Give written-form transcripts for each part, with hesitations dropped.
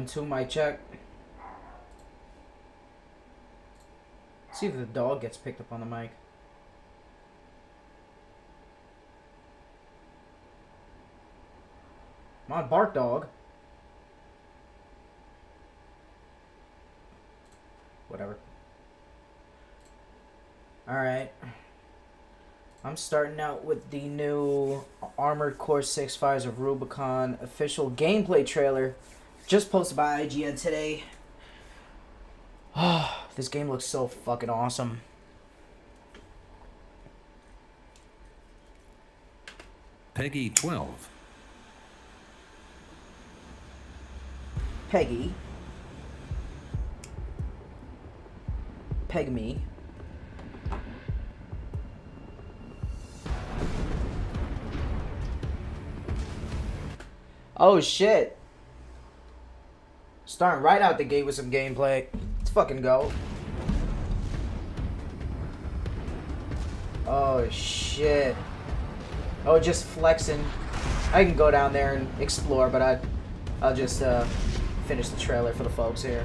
1-2, mic check. See if the dog gets picked up on the mic. Come on, bark, dog. Whatever. Alright. I'm starting out with the new Armored Core 6 Fires of Rubicon official gameplay trailer. Just posted by IGN today. Oh, this game looks so fucking awesome. Peggy 12. Peggy. Peg me. Oh shit. Starting right out the gate with some gameplay. Let's fucking go. Oh shit. Oh, just flexing. I can go down there and explore, but I'll just finish the trailer for the folks here.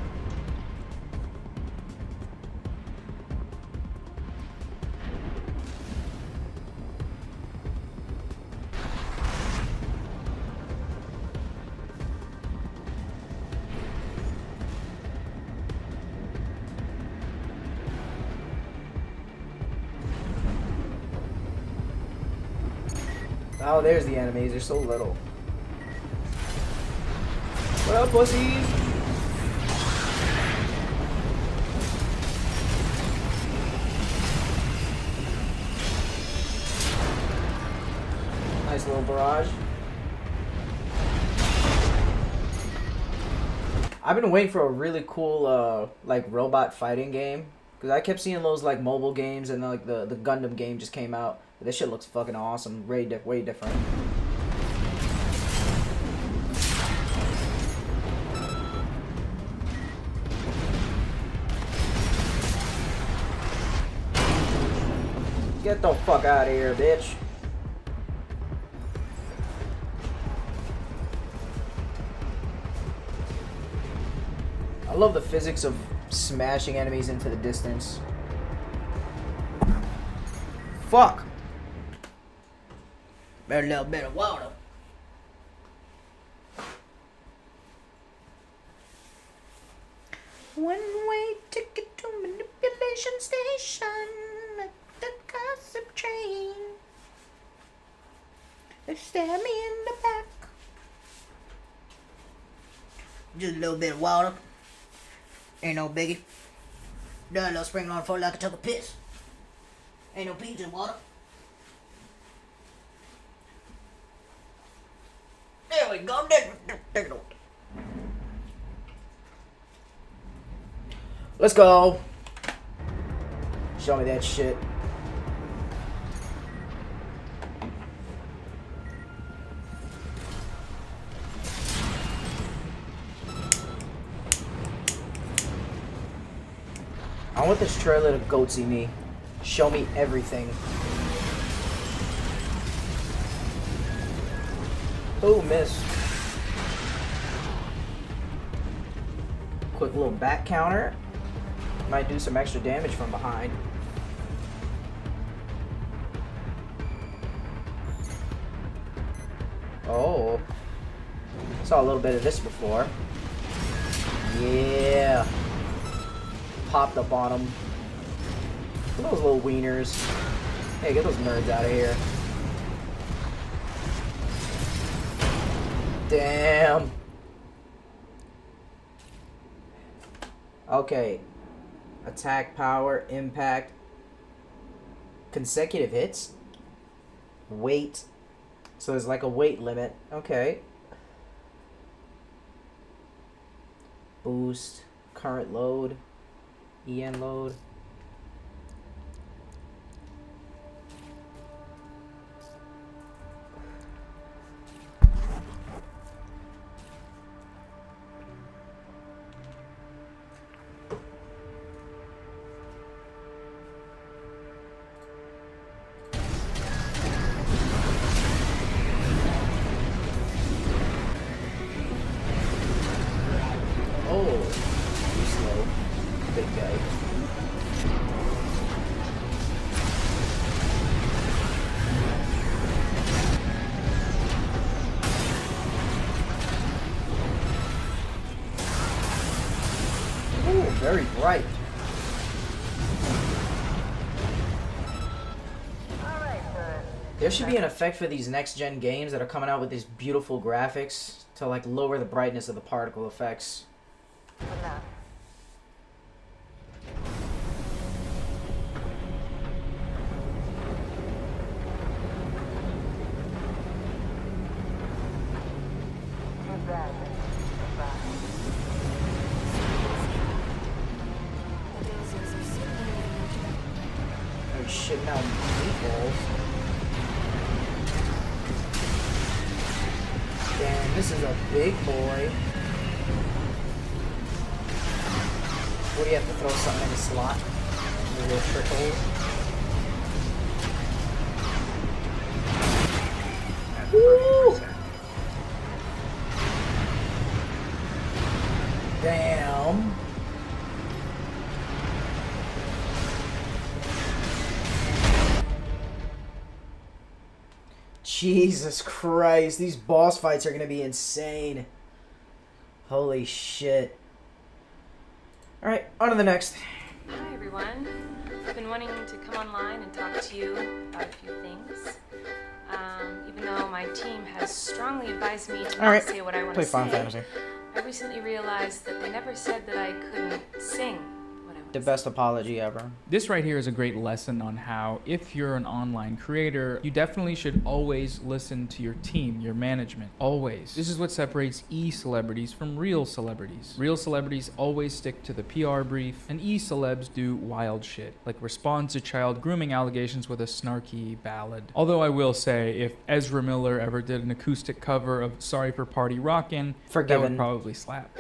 Oh, there's the enemies. They're so little. What up, pussies? Nice little barrage. I've been waiting for a really cool, like, robot fighting game. Because I kept seeing those, like, mobile games, and, like, the Gundam game just came out. But this shit looks fucking awesome. Way different. Get the fuck out of here, bitch. I love the physics of smashing enemies into the distance. Fuck. Better a little bit of water. One-way ticket to manipulation station at the gossip train. They stab me in the back. Just a little bit of water. Ain't no biggie. Done a little sprinkle on the floor like I took a piss. Ain't no peas in water. There we go. There. Let's go. Show me that shit. I want this trailer to goatsy me. Show me everything. Oh, miss. Quick little back counter. Might do some extra damage from behind. Oh. Saw a little bit of this before. Yeah. Popped up on them. Look at those little wieners. Hey, get those nerds out of here. Damn. Okay. Attack power, impact, consecutive hits, weight. So there's like a weight limit. Okay. Boost, current load, EN load. right. There should be an effect for these next-gen games that are coming out with these beautiful graphics to like lower the brightness of the particle effects. They're shitting out meatballs. Damn, this is a big boy. What do you have to throw something in the slot? A little trickle. Woo! Damn. Jesus Christ, these boss fights are gonna be insane. Holy shit. Alright, on to the next. Hi everyone. I've been wanting to come online and talk to you about a few things. Even though my team has strongly advised me to not say what I want to say, Final Fantasy. I recently realized that they never said that I couldn't sing what I want The to best apology ever. This right here is a great lesson on how, if you're an online creator, you definitely should always listen to your team, your management. Always. This is what separates e-celebrities from real celebrities. Real celebrities always stick to the PR brief, and e-celebs do wild shit, like respond to child grooming allegations with a snarky ballad. Although I will say, if Ezra Miller ever did an acoustic cover of Sorry for Party Rockin', that Forgiven. would probably slap.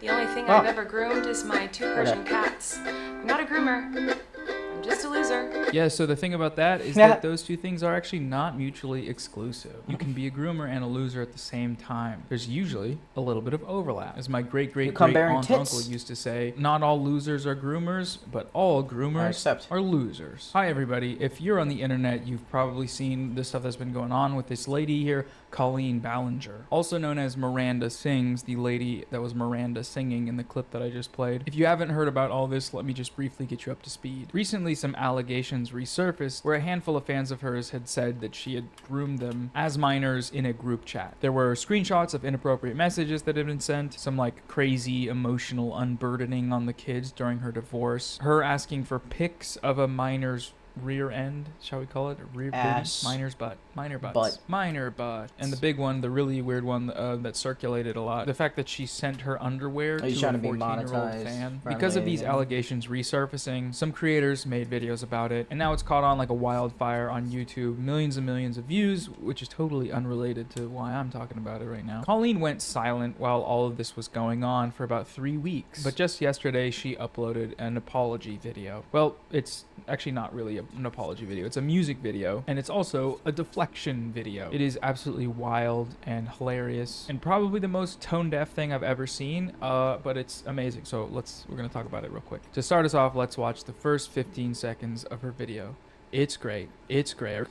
The only thing I've ever groomed is my 2 Persian cats. I'm not a groomer. I'm just a loser. Yeah, so the thing about that is that those two things are actually not mutually exclusive. You can be a groomer and a loser at the same time. There's usually a little bit of overlap. As my great-great-great-aunt uncle used to say, not all losers are groomers, but all groomers are losers. Hi, everybody. If you're on the internet, you've probably seen the stuff that's been going on with this lady here, Colleen Ballinger, also known as Miranda Sings, the lady that was Miranda singing in the clip that I just played. If you haven't heard about all this, let me just briefly get you up to speed. Recently, some allegations resurfaced where a handful of fans of hers had said that she had groomed them as minors in a group chat. There were screenshots of inappropriate messages that had been sent, some like crazy emotional unburdening on the kids during her divorce, her asking for pics of a minor's rear end, shall we call it? Rear ass. Minor's butt. Minor butts. Minor butt. And the big one, the really weird one that circulated a lot, the fact that she sent her underwear to a 14-year-old fan. Because of these allegations resurfacing, some creators made videos about it, and now it's caught on like a wildfire on YouTube. Millions and millions of views, which is totally unrelated to why I'm talking about it right now. Colleen went silent while all of this was going on for about 3 weeks, but just yesterday she uploaded an apology video. Well, it's actually not really an apology video. It's a music video, and it's also a deflection video. It is absolutely wild and hilarious, and probably the most tone-deaf thing I've ever seen, but it's amazing. So we're gonna talk about it real quick. To start us off, let's watch the first 15 seconds of her video. It's great. It's great.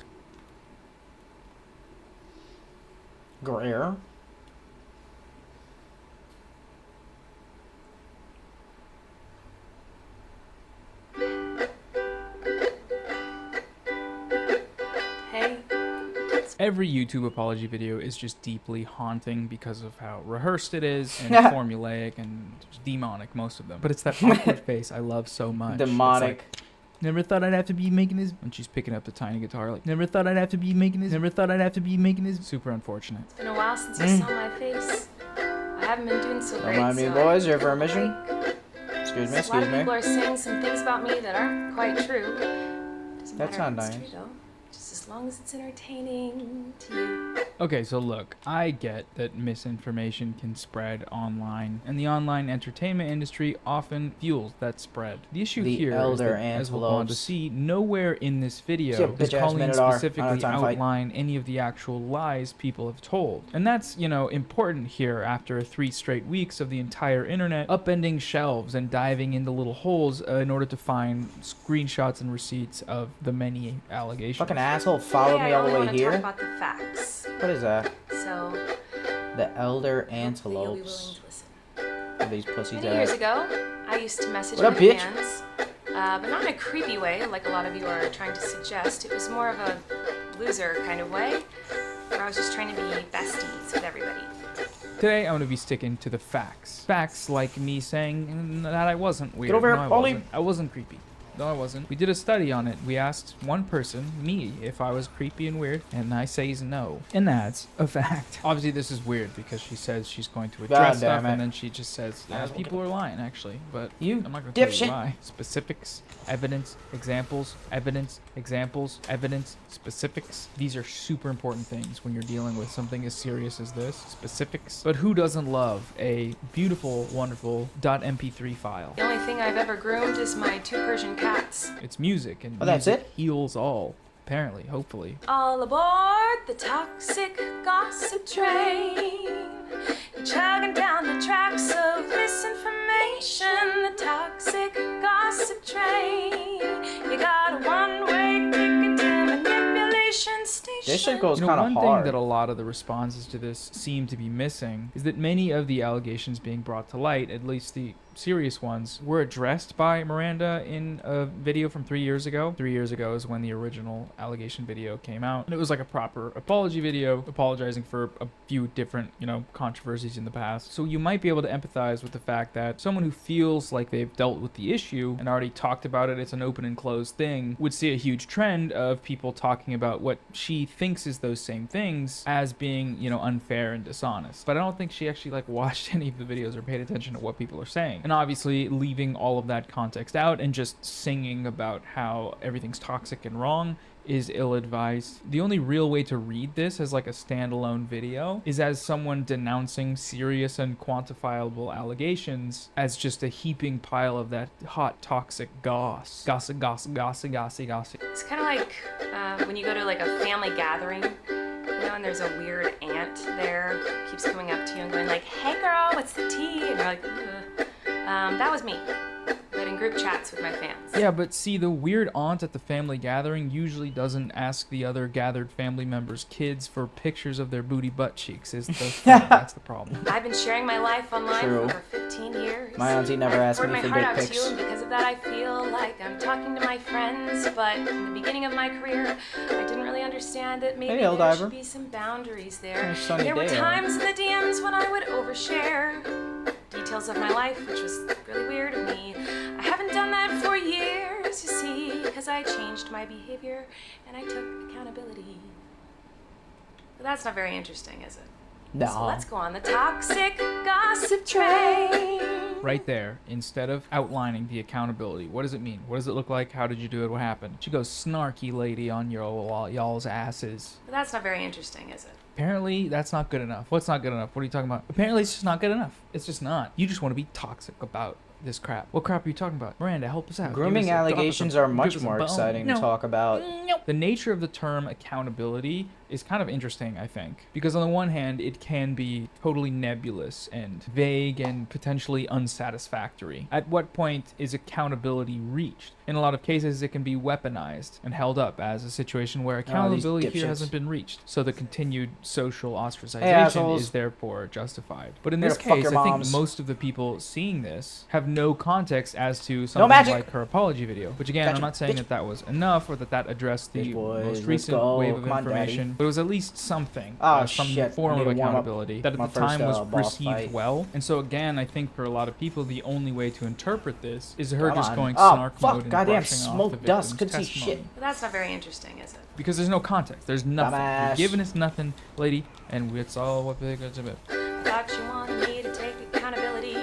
Greer. Every YouTube apology video is just deeply haunting because of how rehearsed it is and formulaic and just demonic, most of them. But it's that awkward face I love so much. Demonic. Like, never thought I'd have to be making this. And she's picking up the tiny guitar like, never thought I'd have to be making this. Never thought I'd have to be making this. Super unfortunate. It's been a while since you saw my face. I haven't been doing so great. Don't mind me, boys. You're for a mission? Excuse me, A lot of people are saying some things about me that aren't quite true. That's not nice. True, though. Just as long as it's entertaining to you. Okay, so look, I get that misinformation can spread online, and the online entertainment industry often fuels that spread. The issue here is that, as we'll go on to see, nowhere in this video does Colleen specifically outline any of the actual lies people have told. And that's, you know, important here after 3 straight weeks of the entire internet upending shelves and diving into little holes in order to find screenshots and receipts of the many allegations. Fucking asshole followed me all the way here. Talk about the facts. What is that? So, the elder you'll be willing antelopes. to listen. These pussies. Many years ago, I used to message What up, my bitch? fans, but not in a creepy way like a lot of you are trying to suggest. It was more of a loser kind of way, where I was just trying to be besties with everybody. Today, I'm going to be sticking to the facts. Facts like me saying that I wasn't weird. Get over No, here, I Ollie. wasn't. I wasn't creepy. No, I wasn't. We did a study on it. We asked one person, me, if I was creepy and weird, and I says no. And that's a fact. Obviously, this is weird because she says she's going to address stuff, and then she just says, people are lying, actually. But You I'm not going to tell dipshit. you why. Specifics, evidence, examples, evidence, examples, evidence, specifics. These are super important things when you're dealing with something as serious as this. Specifics. But who doesn't love a beautiful, wonderful .mp3 file? The only thing I've ever groomed is my 2 Persian cats. It's music, and that's music it? heals all. Apparently, hopefully. All aboard the toxic gossip train. You're chugging down the tracks of misinformation. The toxic gossip train. You got a one-way ticket to manipulation station. This shit goes You know, kind one of thing hard. that a lot of the responses to this seem to be missing is that many of the allegations being brought to light, at least the serious ones, were addressed by Miranda in a video from 3 years ago. 3 years ago is when the original allegation video came out. And it was like a proper apology video, apologizing for a few different, controversies in the past. So you might be able to empathize with the fact that someone who feels like they've dealt with the issue and already talked about it, it's an open and closed thing, would see a huge trend of people talking about what she thinks is those same things as being, unfair and dishonest. But I don't think she actually watched any of the videos or paid attention to what people are saying. And obviously leaving all of that context out and just singing about how everything's toxic and wrong is ill-advised. The only real way to read this as a standalone video is as someone denouncing serious and quantifiable allegations as just a heaping pile of that hot toxic goss. Gossip. It's kind of like when you go to a family gathering, and there's a weird aunt there, keeps coming up to you and going hey girl, what's the tea? And you're like, ugh. That was me, but in group chats with my fans. Yeah, but see, the weird aunt at the family gathering usually doesn't ask the other gathered family members' kids for pictures of their booty butt cheeks. That's the problem. I've been sharing my life online True. for over 15 years. My auntie never asked poured me my for heart dick out to pics. you, and because of that, I feel like I'm talking to my friends. But in the beginning of my career, I didn't really understand that maybe Hey, there Helldiver. should be some boundaries there. Nice sunny There were day, times in the DMs when I would overshare details of my life, which was really weird of me. I haven't done that for years, you see, because I changed my behavior and I took accountability. But that's not very interesting, is it? No. So let's go on the toxic gossip train. Right there, instead of outlining the accountability, what does it mean? What does it look like? How did you do it? What happened? She goes, snarky lady on y'all's asses. But that's not very interesting, is it? Apparently, that's not good enough. What's not good enough? What are you talking about? Apparently, it's just not good enough. It's just not. You just want to be toxic about this crap. What crap are you talking about? Miranda, help us out. Grooming allegations are much more exciting to talk about. The nature of the term accountability is kind of interesting, I think, because on the one hand, it can be totally nebulous and vague and potentially unsatisfactory. At what point is accountability reached? In a lot of cases, it can be weaponized and held up as a situation where accountability here hasn't been reached. So the continued social ostracization is therefore justified. But in this case, I think most of the people seeing this have no context as to something like her apology video. Which again, I'm not saying that was enough or that addressed the most recent wave of information. But it was at least something, some form of accountability that at the time was received well. And so again, I think for a lot of people, the only way to interpret this is her just going snark mode and goddamn brushing smoke off the dust, victim's could see testimony. shit. But that's not very interesting, is it? Because there's no context. There's nothing. Dumbass. You're giving us nothing, lady, and it's all what big is about. Thought you wanted me to take accountability,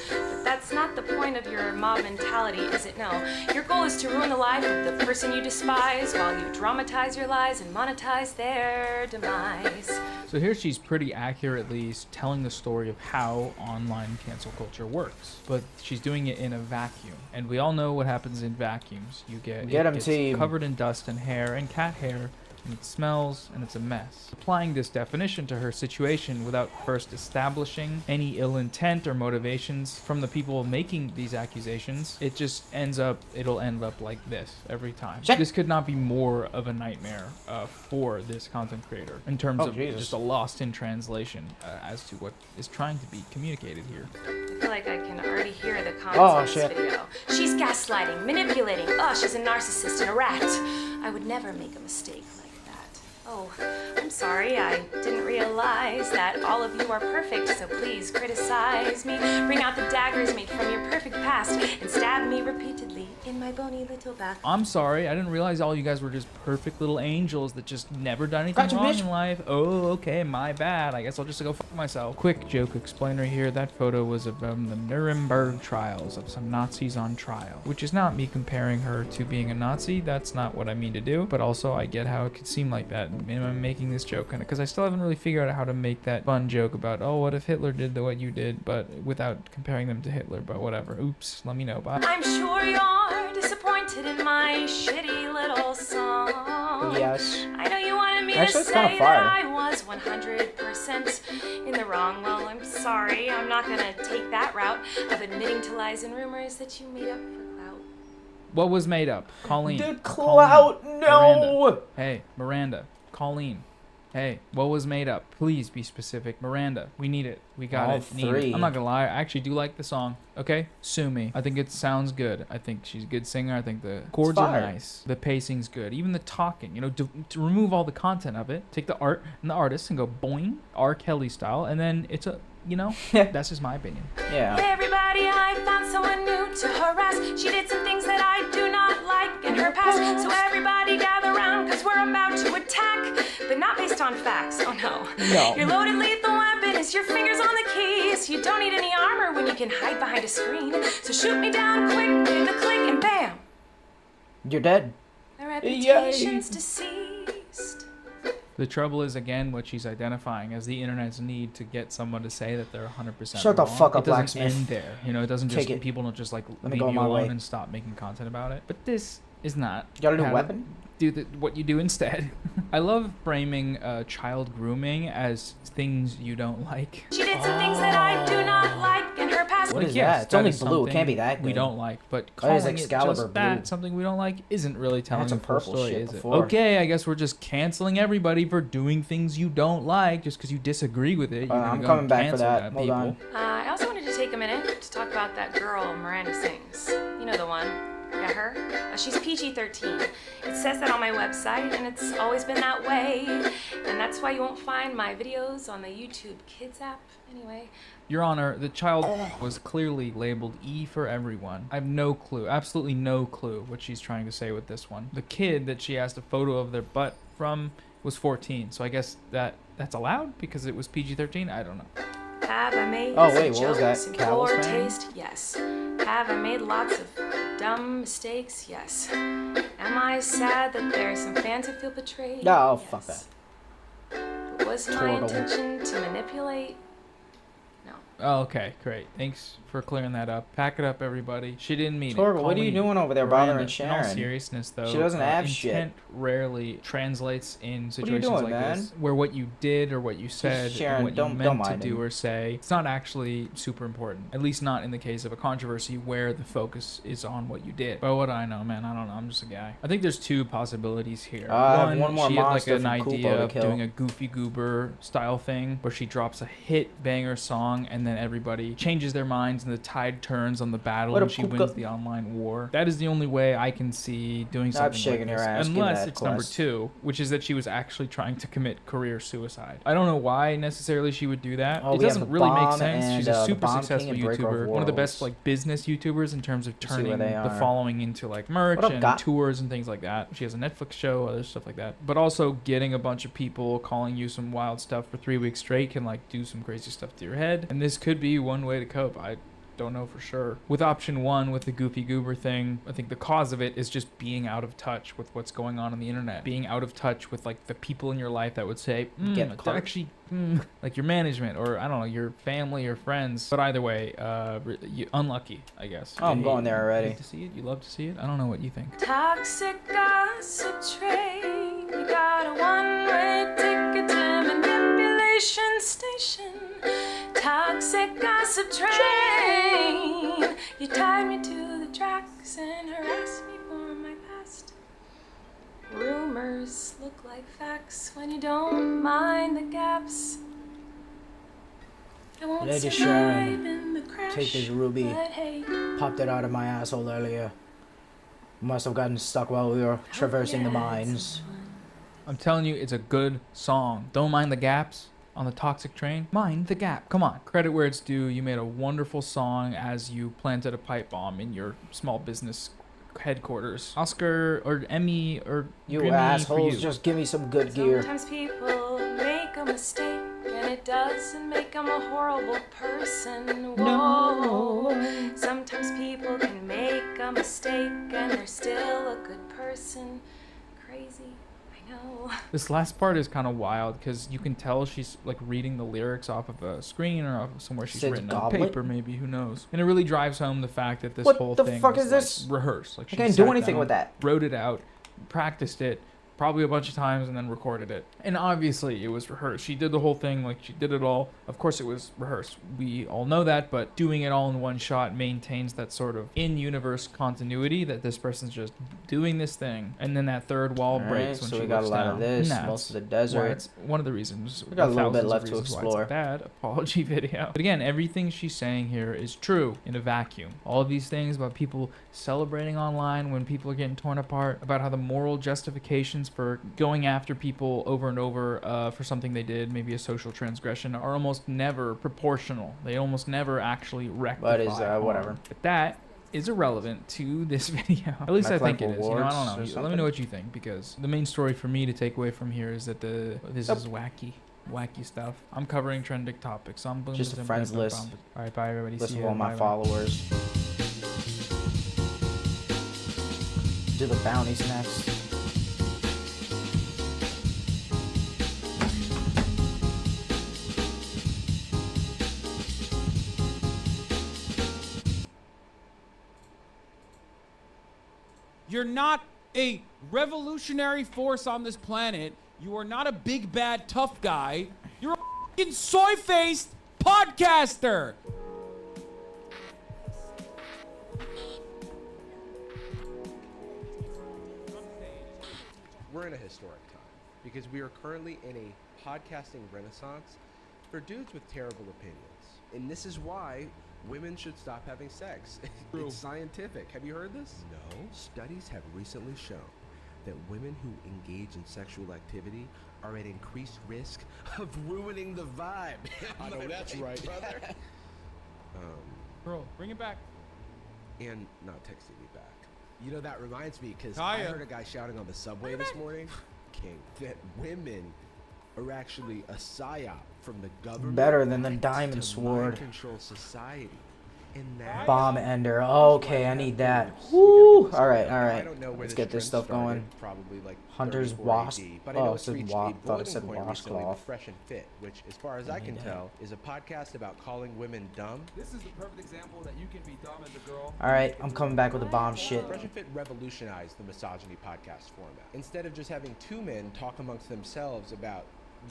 but that's not the point of your mob mentality, is it? No. Your goal is to ruin the life of the person you despise while you dramatize your lies and monetize their demise. So here she's pretty accurately telling the story of how online cancel culture works, but she's doing it in a vacuum. And we all know what happens in vacuums. You get Get 'em, it gets team. covered in dust and hair and cat hair and it smells, and it's a mess. Applying this definition to her situation without first establishing any ill intent or motivations from the people making these accusations, it'll end up like this every time. Shit. This could not be more of a nightmare for this content creator in terms of just a lost in translation as to what is trying to be communicated here. I feel like I can already hear the comments on this video. She's gaslighting, manipulating. Oh, she's a narcissist and a rat. I would never make a mistake like that. Oh, I'm sorry. I didn't realize that all of you are perfect, so please criticize me. Bring out the daggers made from your perfect past and stab me repeatedly in my bony little back. I'm sorry, I didn't realize all you guys were just perfect little angels that just never done anything wrong in life. Oh, okay, my bad. I guess I'll just go fuck myself. Quick joke explainer here. That photo was of the Nuremberg trials of some Nazis on trial, which is not me comparing her to being a Nazi. That's not what I mean to do. But also, I get how it could seem like that. I'm making this joke because I still haven't really figured out how to make that fun joke about, oh, what if Hitler did what you did, but without comparing them to Hitler. But whatever. Oops. Let me know. Bye. I'm sure you're disappointed in my shitty little song. Yes. I know you wanted me to say that I was 100% in the wrong. Well, I'm sorry. I'm not gonna take that route of admitting to lies and rumors that you made up for clout. What was made up? Colleen. Dude, clout, no! Miranda. Hey, Miranda. Colleen. Hey, what was made up? Please be specific. Miranda, we need it. We got All it. three. I'm not gonna lie, I actually do like the song. Okay? Sue me. I think it sounds good. I think she's a good singer. I think the chords are nice. The pacing's good. Even the talking, to remove all the content of it, take the art and the artist and go boing, R. Kelly style, and then it's a, that's just my opinion. Yeah. Hey everybody, I found someone new to harass. She did some things that I do not like in her past. So everybody gather around, cause we're about to attack. But not based on facts, oh no. No. Your loaded lethal weapon is your fingers on the keys. You don't need any armor when you can hide behind a screen. So shoot me down quick, hit the click, and bam! You're dead. My reputation's deceased. The trouble is, again, what she's identifying as the internet's need to get someone to say that they're 100% Shut the wrong. fuck up, It doesn't Blacksmith. end there. It doesn't just, people don't just Let me leave go you my alone way. and stop making content about it. But this is not. You got a new how weapon? Do what you do instead. I love framing child grooming as things you don't like. She did some things that I do not like in her past. What is yes, that? It's only is blue. It can't be something that good. we don't like, but That is calling it Excalibur just blue. that something we don't like isn't really telling That's a the full purple story, shit is it? before. Okay, I guess we're just canceling everybody for doing things you don't like just because you disagree with it. You're gonna I'm go coming and back for cancel that. Hold people. on. I also wanted to take a minute to talk about that girl Miranda sings. You know the one. Yeah, her. She's PG-13. It says that on my website, and it's always been that way. And that's why you won't find my videos on the YouTube Kids app. Anyway. Your Honor, the child was clearly labeled E for everyone. I have no clue, absolutely no clue what she's trying to say with this one. The kid that she asked a photo of their butt from was 14, so I guess that's allowed because it was PG-13? I don't know. Have I made Oh, wait, some what was that? jokes in Cowles poor fan? taste? Yes. Have I made lots of dumb mistakes? Yes. Am I sad that there are some fans who feel betrayed? No, Yes. fuck that. But was my Turtle. intention to manipulate? No. Oh, okay, great. Thanks for clearing that up. Pack it up, everybody. She didn't mean Torgal, it. what are you Colleen, doing over there Miranda, bothering In Sharon? all seriousness, though, She doesn't have shit. intent rarely translates in you situations doing, like man? this, where what you did or what you said Sharon, and what you don't meant to mind do him. or say, it's not actually super important. At least not in the case of a controversy where the focus is on what you did. But what do I know, man? I don't know. I'm just a guy. I think there's two possibilities here. I have one more she had like monster an from Kupo idea to of kill. doing a goofy goober style thing where she drops a hit banger song and then everybody changes their minds and the tide turns on the battle What a and she puka- wins the online war. That is the only way I can see doing something shaking like your this. ass. Give Unless that it's number quest. 2, which is that she was actually trying to commit career suicide. I don't know why necessarily she would do that. Oh, It we have doesn't the really make Bomb sense. and, She's a the super Bomb King successful and Breaker of YouTuber. One of the best Worlds. like business YouTubers in terms of Let's see turning where they the are. following into like merch What up, and Got? tours and things like that. She has a Netflix show, other stuff like that. But also getting a bunch of people calling you some wild stuff for 3 weeks straight can like do some crazy stuff to your head. And this could be one way to cope. I don't know for sure. With option 1, with the goofy goober thing, I think the cause of it is just being out of touch with what's going on the internet. Being out of touch with like the people in your life that would say, Get it's caught. actually like your management or I don't know, your family or friends. But either way, unlucky, I guess. Oh, I'm going there You already. hate to see it? You love to see it? I don't know what you think. Toxic gossip train. You gotta gossip train. You tied me to the tracks and harassed me for my past. Rumors look like facts when you don't mind the gaps. I won't Lady survive Sharon, in the crash, take this ruby. but hey, Popped it out of my asshole earlier. Must have gotten stuck while we were traversing the mines. I'm telling you, it's a good song. Don't mind the gaps on the toxic train. Mind the gap. Come on. Credit where it's due. You made a wonderful song as you planted a pipe bomb in your small business headquarters. Oscar or Emmy or You Grammy assholes, for you. just give me some good gear. sometimes people make a mistake, and it doesn't make them a horrible person. Whoa. Sometimes people can make a mistake, and they're still a good person. Crazy, I know. This last part is kind of wild because you can tell she's like reading the lyrics off of a screen or off of somewhere she's Sid's written goblet? on paper, maybe, who knows. And it really drives home the fact that this What whole the thing fuck was, is like, this? rehearsed. Like I she can't do sat anything down, with that. wrote it out, practiced it, probably a bunch of times, and then recorded it. And obviously it was rehearsed. She did the whole thing, like she did it all. Of course it was rehearsed. We all know that, but doing it all in one shot maintains that sort of in-universe continuity that this person's just doing this thing, and then that third wall Alright, breaks when so she we got a looks lot down. of this, Nah, most of the why desert. it's one of the reasons. We got a little bit thousands of left to reasons why explore. It's a bad apology video. But again, everything she's saying here is true in a vacuum. All of these things about people celebrating online when people are getting torn apart, about how the moral justifications for going after people over and over for something they did, maybe a social transgression, are almost never proportional. They almost never actually rectify. But is, harm. whatever. But that is irrelevant to this video. At least Am I I think playing it for is. You know, I wards don't or know. Let me something? know what you think, because the main story for me to take away from here is that this Yep. is wacky stuff. I'm covering trending topics. I'm boom, Just a boom, friends boom, boom, list. boom. All right, bye everybody. List See of ya. all my Bye, bye. followers. Do the bounties next. You're not a revolutionary force on this planet. You are not a big bad tough guy. You're a fucking soy-faced podcaster. We're in a historic time because we are currently in a podcasting renaissance for dudes with terrible opinions. And this is why women should stop having sex. It's scientific. Have you heard this? No. Studies have recently shown that women who engage in sexual activity are at increased risk of ruining the vibe. I know that's right, brother. Bro, bring it back. And not texting me back. You know, that reminds me, because Kaya. I heard a guy shouting on the subway this morning, King, that women are actually a psyop from the government. Better than the to diamond sword. mind control society. And that Bomb ender. Okay, I need that. We Woo! gotta get this Alright, going. I alright. don't know where Let's this get this trend stuff going. started, probably like Hunter's 34 wasp. AD, but I Oh, know it it's said reached wa- a thought it boiling said point recently with washcloth. Fresh and Fit, which, as far as I can tell, is a podcast about calling women dumb. This is the perfect example that you can be dumb as a girl. Alright, I'm coming back with the bomb shit. Fresh and Fit revolutionized the misogyny podcast format. Instead of just having two men talk amongst themselves about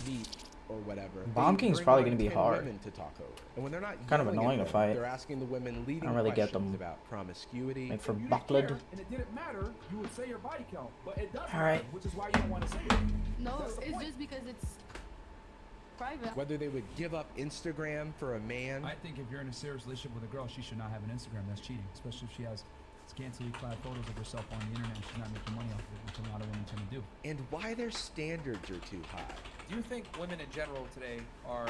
meat or whatever, Bomb they King's bring probably on gonna be 10 hard. women to talk over. And when they're not Kind of yelling at annoying to them, fight. they're asking the women leading I don't really get questions them. about promiscuity. Like for If you didn't buckled. care and it didn't matter, you would say your body count, but it doesn't Alright. matter, which is why you don't want to say it. No, That's the it's point. just because it's private. Whether they would give up Instagram for a man. I think if you're in a serious relationship with a girl, she should not have an Instagram. That's cheating, especially if she has scantily clad photos of herself on the internet and she's not making money off of it, which a lot of women tend to do. And why their standards are too high. Do you think women in general today are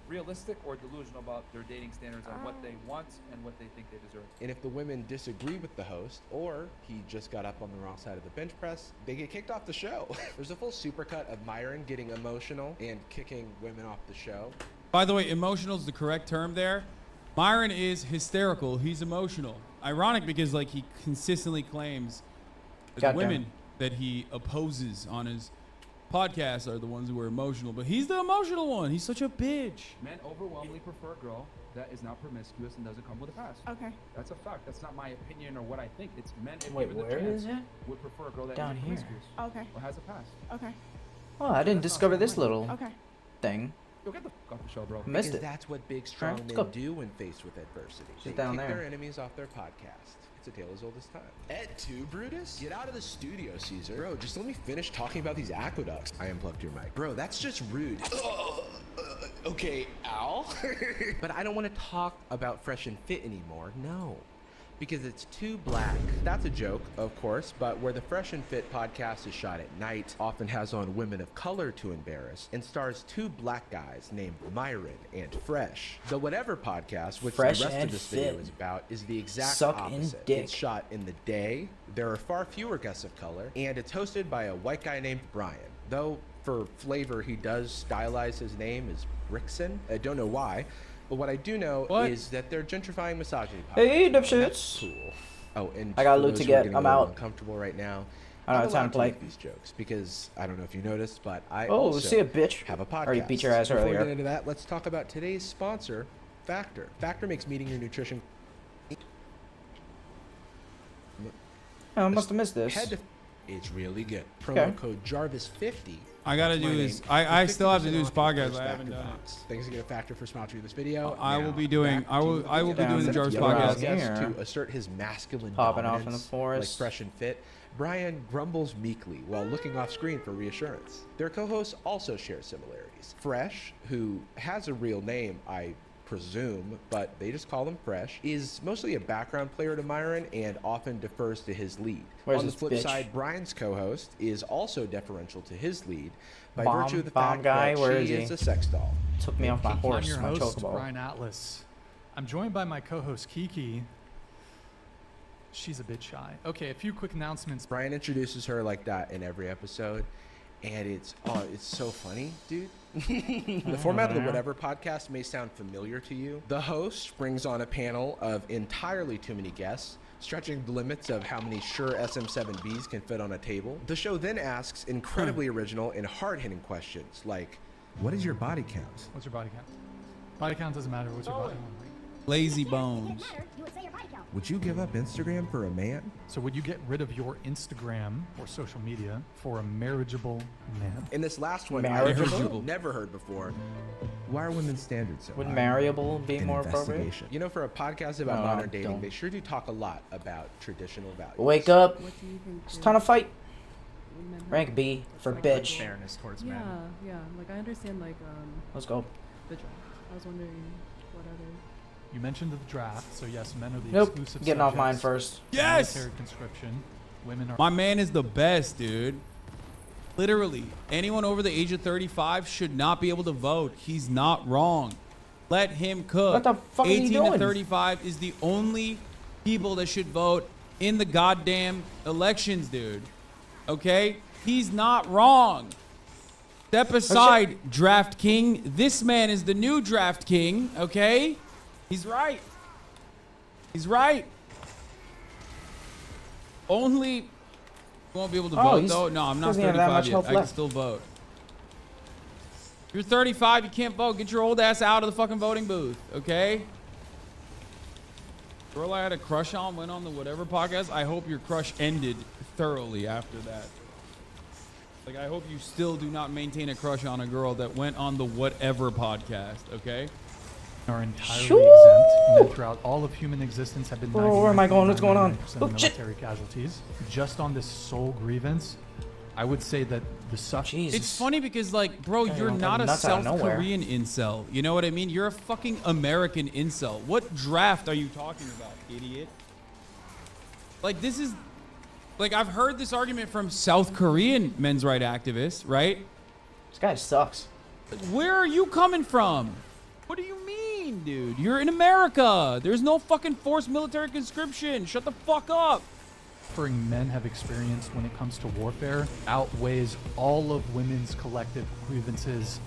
realistic or delusional about their dating standards on what they want and what they think they deserve? And if the women disagree with the host, or he just got up on the wrong side of the bench press, they get kicked off the show. There's a full supercut of Myron getting emotional and kicking women off the show. By the way, emotional is the correct term there. Myron is hysterical. He's emotional. Ironic because like he consistently claims that the Goddamn. women that he opposes on his podcast are the ones who are emotional, but he's the emotional one. He's such a bitch. Men overwhelmingly prefer a girl that is not promiscuous and doesn't come with a past. Okay. That's a fact. That's not my opinion or what I think. It's men, if Wait, given the where chance, is it? would prefer a girl that Down isn't here. promiscuous Okay. or has a past. Okay. Oh, I didn't discover this little Okay. thing. Yo, get the fuck off the show, bro. Missed Because it. that's what big, strong Alright, let's men go. do when faced with adversity. She's They down kick there. their enemies off their podcast. It's a tale as old as time. Ed 2, Brutus? Get out of the studio, Caesar. Bro, just let me finish talking about these aqueducts. I unplugged your mic. Bro, that's just rude. Okay, Al? But I don't want to talk about Fresh and Fit anymore. No. Because it's too black. That's a joke, of course, but where the Fresh and Fit podcast is shot at night, often has on women of color to embarrass, and stars two black guys named Myron and Fresh. The Whatever podcast, which Fresh the rest and of this video Fit. is about, is the exact Suck in opposite. dick. It's shot in the day, there are far fewer guests of color, and it's hosted by a white guy named Brian. Though, for flavor, he does stylize his name as Rickson. I don't know why. But what I do know is that they're gentrifying misogyny. Hey, That's dipshits. cool. Oh, and I got for loot those to who are get. getting I'm a little out. uncomfortable right now. I don't have I'm time allowed to play. make these jokes because I don't know if you noticed, but I Oh, also see a bitch. have a podcast. Already beat your ass Before we earlier. get into that, let's talk about today's sponsor, Factor. Factor makes meeting your nutrition. Oh, I must have missed this. Head to it's really good. Promo Okay. code Jarvis50. I gotta That's do my this. name. I still have to 50% do this off your podcast. first I haven't Factor done box. Thanks again to Factor for sponsoring this video. I will Now, be doing. back I will. to I will be video. doing the Down Jarvis to podcast. Jarvis. Guest Here. to assert his masculine Popping off dominance, in the forest. like Fresh and Fit. Brian grumbles meekly while looking off screen for reassurance. Their co-hosts also share similarities. Fresh, who has a real name, I presume, but they just call him Fresh, is mostly a background player to Myron and often defers to his lead. Where's On the this flip bitch? side, Brian's co-host is also deferential to his lead by Bomb- virtue of the bomb fact guy? that Where she is he? is a sex doll. Took me off my I'm horse, your my host, chocobo. Brian Atlas. I'm joined by my co-host Kiki. She's a bit shy. Okay, a few quick announcements. Brian introduces her like that in every episode, and it's so funny, dude. The format of the Whatever podcast may sound familiar to you. The host brings on a panel of entirely too many guests, stretching the limits of how many Shure SM7Bs can fit on a table. The show then asks incredibly original and hard-hitting questions like, what is your body count? What's your body count? Body count doesn't matter. What's your body count? Lazy bones. Would you give up Instagram for a man? So would you get rid of your Instagram or social media for a marriageable man? In this last one, Marriageable? I've never heard before. Why are women's standards so Would high? marriable be An more appropriate? investigation. You know, for a podcast about No, modern dating, don't. they sure do talk a lot about traditional values. Wake up. What do you think? It's time to fight. women have- Rank B for Like bitch. Fairness towards Yeah, men. yeah. Like I understand like Let's go. the draft. I was wondering what other. You mentioned the draft, so yes, men are the Nope. exclusive Getting off mine subjects. first. Yes. Military conscription. Women are. My man is the best, dude. Literally, anyone over the age of 35 should not be able to vote. He's not wrong. Let him cook. What the fuck are you 18 to doing? 35 is the only people that should vote in the goddamn elections, dude. Okay? He's not wrong. Step aside, Draft King. This man is the new Draft King, okay? He's right. He's right. Only... You won't be able to Oh, vote, he's- though? No, I'm not doesn't have that 35 much yet. health I can left. still vote. You're 35, you can't vote. Get your old ass out of the fucking voting booth, okay? Girl I had a crush on went on the Whatever podcast. I hope your crush ended thoroughly after that. Like, I hope you still do not maintain a crush on a girl that went on the Whatever podcast, okay? are entirely Shoo! exempt. Men throughout all of human existence have been. Bro, where am I going? What's going on? 99.99% Oh, of shit. military casualties. Just on this sole grievance, I would say that the Jesus. It's funny because, like, bro, Yeah, you're you don't not come a nuts out of South nowhere. Korean incel. You know what I mean? You're a fucking American incel. What draft are you talking about, idiot? Like, this is... Like, I've heard this argument from South Korean men's rights activists, right? This guy sucks. Where are you coming from? What do you mean, dude? You're in America. There's no fucking forced military conscription. Shut the fuck up. suffering men have experienced when it comes to warfare outweighs all of women's collective grievances.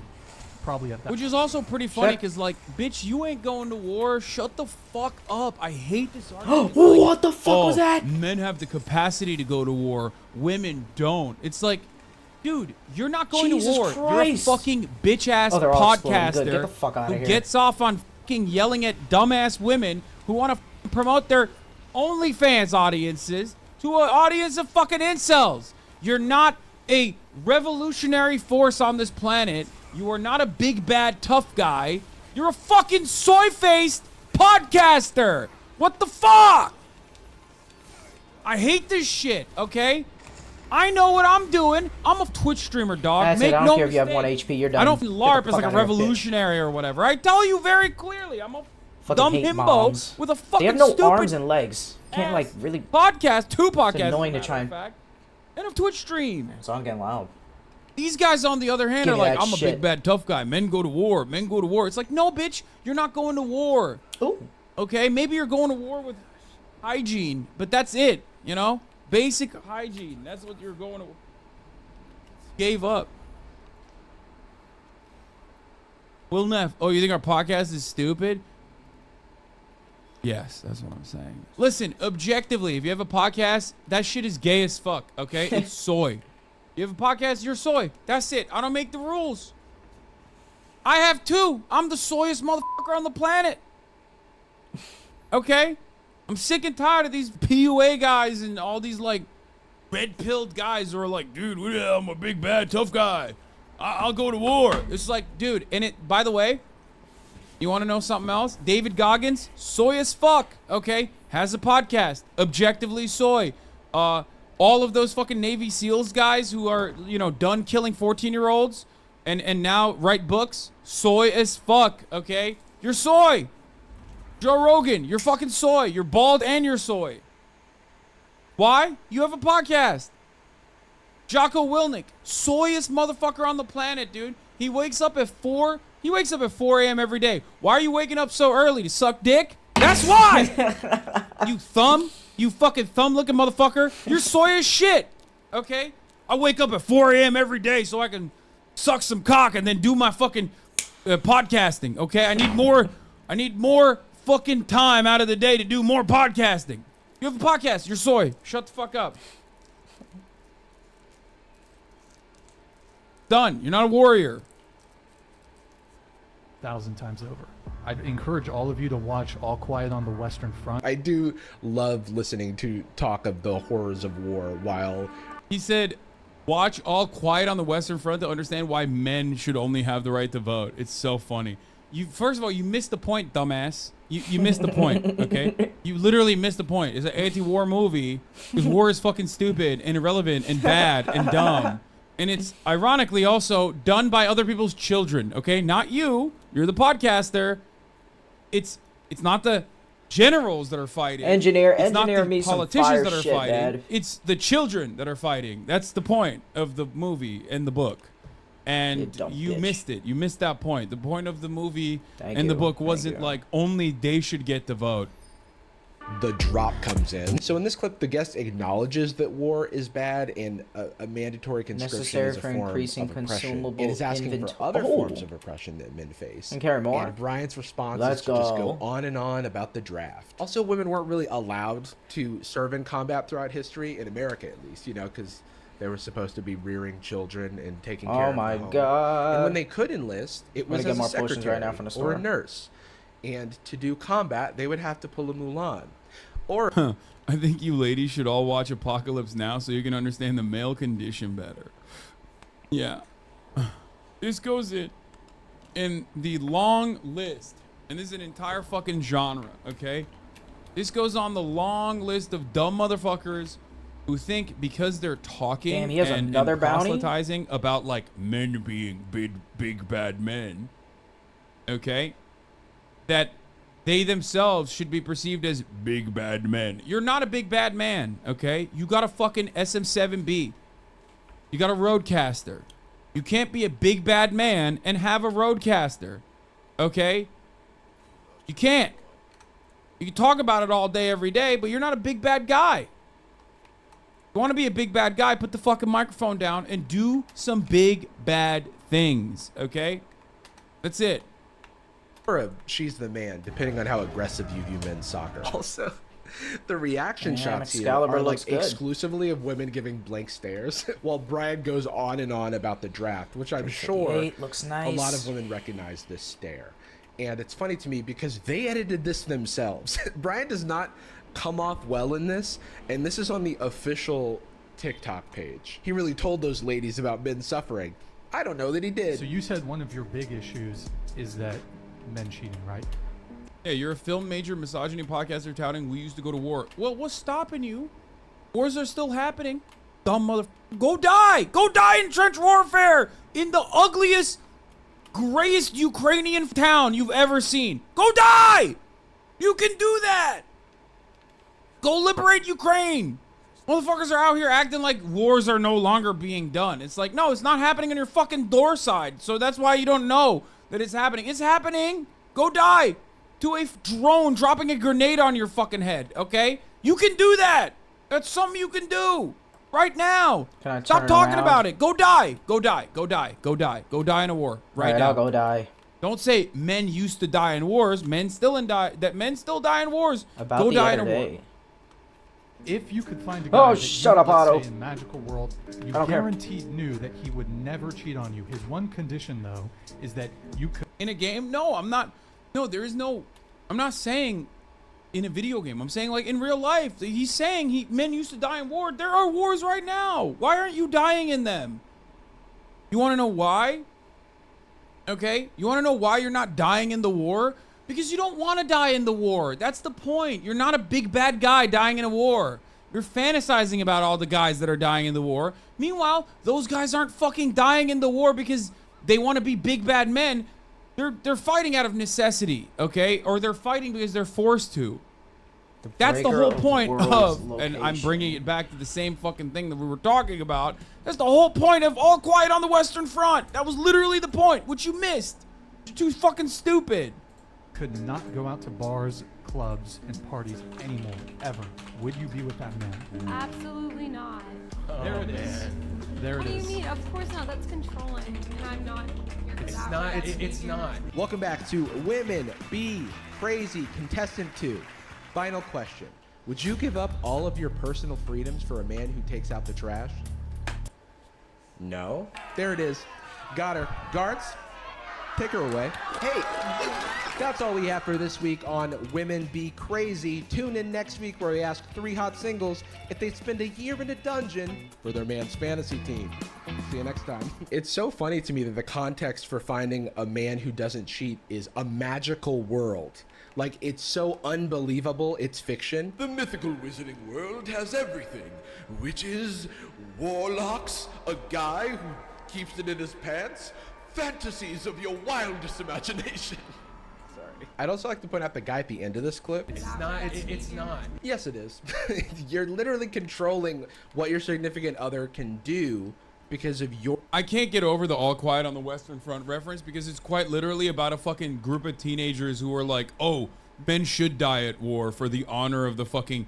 Probably at that. Which is also pretty funny Shut- because, like, bitch, you ain't going to war. Shut the fuck up. I hate this argument. What the fuck Oh, was that? men have the capacity to go to war. Women don't. It's like, dude, you're not going Jesus to war. Christ. You're a fucking bitch-ass Oh, they're all exploding. Good. podcaster Get the fuck outta who here. gets off on fucking yelling at dumbass women who want to promote their OnlyFans audiences to an audience of fucking incels. You're not a revolutionary force on this planet. You are not a big bad tough guy. You're a fucking soy-faced podcaster. What the fuck? I hate this shit, okay? I know what I'm doing. I'm a Twitch streamer, dog. That's Make it. I don't no care if you have mistake. 1 HP. You're done. I don't Get the LARP fuck as like a out of here, bitch. revolutionary or whatever. I tell you very clearly, I'm a Fucking dumb hate himbo moms. with a They fucking have no stupid arms and legs. Can't like really. podcast, 2 podcasts. It's annoying to as a try matter and. of fact, and a Twitch stream. It's all getting loud. These guys, on the other hand, Give are me like, that I'm a shit. big bad tough guy. Men go to war. Men go to war. It's like, no, bitch, you're not going to war. Ooh. Okay, maybe you're going to war with hygiene, but that's it. You know, basic hygiene. That's what you're going to. Gave up. Will Neff, oh, you think our podcast is stupid? Yes, that's what I'm saying. Listen, objectively, if you have a podcast, that shit is gay as fuck, okay? It's soy. You have a podcast, you're soy. That's it. I don't make the rules. I have 2. I'm the soyest motherfucker on the planet. Okay? I'm sick and tired of these PUA guys and all these, like, red-pilled guys who are like, dude, I'm a big, bad, tough guy. I'll go to war. It's like, dude, and it, by the way, you want to know something else? David Goggins, soy as fuck, okay? Has a podcast, objectively soy. All of those fucking Navy SEALs guys who are, you know, done killing 14-year-olds and now write books, soy as fuck, okay? You're soy. Joe Rogan, you're fucking soy. You're bald and you're soy. Why? You have a podcast. Jocko Willink, soyest motherfucker on the planet, dude. He wakes up at 4 a.m. every day. Why are you waking up so early? To suck dick? That's why! You fucking thumb-looking motherfucker. You're soy as shit, okay? I wake up at 4 a.m. every day so I can suck some cock and then do my fucking podcasting, okay? I need more fucking time out of the day to do more podcasting. You have a podcast. You're soy. Shut the fuck up. Done. You're not a warrior. 1,000 times over. I'd encourage all of you to watch All Quiet on the Western Front. I do love listening to talk of the horrors of war while... He said, watch All Quiet on the Western Front to understand why men should only have the right to vote. It's so funny. First of all, you missed the point, dumbass. You missed the point, okay? You literally missed the point. It's an anti-war movie because war is fucking stupid and irrelevant and bad and dumb. And it's ironically also done by other people's children, okay? Not you. You're the podcaster. It's not the generals that are fighting. Engineer not the me some politicians fire that are shit, fighting. Dad. It's the children that are fighting. That's the point of the movie and the book. And you missed it. You missed that point. The point of the movie and the book wasn't like only they should get to vote. The drop comes in. So in this clip, the guest acknowledges that war is bad and a mandatory conscription Necessary is a for form increasing of oppression, consumable and is asking for other Oh. forms of oppression that men face. And carry more. And Bryant's response Let's is to just go go. on and on about the draft. Also, women weren't really allowed to serve in combat throughout history, in America at least, you know, because they were supposed to be rearing children and taking care of the home. God. And when they could enlist, it was get as a more potions secretary right now from the or a store. nurse. And to do combat, they would have to pull a Mulan. Or I think you ladies should all watch Apocalypse Now so you can understand the male condition better. Yeah. This goes in the long list, and this is an entire fucking genre, okay? This goes on the long list of dumb motherfuckers who think because they're talking Damn, he has and another bounty? proselytizing about like men being big bad men, okay, that they themselves should be perceived as big bad men. You're not a big bad man, okay? You got a fucking SM7B. You got a roadcaster. You can't be a big bad man and have a roadcaster, okay? You can't. You can talk about it all day, every day, but you're not a big bad guy. You want to be a big bad guy, put the fucking microphone down and do some big bad things, okay? That's it. or a she's the man, depending on how aggressive you view men's soccer. Also, the reaction shots here Excalibur are like looks good. exclusively of women giving blank stares, while Brian goes on and on about the draft, which I'm sure looks a nice. lot of women recognize this stare. And it's funny to me because they edited this themselves. Brian does not come off well in this, and this is on the official TikTok page. He really told those ladies about men suffering. I don't know that he did. So you said one of your big issues is that men cheating, right? Yeah, you're a film major, misogyny podcaster touting we used to go to war. Well, what's stopping you? Wars are still happening. Dumb mother. Go die! Go die in trench warfare! In the ugliest, grayest Ukrainian town you've ever seen. Go die! You can do that! Go liberate Ukraine! Motherfuckers are out here acting like wars are no longer being done. It's like, no, it's not happening on your fucking door side. So that's why you don't know that it's happening. It's happening. Go die to a drone dropping a grenade on your fucking head, okay? You can do that. That's something you can do right now. Can I Stop turn talking around? about it. Go die. Go die. Go die. Go die. Go die in a war right now. I'll go die. Don't say men used to die in wars. Men still die in wars. About go the die in other a war. If you could find a Oh, guy that shut you, up, let's Otto. say, in magical world, you I don't care. guaranteed knew that he would never cheat on you. His one condition, though, is that you could. In a game? No, I'm not. No, there is no. I'm not saying in a video game. I'm saying like in real life. He's saying men used to die in war. There are wars right now. Why aren't you dying in them? You want to know why? Okay? You want to know why you're not dying in the war? Because you don't want to die in the war. That's the point. You're not a big bad guy dying in a war. You're fantasizing about all the guys that are dying in the war. Meanwhile, those guys aren't fucking dying in the war because they want to be big bad men. They're fighting out of necessity, okay? Or they're fighting because they're forced to. That's the breaker whole of point world's of, and I'm location. bringing it back to the same fucking thing that we were talking about. That's the whole point of All Quiet on the Western Front. That was literally the point, which you missed. You're too fucking stupid. Could not go out to bars, clubs, and parties anymore, ever. Would you be with that man? Absolutely not. There it is. There What it do you is. mean? Of course not. That's controlling, and I'm not here for that. not. one. It's not. Welcome back to Women Be Crazy Contestant 2. Final question. Would you give up all of your personal freedoms for a man who takes out the trash? No. There it is. Got her. Guards, take her away. Hey, that's all we have for this week on Women Be Crazy. Tune in next week where we ask 3 hot singles if they spend a year in a dungeon for their man's fantasy team. See you next time. It's so funny to me that the context for finding a man who doesn't cheat is a magical world. Like, it's so unbelievable, it's fiction. The mythical wizarding world has everything. Witches, warlocks, a guy who keeps it in his pants. Fantasies of your wildest imagination. Sorry. I'd also like to point out the guy at the end of this clip. It's not. Yes, it is. You're literally controlling what your significant other can do because of your... I can't get over the All Quiet on the Western Front reference because it's quite literally about a fucking group of teenagers who are like, oh, men should die at war for the honor of the fucking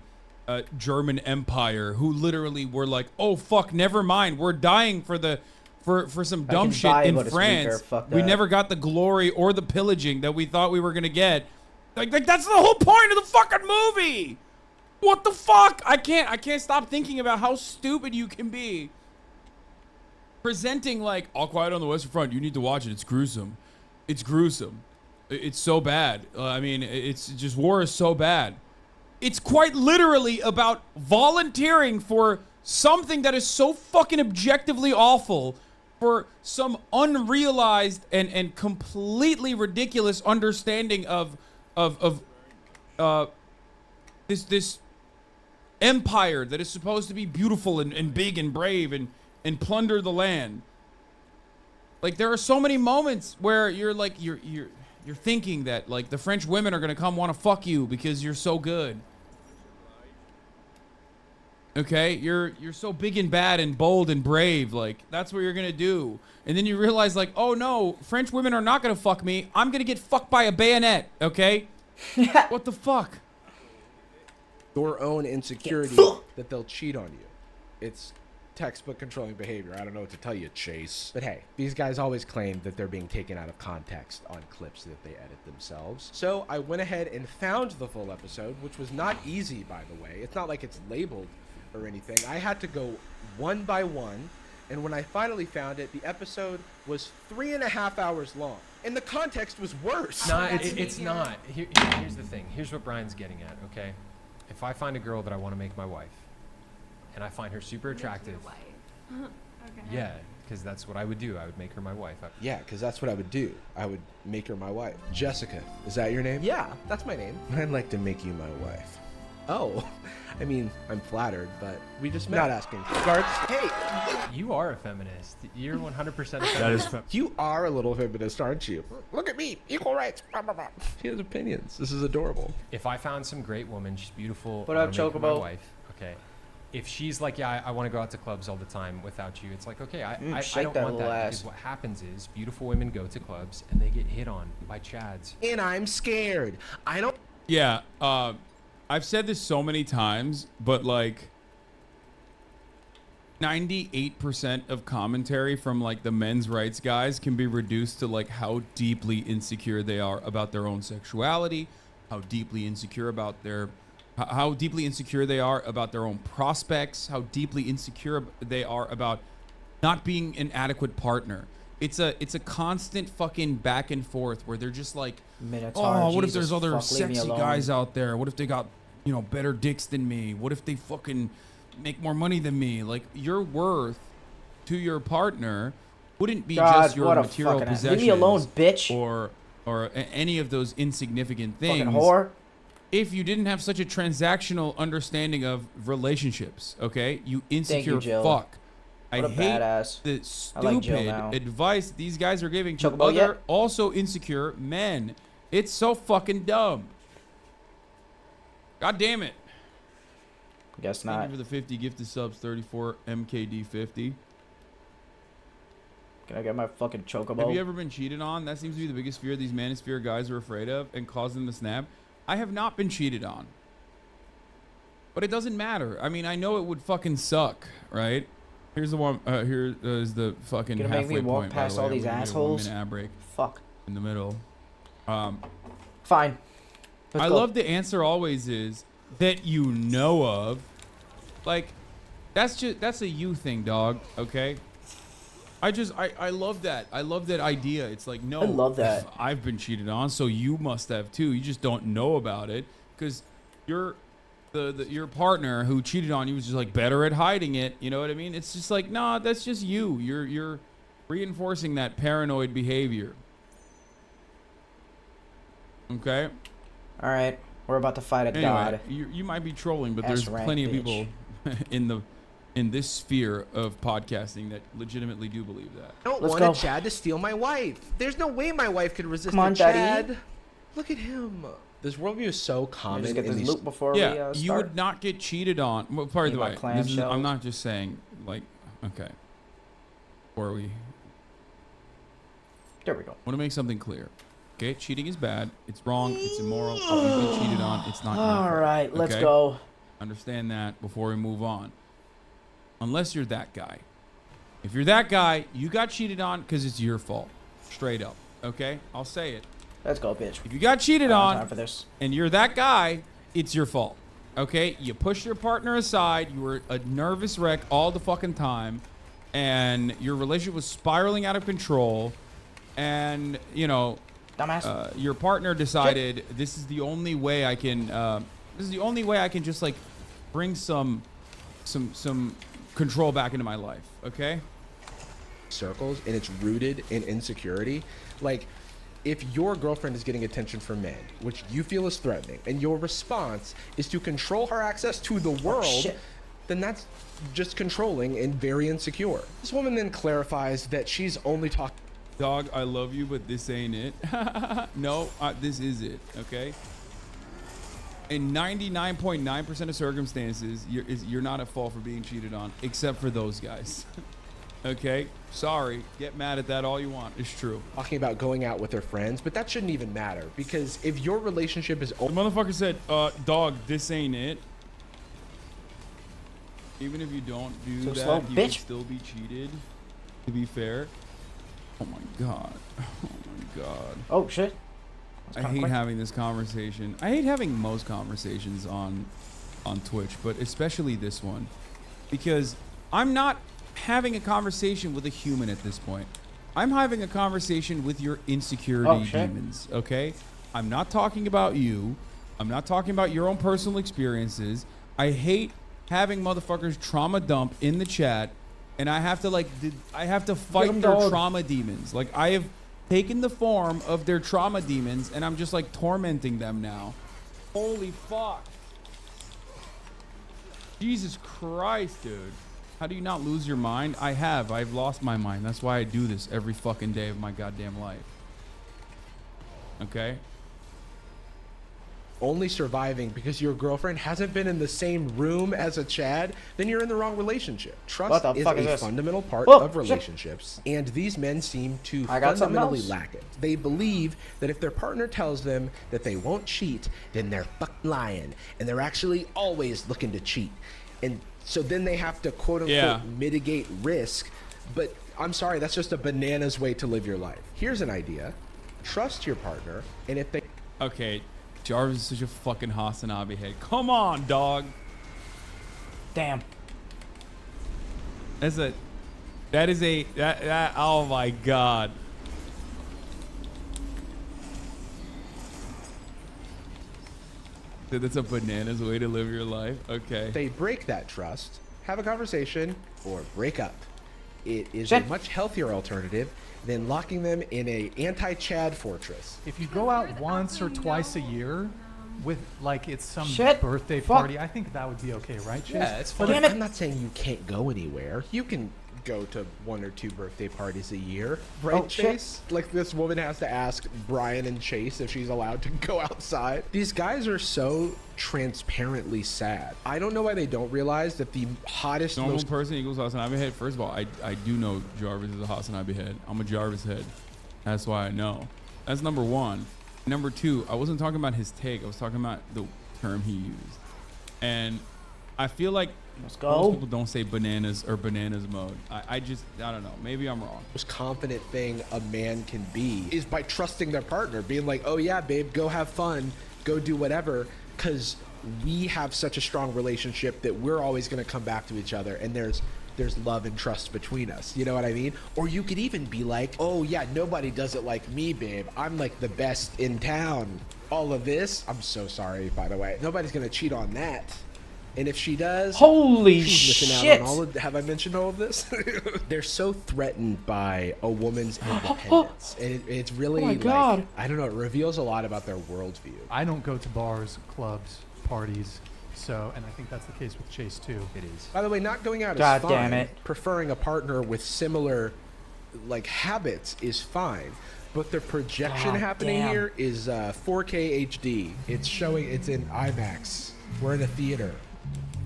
German Empire, who literally were like, oh, fuck, never mind. We're dying for the... For some dumb shit in France. We never got the glory or the pillaging that we thought we were gonna get. Like that's the whole point of the fucking movie. What the fuck? I can't stop thinking about how stupid you can be. Presenting like All Quiet on the Western Front. You need to watch it. It's gruesome. It's gruesome. It's so bad. I mean, it's just war is so bad. It's quite literally about volunteering for something that is so fucking objectively awful, for some unrealized and completely ridiculous understanding of this empire that is supposed to be beautiful and big and brave and plunder the land. Like, there are so many moments where you're like you're thinking that like the French women are gonna come want to fuck you because you're so good. Okay, you're so big and bad and bold and brave, like that's what you're gonna do. And then you realize like, oh no, French women are not gonna fuck me. I'm gonna get fucked by a bayonet, okay? What the fuck? Your own insecurity that they'll cheat on you. It's textbook controlling behavior. I don't know what to tell you, Chase. But hey, these guys always claim that they're being taken out of context on clips that they edit themselves. So I went ahead and found the full episode, which was not easy, by the way. It's not like it's labeled or anything. I had to go one by one, and when I finally found it, the episode was 3.5 hours long, and the context was worse. It's not. Here's the thing. Here's what Brian's getting at, okay? If I find a girl that I want to make my wife, and I find her super attractive, Okay. yeah, because that's what I would do. I would make her my wife. Yeah, because that's what I would do. I would make her my wife. Jessica, is that your name? Yeah, that's my name. I'd like to make you my wife. Oh, I mean, I'm flattered, but we just met. Not asking. Guards, hey! You are a feminist. You're 100% a feminist. That is You are a little feminist, aren't you? Look at me, equal rights. Blah, blah, blah. She has opinions. This is adorable. If I found some great woman, she's beautiful. What I up, wanna make her my Chocobo? wife. Okay. If she's like, yeah, I want to go out to clubs all the time without you, it's like, okay, I shake don't that want that little because ass. what happens is beautiful women go to clubs and they get hit on by chads. And I'm scared. I don't. Yeah, I've said this so many times, but like 98% of commentary from like the men's rights guys can be reduced to like how deeply insecure they are about their own sexuality, how deeply insecure they are about their own prospects, how deeply insecure they are about not being an adequate partner. It's a constant fucking back and forth where they're just like, Minotaur, oh, what if Jesus, there's other fuck, leave me sexy alone. guys out there? What if they got, you know, better dicks than me? What if they fucking make more money than me? Like, your worth to your partner wouldn't be God, just your what a material fucking ass. possessions. Leave me alone, bitch. Or any of those insignificant things. Fucking whore. If you didn't have such a transactional understanding of relationships, okay? You insecure Jill. fuck. What I a hate badass. the I like Jill stupid now. advice these guys are giving to Chocobo other yet? also insecure men. It's so fucking dumb. God damn it. Guess Thank not. you for the 50 gifted subs, 34 MKD 50. Can I get my fucking chocobo? Have you ever been cheated on? That seems to be the biggest fear these manosphere guys are afraid of and cause them to snap. I have not been cheated on. But it doesn't matter. I mean, I know it would fucking suck, right? Here's the one. Here is the fucking Gonna make me halfway walk point. By past the way. all these I'm gonna do a assholes? 1-minute ad break Fuck. in the middle. Fine. Let's I go. love the answer always is that you know of. Like, that's a you thing, dog. Okay. I love that. I love that idea. It's like, no, I love that. I've been cheated on, so you must have too. You just don't know about it because your partner who cheated on you was just like better at hiding it. You know what I mean? It's just like, nah, that's just you. You're reinforcing that paranoid behavior. Okay. All right. We're about to fight a Anyway, god. you might be trolling, but Ass there's rank, plenty of bitch. people in this sphere of podcasting that legitimately do believe that. I don't Let's want go. a Chad to steal my wife. There's no way my wife could resist Come on, a Chad. Daddy. Look at him. This worldview is so common. Just get in this these- loot before Yeah, we start. you would not get cheated on. Well, by Need the my way, clam this is, I'm shells. not just saying like, okay. Before we There we go. want to make something clear. Okay, cheating is bad. It's wrong. It's immoral. If you've been cheated on, it's not your All fault, right, let's okay? go. Understand that before we move on. Unless you're that guy. If you're that guy, you got cheated on because it's your fault. Straight up. Okay? I'll say it. Let's go, bitch. If you got cheated I don't have on time for this. and you're that guy, it's your fault. Okay? You pushed your partner aside. You were a nervous wreck all the fucking time. And your relationship was spiraling out of control. And, you know, Dumbass. your partner decided this is the only way I can just like bring some control back into my life. Okay? circles, and it's rooted in insecurity. Like, if your girlfriend is getting attention from men, which you feel is threatening, and your response is to control her access to the world, then that's just controlling and very insecure. This woman then clarifies that she's only talking. Dog, I love you, but this ain't it. No, this is it, okay? In 99.9% of circumstances, you're not at fault for being cheated on, except for those guys. Okay? Sorry. Get mad at that all you want. It's true. Talking about going out with her friends, but that shouldn't even matter, because if your relationship is... The motherfucker said, dog, this ain't it. Even if you don't do So that, slow, you bitch. can still be cheated, to be fair. Oh my god. Oh my god. Oh shit. I hate having this conversation. I hate having most conversations on Twitch, but especially this one, because I'm not having a conversation with a human at this point. I'm having a conversation with your insecurity demons, okay? I'm not talking about you. I'm not talking about your own personal experiences. I hate having motherfuckers trauma dump in the chat and I have to fight their trauma demons. Like I have taken the form of their trauma demons, and I'm just like tormenting them now. Holy fuck. Jesus Christ, dude. How do you not lose your mind? I have. I've lost my mind. That's why I do this every fucking day of my goddamn life. Okay? Only surviving because your girlfriend hasn't been in the same room as a Chad, then you're in the wrong relationship. Trust is a fundamental part of relationships, and these men seem to fundamentally lack it. They believe that if their partner tells them that they won't cheat, then they're fucking lying, and they're actually always looking to cheat. And so then they have to quote-unquote mitigate risk, but I'm sorry, that's just a bananas way to live your life. Here's an idea. Trust your partner, and if they... Okay. Jarvis is such a fucking Hasanabe head. Come on, dog. Damn. That oh my god. Dude, that's a bananas way to live your life. Okay. If they break that trust, have a conversation or break up. It is a much healthier alternative than locking them in a anti-Chad fortress. If you go out once or twice a year with like it's some birthday party, I think that would be okay, right, Chase? Yeah, it's fine. I'm not saying you can't go anywhere. You can go to 1 or 2 birthday parties a year, right, Chase? Like this woman has to ask Brian and Chase if she's allowed to go outside. These guys are so transparently sad. I don't know why they don't realize that the hottest normal person equals Hasanabe head. First of all, I do know Jarvis is a Hasanabe head. I'm a Jarvis head. That's why I know. That's number one. Number two, I wasn't talking about his take. I was talking about the term he used. And I feel like most people don't say bananas or bananas mode. I don't know. Maybe I'm wrong. The most confident thing a man can be is by trusting their partner, being like, oh yeah, babe, go have fun, go do whatever, because we have such a strong relationship that we're always going to come back to each other, and there's love and trust between us. You know what I mean? Or you could even be like, oh yeah, nobody does it like me, babe. I'm like the best in town. All of this, I'm so sorry, by the way. Nobody's going to cheat on that. And if she does, holy she's missing shit! Out on all of, have I mentioned all of this? They're so threatened by a woman's independence, and it's really like, I don't know. It reveals a lot about their worldview. I don't go to bars, clubs, parties, so, and I think that's the case with Chase too. It is. By the way, not going out is fine. Damn it! Preferring a partner with similar, like, habits is fine. But the projection happening here is 4K HD. It's showing. It's in IMAX. We're in a theater.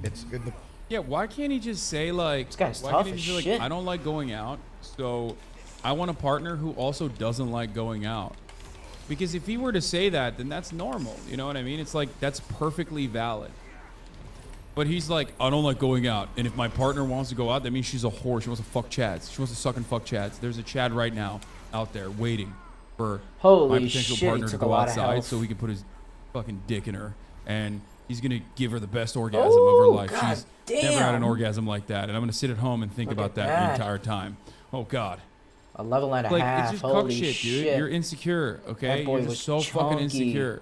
It's in the. Yeah, why can't he just say like? This guy's why tough can't as he just be shit. like, I don't like going out, so I want a partner who also doesn't like going out. Because if he were to say that, then that's normal. You know what I mean? It's like that's perfectly valid. But he's like, I don't like going out, and if my partner wants to go out, that means she's a whore. She wants to fuck Chads. She wants to suck and fuck Chads. There's a Chad right now out there waiting for my potential partner to go outside so he can put his fucking dick in her, and he's gonna give her the best orgasm of her life. She's never had an orgasm like that, and I'm gonna sit at home and think about that the entire time. Oh God. A level and a like, half. It's just Holy cuck shit, dude. You're insecure, okay? That boy You're was just so fucking insecure.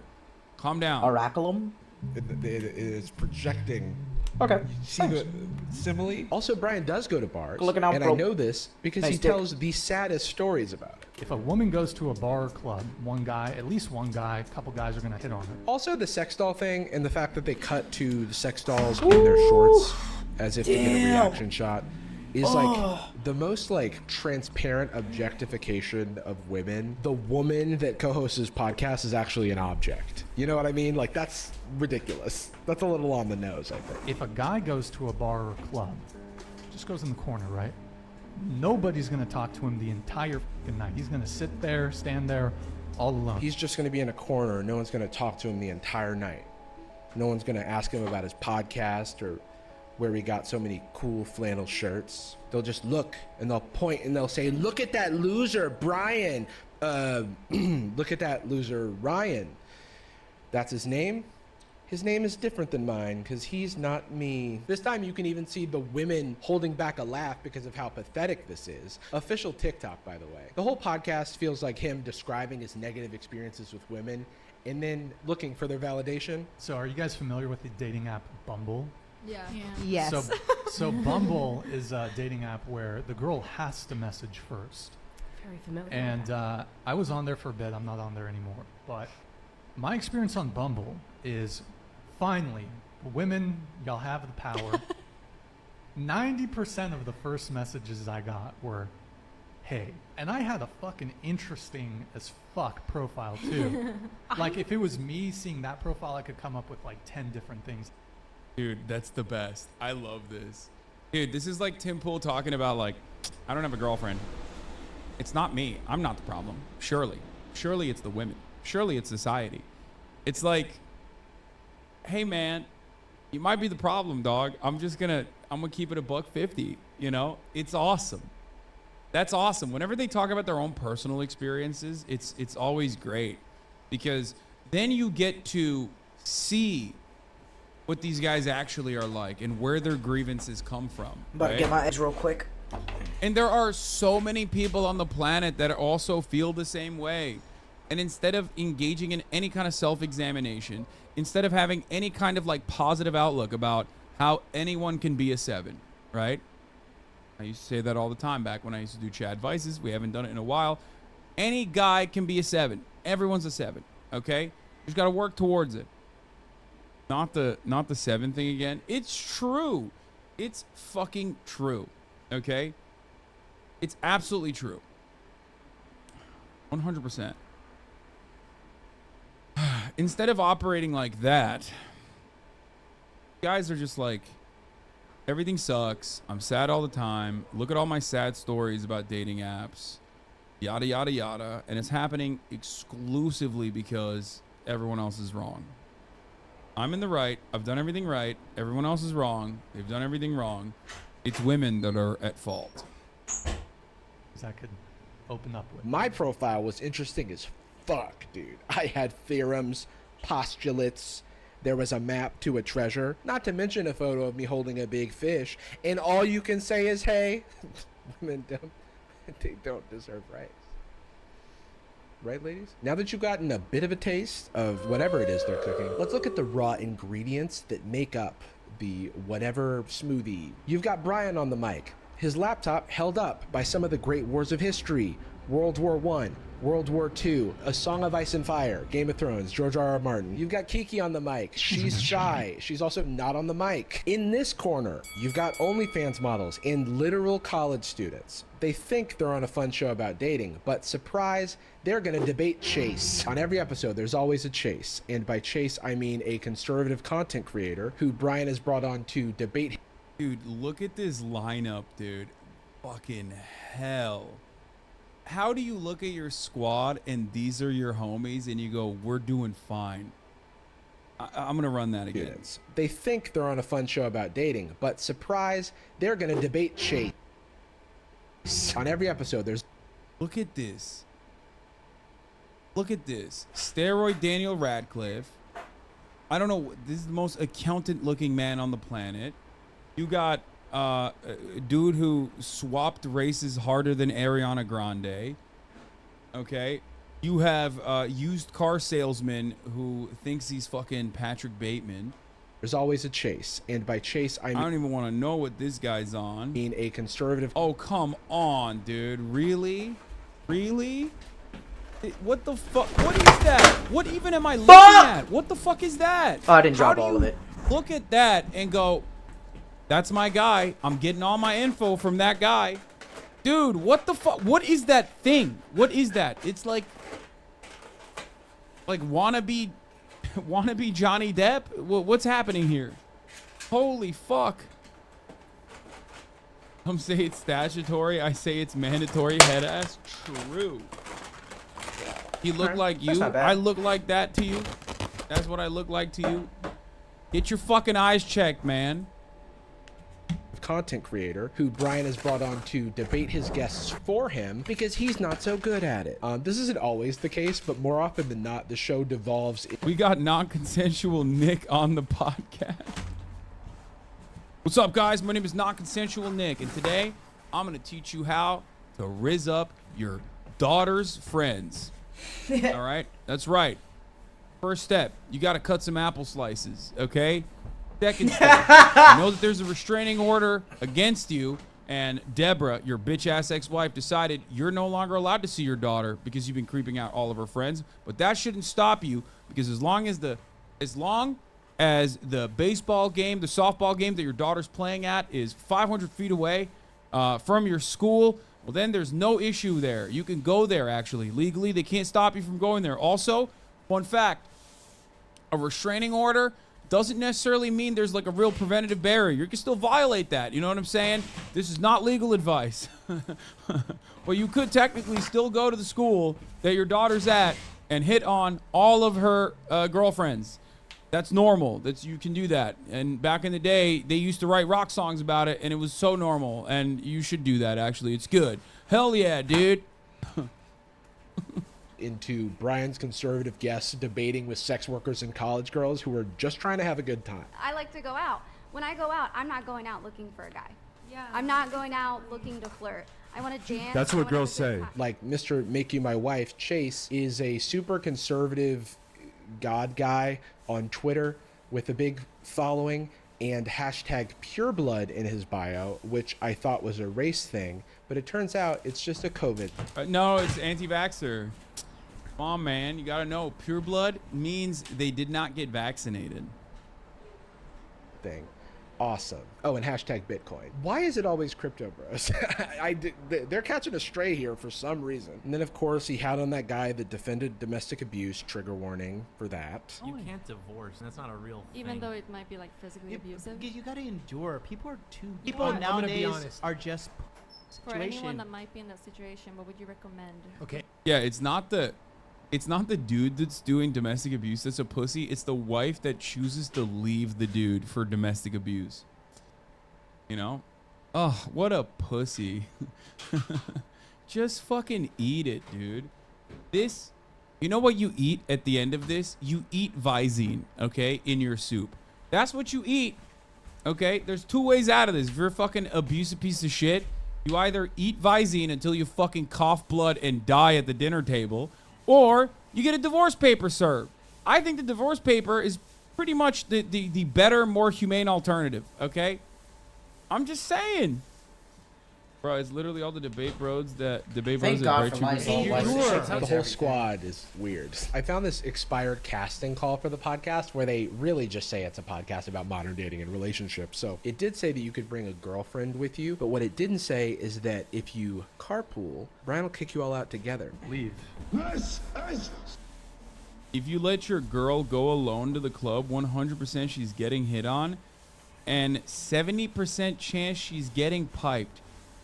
Calm down. Oraculum? It is projecting. Okay. See the simile? Also, Brian does go to bars. Looking out, and bro. I know this because he tells the saddest stories about it. If a woman goes to a bar or club, one guy, at least one guy, a couple guys are going to hit on her. Also, the sex doll thing and the fact that they cut to the sex dolls in their shorts as if to get a reaction shot is like the most like transparent objectification of women. The woman that co-hosts his podcast is actually an object. You know what I mean? Like, that's ridiculous. That's a little on the nose, I think. If a guy goes to a bar or club, just goes in the corner, right? Nobody's going to talk to him the entire fucking night. He's going to sit there, stand there, all alone. He's just going to be in a corner. No one's going to talk to him the entire night. No one's going to ask him about his podcast or where we got so many cool flannel shirts. They'll just look and they'll point and they'll say, look at that loser, Brian. Look at that loser, Ryan. That's his name. His name is different than mine because he's not me. This time you can even see the women holding back a laugh because of how pathetic this is. Official TikTok, by the way. The whole podcast feels like him describing his negative experiences with women and then looking for their validation. So are you guys familiar with the dating app Bumble? Yeah. Yes. So Bumble is a dating app where the girl has to message first. Very familiar. And I was on there for a bit. I'm not on there anymore. But my experience on Bumble is finally, women, y'all have the power. 90% of the first messages I got were, hey. And I had a fucking interesting as fuck profile too. Like if it was me seeing that profile, I could come up with like 10 different things. Dude, that's the best. I love this. Dude, this is like Tim Pool talking about like, I don't have a girlfriend. It's not me. I'm not the problem. Surely it's the women. Surely it's society. It's like, hey man, you might be the problem, dog. I'm gonna keep it $150. You know, it's awesome. That's awesome. Whenever they talk about their own personal experiences, it's always great because then you get to see what these guys actually are like and where their grievances come from. But right? get my edge real quick. And there are so many people on the planet that also feel the same way. And instead of engaging in any kind of self-examination, instead of having any kind of like positive outlook about how anyone can be a 7, right? I used to say that all the time back when I used to do Chad Vices. We haven't done it in a while. Any guy can be a 7. Everyone's a 7, okay? You just got to work towards it. Not the 7 thing again. It's true. It's fucking true. Okay? It's absolutely true. 100%. Instead of operating like that, guys are just like, everything sucks. I'm sad all the time. Look at all my sad stories about dating apps. Yada, yada, yada. And it's happening exclusively because everyone else is wrong. I'm in the right. I've done everything right. Everyone else is wrong. They've done everything wrong. It's women that are at fault. I could open up with. My profile was interesting as fuck, dude. I had theorems, postulates. There was a map to a treasure, not to mention a photo of me holding a big fish. And all you can say is, hey, women don't deserve rights. Right, ladies? Now that you've gotten a bit of a taste of whatever it is they're cooking, let's look at the raw ingredients that make up the whatever smoothie. You've got Brian on the mic. His laptop held up by some of the great wars of history. World War I, World War II, A Song of Ice and Fire, Game of Thrones, George R.R. Martin. You've got Kiki on the mic. She's shy. She's also not on the mic. In this corner, you've got OnlyFans models and literal college students. They think they're on a fun show about dating, but surprise, they're gonna debate Chase. On every episode, there's always a Chase. And by Chase, I mean a conservative content creator who Brian has brought on to debate. Dude, look at this lineup, dude. Fucking hell. How do you look at your squad and these are your homies and you go, we're doing fine? I'm going to run that again. They think they're on a fun show about dating, but surprise, they're going to debate Chase. On every episode, there's... Look at this. Look at this. Steroid Daniel Radcliffe. I don't know. This is the most accountant-looking man on the planet. You got a dude who swapped races harder than Ariana Grande. Okay. You have used car salesman who thinks he's fucking Patrick Bateman. There's always a Chase. And by Chase, I don't even want to know what this guy's on. I mean a conservative... Oh, come on, dude. Really? Really? What the fuck? What is that? What even am I looking at? What the fuck is that? Oh, I didn't drop all of it. Look at that and go... That's my guy. I'm getting all my info from that guy. Dude, what the fuck? What is that thing? What is that? It's like wannabe Johnny Depp? What's happening here? Holy fuck. Some say it's statutory. I say it's mandatory. Head ass. True. He looked like you. I look like that to you. That's what I look like to you. Get your fucking eyes checked, man. Content creator who Brian has brought on to debate his guests for him because he's not so good at it. This isn't always the case, but more often than not, the show devolves. We got non-consensual Nick on the podcast. What's up, guys? My name is Non-Consensual Nick, and today I'm going to teach you how to rizz up your daughter's friends. All right? That's right. First step, you got to cut some apple slices, okay? Second step, I know that there's a restraining order against you, and Deborah, your bitch-ass ex-wife, decided you're no longer allowed to see your daughter because you've been creeping out all of her friends. But that shouldn't stop you, because as long as the baseball game, the softball game that your daughter's playing at is 500 feet away from your school, well, then there's no issue there. You can go there, actually. Legally, they can't stop you from going there. Also, fun fact, a restraining order doesn't necessarily mean there's like a real preventative barrier. You can still violate that. You know what I'm saying? This is not legal advice. But you could technically still go to the school that your daughter's at and hit on all of her girlfriends. That's normal. You can do that. And back in the day, they used to write rock songs about it, and it was so normal. And you should do that, actually. It's good. Hell yeah, dude. Into Brian's conservative guests debating with sex workers and college girls who are just trying to have a good time. I like to go out. When I go out, I'm not going out looking for a guy. Yeah. I'm not going out looking to flirt. I want to jam. That's what girls say. Like Mr. Make You My Wife, Chase, is a super conservative God guy on Twitter with a big following and hashtag pureblood in his bio, which I thought was a race thing, but it turns out it's just a COVID. No, it's anti-vaxxer. Come on, man. You got to know, pure blood means they did not get vaccinated. Thing. Awesome. Oh, and hashtag Bitcoin. Why is it always crypto bros? They're catching a stray here for some reason. And then, of course, he had on that guy that defended domestic abuse. Trigger warning for that. You can't divorce. That's not a real thing. Even though it might be like physically abusive. You gotta endure. People nowadays are just For anyone that might be in that situation, what would you recommend? Okay. Yeah, it's not the dude that's doing domestic abuse that's a pussy. It's the wife that chooses to leave the dude for domestic abuse. You know? Oh, what a pussy. Just fucking eat it, dude. You know what you eat at the end of this? You eat Visine, okay, in your soup. That's what you eat, okay? There's two ways out of this. If you're a fucking abusive piece of shit, you either eat Visine until you fucking cough blood and die at the dinner table, or you get a divorce paper served. I think the divorce paper is pretty much the better, more humane alternative, okay? I'm just saying. Bro, it's literally all the debate bros that The whole squad is weird. I found this expired casting call for the podcast where they really just say it's a podcast about modern dating and relationships. So it did say that you could bring a girlfriend with you, but what it didn't say is that if you carpool, Brian will kick you all out together. Leave. If you let your girl go alone to the club, 100% she's getting hit on, and 70% chance she's getting piped.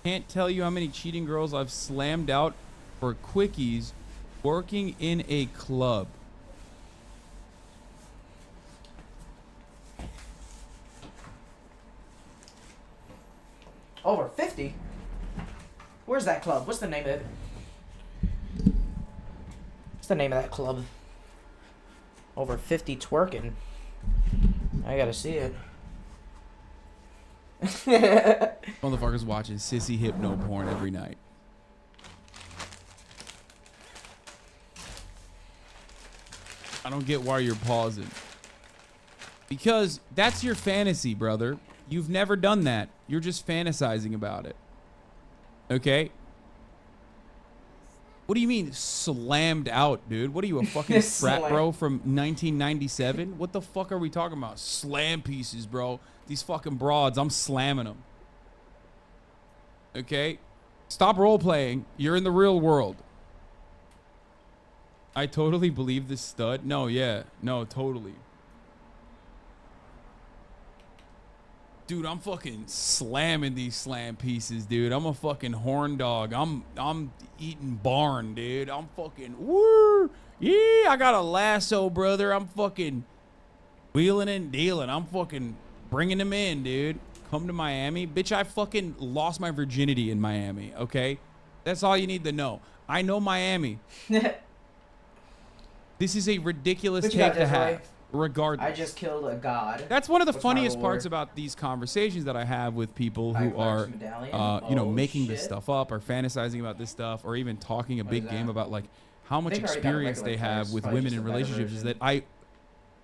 Can't tell you how many cheating girls I've slammed out for quickies working in a club. Over 50? Where's that club? What's the name of it? What's the name of that club? Over 50 twerking. I gotta see it. Motherfuckers watching sissy hypno porn every night. I don't get why you're pausing. Because that's your fantasy, brother. You've never done that. You're just fantasizing about it. Okay? What do you mean slammed out, dude? What are you, a fucking frat bro from 1997? What the fuck are we talking about? Slam pieces, bro. These fucking broads, I'm slamming them. Okay? Stop role-playing. You're in the real world. I totally believe this stud. No, yeah. No, totally. Dude, I'm fucking slamming these slam pieces, dude. I'm a fucking horn dog. I'm eating barn, dude. I'm fucking woo. Yeah, I got a lasso, brother. I'm fucking wheeling and dealing. I'm fucking bringing them in, dude. Come to Miami. Bitch, I fucking lost my virginity in Miami, okay? That's all you need to know. I know Miami. This is a ridiculous take to have. Regardless. I just killed a god. That's one of the funniest parts about these conversations that I have with people who are, making this stuff up or fantasizing about this stuff or even talking a big game about like how much experience they have with women in relationships is that I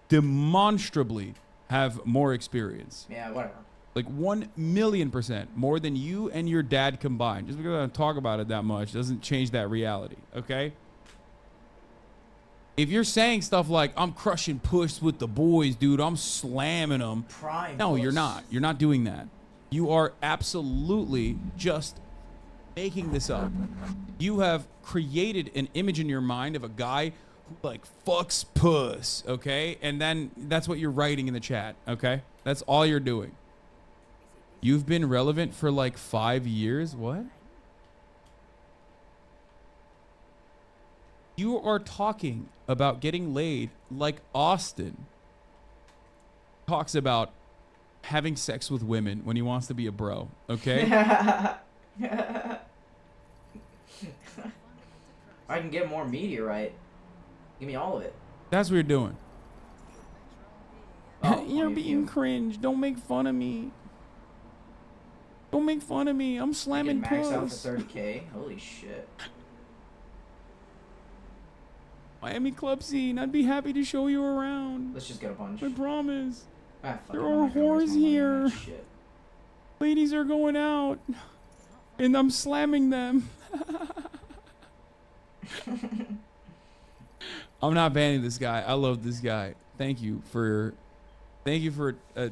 demonstrably have more experience. Yeah, whatever. Like 1,000,000% more than you and your dad combined. Just because I don't talk about it that much doesn't change that reality, okay? If you're saying stuff like, I'm crushing push with the boys, dude, I'm slamming them. Prime No, puss. you're not. You're not doing that. You are absolutely just making this up. You have created an image in your mind of a guy who, like, fucks puss, okay? And then that's what you're writing in the chat, okay? That's all you're doing. You've been relevant for like 5 years? What? You are talking about getting laid like Austin talks about having sex with women when he wants to be a bro, okay? I can get more meteorite. Give me all of it. That's what you're doing. Oh, You're being cringe. Don't make fun of me. Don't make fun of me. I'm slamming Max out puss. for 30K. Holy shit. Miami club scene. I'd be happy to show you around. Let's just get a bunch. I promise. Ah, fuck There it, I'm are not gonna waste whores my money on here. that shit. Ladies are going out. And I'm slamming them. I'm not banning this guy. I love this guy. Thank you for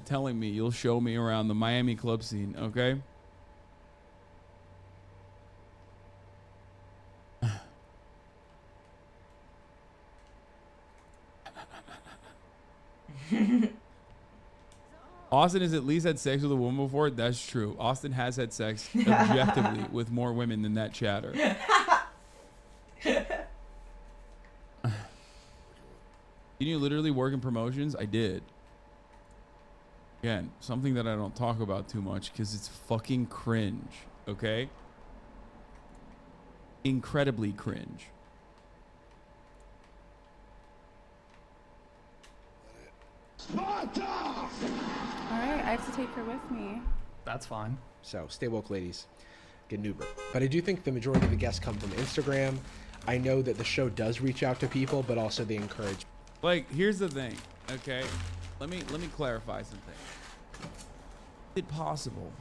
telling me you'll show me around the Miami club scene, okay? Austin has at least had sex with a woman before. That's true. Austin has had sex objectively with more women than that chatter. Didn't you literally work in promotions? I did. Again, something that I don't talk about too much because it's fucking cringe, okay? Incredibly cringe. Alright, I have to take her with me. That's fine. So stay woke, ladies. Get an Uber. But I do think the majority of the guests come from Instagram. I know that the show does reach out to people, but also they encourage. Like, here's the thing, okay? Let me clarify something. Is it possible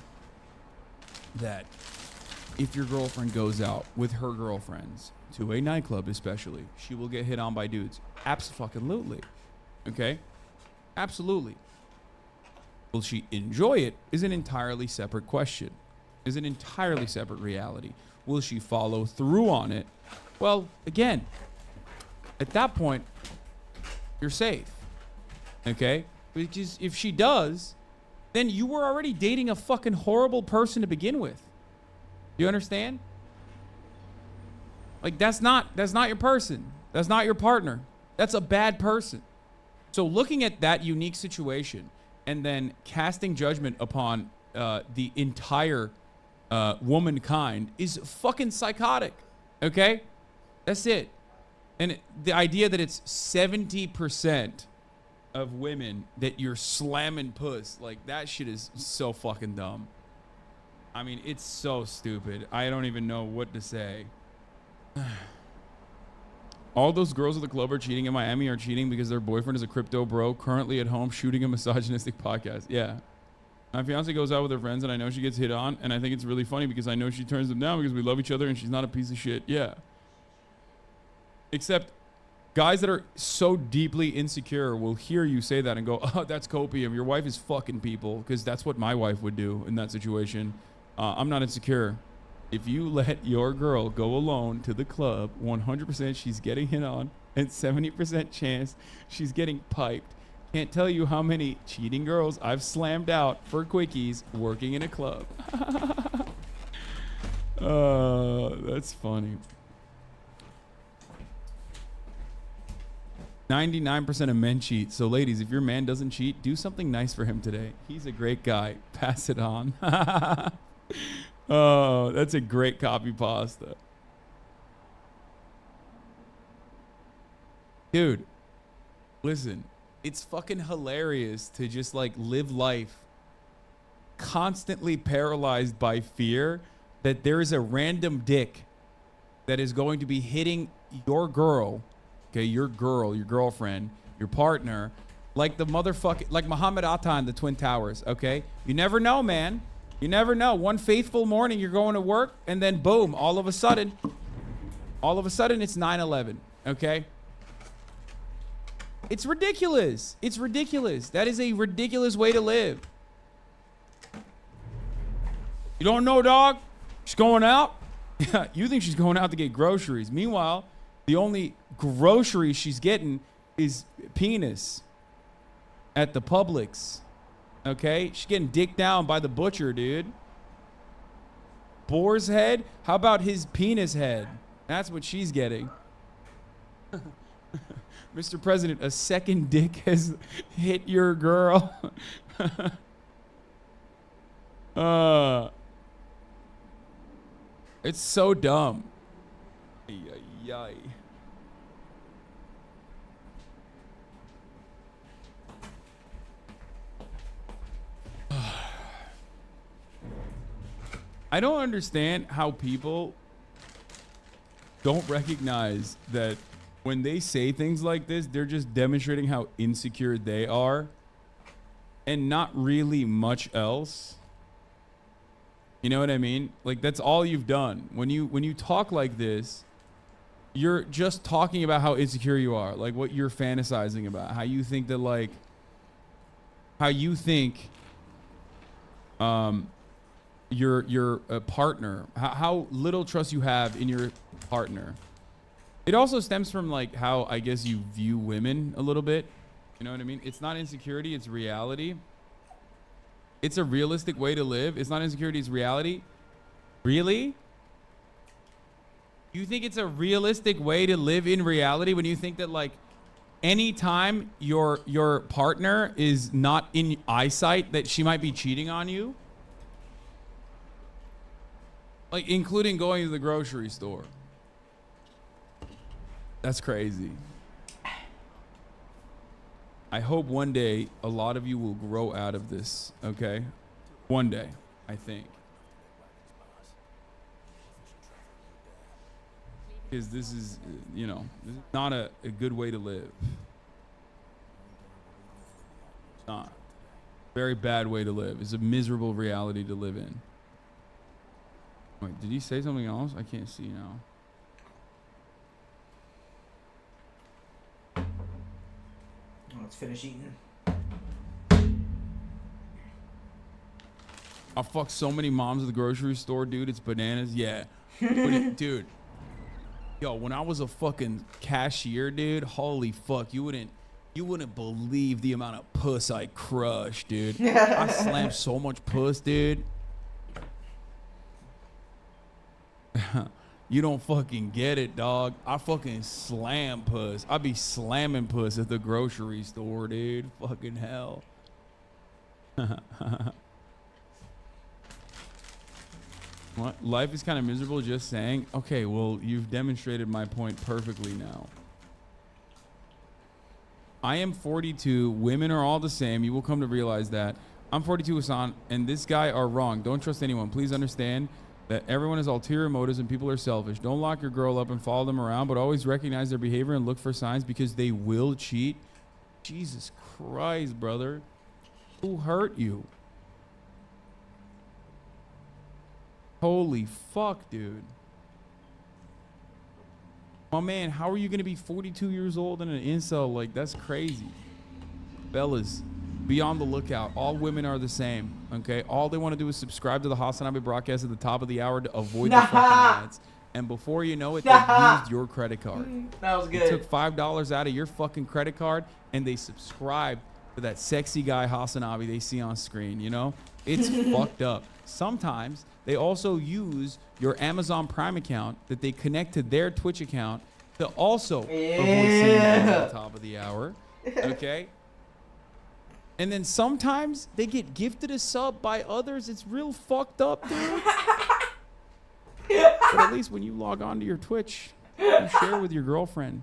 that if your girlfriend goes out with her girlfriends to a nightclub especially, she will get hit on by dudes? Abso-fucking-lutely. Okay? Absolutely. Will she enjoy it is an entirely separate question. Is an entirely separate reality. Will she follow through on it? Well, again, at that point, you're safe. Okay? Because if she does, then you were already dating a fucking horrible person to begin with. You understand? Like, that's not your person. That's not your partner. That's a bad person. So looking at that unique situation and then casting judgment upon the entire womankind is fucking psychotic. Okay? That's it. And the idea that it's 70% of women that you're slamming puss, like, that shit is so fucking dumb. I mean, it's so stupid. I don't even know what to say. All those girls at the club are cheating in Miami are cheating because their boyfriend is a crypto bro currently at home shooting a misogynistic podcast. Yeah. My fiance goes out with her friends and I know she gets hit on and I think it's really funny because I know she turns them down because we love each other and she's not a piece of shit. Yeah. Except guys that are so deeply insecure will hear you say that and go, oh, that's copium. Your wife is fucking people, because that's what my wife would do in that situation. I'm not insecure. If you let your girl go alone to the club, 100% she's getting hit on and 70% chance she's getting piped. Can't tell you how many cheating girls I've slammed out for quickies working in a club. That's funny. 99% of men cheat. So ladies, if your man doesn't cheat, do something nice for him today. He's a great guy. Pass it on. Oh, that's a great copy pasta. Dude, listen, it's fucking hilarious to just like live life constantly paralyzed by fear that there is a random dick that is going to be hitting your girl, okay, your girl, your girlfriend, your partner, Like the motherfucking, like Muhammad Atta in the Twin Towers, okay? You never know, man. You never know. One faithful morning, you're going to work, and then boom, all of a sudden, it's 9/11, okay? It's ridiculous. It's ridiculous. That is a ridiculous way to live. You don't know, dog? She's going out? Yeah, you think she's going out to get groceries. Meanwhile, the only grocery she's getting is penis at the Publix. Okay? She's getting dicked down by the butcher, dude. Boar's head? How about his penis head? That's what she's getting. Mr. President, a second dick has hit your girl. It's so dumb. Ay, ay, ay. I don't understand how people don't recognize that when they say things like this, they're just demonstrating how insecure they are and not really much else. You know what I mean? Like, that's all you've done. When you talk like this, you're just talking about how insecure you are, like what you're fantasizing about, how you think that, like, how you think your partner, how little trust you have in your partner. It also stems from, like, how I guess you view women a little bit. You know what I mean? It's not insecurity, it's reality. It's a realistic way to live. It's not insecurity, it's reality. Really? You think it's a realistic way to live in reality when you think that, like, anytime your partner is not in eyesight, that she might be cheating on you? Like, including going to the grocery store. That's crazy. I hope one day a lot of you will grow out of this, okay? One day, I think. Because this is, you know, this is not a good way to live. It's not. Very bad way to live. It's a miserable reality to live in. Wait, did he say something else? I can't see now. Let's finish eating. I fucked so many moms at the grocery store, dude. It's bananas. Yeah. Dude. Yo, when I was a fucking cashier, dude, holy fuck, you wouldn't believe the amount of puss I crushed, dude. I slammed so much puss, dude. You don't fucking get it, dog. I fucking slam puss. I be slamming puss at the grocery store, dude. Fucking hell. What? Life is kind of miserable, just saying. Okay, well, you've demonstrated my point perfectly now. I am 42. Women are all the same. You will come to realize that. I'm 42, Hassan, and this guy are wrong. Don't trust anyone. Please understand that everyone has ulterior motives and people are selfish. Don't lock your girl up and follow them around, but always recognize their behavior and look for signs because they will cheat. Jesus Christ, brother. Who hurt you? Holy fuck, dude. My man, how are you going to be 42 years old and an incel? Like, that's crazy. Fellas, be on the lookout. All women are the same, okay? All they want to do is subscribe to the Hasanabe broadcast at the top of the hour to avoid the fucking ads. And before you know it, they used your credit card. That was good. They took $5 out of your fucking credit card and they subscribed to that sexy guy Hasanabe they see on screen, you know? It's fucked up. Sometimes they also use your Amazon Prime account that they connect to their Twitch account to also avoid seeing ads at the top of the hour, okay? And then sometimes they get gifted a sub by others. It's real fucked up, dude. But at least when you log on to your Twitch, you share with your girlfriend.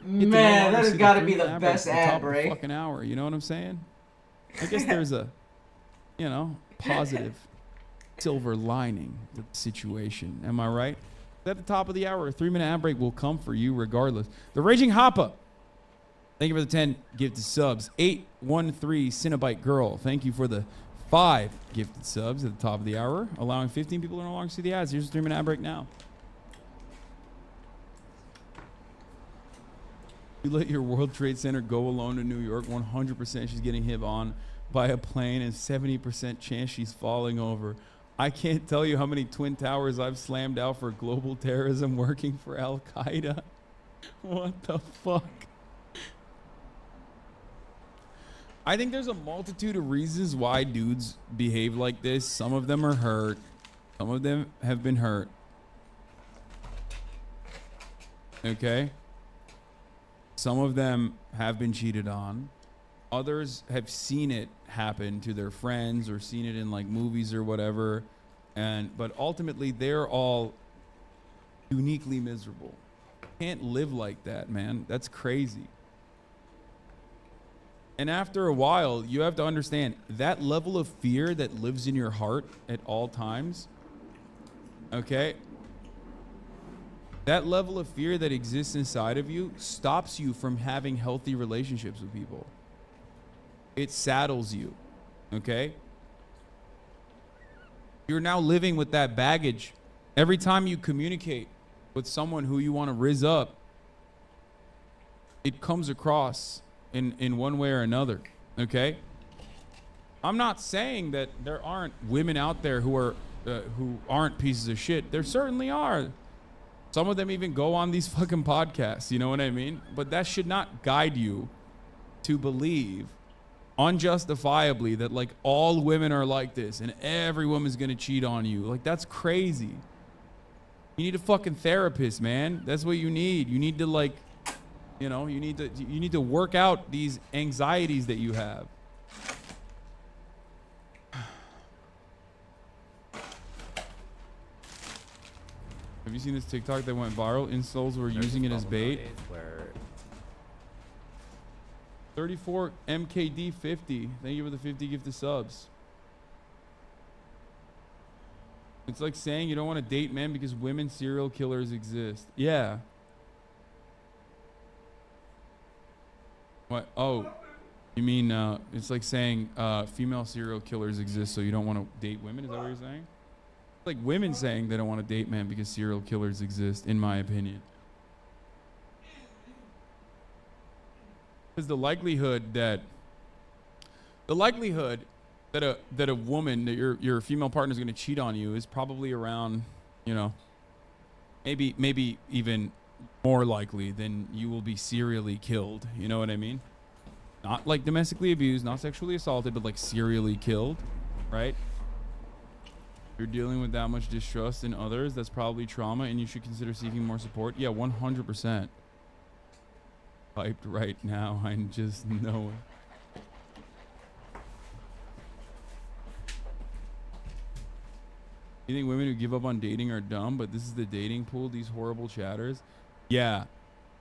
Man, that has got to be the best ad break. Fucking hour, you know what I'm saying? I guess there's a, you know, positive silver lining to the situation. Am I right? At the top of the hour, a 3-minute ad break will come for you regardless. The Raging Hoppa. Thank you for the 10 gifted subs. 813 Cinnabite Girl. Thank you for the 5 gifted subs at the top of the hour, allowing 15 people to no longer see the ads. Here's a 3-minute ad break now. You let your World Trade Center go alone to New York. 100% she's getting hit on by a plane and 70% chance she's falling over. I can't tell you how many Twin Towers I've slammed out for global terrorism working for Al Qaeda. What the fuck? I think there's a multitude of reasons why dudes behave like this. Some of them are hurt. Some of them have been hurt. Okay? Some of them have been cheated on. Others have seen it happen to their friends or seen it in like movies or whatever. But ultimately they're all uniquely miserable. Can't live like that, man. That's crazy. And after a while, you have to understand that level of fear that lives in your heart at all times, okay? That level of fear that exists inside of you stops you from having healthy relationships with people. It saddles you, okay? You're now living with that baggage. Every time you communicate with someone who you want to rizz up, it comes across in one way or another, okay? I'm not saying that there aren't women out there who aren't pieces of shit. There certainly are. Some of them even go on these fucking podcasts, you know what I mean? But that should not guide you to believe unjustifiably that like all women are like this and every woman's gonna cheat on you. Like that's crazy. You need a fucking therapist, man. That's what you need. You need to like, you know, you need to work out these anxieties that you have. Have you seen this TikTok that went viral? Installs were using it as bait. 34 MKD 50. Thank you for the 50 gifted subs. It's like saying you don't want to date men because women serial killers exist. Yeah. What? Oh, you mean it's like saying female serial killers exist, so you don't want to date women? Is that what you're saying? It's like women saying they don't want to date men because serial killers exist, in my opinion. Because the likelihood that a woman, that your female partner is going to cheat on you is probably around, you know, maybe even more likely than you will be serially killed. You know what I mean? Not like domestically abused, not sexually assaulted, but like serially killed, right? You're dealing with that much distrust in others. That's probably trauma, and you should consider seeking more support. Yeah, 100%. Piped right now. I just know it. You think women who give up on dating are dumb, but this is the dating pool, these horrible chatters? Yeah,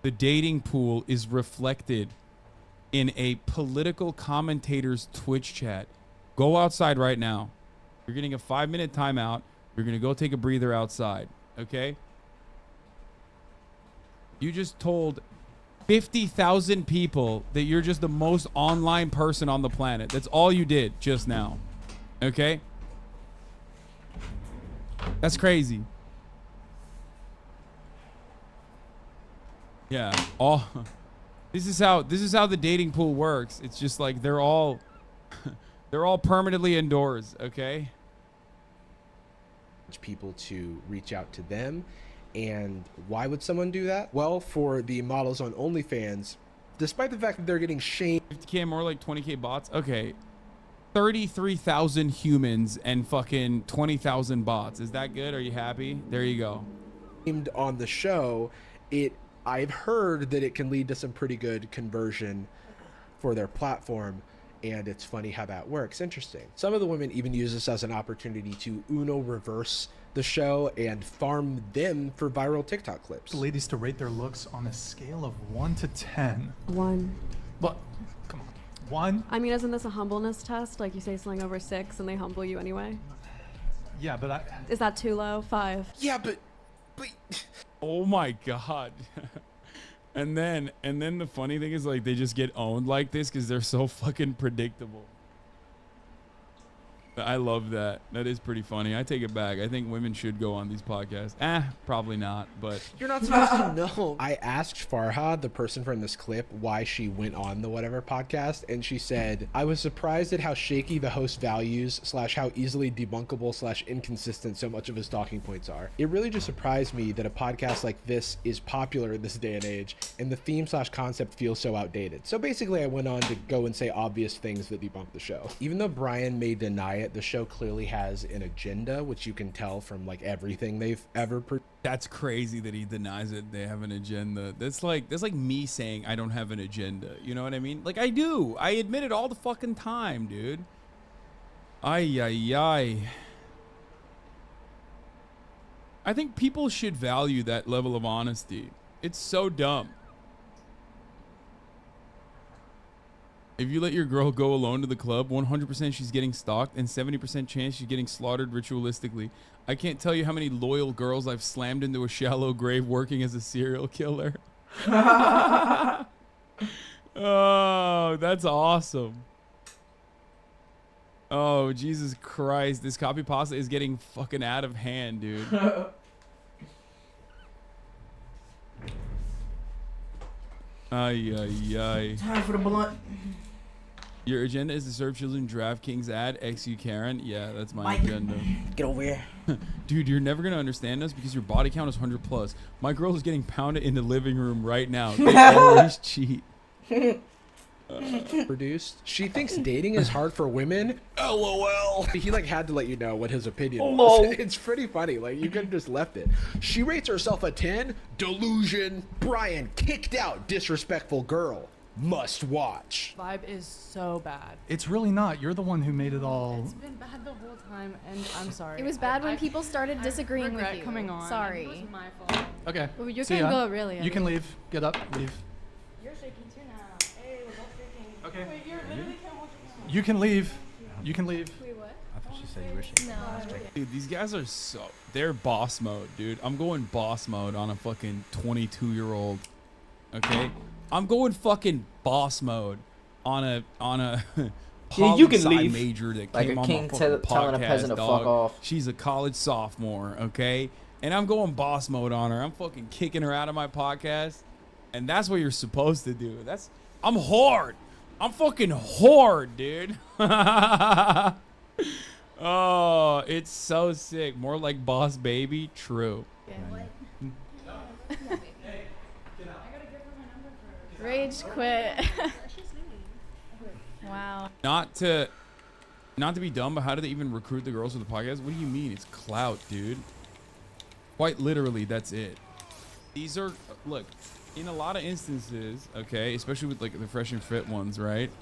the dating pool is reflected in a political commentator's Twitch chat. Go outside right now. You're getting a 5-minute timeout. You're going to go take a breather outside, okay? You just told 50,000 people that you're just the most online person on the planet. That's all you did just now, okay? That's crazy. Yeah. This is how the dating pool works. It's just like they're all permanently indoors, okay? People to reach out to them. And why would someone do that? Well, for the models on OnlyFans, despite the fact that they're getting shamed. 50K more like 20K bots? Okay. 33,000 humans and fucking 20,000 bots. Is that good? Are you happy? There you go. On the show, I've heard that it can lead to some pretty good conversion for their platform, and it's funny how that works. Interesting. Some of the women even use this as an opportunity to Uno reverse the show and farm them for viral TikTok clips. Ladies to rate their looks on a scale of 1 to 10. 1. But come on, 1? I mean, isn't this a humbleness test? Like you say something over 6 and they humble you anyway? Yeah, but Is that too low? 5. Yeah, but oh my god. And then the funny thing is, like, they just get owned like this because they're so fucking predictable. I love that. That is pretty funny. I take it back. I think women should go on these podcasts. Probably not, but... You're not supposed to know. I asked Farhad, the person from this clip, why she went on the whatever podcast, and she said, I was surprised at how shaky the host values / how easily debunkable / inconsistent so much of his talking points are. It really just surprised me that a podcast like this is popular in this day and age, and the theme / concept feels so outdated. So basically I went on to go and say obvious things that debunk the show. Even though Brian may deny it, the show clearly has an agenda, which you can tell from like everything they've ever That's crazy that he denies it. They have an agenda. That's like me saying I don't have an agenda. You know what I mean? Like, I do. I admit it all the fucking time, dude. I think people should value that level of honesty. It's so dumb. If you let your girl go alone to the club, 100% she's getting stalked and 70% chance she's getting slaughtered ritualistically. I can't tell you how many loyal girls I've slammed into a shallow grave working as a serial killer. Oh, that's awesome. Oh, Jesus Christ. This copy pasta is getting fucking out of hand, dude. Time for the blunt. Your agenda is to serve children DraftKings ad, XU Karen. Yeah, that's my agenda. Get over here. Dude, you're never going to understand us because your body count is 100 plus. My girl is getting pounded in the living room right now. They always cheat. Produced. She thinks dating is hard for women. LOL. He like had to let you know what his opinion was. It's pretty funny. Like, you could have just left it. She rates herself a 10. Delusion. Brian kicked out disrespectful girl. Must watch. Vibe is so bad. It's really not. You're the one who made it all. It's been bad the whole time, and I'm sorry. It was bad when people started disagreeing with you. Coming on. Sorry. It was my fault. Okay. Well, you See can ya. go, really. You can leave. Get up. Leave. You're shaking too now. Hey, we're both shaking. Okay. Wait, you're literally can't hold your camera. You can leave. You can leave. Wait, what? I thought she said you were shaking. No. Dude, these guys are they're boss mode, dude. I'm going boss mode on a fucking 22-year-old. Okay? I'm going fucking boss mode on a yeah, you can leave. Major that like came a on king my fucking telling a peasant podcast, to dog. fuck off. She's a college sophomore, okay? And I'm going boss mode on her. I'm fucking kicking her out of my podcast. And that's what you're supposed to do. I'm hard. I'm fucking hard, dude. Oh, it's so sick. More like boss baby. True. Rage quit. Wow. Not to be dumb, but how do they even recruit the girls for the podcast? What do you mean? It's clout, dude. Quite literally, that's it. These are, look, in a lot of instances, okay, especially with like the fresh and fit ones, right?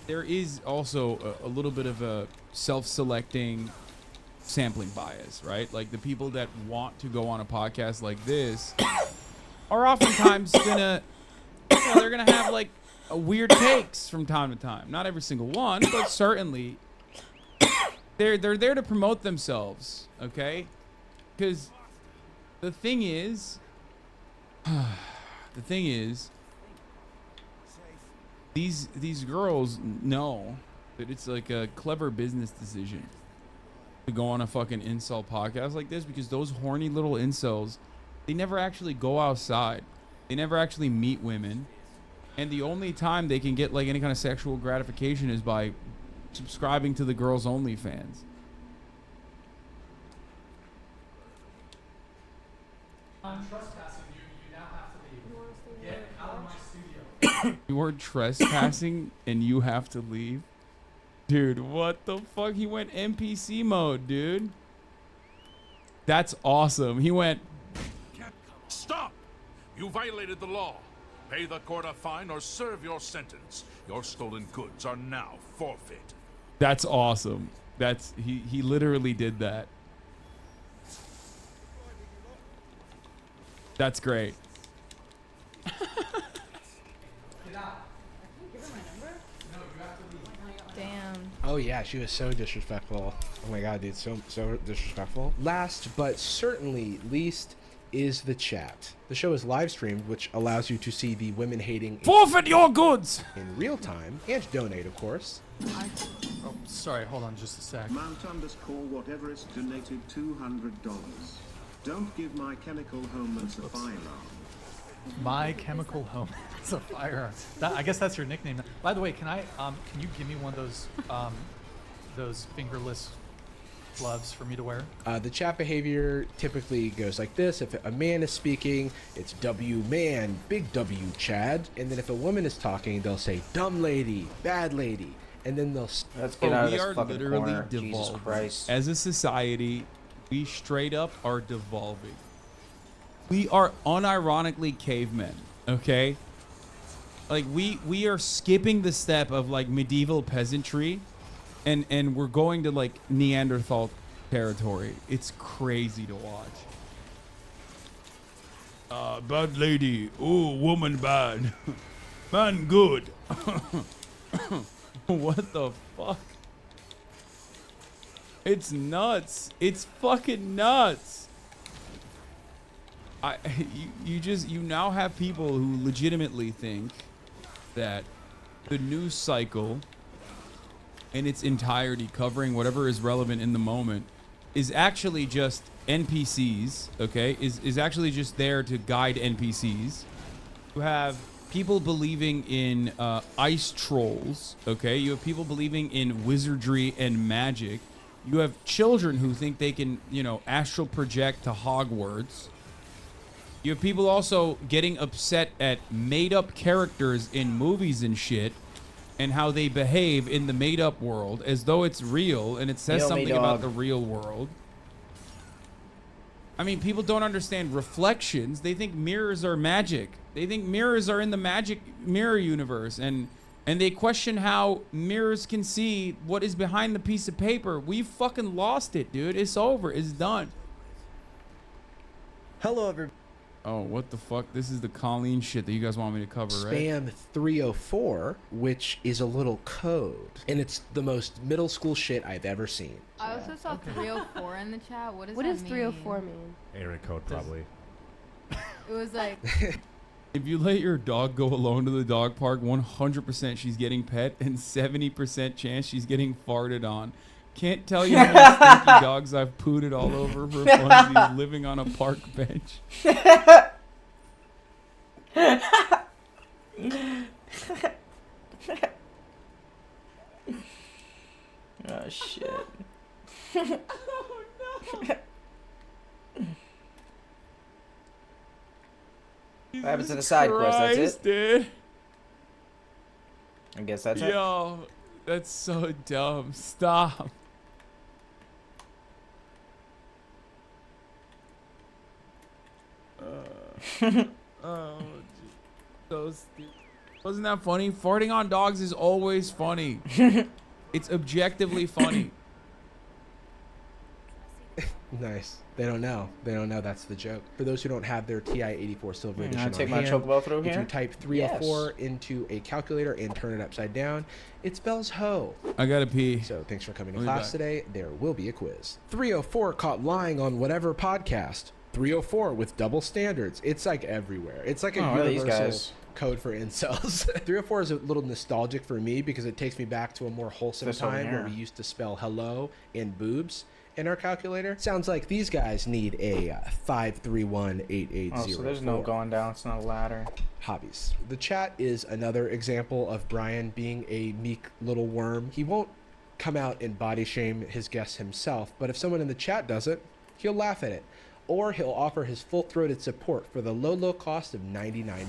There is also a little bit of a self-selecting sampling bias, right? Like the people that want to go on a podcast like this are oftentimes gonna, they're gonna have like weird takes from time to time. Not every single one, but certainly they're there to promote themselves, okay? Because the thing is, these girls know that it's like a clever business decision to go on a fucking incel podcast like this, because those horny little incels, they never actually go outside. They never actually meet women. And the only time they can get like any kind of sexual gratification is by subscribing to the girls' OnlyFans. I'm trespassing you. You now have to leave. Get out of my studio. You are trespassing and you have to leave? Dude, what the fuck? He went NPC mode, dude. That's awesome. He went... Stop! You violated the law. Pay the court a fine or serve your sentence. Your stolen goods are now forfeit. That's awesome. That's... He literally did that. That's great. Damn. Oh yeah, she was so disrespectful. Oh my god, dude, so disrespectful. Last but certainly least, is the chat. The show is live streamed, which allows you to see the women hating forfeit your goods in real time and donate, of course. Oh, sorry, hold on just a sec. Mount_whatever is donated $200. Don't give My Chemical Romance a firearm. My Chemical Romance a firearm. I guess that's your nickname. By the way, can you give me one of those fingerless gloves for me to wear? The chat behavior typically goes like this. If a man is speaking, it's W man, big W Chad. And then if a woman is talking, they'll say dumb lady, bad lady. And then they'll... Let's get out of we this are fucking literally corner. devolving. Jesus Christ. As a society, we straight up are devolving. We are unironically cavemen, okay? Like we are skipping the step of like medieval peasantry and we're going to like Neanderthal territory. It's crazy to watch. Bad lady. Oh, woman bad. Man good. What the fuck? It's nuts. It's fucking nuts. You now have people who legitimately think that the news cycle in its entirety, covering whatever is relevant in the moment, is actually just NPCs, okay? Is actually just there to guide NPCs. You have people believing in ice trolls, okay? You have people believing in wizardry and magic. You have children who think they can, astral project to Hogwarts. You have people also getting upset at made-up characters in movies and shit and how they behave in the made-up world as though it's real and it says something about the real world. I mean, people don't understand reflections. They think mirrors are magic. They think mirrors are in the magic mirror universe, and they question how mirrors can see what is behind the piece of paper. We fucking lost it, dude. It's over. It's done. Hello, everybody. Oh, what the fuck? This is the Colleen shit that you guys want me to cover, right? Spam 304, which is a little code, and it's the most middle school shit I've ever seen. I also saw 304 in the chat. What does What that does mean? 304 mean? Area code, probably. It was like... If you let your dog go alone to the dog park, 100% she's getting pet and 70% chance she's getting farted on. Can't tell you how many stinky dogs I've pooted all over for funsies living on a park bench. Oh, shit. Oh, no. What happens to the side quest? That's it? Dude. I guess that's it. Yo, that's so dumb. Stop. Oh, so stupid. Wasn't that funny? Farting on dogs is always funny. It's objectively funny. Nice. They don't know. They don't know that's the joke. For those who don't have their TI-84 Silver Edition on take my hand, chocobo through if here? you type 304 into a calculator and turn it upside down, it spells ho. I gotta pee. So thanks for coming to I'll be class back. today. There will be a quiz. 304 caught lying on whatever podcast. 304 with double standards. It's like everywhere. It's like a universal code for incels. 304 is a little nostalgic for me because it takes me back to a more wholesome time where we used to spell hello and boobs in our calculator. Sounds like these guys need a 5318804. Oh, so there's no going down. It's not a ladder. Hobbies. The chat is another example of Brian being a meek little worm. He won't come out and body shame his guests himself, but if someone in the chat does it, he'll laugh at it. Or he'll offer his full-throated support for the low cost of $99.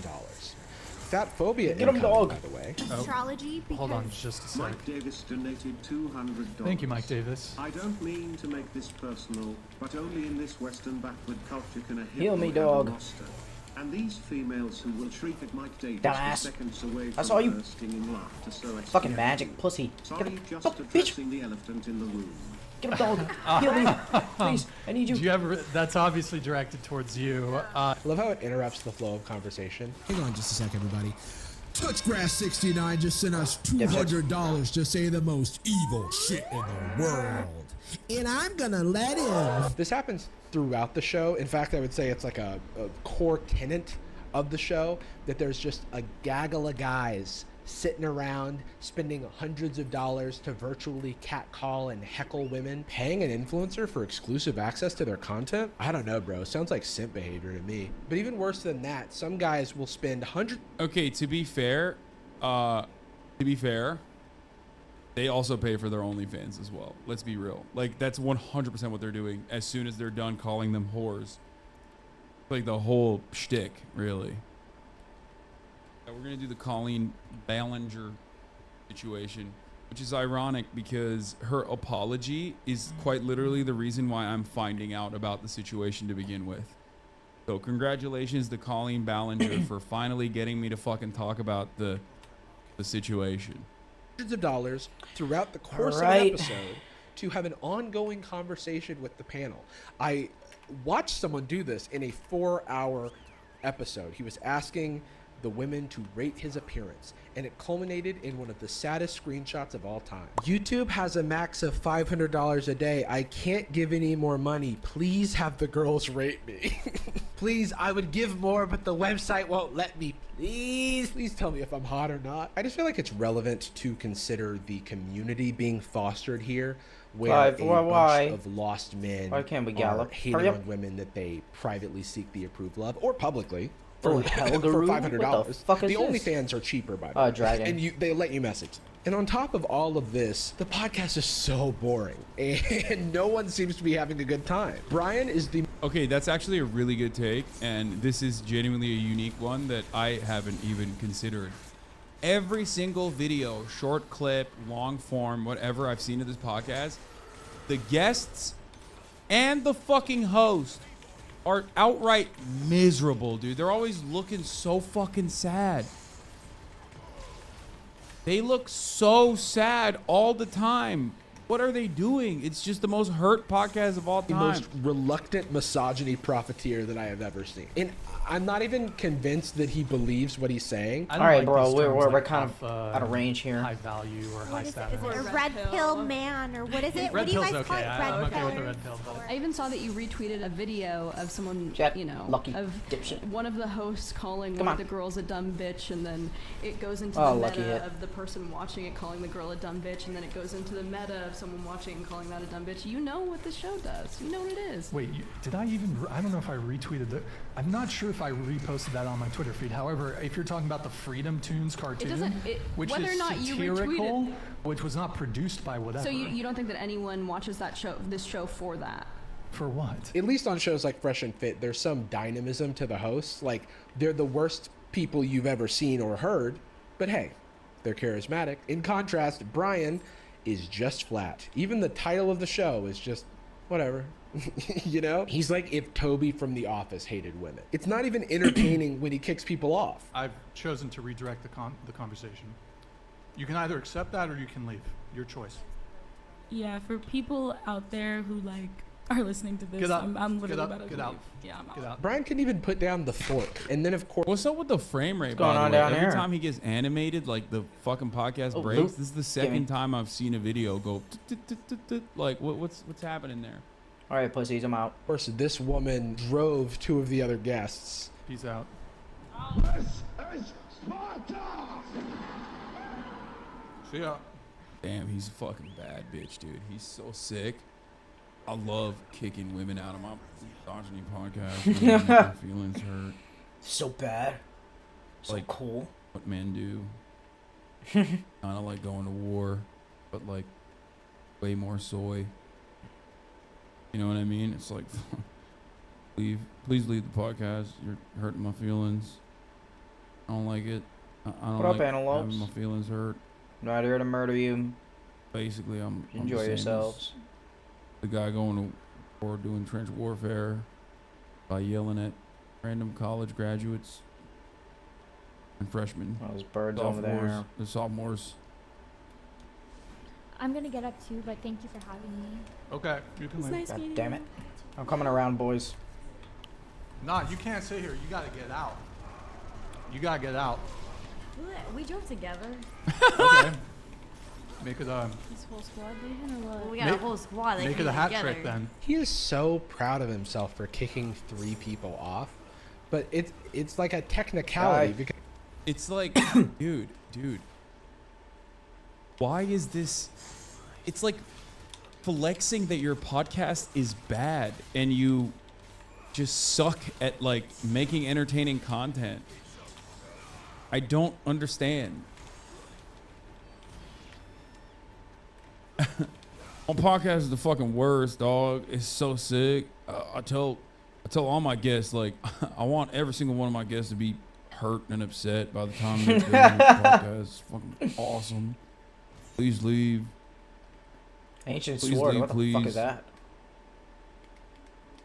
Fat phobia incoming, by the way. Astrology. Hold on just a sec. Mike Davis donated $200. Thank you, Mike Davis. I don't mean to make this personal, but only in this Western backward culture can a Heal me, hippo have dog. a roster. And these females who will shriek at Mike Davis Dumbass. for seconds away I saw you. from bursting in laughter so Fucking magic pussy. Sorry, Get just fuck, addressing the elephant in the room. Get him, dog. Heal me. Please, I need you. Do you ever? That's obviously directed towards you. I love how it interrupts the flow of conversation. Hang on just a sec, everybody. Touchgrass69 just sent us $200 to say the most evil shit in the world. And I'm gonna let him. This happens throughout the show. In fact, I would say it's like a core tenet of the show that there's just a gaggle of guys sitting around spending hundreds of dollars to virtually catcall and heckle women, paying an influencer for exclusive access to their content. I don't know, bro. Sounds like simp behavior to me. But even worse than that, some guys will spend hundreds. Okay, to be fair, they also pay for their OnlyFans as well. Let's be real. Like, that's 100% what they're doing as soon as they're done calling them whores. Like the whole shtick, really. We're going to do the Colleen Ballinger situation, which is ironic because her apology is quite literally the reason why I'm finding out about the situation to begin with. So congratulations to Colleen Ballinger for finally getting me to fucking talk about the situation. Hundreds of dollars throughout the course of an episode to have an ongoing conversation with the panel. I watched someone do this in a 4-hour episode. He was asking the women to rate his appearance, and it culminated in one of the saddest screenshots of all time. YouTube has a max of $500 a day. I can't give any more money. Please have the girls rate me. Please, I would give more, but the website won't let me. Please tell me if I'm hot or not. I just feel like it's relevant to consider the community being fostered here, where a bunch of lost men are hating on women that they privately seek the approval of, or publicly. For $500. The OnlyFans are cheaper, by the way. Dragon. And they let you message them. And on top of all of this, the podcast is so boring, and no one seems to be having a good time. Brian is the... Okay, that's actually a really good take, and this is genuinely a unique one that I haven't even considered. Every single video, short clip, long form, whatever I've seen of this podcast, the guests and the fucking host are outright miserable, dude. They're always looking so fucking sad. They look so sad all the time. What are they doing? It's just the most hurt podcast of all time. The most reluctant misogyny profiteer that I have ever seen. And I'm not even convinced that he believes what he's saying. All right, bro, we're kind of out of range here. High value or high status. Is it a red pill man or what is it? What do you guys call it? I'm okay with the red pill. I even saw that you retweeted a video of someone, of one of the hosts calling one of the girls a dumb bitch, and then it goes into the meta of the person watching it calling the girl a dumb bitch, and then it goes into the meta of someone watching and calling that a dumb bitch. You know what the show does. You know what it is. Wait, did I even? I don't know if I retweeted it. I'm not sure if I reposted that on my Twitter feed. However, if you're talking about the Freedom Tunes cartoon, which whether is or not you satirical, retweeted, which was not produced by whatever. So you don't think that anyone watches this show for that? For what? At least on shows like Fresh and Fit, there's some dynamism to the hosts. Like, they're the worst people you've ever seen or heard, but hey, they're charismatic. In contrast, Brian is just flat. Even the title of the show is just whatever. You know? He's like if Toby from The Office hated women. It's not even entertaining when he kicks people off. I've chosen to redirect the conversation. You can either accept that or you can leave. Your choice. Yeah, for people out there who are listening to this, I'm literally about to leave. Yeah, I'm out. Brian can even put down the fork, and then of course. What's up with the frame rate? What's going on down Every here? time he gets animated, like the fucking podcast breaks. This is the second time I've seen a video go like what's happening there? All right, pussies, I'm out. Of course, this woman drove 2 of the other guests. Peace out. See ya. Damn, he's a fucking bad bitch, dude. He's so sick. I love kicking women out of my misogyny podcast. My feelings hurt. So bad. So like, cool. What men do. Kind of like going to war, but like way more soy. You know what I mean? It's like, please leave the podcast. You're hurting my feelings. I don't like it. I don't What up, like antelopes? having my feelings hurt. Not here to murder you. Basically, I'm Enjoy the same as yourselves. The guy going to war doing trench warfare by yelling at random college graduates and freshmen. Those birds over there. The sophomores. I'm gonna get up too, but thank you for having me. Okay, you can leave. God damn it. I'm coming around, boys. Nah, you can't sit here. You gotta get out. You gotta get out. We drove together. Okay. Make it This whole squad leaving or what? We got a whole squad. They make came it a hat together. trick then. He is so proud of himself for kicking 3 people off, but it's like a technicality. Because it's like, dude. Why is this? It's like flexing that your podcast is bad and you just suck at like making entertaining content. I don't understand. My podcast is the fucking worst, dog. It's so sick. I tell all my guests, like, I want every single one of my guests to be hurt and upset by the time they're doing the podcast. It's fucking awesome. Please leave. Ancient Please Sword. leave, What the fuck is that?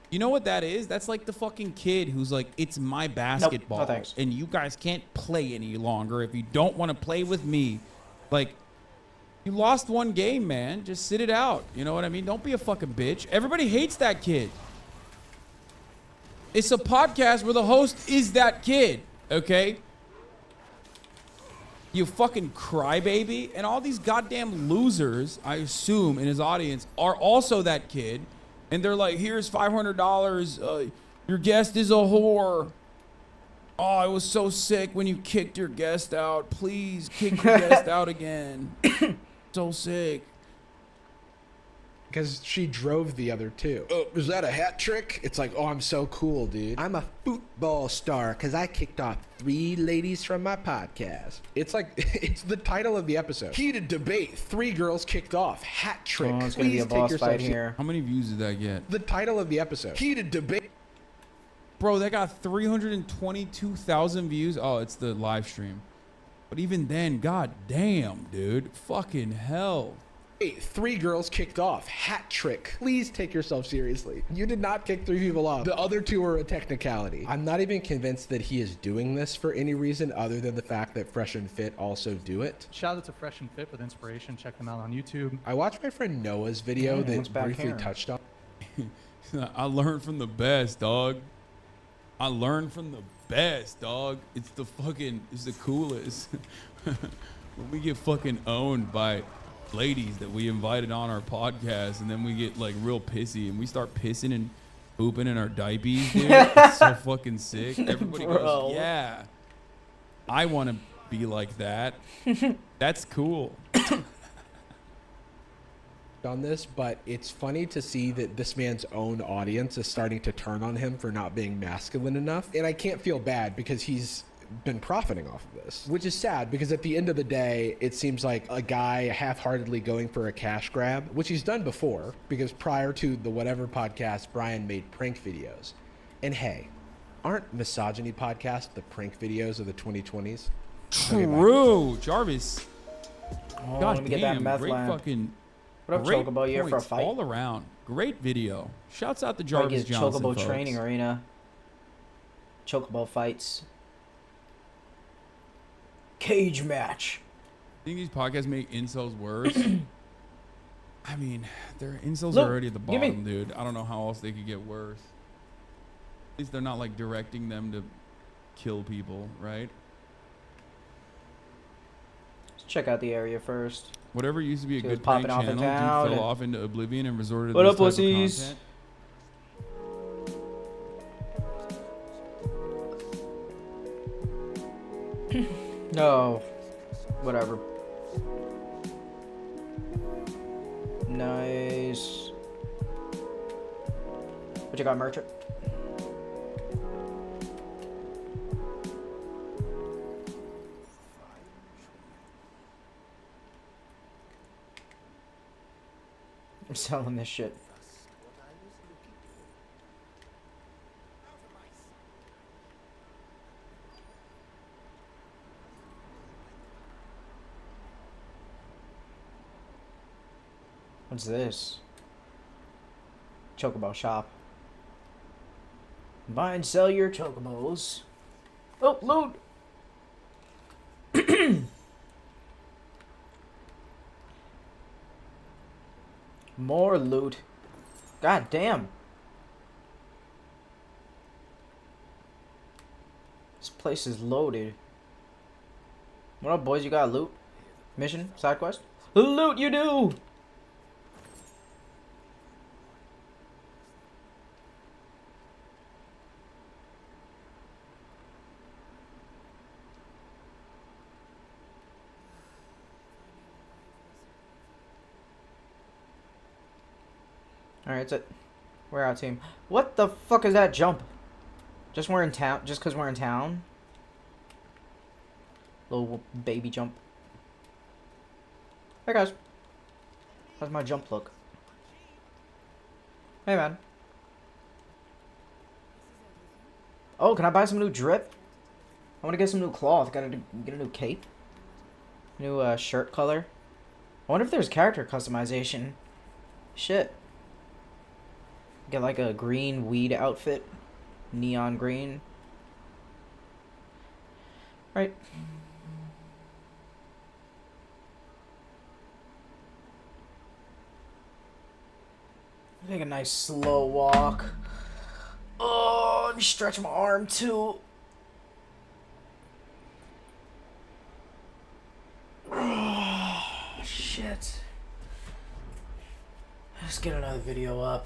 You know what that is? That's like the fucking kid who's like, it's my basketball. No thanks. And you guys can't play any longer if you don't want to play with me. Like, you lost one game, man. Just sit it out. You know what I mean? Don't be a fucking bitch. Everybody hates that kid. It's a podcast where the host is that kid, okay? You fucking crybaby. And all these goddamn losers, I assume, in his audience are also that kid. And they're like, here's $500. Your guest is a whore. Oh, I was so sick when you kicked your guest out. Please kick your guest out again. So sick. Because she drove the other 2. Oh, is that a hat trick? It's like, oh, I'm so cool, dude. I'm a football star because I kicked off 3 ladies from my podcast. It's like, it's the title of the episode. Heated debate. 3 girls kicked off. Hat trick. Oh, it's gonna be a boss fight here. How many views did that get? The title of the episode. Heated debate. Bro, that got 322,000 views. Oh, it's the live stream. But even then, god damn, dude. Fucking hell. 3 girls kicked off. Hat trick. Please take yourself seriously. You did not kick 3 people off. The other 2 are a technicality. I'm not even convinced that he is doing this for any reason other than the fact that Fresh and Fit also do it. Shout out to Fresh and Fit with inspiration. Check them out on YouTube. I watched my friend Noah's video that briefly touched on. I learned from the best, dog. I learned from the best, dog. It's the coolest. When we get fucking owned by ladies that we invited on our podcast, and then we get like real pissy and we start pissing and pooping in our diapers, dude. It's so fucking sick. Everybody goes, yeah, I want to be like that. That's cool. On this, but it's funny to see that this man's own audience is starting to turn on him for not being masculine enough, and I can't feel bad because he's been profiting off of this, which is sad because at the end of the day, it seems like a guy half-heartedly going for a cash grab, which he's done before, because prior to the Whatever podcast, Brian made prank videos. And hey, aren't misogyny podcasts the prank videos of the 2020s? True, Jarvis. Oh, God let me get that damn, meth great lamp. fucking. What up, great Chocobo? You here for a points fight? all around. Great video. Shouts out to Jarvis Like Johnson, Chocobo folks. training arena. Chocobo fights. Cage match. Think these podcasts make incels worse? I mean, their incels Look, are already at the give me- bottom, dude. I don't know how else they could get worse. At least they're not like directing them to kill people, right? Let's check out the area first. Whatever used to be a See what's good prank popping off in channel, town dude, fell and- off into oblivion and resorted to What this up, type pussies? of content. No. Whatever. Nice. What you got, merchant? I'm selling this shit. What's this? Chocobo shop. Buy and sell your chocobos. Oh, loot! More loot. God damn. This place is loaded. What up, boys? You got loot? Mission? Side quest? Loot you do! Alright, that's it. We're out, team. What the fuck is that jump? Just we're in town. Just because we're in town? Little baby jump. Hey guys. How's my jump look? Hey man. Oh, can I buy some new drip? I want to get some new cloth. Gotta get a new cape. New shirt color. I wonder if there's character customization. Shit. Get like a green weed outfit. Neon green. Right. Take a nice slow walk. Oh, let me stretch my arm too. Oh, shit. Let's get another video up.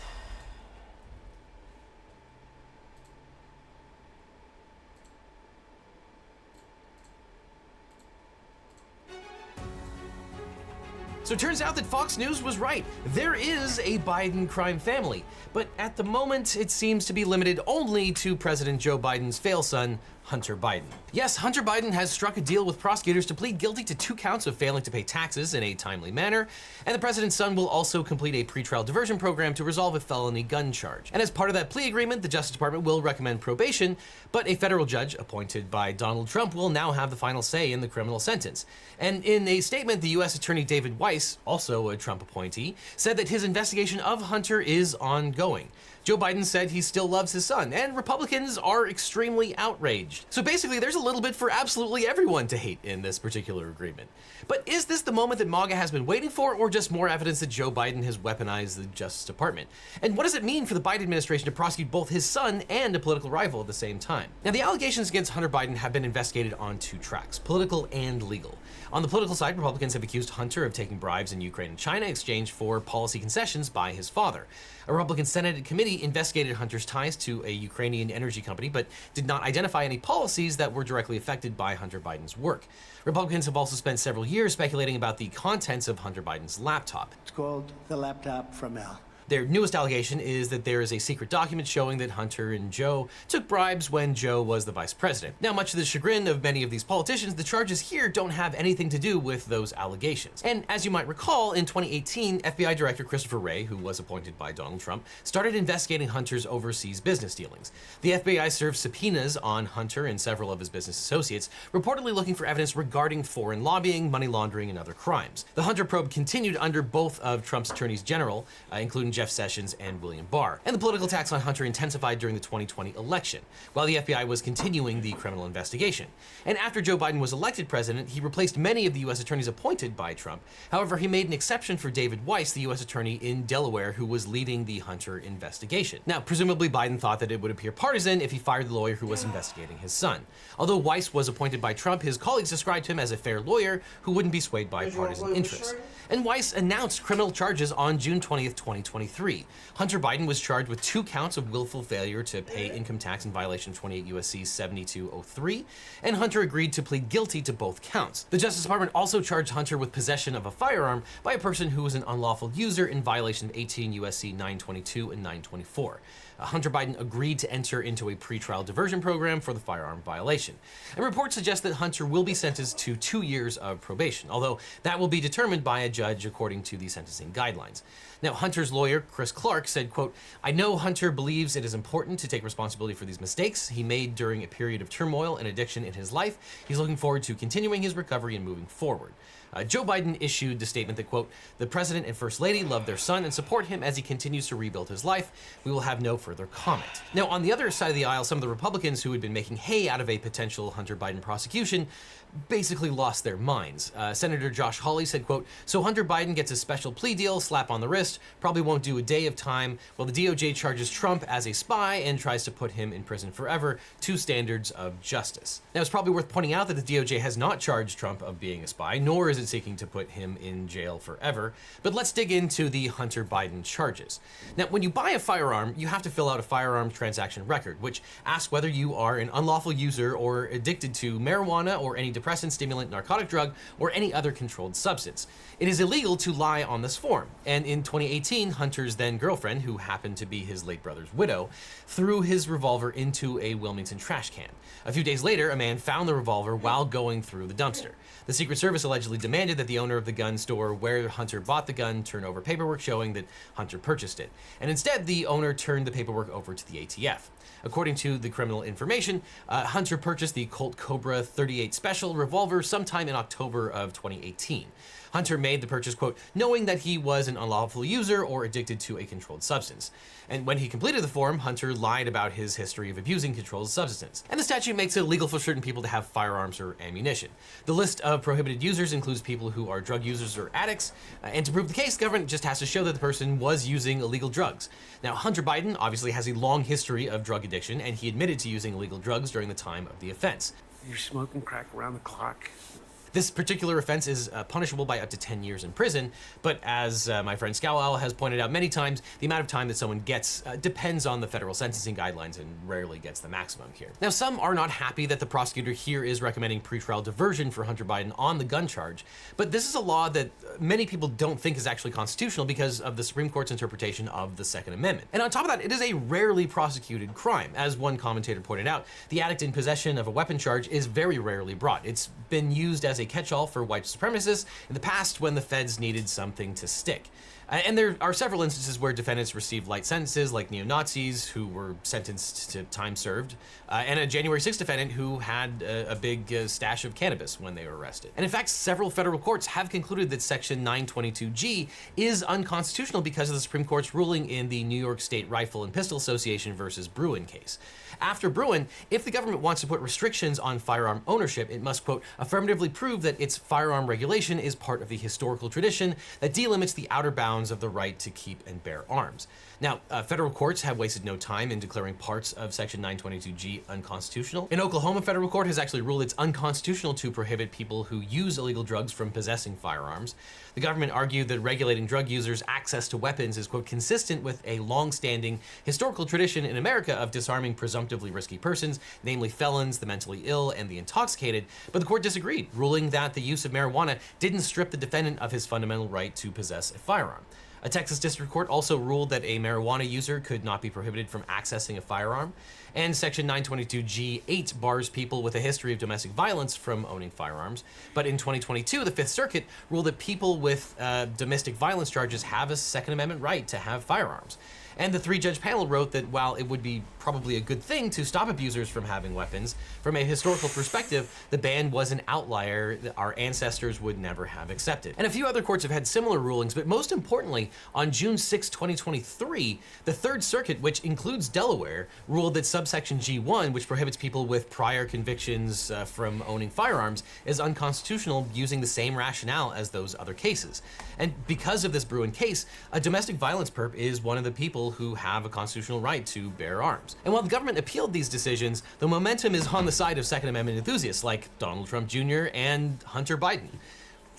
So it turns out that Fox News was right. There is a Biden crime family, but at the moment it seems to be limited only to President Joe Biden's fail son, Hunter Biden. Yes, Hunter Biden has struck a deal with prosecutors to plead guilty to 2 counts of failing to pay taxes in a timely manner, and the president's son will also complete a pretrial diversion program to resolve a felony gun charge. And as part of that plea agreement, the Justice Department will recommend probation, but a federal judge appointed by Donald Trump will now have the final say in the criminal sentence. And in a statement, the U.S. Attorney David Weiss, also a Trump appointee, said that his investigation of Hunter is ongoing. Joe Biden said he still loves his son, and Republicans are extremely outraged. So basically, there's a little bit for absolutely everyone to hate in this particular agreement. But is this the moment that MAGA has been waiting for, or just more evidence that Joe Biden has weaponized the Justice Department? And what does it mean for the Biden administration to prosecute both his son and a political rival at the same time? Now, the allegations against Hunter Biden have been investigated on 2 tracks, political and legal. On the political side, Republicans have accused Hunter of taking bribes in Ukraine and China in exchange for policy concessions by his father. A Republican Senate committee investigated Hunter's ties to a Ukrainian energy company, but did not identify any policies that were directly affected by Hunter Biden's work. Republicans have also spent several years speculating about the contents of Hunter Biden's laptop. It's called the laptop from Al. Their newest allegation is that there is a secret document showing that Hunter and Joe took bribes when Joe was the vice president. Now, much to the chagrin of many of these politicians, the charges here don't have anything to do with those allegations. And as you might recall, in 2018, FBI Director Christopher Wray, who was appointed by Donald Trump, started investigating Hunter's overseas business dealings. The FBI served subpoenas on Hunter and several of his business associates, reportedly looking for evidence regarding foreign lobbying, money laundering, and other crimes. The Hunter probe continued under both of Trump's attorneys general, including Jeff Sessions and William Barr. And the political attacks on Hunter intensified during the 2020 election, while the FBI was continuing the criminal investigation. And after Joe Biden was elected president, he replaced many of the U.S. attorneys appointed by Trump. However, he made an exception for David Weiss, the U.S. attorney in Delaware, who was leading the Hunter investigation. Now, presumably Biden thought that it would appear partisan if he fired the lawyer who was investigating his son. Although Weiss was appointed by Trump, his colleagues described him as a fair lawyer who wouldn't be swayed by partisan interests. And Weiss announced criminal charges on June 20th, 2023. Hunter Biden was charged with 2 counts of willful failure to pay income tax in violation of 28 U.S.C. 7203, and Hunter agreed to plead guilty to both counts. The Justice Department also charged Hunter with possession of a firearm by a person who was an unlawful user in violation of 18 U.S.C. 922 and 924. Hunter Biden agreed to enter into a pretrial diversion program for the firearm violation. And reports suggest that Hunter will be sentenced to 2 years of probation, although that will be determined by a judge according to the sentencing guidelines. Now, Hunter's lawyer, Chris Clark, said, quote, "I know Hunter believes it is important to take responsibility for these mistakes he made during a period of turmoil and addiction in his life. He's looking forward to continuing his recovery and moving forward." Joe Biden issued the statement that, quote, "The president and first lady love their son and support him as he continues to rebuild his life. We will have no further comment." Now, on the other side of the aisle, some of the Republicans who had been making hay out of a potential Hunter Biden prosecution basically lost their minds. Senator Josh Hawley said, quote, "So Hunter Biden gets a special plea deal, slap on the wrist, probably won't do a day of time, while the DOJ charges Trump as a spy and tries to put him in prison forever, 2 standards of justice." Now, it's probably worth pointing out that the DOJ has not charged Trump of being a spy, nor is isn't seeking to put him in jail forever. But let's dig into the Hunter Biden charges. Now, when you buy a firearm, you have to fill out a firearm transaction record, which asks whether you are an unlawful user or addicted to marijuana or any depressant, stimulant, narcotic drug, or any other controlled substance. It is illegal to lie on this form, and in 2018, Hunter's then girlfriend, who happened to be his late brother's widow, threw his revolver into a Wilmington trash can. A few days later, a man found the revolver while going through the dumpster. The Secret Service allegedly demanded that the owner of the gun store where Hunter bought the gun turn over paperwork showing that Hunter purchased it. And instead, the owner turned the paperwork over to the ATF. According to the criminal information, Hunter purchased the Colt Cobra 38 Special revolver sometime in October of 2018. Hunter made the purchase, quote, knowing that he was an unlawful user or addicted to a controlled substance. And when he completed the form, Hunter lied about his history of abusing controlled substances. And the statute makes it illegal for certain people to have firearms or ammunition. The list of prohibited users includes people who are drug users or addicts. And to prove the case, the government just has to show that the person was using illegal drugs. Now, Hunter Biden obviously has a long history of drug addiction, and he admitted to using illegal drugs during the time of the offense. You're smoking crack around the clock. This particular offense is punishable by up to 10 years in prison, but as my friend Scowell has pointed out many times, the amount of time that someone gets depends on the federal sentencing guidelines and rarely gets the maximum here. Now, some are not happy that the prosecutor here is recommending pretrial diversion for Hunter Biden on the gun charge, but this is a law that many people don't think is actually constitutional because of the Supreme Court's interpretation of the Second Amendment. And on top of that, it is a rarely prosecuted crime. As one commentator pointed out, the addict in possession of a weapon charge is very rarely brought. It's been used as a catch-all for white supremacists in the past when the feds needed something to stick. And there are several instances where defendants received light sentences, like neo-Nazis who were sentenced to time served, and a January 6th defendant who had a big stash of cannabis when they were arrested. And in fact, several federal courts have concluded that Section 922G is unconstitutional because of the Supreme Court's ruling in the New York State Rifle and Pistol Association versus Bruin case. After Bruin, if the government wants to put restrictions on firearm ownership, it must, quote, affirmatively prove that its firearm regulation is part of the historical tradition that delimits the outer bounds of the right to keep and bear arms. Now, federal courts have wasted no time in declaring parts of Section 922G unconstitutional. In Oklahoma, federal court has actually ruled it's unconstitutional to prohibit people who use illegal drugs from possessing firearms. The government argued that regulating drug users' access to weapons is, quote, consistent with a long-standing historical tradition in America of disarming presumptively risky persons, namely felons, the mentally ill, and the intoxicated, but the court disagreed, ruling that the use of marijuana didn't strip the defendant of his fundamental right to possess a firearm. A Texas district court also ruled that a marijuana user could not be prohibited from accessing a firearm, and Section 922G8 bars people with a history of domestic violence from owning firearms. But in 2022, the Fifth Circuit ruled that people with domestic violence charges have a Second Amendment right to have firearms. And the three-judge panel wrote that while it would be probably a good thing to stop abusers from having weapons, from a historical perspective, the ban was an outlier that our ancestors would never have accepted. And a few other courts have had similar rulings, but most importantly, on June 6, 2023, the Third Circuit, which includes Delaware, ruled that subsection G1, which prohibits people with prior convictions from owning firearms, is unconstitutional using the same rationale as those other cases. And because of this Bruin case, a domestic violence perp is one of the people who have a constitutional right to bear arms. And while the government appealed these decisions, the momentum is on the side of Second Amendment enthusiasts like Donald Trump Jr. and Hunter Biden.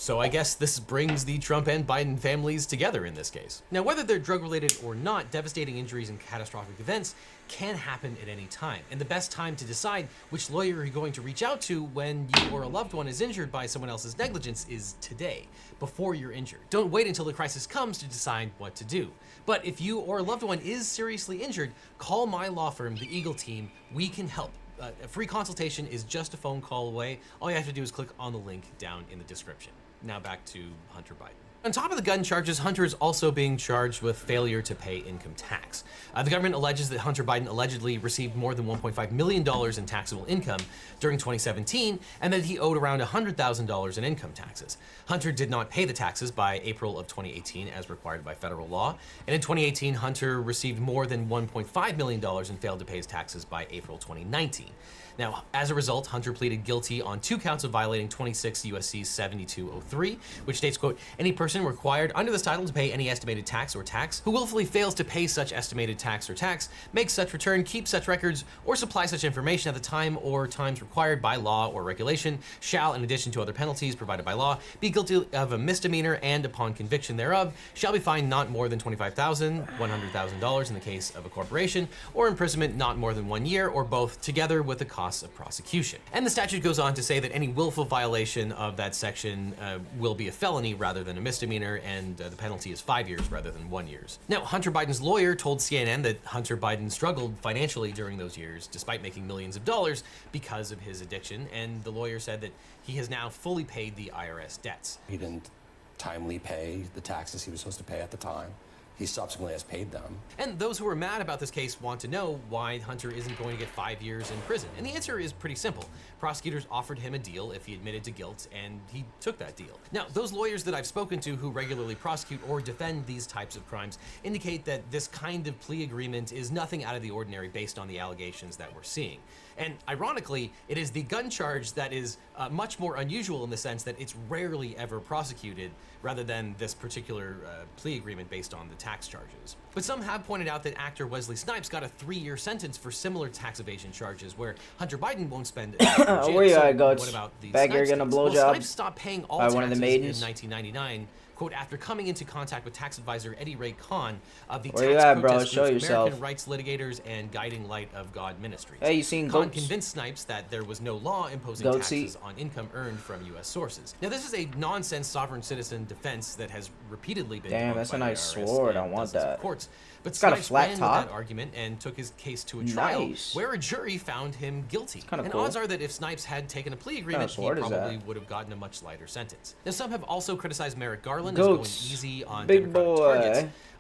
So I guess this brings the Trump and Biden families together in this case. Now, whether they're drug-related or not, devastating injuries and catastrophic events can happen at any time. And the best time to decide which lawyer you're going to reach out to when you or a loved one is injured by someone else's negligence is today, before you're injured. Don't wait until the crisis comes to decide what to do. But if you or a loved one is seriously injured, call my law firm, the Eagle Team. We can help. A free consultation is just a phone call away. All you have to do is click on the link down in the description. Now back to Hunter Biden. On top of the gun charges, Hunter is also being charged with failure to pay income tax. The government alleges that Hunter Biden allegedly received more than $1.5 million in taxable income during 2017, and that he owed around $100,000 in income taxes. Hunter did not pay the taxes by April of 2018 as required by federal law, and in 2018, Hunter received more than $1.5 million and failed to pay his taxes by April 2019. Now, as a result, Hunter pleaded guilty on 2 counts of violating 26 U.S.C. 7203, which states, quote, any person person required under this title to pay any estimated tax or tax, who willfully fails to pay such estimated tax or tax, makes such return, keeps such records, or supply such information at the time or times required by law or regulation, shall, in addition to other penalties provided by law, be guilty of a misdemeanor and, upon conviction thereof, shall be fined not more than $25,000, $100,000 in the case of a corporation, or imprisonment not more than 1 year, or both, together with the costs of prosecution. And the statute goes on to say that any willful violation of that section will be a felony rather than a misdemeanor, and the penalty is 5 years rather than 1 year. Now, Hunter Biden's lawyer told CNN that Hunter Biden struggled financially during those years, despite making millions of dollars because of his addiction, and the lawyer said that he has now fully paid the IRS debts. He didn't timely pay the taxes he was supposed to pay at the time. He subsequently has paid them. And those who are mad about this case want to know why Hunter isn't going to get 5 years in prison. And the answer is pretty simple. Prosecutors offered him a deal if he admitted to guilt, and he took that deal. Now, those lawyers that I've spoken to who regularly prosecute or defend these types of crimes indicate that this kind of plea agreement is nothing out of the ordinary based on the allegations that we're seeing. And ironically, it is the gun charge that is much more unusual in the sense that it's rarely ever prosecuted, rather than this particular plea agreement based on the tax charges. But some have pointed out that actor Wesley Snipes got a 3-year sentence for similar tax evasion charges, where Hunter Biden won't spend jail. Where you at, Goats? What about the Bagger Snipes getting a case? blowjob Well, Snipes stopped paying all by taxes one of the in maidens? 1999, quote, after coming into contact with tax advisor Eddie Ray Khan of the Where you tax at, bro? protest Show group yourself. American Rights Litigators and Guiding Light of God Ministries. Hey, you seen Khan Goats? convinced Snipes that there was no law imposing Goatsy? taxes on income earned from U.S. sources. Now, this is a nonsense sovereign citizen defense that has repeatedly been Damn, debunked that's by a the nice IRS sword. and I want dozens of that. courts. But It's got a Snipes flat ran top. with that argument and took his case to a trial Nice. where a jury found him guilty. kinda And cool. odds are that if Snipes had taken a plea agreement, he sword is probably that? would have gotten a much lighter sentence. Now, some have also criticized Merrick Garland Goats. as going easy on Big Democratic boy.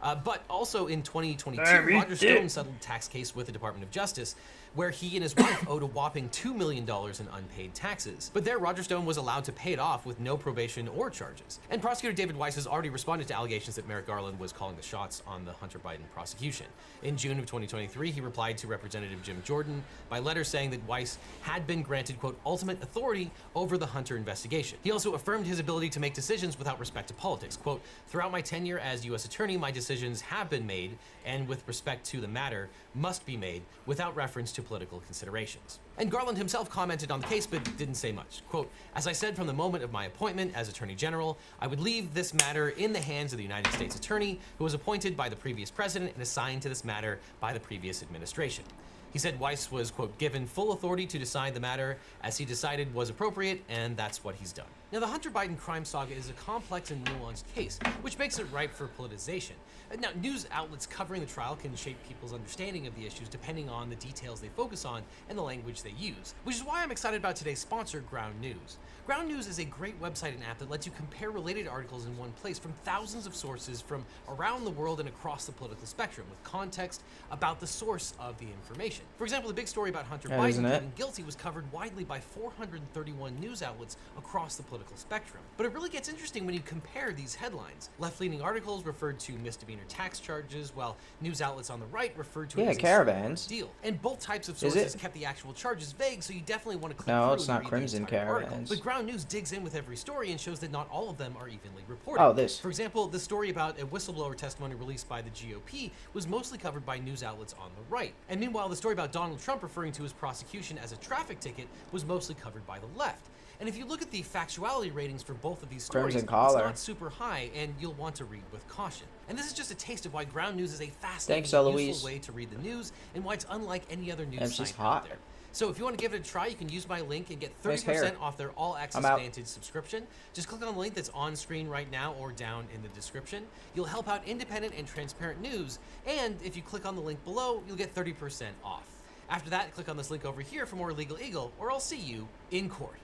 targets. But also in 2022, Damn, he Roger did. Stone settled a tax case with the Department of Justice, where he and his wife owed a whopping $2 million in unpaid taxes. But there, Roger Stone was allowed to pay it off with no probation or charges. And prosecutor David Weiss has already responded to allegations that Merrick Garland was calling the shots on the Hunter Biden prosecution. In June of 2023, he replied to Representative Jim Jordan by letter saying that Weiss had been granted, quote, ultimate authority over the Hunter investigation. He also affirmed his ability to make decisions without respect to politics. Quote, throughout my tenure as U.S. Attorney, my decisions have been made, and with respect to the matter, must be made without reference to political considerations. And Garland himself commented on the case, but didn't say much. Quote, as I said from the moment of my appointment as Attorney General, I would leave this matter in the hands of the United States Attorney, who was appointed by the previous president and assigned to this matter by the previous administration. He said Weiss was, quote, given full authority to decide the matter as he decided was appropriate, and that's what he's done. Now, the Hunter Biden crime saga is a complex and nuanced case, which makes it ripe for politicization. Now, news outlets covering the trial can shape people's understanding of the issues depending on the details they focus on and the language they use, which is why I'm excited about today's sponsor, Ground News. Ground News is a great website and app that lets you compare related articles in one place from thousands of sources from around the world and across the political spectrum, with context about the source of the information. For example, the big story about Hunter Biden isn't it? pleading guilty was covered widely by 431 news outlets across the political spectrum. But it really gets interesting when you compare these headlines. Left-leaning articles referred to misdemeanor tax charges, while news outlets on the right referred to it Yeah, as a caravans. deal. And both types of Is sources it? kept the actual charges vague, so you definitely want to click No, through it's and not read the Crimson entire article. Caravans. But Ground News digs in with every story and shows that not all of them are evenly reported. Oh, this. For example, the story about a whistleblower testimony released by the GOP was mostly covered by news outlets on the right. And meanwhile, the story about Donald Trump referring to his prosecution as a traffic ticket was mostly covered by the left. And if you look at the factuality ratings for both of these stories, Crimson it's collar. not super high, and you'll want to read with caution. And this is just a taste of why Ground News is a fascinating Thanks, and Eloise. useful way to read the news, and why it's unlike any other news And she's site hot. out there. So if you want to give it a try, you can use my link and get Nice 30% hair. off their All Access I'm out. Vantage subscription. Just click on the link that's on screen right now or down in the description. You'll help out independent and transparent news, and if you click on the link below, you'll get 30% off. After that, click on this link over here for more Legal Eagle, or I'll see you in court.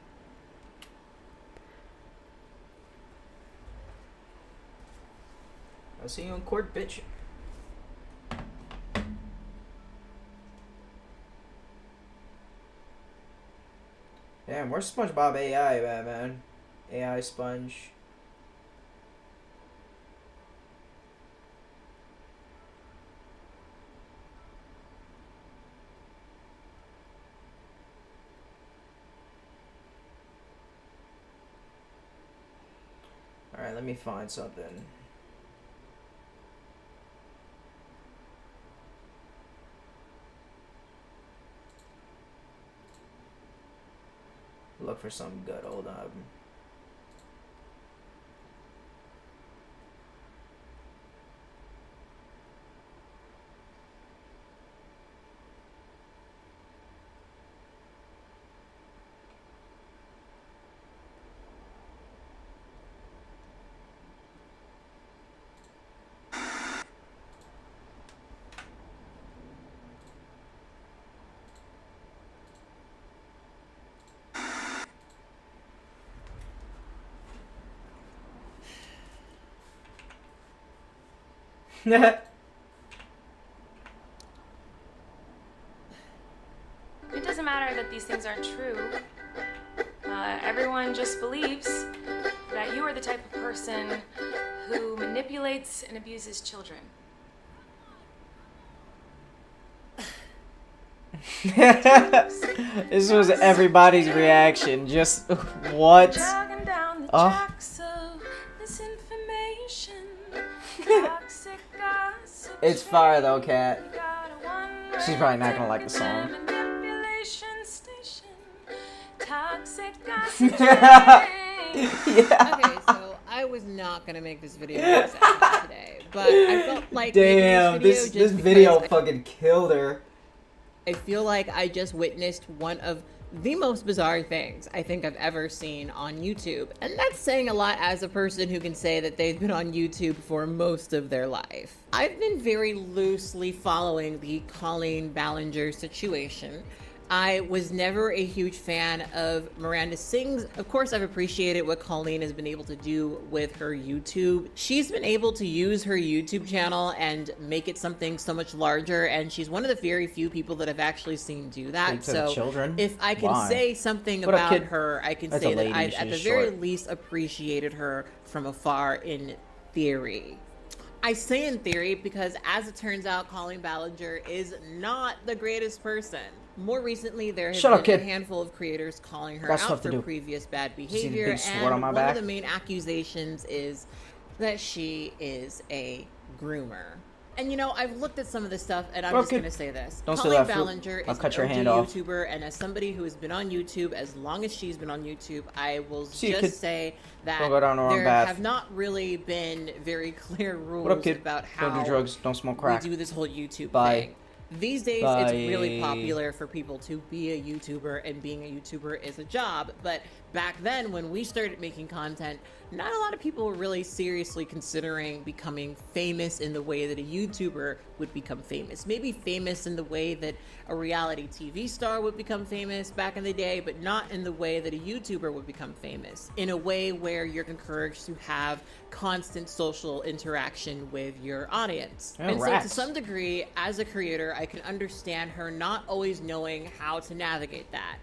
I'll see you in court, bitch. Damn, where's SpongeBob AI, man? AI Sponge. Alright, Alright, let me find something. Look for something good. Hold on. It doesn't matter that these things aren't true. Everyone just believes that you are the type of person who manipulates and abuses children. This was everybody's reaction. Just what? Jogging down the tracks of this information. Toxic gossip. It's fire though, Kat. She's probably not gonna like the song. Manipulation station. Toxic gossip. Yeah. Okay, so I was not gonna make this video today, but I felt like damn, this video fucking killed her. I feel like I just witnessed one of the most bizarre things I think I've ever seen on YouTube. And that's saying a lot as a person who can say that they've been on YouTube for most of their life. I've been very loosely following the Colleen Ballinger situation. I was never a huge fan of Miranda Sings. Of course, I've appreciated what Colleen has been able to do with her YouTube. She's been able to use her YouTube channel and make it something so much larger, and she's one of the very few people that I've actually seen do that. So children? If I can Why? say something What up, about kid? her, I can That's say a that lady, I've she's at the just very short. least appreciated her from afar in theory. I say in theory because, as it turns out, Colleen Ballinger is not the greatest person. More recently, there have Shut up, been a kid. handful of creators calling her Got out stuff to for do. previous bad See the behavior, big sword and on my one back? of the main accusations is that she is a groomer. And you know, I've looked at some of this stuff, and I'm just Okay. gonna say this. Don't steal Colleen that fruit. Ballinger I'll is cut an your OG hand off. YouTuber, and as somebody who has been on YouTube as long as she's been on YouTube, I will See you, just kid. say that Don't go down the wrong there path. have not really been very clear rules What up, kid? about how Don't do drugs. Don't smoke crack. we do this whole YouTube Bye. thing. These days, Bye. it's really popular for people to be a YouTuber, and being a YouTuber is a job. But back then, when we started making content, not a lot of people were really seriously considering becoming famous in the way that a YouTuber would become famous. Maybe famous in the way that a reality TV star would become famous back in the day, but not in the way that a YouTuber would become famous. In a way where you're encouraged to have constant social interaction with your audience. Oh, and so to rats. some degree, as a creator, I can understand her not always knowing how to navigate that.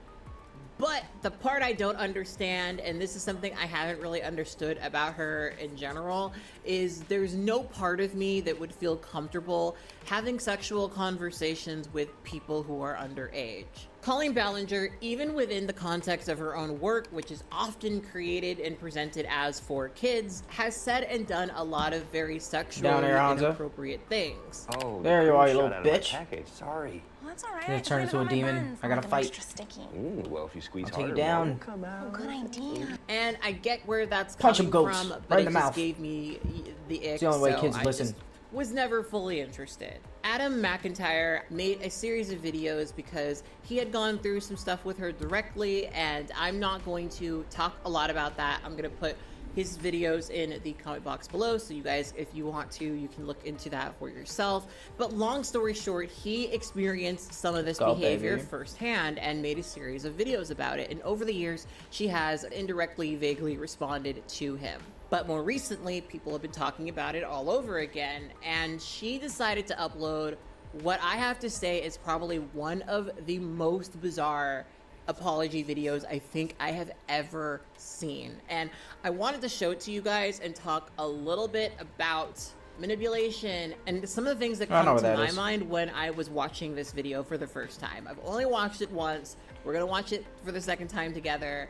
But the part I don't understand, and this is something I haven't really understood about her in general, is there's no part of me that would feel comfortable having sexual conversations with people who are underage. Colleen Ballinger, even within the context of her own work, which is often created and presented as for kids, has said and done a lot of very sexually Down here, Hanzo. inappropriate things. Oh, There you are, you little bitch. Package. Sorry. Well, that's all right. I'm gonna I turn tried into it a on my demon. buns. I gotta They're fight. extra sticky. Ooh, well, if you squeeze I'll take harder, you down. more will come out. Oh, good idea. And I get where that's Punch coming him, goats. from, Right but in it the just mouth. gave me the ick. It's the only way so kids I listen. just was never fully interested. Adam McIntyre made a series of videos because he had gone through some stuff with her directly, and I'm not going to talk a lot about that. I'm going to put his videos in the comment box below, so you guys, if you want to, you can look into that for yourself. But long story short, he experienced some of this Go, behavior baby. firsthand and made a series of videos about it. And over the years, she has indirectly, vaguely responded to him. But more recently, people have been talking about it all over again, and she decided to upload what I have to say is probably one of the most bizarre apology videos I think I have ever seen. And I wanted to show it to you guys and talk a little bit about manipulation and some of the things that I know come what to that my is. mind when I was watching this video for the first time. I've only watched it once. We're gonna watch it for the second time together.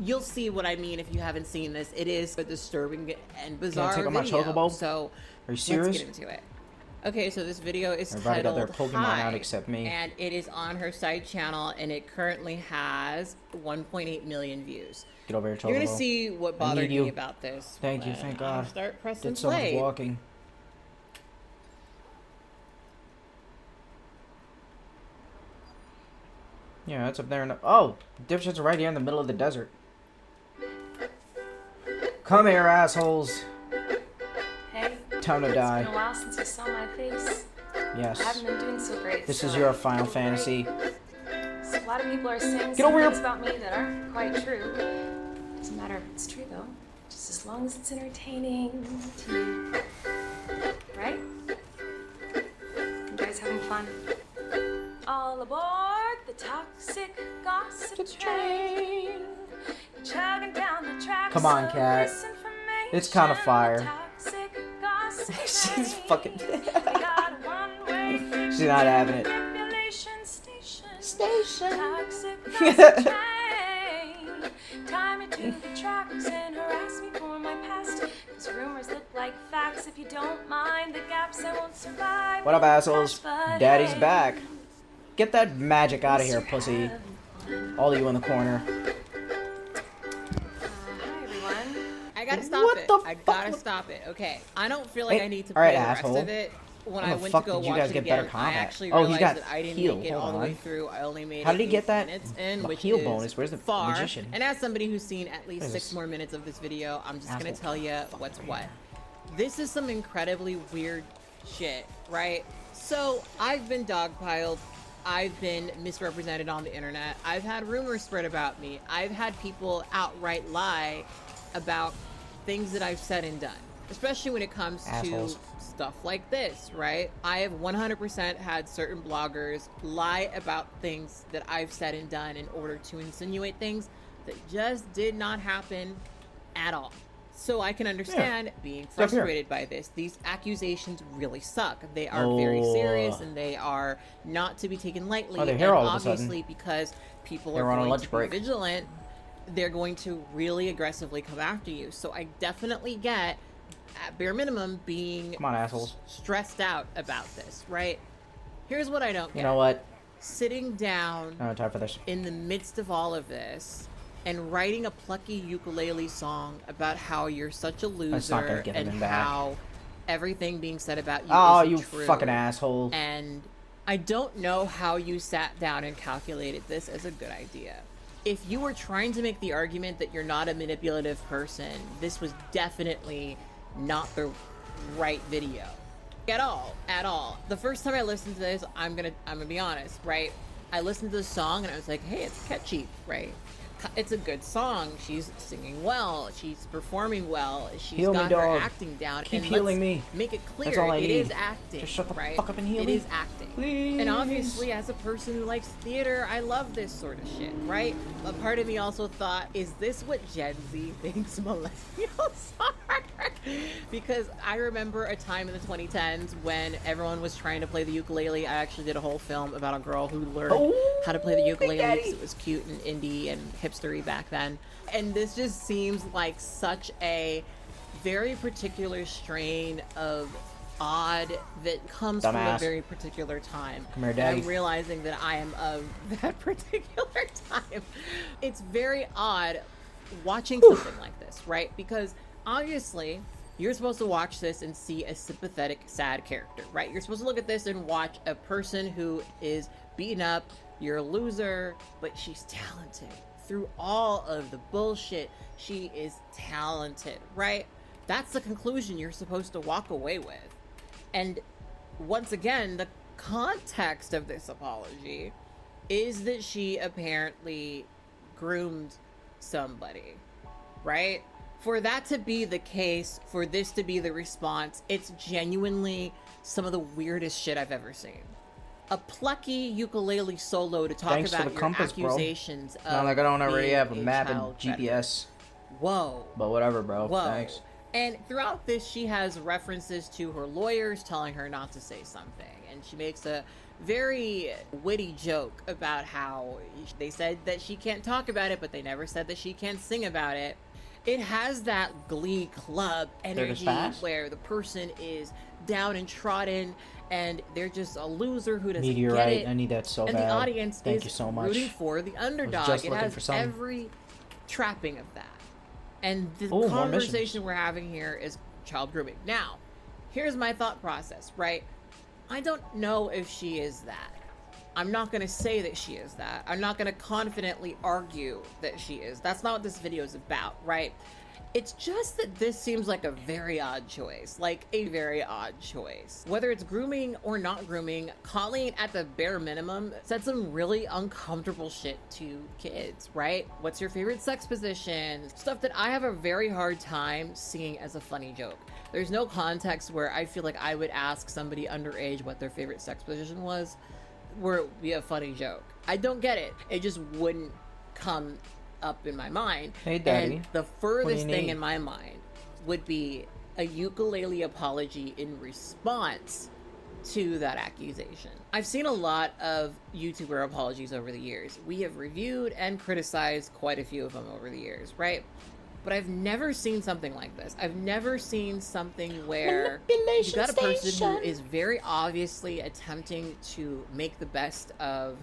you'll see what I mean if you haven't seen this. It is a disturbing and bizarre take out my video. chocobo? So Are you serious? let's get into it. Okay, so this video is Everybody got titled their Pokemon Hi, out except me. and it is on her side channel, and it currently has 1.8 million views. Get over here, chocobo. You're gonna see what I bothered need you. me about this. Thank you, when thank I God. Start pressing Did so much play. walking. Yeah, that's up there in the... Oh! Dipshits are right here in the middle of the desert. Come here, assholes! Hey. Time to die. It's been a while since you saw my face. Yes. I haven't been doing so great. This so is your Final Fantasy. So a lot of people are saying Get over some things here. about me that aren't quite true. Doesn't matter if it's true though. Just as long as it's entertaining to you. Right? You guys having fun? All aboard the toxic gossip train. Chugging down the tracks. Come on, of cat. misinformation. It's kind of fire. Toxic gossip She's train. fucking... We got a one-way She's not having it. manipulation station. Station. Toxic gossip train. Tie me to the tracks and harass me for my past. 'Cause rumors look like facts. If you don't mind the gaps, I won't survive. What up, assholes? But Daddy's hey, back. Get that magic out of here, pussy. All of you in the corner. Hi, everyone. I gotta stop What it. the I gotta stop it. Okay, I don't feel like Hey, I need to all right, play the asshole. rest of it. When How I the went fuck to go did you watch guys it get better again, I combat? actually Oh, he realized got that I didn't heal. make it Hold all the way on. through. I only made How it did he get 8 that minutes in, which heal is bonus? Where's the far. magician? And as somebody who's seen at What least is 6 this? more minutes of this video, I'm just gonna Asshole. tell you what's what. This is some incredibly weird shit, right? So I've been dogpiled. I've been misrepresented on the internet. I've had rumors spread about me. I've had people outright lie about things that I've said and done, especially when it comes Assholes. to stuff like this, right? I have 100% had certain bloggers lie about things that I've said and done in order to insinuate things that just did not happen at all. So I can understand being Stuff here. frustrated by this. These accusations really suck. They are very serious and they are not to be taken lightly. Oh, they're and here all of a sudden. obviously because people They are were on a going lunch to break. be vigilant, they're going to really aggressively come after you. So I definitely get, at bare minimum, being Come on, assholes. stressed out about this, right? Here's what I don't get. You know what? Sitting down I don't have time for this. in the midst of all of this and writing a plucky ukulele song about how you're such a That's not gonna loser get and him back. how everything being said about you Oh, isn't you true. fucking asshole. And I don't know how you sat down and calculated this as a good idea. If you were trying to make the argument that you're not a manipulative person, this was definitely not the right video. At all. The first time I listened to this, I'm gonna be honest, right? I listened to the song and I was like, hey, it's catchy, right? It's a good song. She's singing well. She's performing well. She's Heal me, got her dog. acting down. Keep and healing let's me. Make it clear. That's all I It need. is acting. Just shut the right? fuck up and heal It me. is acting. Please. And obviously, as a person who likes theater, I love this sort of shit, right? A part of me also thought, is this what Gen Z thinks millennials are? Because I remember a time in the 2010s when everyone was trying to play the ukulele. I actually did a whole film about a girl who learned how to play the ukulele because it was cute and indie and hipstery back then. And this just seems like such a very particular strain of odd that comes from a Dumbass. very particular time. Come here, And daddy. I'm realizing that I am of that particular time. It's very odd watching something like this, right? Because obviously you're supposed to watch this and see a sympathetic, sad character, right? You're supposed to look at this and watch a person who is beaten up, you're a loser, but she's talented. Through all of the bullshit, she is talented, right? That's the conclusion you're supposed to walk away with. And once again, the context of this apology is that she apparently groomed somebody, right? For that to be the case, for this to be the response, it's genuinely some of the weirdest shit I've ever seen. A plucky ukulele solo to talk Thanks for about the your compass, bro. accusations of Not like I don't already being have a map and child GPS. predator. Whoa. But whatever, bro. Whoa. Thanks. And throughout this, she has references to her lawyers telling her not to say something. And she makes a very witty joke about how they said that she can't talk about it, but they never said that she can't sing about it. It has that Glee Club energy where the person is down and trodden and they're just a loser who doesn't get it. I need that so and bad. The audience Thank is you so much. rooting for the underdog. It has every trapping of that. And the conversation we're having here is child grooming. Now, here's my thought process, right? I don't know if she is that. I'm not going to say that she is that. I'm not going to confidently argue that she is. That's not what this video is about, right? It's just that this seems like a very odd choice. Like a very odd choice. Whether it's grooming or not grooming, Colleen at the bare minimum said some really uncomfortable shit to kids, right? What's your favorite sex position? Stuff that I have a very hard time seeing as a funny joke. There's no context where I feel like I would ask somebody underage what their favorite sex position was, where it would be a funny joke. I don't get it. It just wouldn't come up in my mind. Hey, Daddy. And the furthest thing in my mind would be a ukulele apology in response to that accusation. I've seen a lot of YouTuber apologies over the years. We have reviewed and criticized quite a few of them over the years, right? But I've never seen something like this. I've never seen something where you've got a person who is very obviously attempting to make the best of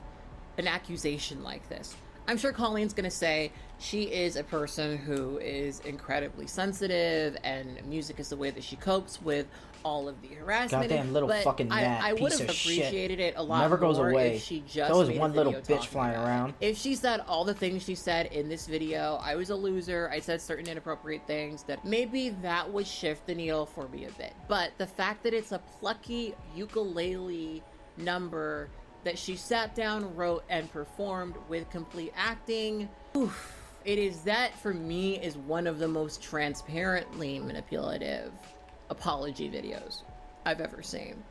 an accusation like this. I'm sure Colleen's gonna say she is a person who is incredibly sensitive and music is the way that she copes with all of the harassment. Goddamn little but fucking gnat, I would piece have of shit. appreciated it a lot Never goes more away. if she just There's always made a one little video bitch talking flying about it. around. If she said all the things she said in this video, I was a loser, I said certain inappropriate things, that maybe that would shift the needle for me a bit. But the fact that it's a plucky ukulele number that she sat down, wrote, and performed with complete acting, oof. It is that, for me, is one of the most transparently manipulative apology videos I've ever seen.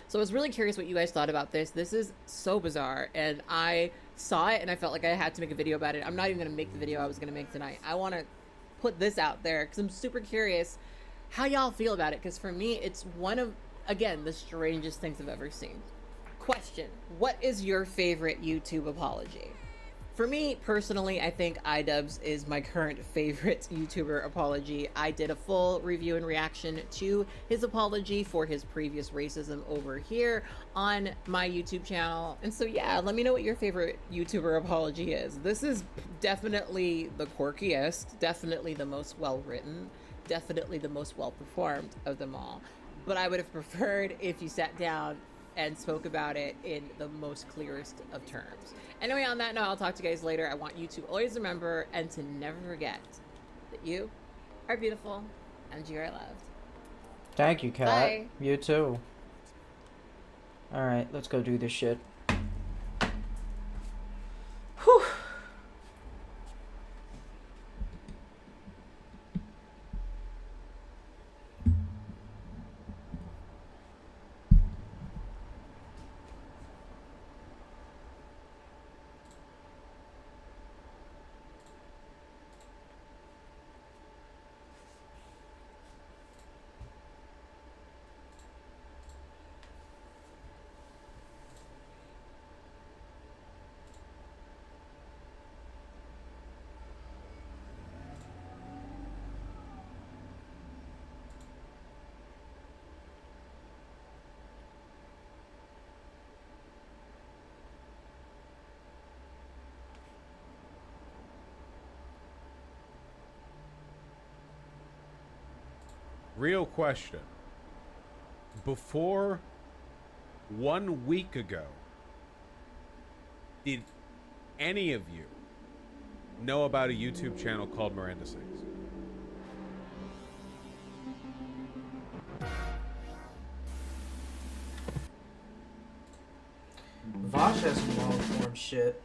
So I was really curious what you guys thought about this. This is so bizarre, and I saw it and I felt like I had to make a video about it. I'm not even gonna make the video I was gonna make tonight. I wanna put this out there because I'm super curious how y'all feel about it, because for me, it's one of, again, the strangest things I've ever seen. Question: what is your favorite YouTube apology? For me, personally, I think iDubbbz is my current favorite YouTuber apology. I did a full review and reaction to his apology for his previous racism over here on my YouTube channel. And so yeah, let me know what your favorite YouTuber apology is. This is definitely the quirkiest, definitely the most well-written, definitely the most well-performed of them all. But I would have preferred if you sat down and spoke about it in the most clearest of terms. Anyway, on that note, I'll talk to you guys later. I want you to always remember and to never forget that you are beautiful and you are loved. Thank you, Kat. Bye. You too. Alright, let's go do this shit. Whew. Real question. Before 1 week ago, did any of you know about a YouTube channel called Miranda Sings? Vosh has some long form shit.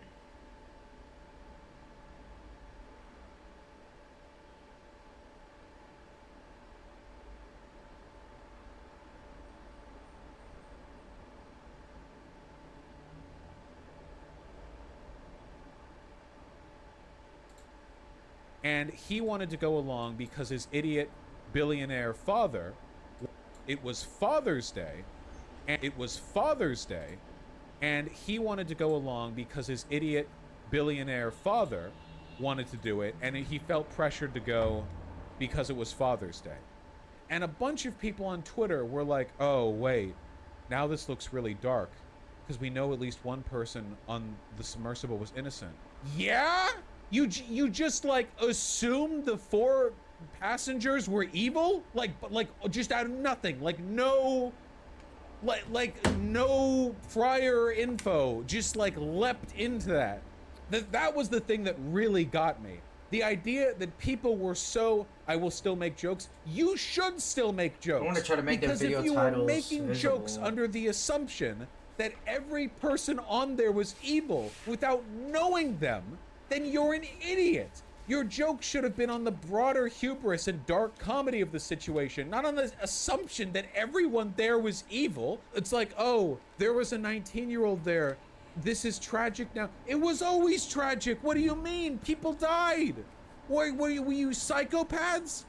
And he wanted to go along because his idiot billionaire father, it was Father's Day, And he wanted to go along because his idiot billionaire father wanted to do it, and he felt pressured to go because it was Father's Day. And a bunch of people on Twitter were like, oh, wait, now this looks really dark because we know at least one person on the submersible was innocent. Yeah? You just, like, assumed the 4 passengers were evil? Like just out of nothing. Like, no... Like no prior info, just like leapt into that. That was the thing that really got me. The idea that people were so, I will still make jokes. You should still make jokes. I want to try to make their because video if you titles were making visible. jokes under the assumption that every person on there was evil without knowing them, then you're an idiot. Your joke should have been on the broader hubris and dark comedy of the situation, not on the assumption that everyone there was evil. It's like, oh, there was a 19-year-old there. This is tragic now. It was always tragic. What do you mean? People died. Were you psychopaths?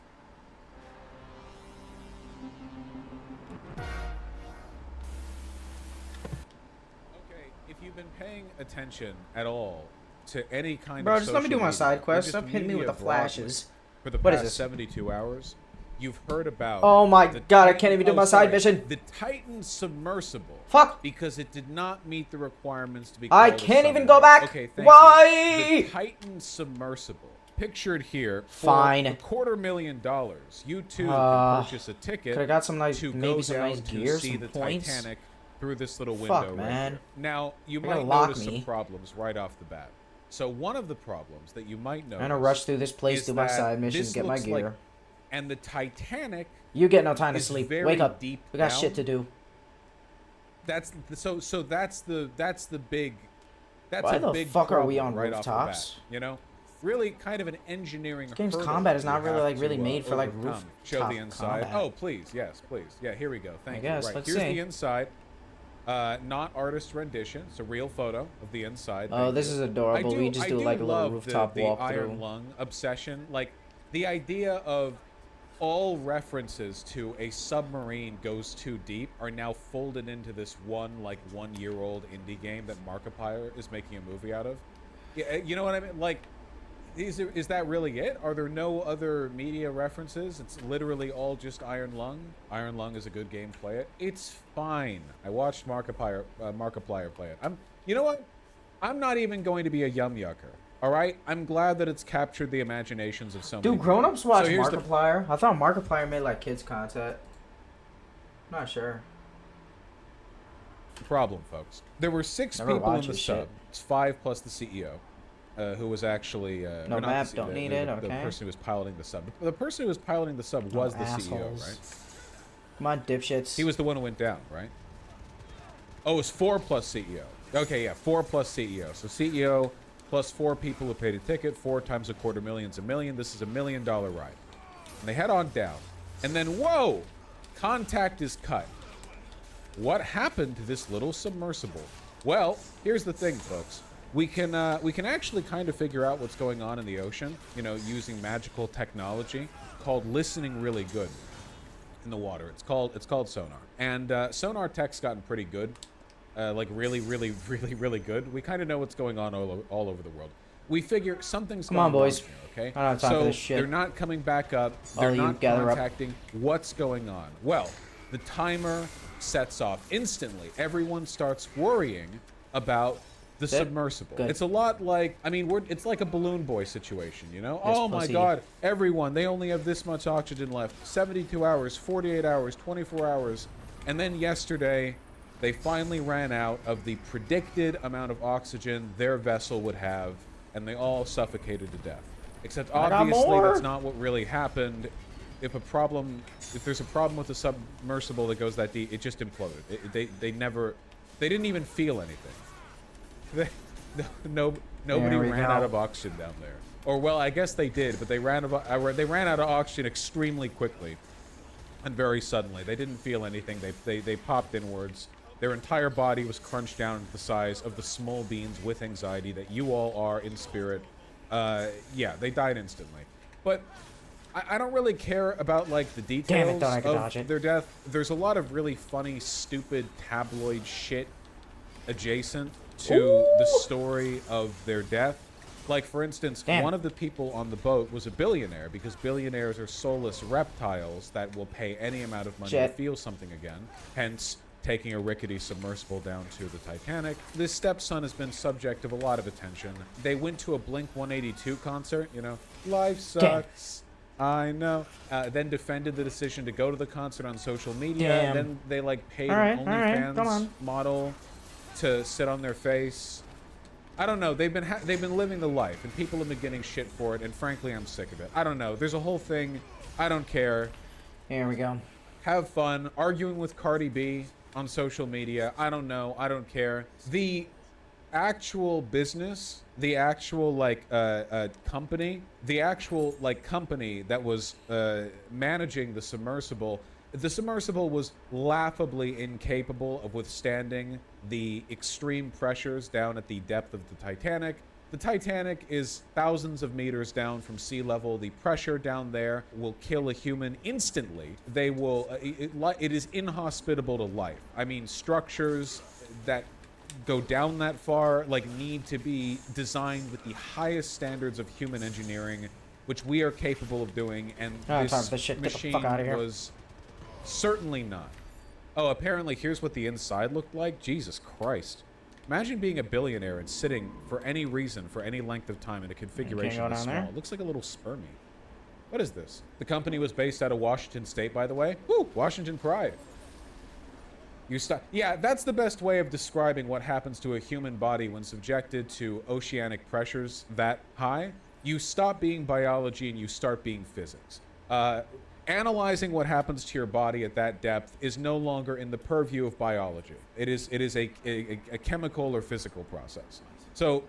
Okay, if you've been paying attention at all to any kind Bro, of just let me do social my media, side or quest. just Stop hitting me with media the flashes. broadly, for the What is past this? 72 hours, you've heard about Oh my the god, I Titan- can't even do oh, my sorry, side mission. The Titan submersible. Fuck. Because it did not meet the requirements to be I called a can't even submarine. go back. Okay, thank Why? you. The Titan submersible. Pictured here for Fine. $250,000. You too can purchase a ticket Could've got some nice, to maybe go some down nice to gear, see some the points. Titanic through this little Fuck, window right man. here. Now, you They're gonna might lock notice me. some problems right off the bat. So one of the problems that you might notice I'm gonna rush through this place, is do my that side missions, this get my looks like- gear. and the Titanic You get no time to is sleep. very Wake up. deep We got down. shit to do. That's the big that's Why a the big fuck are we problem on right off the bat, rooftops? you know? Really kind of an engineering This game's hurdle combat is you not really, have like, really to, made for, like, overcome. Show rooftop the inside. combat. Oh, please. Yes, please. Yeah, here we go. Thank you. guess. Right. Let's Here's see. the inside. Not artist rendition. It's a real photo of the inside. Oh, Thank this you. is adorable. We just do, like, a little love rooftop the walkthrough. iron lung obsession. Like, the idea of all references to a submarine goes too deep are now folded into this one-year-old indie game that Markiplier is making a movie out of. Yeah, you know what I mean? Like, is that really it? Are there no other media references? It's literally all just Iron Lung. Iron Lung is a good game. Play it. It's fine. I watched Markiplier play it. You know what? I'm not even going to be a yum-yucker. All right? I'm glad that it's captured the imaginations of so many Dude, grown-ups people. watch So here's the Markiplier. I thought Markiplier made, like, kids content. I'm not sure. problem, folks. There were 6 Never people in watch the his sub. shit. It's 5 plus the CEO, who was actually No or not map, the, don't need it, the okay. person who was piloting the sub. The person who was piloting the sub was the CEO, assholes. right? Come on, dipshits. He was the one who went down, right? Oh, it was 4 plus CEO. Okay, yeah, 4 plus CEO. So CEO plus 4 people who paid a ticket. 4 times $250,000 is $1 million. This is $1 million ride. And they head on down. And then, whoa! Contact is cut. What happened to this little submersible? Well, here's the thing, folks. We can actually kind of figure out what's going on in the ocean, you know, using magical technology called listening really good in the water. It's called sonar. And sonar tech's gotten pretty good. Like really good. We kind of know what's going on all over the world. We figure something's Come going on, boys. on here, okay? I don't have time so for this shit. they're not coming back up. All They're you not gather up. contacting. What's going on? Well, the timer sets off instantly. Everyone starts worrying about the submersible. Good. It's a lot like, I mean, it's like a balloon boy situation, you know? Yes, Oh my pussy. God, everyone, they only have this much oxygen left. 72 hours, 48 hours, 24 hours. And then yesterday, they finally ran out of the predicted amount of oxygen their vessel would have, and they all suffocated to death. Except I got obviously more. that's not what really happened. If there's a problem with the submersible that goes that deep, it just imploded. They didn't even feel anything. Nobody There we ran go. out of oxygen down there. Or well, I guess they did, but they ran out of oxygen extremely quickly and very suddenly. They didn't feel anything. They popped inwards. Their entire body was crunched down to the size of the small beans with anxiety that you all are in spirit. Yeah, they died instantly. But I don't really care about like the Damn details it, thought I could of dodge it. their death. There's a lot of really funny, stupid tabloid shit adjacent to the story of their death. Like, for instance, one of the people on the boat was a billionaire, because billionaires are soulless reptiles that will pay any amount of money to feel something again. Hence, taking a rickety submersible down to the Titanic. This stepson has been subject of a lot of attention. They went to a Blink-182 concert, you know, life sucks, I know. Then defended the decision to go to the concert on social media. Then they, like, paid an OnlyFans model to sit on their face. I don't know. They've been living the life, and people have been getting shit for it, and frankly, I'm sick of it. I don't know. There's a whole thing. I don't care. Here we go. Have fun. Arguing with Cardi B on social media. I don't know. I don't care. The actual business, the actual, like, company, the actual, like, company that was managing the submersible was laughably incapable of withstanding the extreme pressures down at the depth of the Titanic. The Titanic is thousands of meters down from sea level. The pressure down there will kill a human instantly. They will, it is inhospitable to life. I mean, structures that go down that far, like, need to be designed with the highest standards of human engineering, which we are capable of doing, and this machine was certainly not. Oh, apparently here's what the inside looked like. Jesus Christ. Imagine being a billionaire and sitting for any reason, for any length of time in a configuration this small. It looks like a little spermie. What is this? The company was based out of Washington State, by the way. Woo! Washington Pride. Yeah, that's the best way of describing what happens to a human body when subjected to oceanic pressures that high. You stop being biology and you start being physics. Analyzing what happens to your body at that depth is no longer in the purview of biology. It is a chemical or physical process. So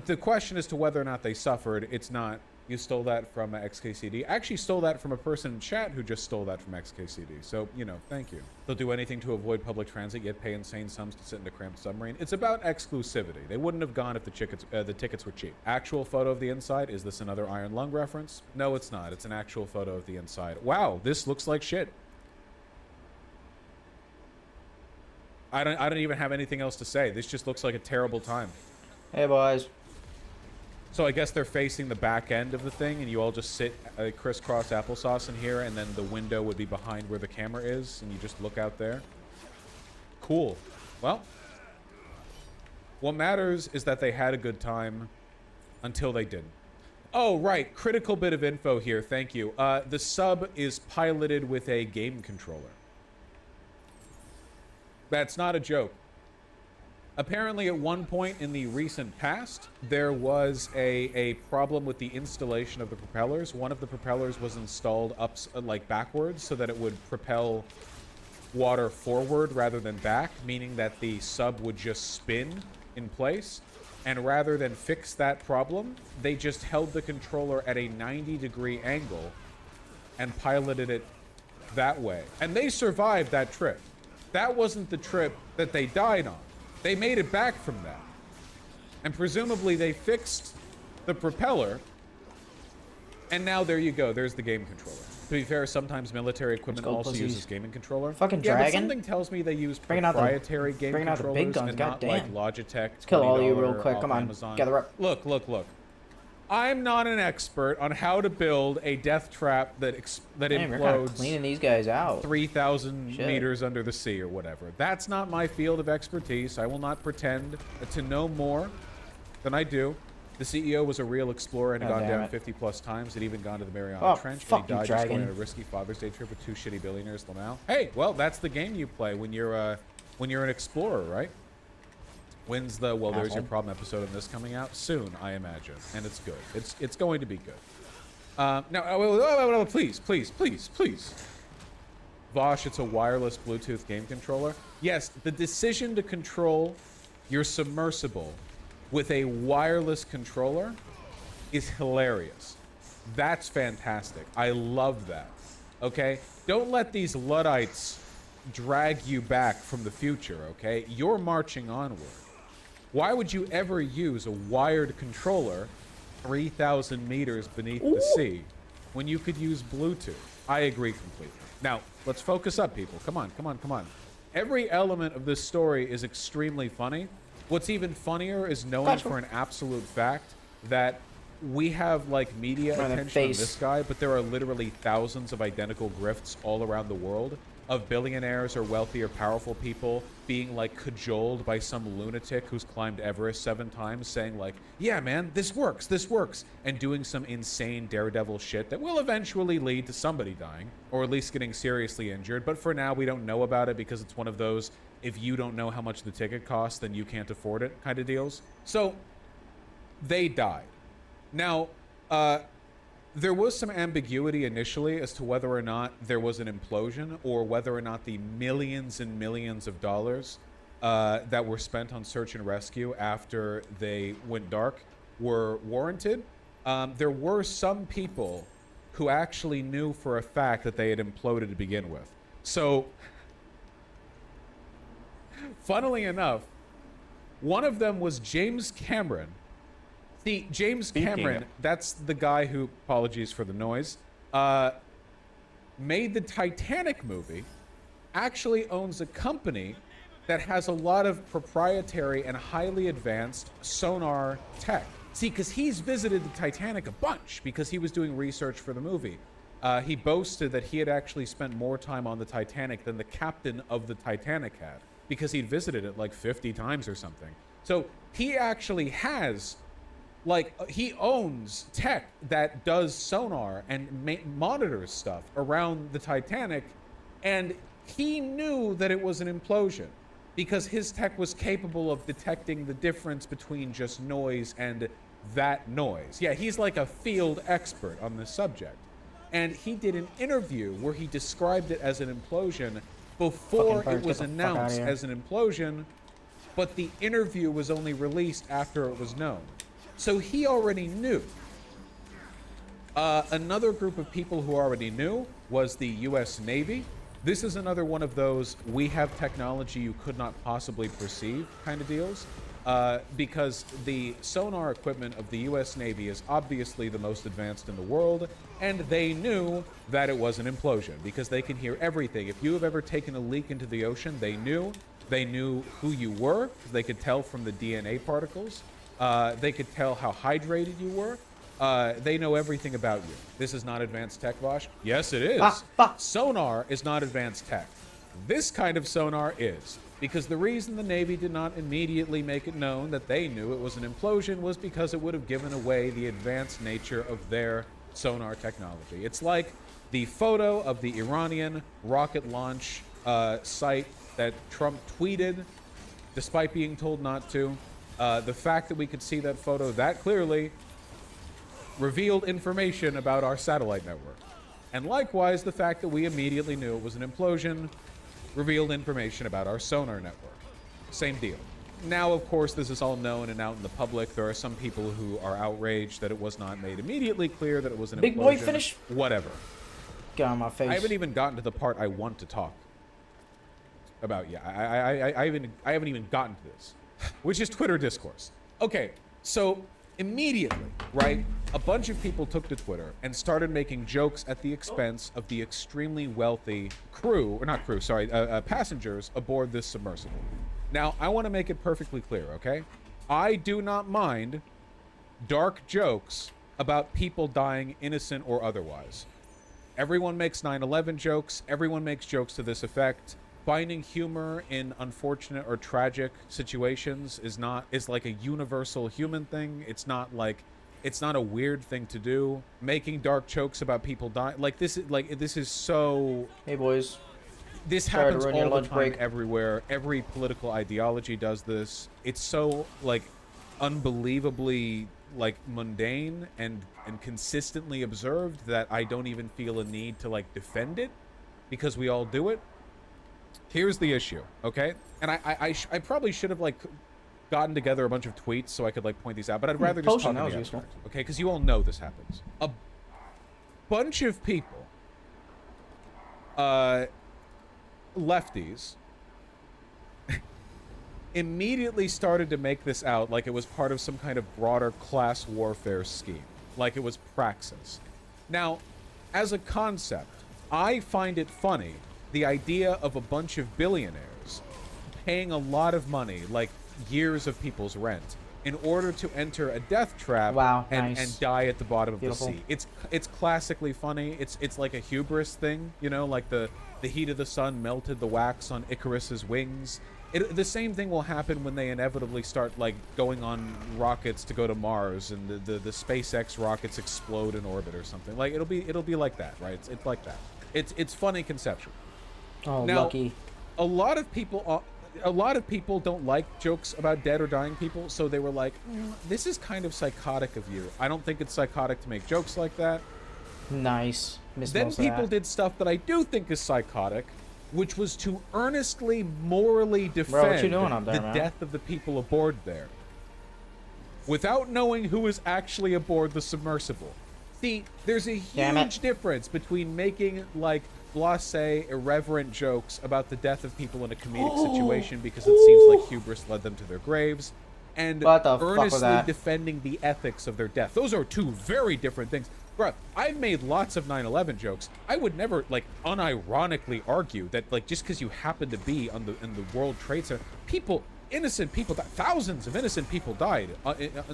the question as to whether or not they suffered, it's not. You stole that from XKCD. I actually stole that from a person in chat who just stole that from XKCD. So, you know, thank you. They'll do anything to avoid public transit, yet pay insane sums to sit in a cramped submarine. It's about exclusivity. They wouldn't have gone if the tickets were cheap. Actual photo of the inside. Is this another Iron Lung reference? No, it's not. It's an actual photo of the inside. Wow, this looks like shit. I don't even have anything else to say. This just looks like a terrible time. Hey, boys. So I guess they're facing the back end of the thing, and you all just sit crisscross applesauce in here, and then the window would be behind where the camera is, and you just look out there. Cool. Well, what matters is that they had a good time until they didn't. Oh, right. Critical bit of info here. Thank you. The sub is piloted with a game controller. That's not a joke. Apparently, at one point in the recent past, there was a problem with the installation of the propellers. One of the propellers was installed like backwards so that it would propel water forward rather than back, meaning that the sub would just spin in place. And rather than fix that problem, they just held the controller at a 90-degree angle and piloted it that way. And they survived that trip. That wasn't the trip that they died on. They made it back from that. And presumably they fixed the propeller. And now there you go. There's the game controller. To be fair, sometimes military equipment also uses gaming controller. Fucking yeah, dragon. But something tells me they use proprietary game controllers out the big guns. and God not damn. like Logitech. Let's kill all you real $20 quick. Come on. Amazon. Gather up. Look. I'm not an expert on how to build a death trap that Damn, you're kind of implodes cleaning these guys out. 3,000 meters under the sea or whatever. That's not my field of expertise. I will not pretend to know more than I do. The CEO was a real explorer and had gone down 50+ times. Had even gone to the Mariana Trench, but he died just going on a risky Father's Day trip with 2 shitty billionaires. Lamau. Hey, well, that's the game you play when you're an explorer, right? When's the there's your problem episode of this coming out? Soon, I imagine. And it's good. It's going to be good. Now, please. Vosh, it's a wireless Bluetooth game controller. Yes, the decision to control your submersible with a wireless controller is hilarious. That's fantastic. I love that. Okay? Don't let these Luddites drag you back from the future, okay? You're marching onward. Why would you ever use a wired controller 3,000 meters beneath the sea when you could use Bluetooth? I agree completely. Now, let's focus up, people. Come on. Every element of this story is extremely funny. What's even funnier is knowing for an absolute fact that we have like media attention on this guy, but there are literally thousands of identical grifts all around the world of billionaires or wealthy or powerful people being like cajoled by some lunatic who's climbed Everest 7 times saying like, yeah, man, this works, and doing some insane daredevil shit that will eventually lead to somebody dying or at least getting seriously injured. But for now, we don't know about it because it's one of those, if you don't know how much the ticket costs, then you can't afford it kind of deals. So they died. Now, there was some ambiguity initially as to whether or not there was an implosion or whether or not the millions and millions of dollars that were spent on search and rescue after they went dark were warranted. There were some people who actually knew for a fact that they had imploded to begin with. So, funnily enough, one of them was James Cameron. See, James Cameron, that's the guy who, apologies for the noise, made the Titanic movie, actually owns a company that has a lot of proprietary and highly advanced sonar tech. See, because he's visited the Titanic a bunch because he was doing research for the movie. He boasted that he had actually spent more time on the Titanic than the captain of the Titanic had because he'd visited it like 50 times or something. So he actually has... he owns tech that does sonar and monitors stuff around the Titanic, and he knew that it was an implosion because his tech was capable of detecting the difference between just noise and that noise. Yeah, he's like a field expert on this subject. And he did an interview where he described it as an implosion before it was announced as an implosion, but the interview was only released after it was known. So he already knew. Another group of people who already knew was the U.S. Navy. This is another one of those we have technology you could not possibly perceive kind of deals, because the sonar equipment of the U.S. Navy is obviously the most advanced in the world, and they knew that it was an implosion because they can hear everything. If you have ever taken a leak into the ocean, they knew. They knew who you were. They could tell from the DNA particles. They could tell how hydrated you were. They know everything about you. This is not advanced tech, Vosh. Yes, it is. Sonar is not advanced tech. This kind of sonar is. Because the reason the Navy did not immediately make it known that they knew it was an implosion was because it would have given away the advanced nature of their sonar technology. It's like the photo of the Iranian rocket launch site that Trump tweeted, despite being told not to. The fact that we could see that photo that clearly revealed information about our satellite network. And likewise, the fact that we immediately knew it was an implosion revealed information about our sonar network. Same deal. Now, of course, this is all known and out in the public. There are some people who are outraged that it was not made immediately clear that it was an implosion. Big boy finish. Whatever. Get on my face. I haven't even gotten to the part I want to talk about yet. I haven't even gotten to this. Which is Twitter discourse. Okay, so immediately, right, a bunch of people took to Twitter and started making jokes at the expense of the extremely wealthy passengers aboard this submersible. Now, I want to make it perfectly clear, okay? I do not mind dark jokes about people dying innocent or otherwise. Everyone makes 9/11 jokes. Everyone makes jokes to this effect. Finding humor in unfortunate or tragic situations is like a universal human thing. It's not a weird thing to do. Making dark jokes about people dying, this is so. Hey boys. This happens all the time everywhere. Every political ideology does this. It's so unbelievably mundane and consistently observed that I don't even feel a need to defend it because we all do it. Here's the issue, okay? And I probably should have gotten together a bunch of tweets so I could point these out, but I'd rather just talk about it, okay? Because you all know this happens. A bunch of people, lefties, immediately started to make this out like it was part of some kind of broader class warfare scheme, like it was praxis. Now, as a concept, I find it funny the idea of a bunch of billionaires paying a lot of money, like years of people's rent, in order to enter a death trap and die at the bottom of the sea. It's classically funny. It's like a hubris thing, you know, like the heat of the sun melted the wax on Icarus's wings. The same thing will happen when they inevitably start like going on rockets to go to Mars, and the SpaceX rockets explode in orbit or something. Like it'll be like that, right? It's like that. It's funny conceptual. Oh, now, lucky. A lot of people don't like jokes about dead or dying people, so they were like, "This is kind of psychotic of you." I don't think it's psychotic to make jokes like that. Nice. Then people did stuff that I do think is psychotic, which was to earnestly, morally defend the death of the people aboard there, without knowing who was actually aboard the submersible. See, there's a huge difference between making, like, blasé, irreverent jokes about the death of people in a comedic situation because it seems like hubris led them to their graves, and earnestly defending the ethics of their death. Those are two very different things. Bruh, I've made lots of 9/11 jokes. I would never, like, unironically argue that, like, just because you happen to be in the World Trade Center, innocent people, thousands of innocent people died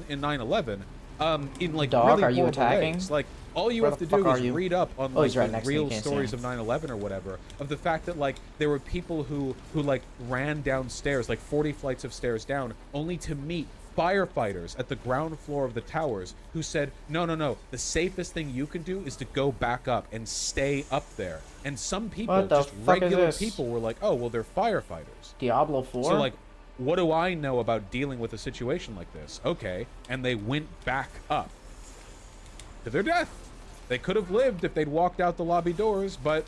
in 9/11. In like really are you horrible attacking? ways. Like all you have to do is read up on like the real to stories of 9/11 or whatever, of the fact that like there were people who like ran downstairs, like 40 flights of stairs down, only to meet firefighters at the ground floor of the towers who said, no, the safest thing you can do is to go back up and stay up there. And some people, just regular people, were like, oh, well, they're firefighters. Diablo 4? So like, what do I know about dealing with a situation like this? Okay, and they went back up to their death. They could have lived if they'd walked out the lobby doors, but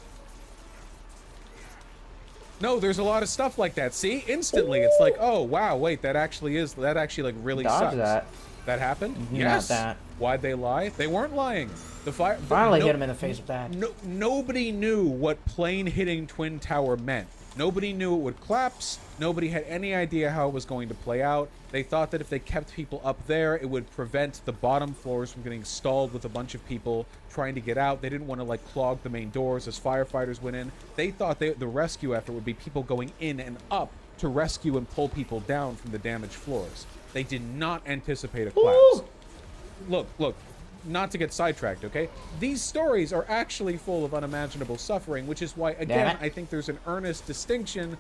no, there's a lot of stuff like that. See, instantly, it's like, oh wow, wait, that actually like really sucks. That happened? Yes. Not that. Why'd they lie? They weren't lying. Finally hit him in the face with that. Nobody knew what plane hitting Twin Tower meant. Nobody knew it would collapse. Nobody had any idea how it was going to play out. They thought that if they kept people up there, it would prevent the bottom floors from getting stalled with a bunch of people trying to get out. They didn't want to like clog the main doors as firefighters went in. They thought the rescue effort would be people going in and up to rescue and pull people down from the damaged floors. They did not anticipate a collapse. Look. Not to get sidetracked, okay? These stories are actually full of unimaginable suffering, which is why, again, I think there's an earnest distinction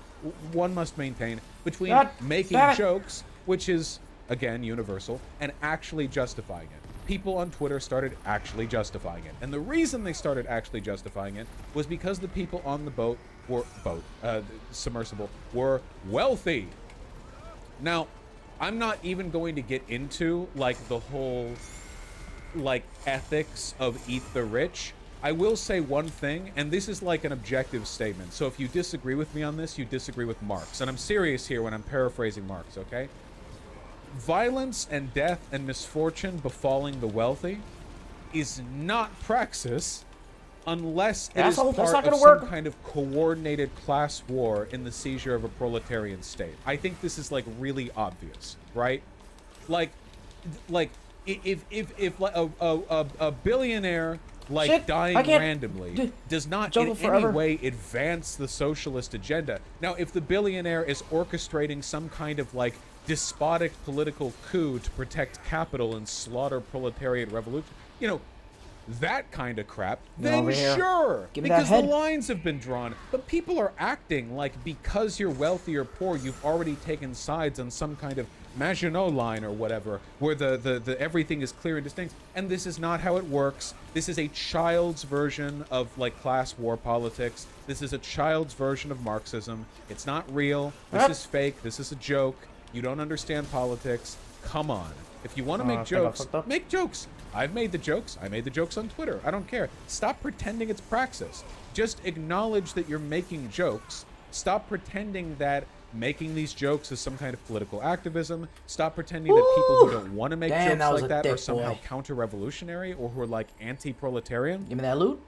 one must maintain between making jokes, which is, again, universal, and actually justifying it. People on Twitter started actually justifying it. And the reason they started actually justifying it was because the people on the submersible, were wealthy. Now, I'm not even going to get into, like, the whole like ethics of eat the rich. I will say one thing, and this is like an objective statement, so if you disagree with me on this, you disagree with Marx, and I'm serious here when I'm paraphrasing Marx, okay? Violence and death and misfortune befalling the wealthy is not praxis unless it is part of some kind of coordinated class war in the seizure of a proletarian state. I think this is like really obvious, right? Like if a billionaire like dying randomly does not in any way advance the socialist agenda. Now, if the billionaire is orchestrating some kind of like despotic political coup to protect capital and slaughter proletariat revolution, you know, that kind of crap, then sure, because the lines have been drawn. But people are acting like because you're wealthy or poor, you've already taken sides on some kind of Maginot line or whatever, where the everything is clear and distinct. And this is not how it works. This is a child's version of like class war politics. This is a child's version of Marxism. It's not real. This is fake. This is a joke. You don't understand politics. Come on. If you want to make jokes, make jokes. I've made the jokes. I made the jokes on Twitter. I don't care. Stop pretending it's praxis. Just acknowledge that you're making jokes. Stop pretending that making these jokes is some kind of political activism. Stop pretending that people who don't want to make jokes like that are somehow counter-revolutionary or who are like anti-proletarian. Give me that loot.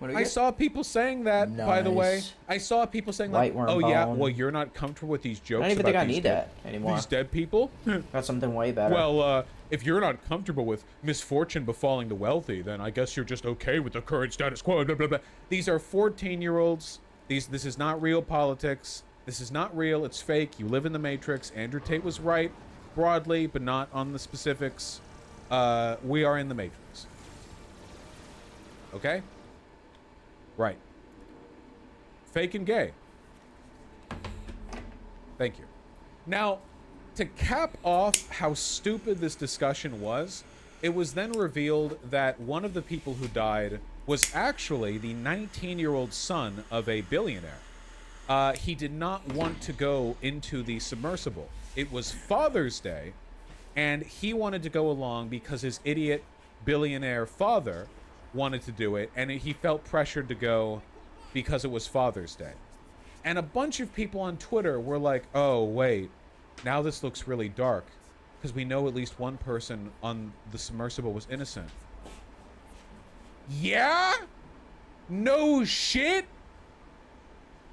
I saw people saying that, by the way. I saw people saying like, oh yeah, well you're not comfortable with these jokes. I don't even think I need that anymore. These dead people? Got something way better. Well, if you're not comfortable with misfortune befalling the wealthy, then I guess you're just okay with the current status quo. Blah, blah, blah. These are 14-year-olds. This is not real politics. This is not real. It's fake. You live in the Matrix. Andrew Tate was right broadly, but not on the specifics. We are in the Matrix. Okay? Right. Fake and gay. Thank you. Now, to cap off how stupid this discussion was, it was then revealed that one of the people who died was actually the 19-year-old son of a billionaire. He did not want to go into the submersible. It was Father's Day, and he wanted to go along because his idiot billionaire father wanted to do it, and he felt pressured to go because it was Father's Day. And a bunch of people on Twitter were like, oh, wait, now this looks really dark, because we know at least one person on the submersible was innocent. Yeah? No shit?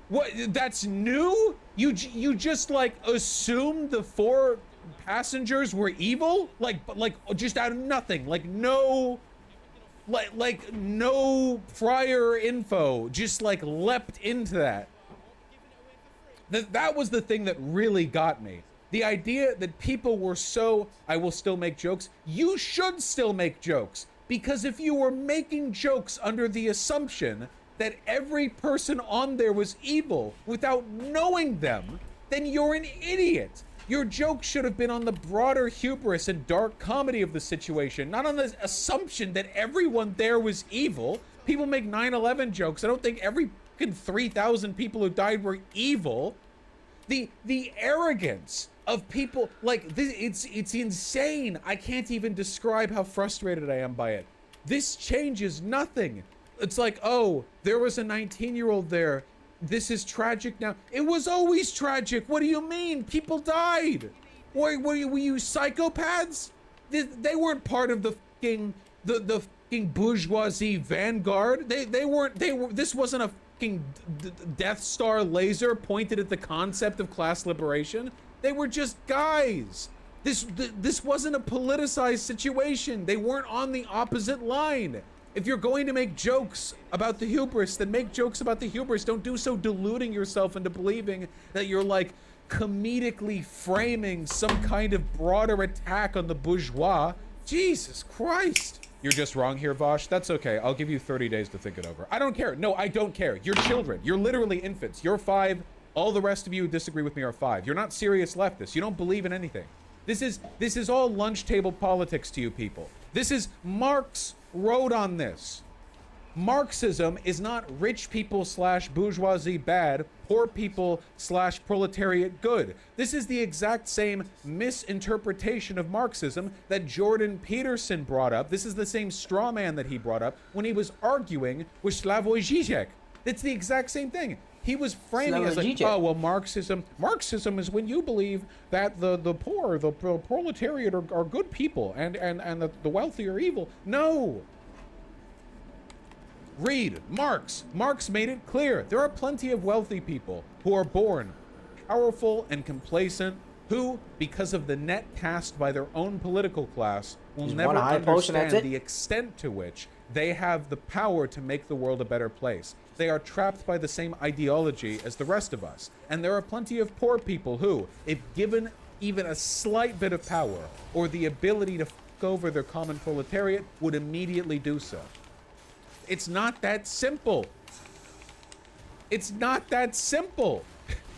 What? That's new? You just like assumed the 4 passengers were evil? Like just out of nothing. Like no prior info. Just like leapt into that. That was the thing that really got me. The idea that people were so, I will still make jokes. You should still make jokes. Because if you were making jokes under the assumption that every person on there was evil without knowing them, then you're an idiot. Your joke should have been on the broader hubris and dark comedy of the situation, not on the assumption that everyone there was evil. People make 9/11 jokes. I don't think every 3,000 people who died were evil. The arrogance of people like this, it's insane. I can't even describe how frustrated I am by it. This changes nothing. It's like, oh, there was a 19-year-old there. This is tragic now. It was always tragic. What do you mean? People died. Were you psychopaths? They weren't part of the fucking bourgeoisie vanguard. They weren't. This wasn't a fucking Death Star laser pointed at the concept of class liberation. They were just guys. This wasn't a politicized situation. They weren't on the opposite line. If you're going to make jokes about the hubris, then make jokes about the hubris. Don't do so deluding yourself into believing that you're like comedically framing some kind of broader attack on the bourgeois. Jesus Christ. You're just wrong here, Vosh. That's okay. I'll give you 30 days to think it over. I don't care. No, I don't care. You're children. You're literally infants. You're 5. All the rest of you who disagree with me are 5. You're not serious leftists. You don't believe in anything. This is all lunch table politics to you people. This is Marx wrote on this. Marxism is not rich people / bourgeoisie bad, poor people / proletariat good. This is the exact same misinterpretation of Marxism that Jordan Peterson brought up. This is the same straw man that he brought up when he was arguing with Slavoj Žižek. It's the exact same thing. He was framing it as like, oh, well, Marxism is when you believe that the poor, the proletariat are good people and the wealthy are evil. No. Read Marx. Marx made it clear. There are plenty of wealthy people who are born powerful and complacent who, because of the net cast by their own political class, will never understand the extent to which they have the power to make the world a better place. They are trapped by the same ideology as the rest of us. And there are plenty of poor people who, if given even a slight bit of power or the ability to fuck over their common proletariat, would immediately do so. It's not that simple. It's not that simple.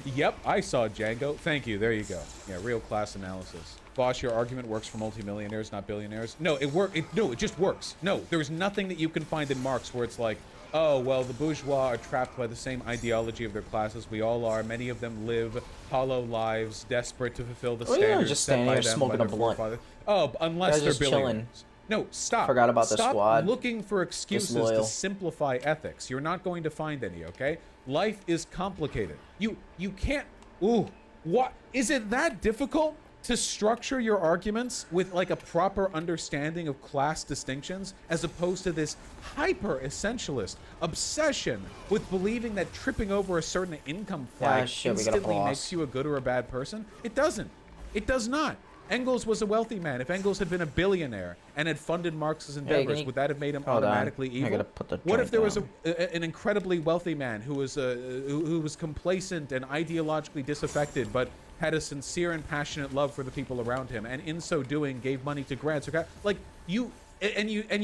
Yep, I saw Django. Thank you. There you go. Yeah, real class analysis. Boss, your argument works for multimillionaires, not billionaires. No, it just works. No, there's nothing that you can find in Marx where it's like, oh, well, the bourgeois are trapped by the same ideology of their classes. We all are. Many of them live hollow lives, desperate to fulfill the standards just set by there them smoking by a their blunt. forefathers. Oh, unless they're just billionaires. chilling. No, stop. Forgot about the Stop squad. looking for excuses to Disloyal. simplify ethics. You're not going to find any, okay? Life is complicated. You can't... Ooh, what? Is it that difficult to structure your arguments with like a proper understanding of class distinctions as opposed to this hyper-essentialist obsession with believing that tripping over a certain income flag we gotta instantly pause. makes you a good or a bad person? It doesn't. It does not. Engels was a wealthy man. If Engels had been a billionaire and had funded Marx's endeavors, would that have made him automatically evil? I gotta put the What if there was down. an incredibly wealthy man who was complacent and ideologically disaffected, but had a sincere and passionate love for the people around him, and in so doing gave money to grants or like you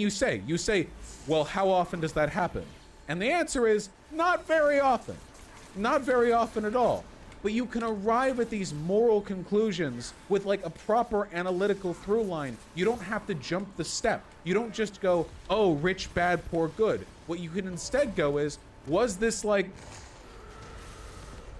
say, well, how often does that happen? And the answer is not very often. Not very often at all. But you can arrive at these moral conclusions with like a proper analytical through line. You don't have to jump the step. You don't just go, oh, rich, bad, poor, good. What you can instead go is, was this like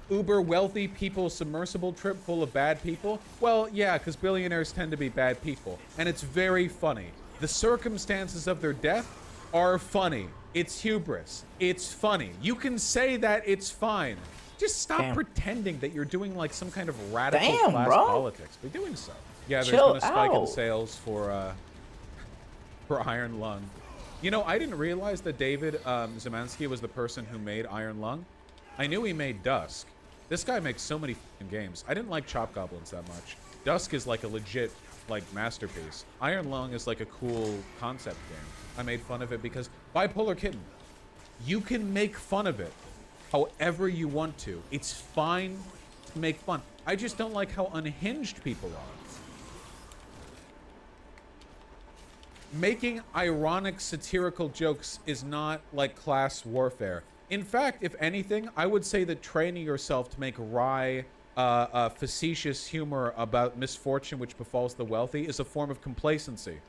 uber wealthy people submersible trip full of bad people? Well, yeah, because billionaires tend to be bad people. And it's very funny. The circumstances of their death are funny. It's hubris. It's funny. You can say that it's fine. Just stop pretending that you're doing like some kind of radical class politics by doing so. Yeah, there's been a spike in sales for Iron Lung. You know, I didn't realize that David Zemansky was the person who made Iron Lung. I knew he made Dusk. This guy makes so many f***ing games. I didn't like Chop Goblins that much. Dusk is like a legit like masterpiece. Iron Lung is like a cool concept game. I made fun of it because Bipolar Kitten. You can make fun of it however you want to. It's fine to make fun. I just don't like how unhinged people are. Making ironic, satirical jokes is not like class warfare. In fact, if anything, I would say that training yourself to make wry, facetious humor about misfortune which befalls the wealthy is a form of complacency.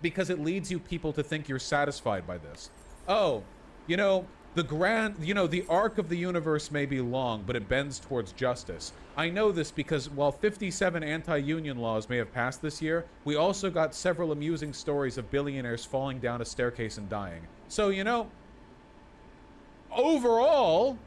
Because it leads you people to think you're satisfied by this. Oh, you know, the arc of the universe may be long, but it bends towards justice. I know this because while 57 anti-union laws may have passed this year, we also got several amusing stories of billionaires falling down a staircase and dying. So, you know, overall,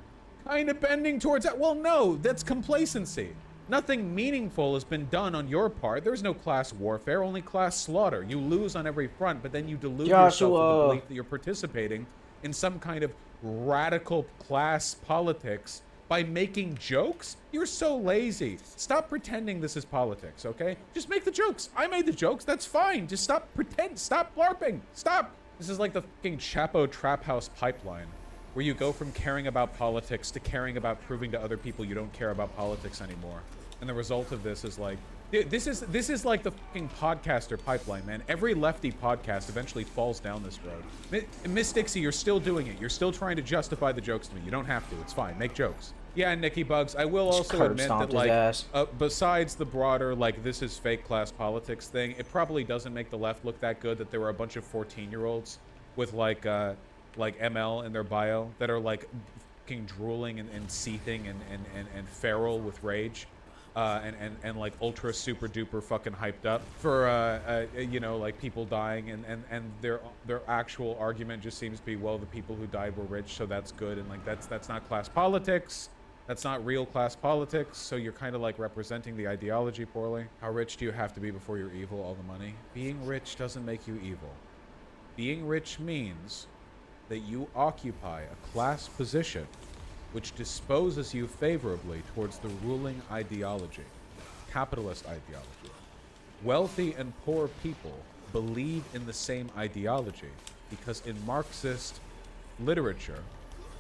kind of bending towards that. Well, no, that's complacency. Nothing meaningful has been done on your part. There's no class warfare, only class slaughter. You lose on every front, but then you delude yourself with the belief that you're participating in some kind of radical class politics by making jokes. You're so lazy. Stop pretending this is politics, okay? Just make the jokes. I made the jokes. That's fine. Just stop Stop LARPing. Stop. This is like the fucking Chapo Trap House pipeline, where you go from caring about politics to caring about proving to other people you don't care about politics anymore. And the result of this is like, this is like the fucking podcaster pipeline, man. Every lefty podcast eventually falls down this road. Miss Dixie, you're still doing it. You're still trying to justify the jokes to me. You don't have to. It's fine. Make jokes. Yeah, Nicky Bugs, I will also admit that, like, besides the broader, like, this is fake class politics thing, it probably doesn't make the left look that good that there were a bunch of 14-year-olds with, like ML in their bio that are, like, fucking drooling and seething and feral with rage. And like ultra super duper fucking hyped up for you know, like people dying, and their actual argument just seems to be, well, the people who died were rich, so that's good, and like that's not class politics. That's not real class politics. So you're kind of like representing the ideology poorly. How rich do you have to be before you're evil? All the money. Being rich doesn't make you evil. Being rich means that you occupy a class position which disposes you favorably towards the ruling ideology, capitalist ideology. Wealthy and poor people believe in the same ideology because in Marxist literature,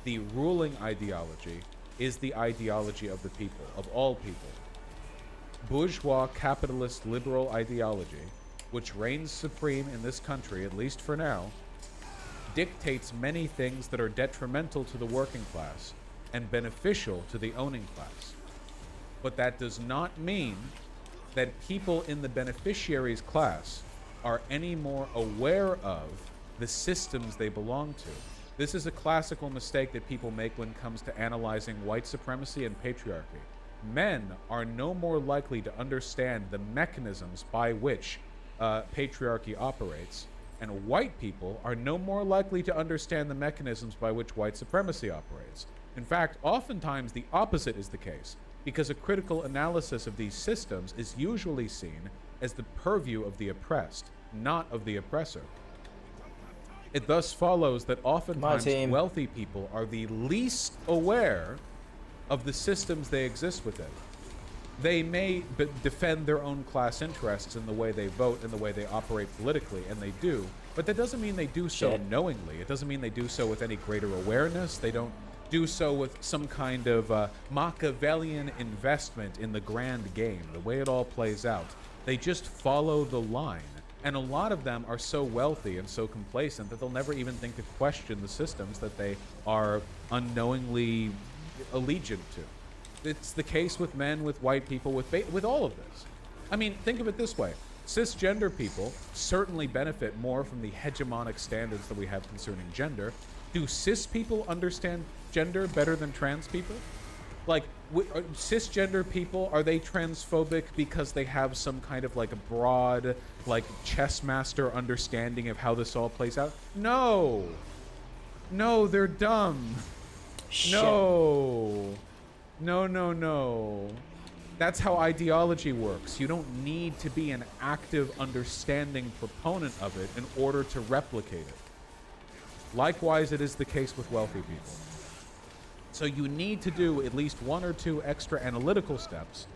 the ruling ideology is the ideology of the people, of all people. Bourgeois capitalist liberal ideology, which reigns supreme in this country, at least for now, dictates many things that are detrimental to the working class and beneficial to the owning class. But that does not mean that people in the beneficiaries class are any more aware of the systems they belong to. This is a classical mistake that people make when it comes to analyzing white supremacy and patriarchy. Men are no more likely to understand the mechanisms by which patriarchy operates, and white people are no more likely to understand the mechanisms by which white supremacy operates. In fact, oftentimes the opposite is the case, because a critical analysis of these systems is usually seen as the purview of the oppressed, not of the oppressor. It thus follows that oftentimes wealthy people are the least aware of the systems they exist within. They may defend their own class interests in the way they vote and the way they operate politically, and they do. But that doesn't mean they do so knowingly. It doesn't mean they do so with any greater awareness. They don't do so with some kind of Machiavellian investment in the grand game, the way it all plays out. They just follow the line. And a lot of them are so wealthy and so complacent that they'll never even think to question the systems that they are unknowingly allegiant to. It's the case with men, with white people, with all of this. I mean, think of it this way. Cisgender people certainly benefit more from the hegemonic standards that we have concerning gender. Do cis people understand gender better than trans people? Like, cisgender people, are they transphobic because they have some kind of like a broad, like chess master understanding of how this all plays out? No. No, they're dumb. Shit. No. No. That's how ideology works. You don't need to be an active, understanding proponent of it in order to replicate it. Likewise, it is the case with wealthy people. So you need to do at least one or two extra analytical steps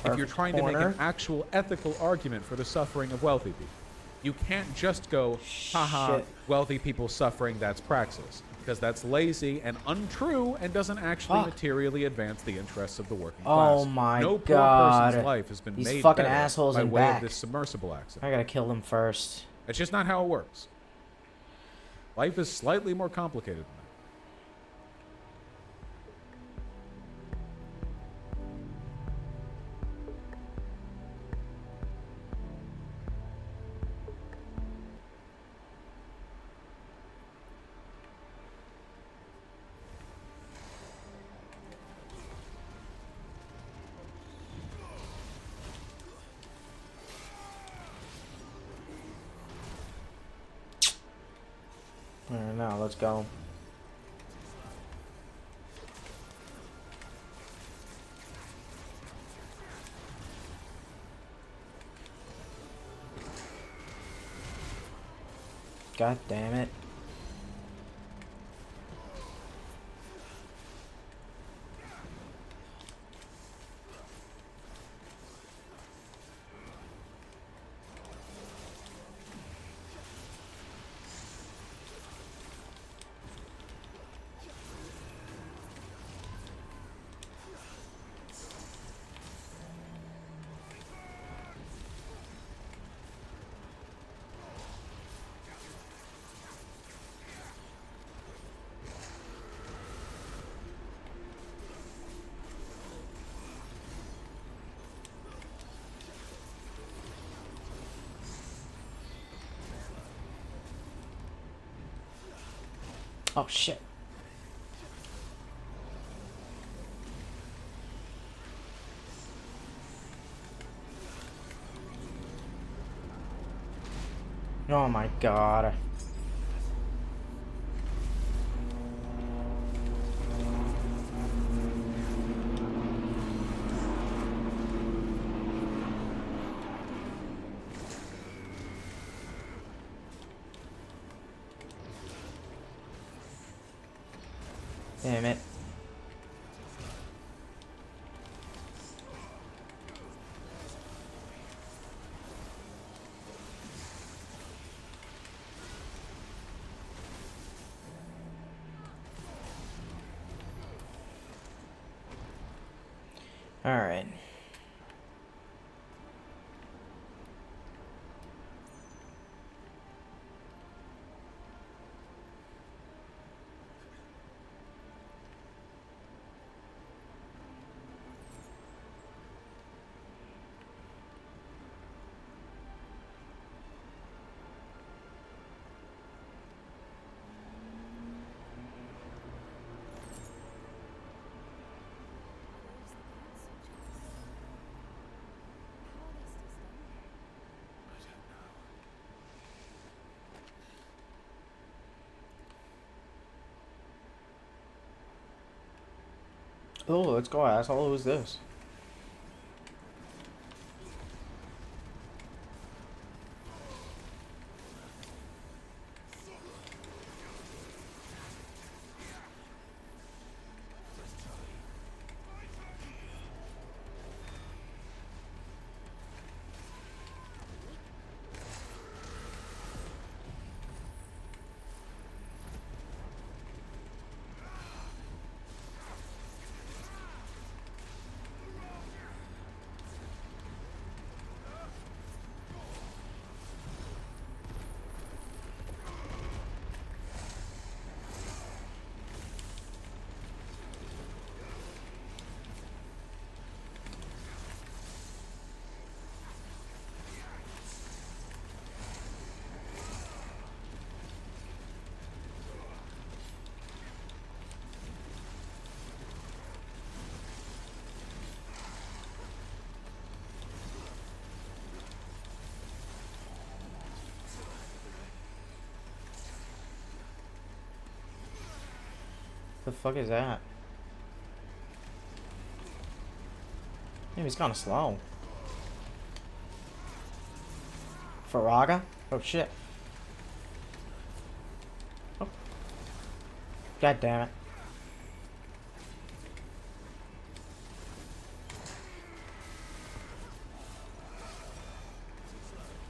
if you're trying to make an actual ethical argument for the suffering of wealthy people. You can't just go, haha, wealthy people suffering, that's praxis. Because that's lazy and untrue and doesn't actually materially advance the interests of the working class. Oh my no god. poor person's life has been These made fucking better assholes by in way back. of this submersible accident. I gotta kill them first. It's just not how it works. Life is slightly more complicated than that. Alright, now let's go. God damn it. Oh shit. Oh my god. Damn it. All right. Oh, let's go, asshole. Who's this? The fuck is that? Damn, he's kind of slow. Faraga? Oh shit. Oh. God damn it.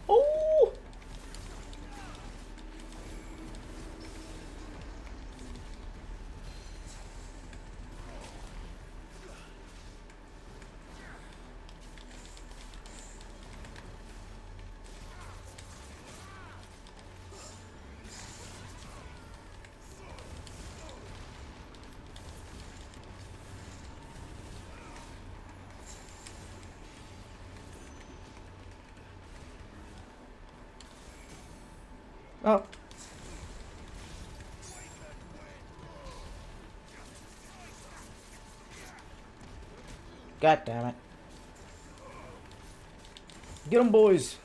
Oh! Oh. God damn it. Get 'em, boys.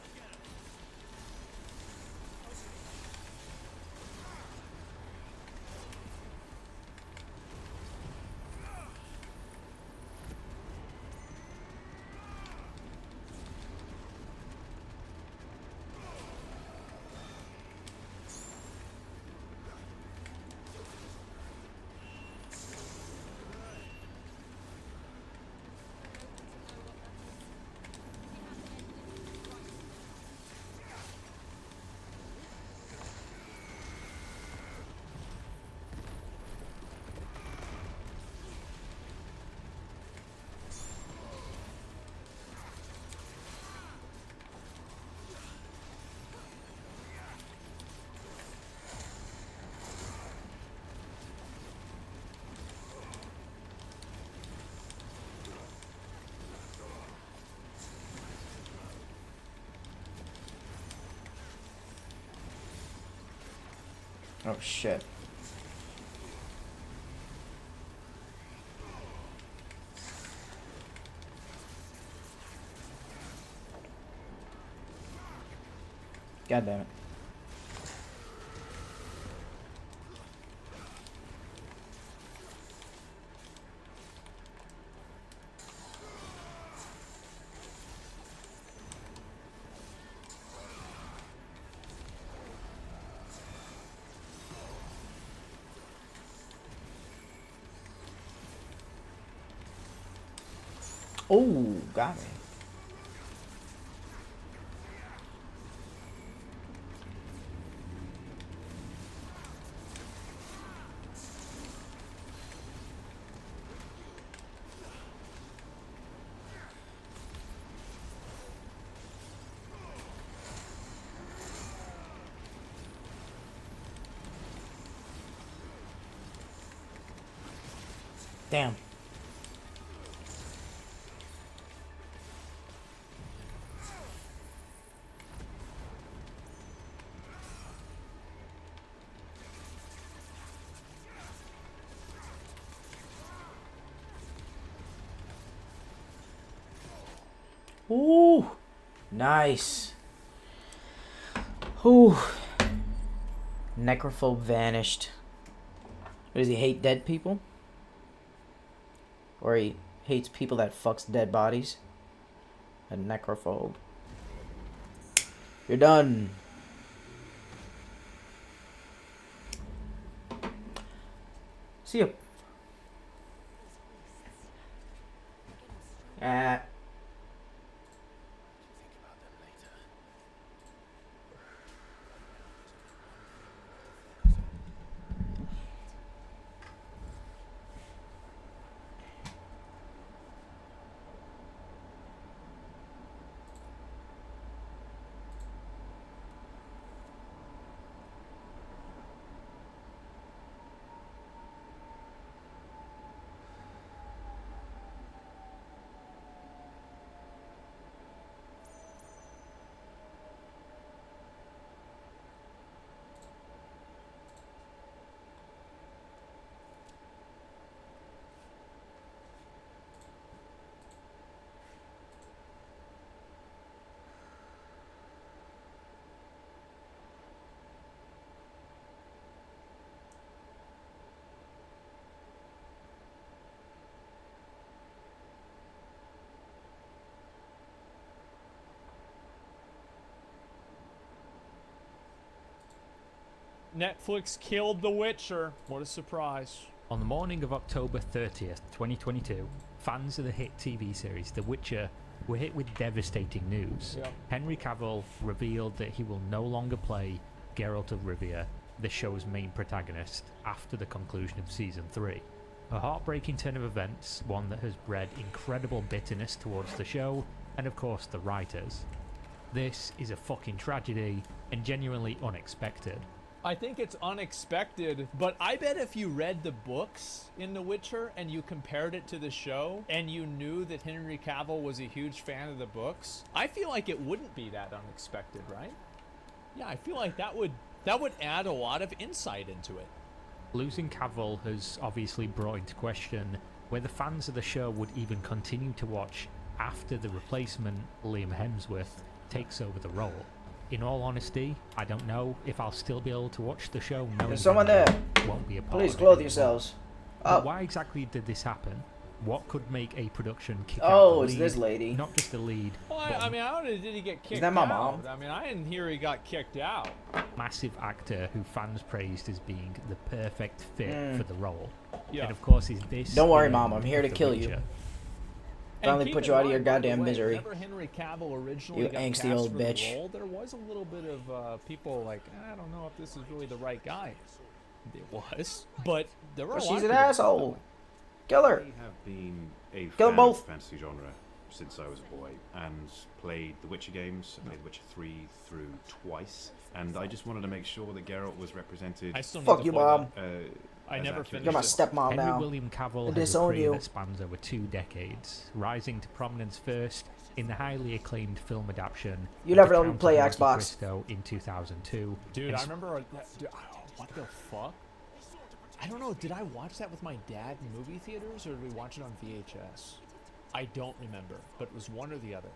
Oh shit. God damn it. Oh, got me. Damn. Ooh, nice. Ooh. Necrophobe vanished. Does he hate dead people? Or he hates people that fucks dead bodies? A necrophobe. You're done. See ya. Netflix killed The Witcher. What a surprise. On the morning of October 30th, 2022, fans of the hit TV series The Witcher were hit with devastating news. Yeah. Henry Cavill revealed that he will no longer play Geralt of Rivia, the show's main protagonist, after the conclusion of Season 3. A heartbreaking turn of events, one that has bred incredible bitterness towards the show, and of course the writers. This is a fucking tragedy, and genuinely unexpected. I think it's unexpected, but I bet if you read the books in The Witcher and you compared it to the show and you knew that Henry Cavill was a huge fan of the books, I feel like it wouldn't be that unexpected, right? Yeah, I feel like that would add a lot of insight into it. Losing Cavill has obviously brought into question whether fans of the show would even continue to watch after the replacement, Liam Hemsworth, takes over the role. In all honesty, I don't know if I'll still be able to watch the show. There's someone there. Won't be a part Please of clothe it. yourselves. But why exactly did this happen? What could make a production kick out Oh, the it's lead? this lady. Not just the lead. Well, I mean, I don't know, did he get kicked out? that my mom? I mean, I didn't hear he got kicked out. Massive actor who fans praised as being the perfect fit for the role. Yeah. And of course, is this. Don't worry, the Mom. end I'm here to of The kill you. Witcher? Finally keep put in you out of mind, your by the goddamn way, misery. Whenever Henry Cavill originally You got angsty cast old for bitch. the role, there was a little bit of people like, I don't know if this is really the right guy. It was, but there were a But lot she's of an people asshole. Kill her. I have been a Kill fan them both. of the fantasy genre since I was a boy and played the Witcher games. I played Witcher 3 through twice, and I just wanted to make sure that Geralt was represented. I still need Fuck to you, play Mom. I as never accurate. finished You're my it. stepmom Henry now. William Cavill I has a disown career you. that spans over 2 decades, rising to prominence first in the highly acclaimed film adaptation. You of never The let me Count play of Monte Xbox. Cristo in 2002. Dude, and I remember what the fuck? I don't know, did I watch that with my dad in movie theaters or did we watch it on VHS? I don't remember, but it was one or the other.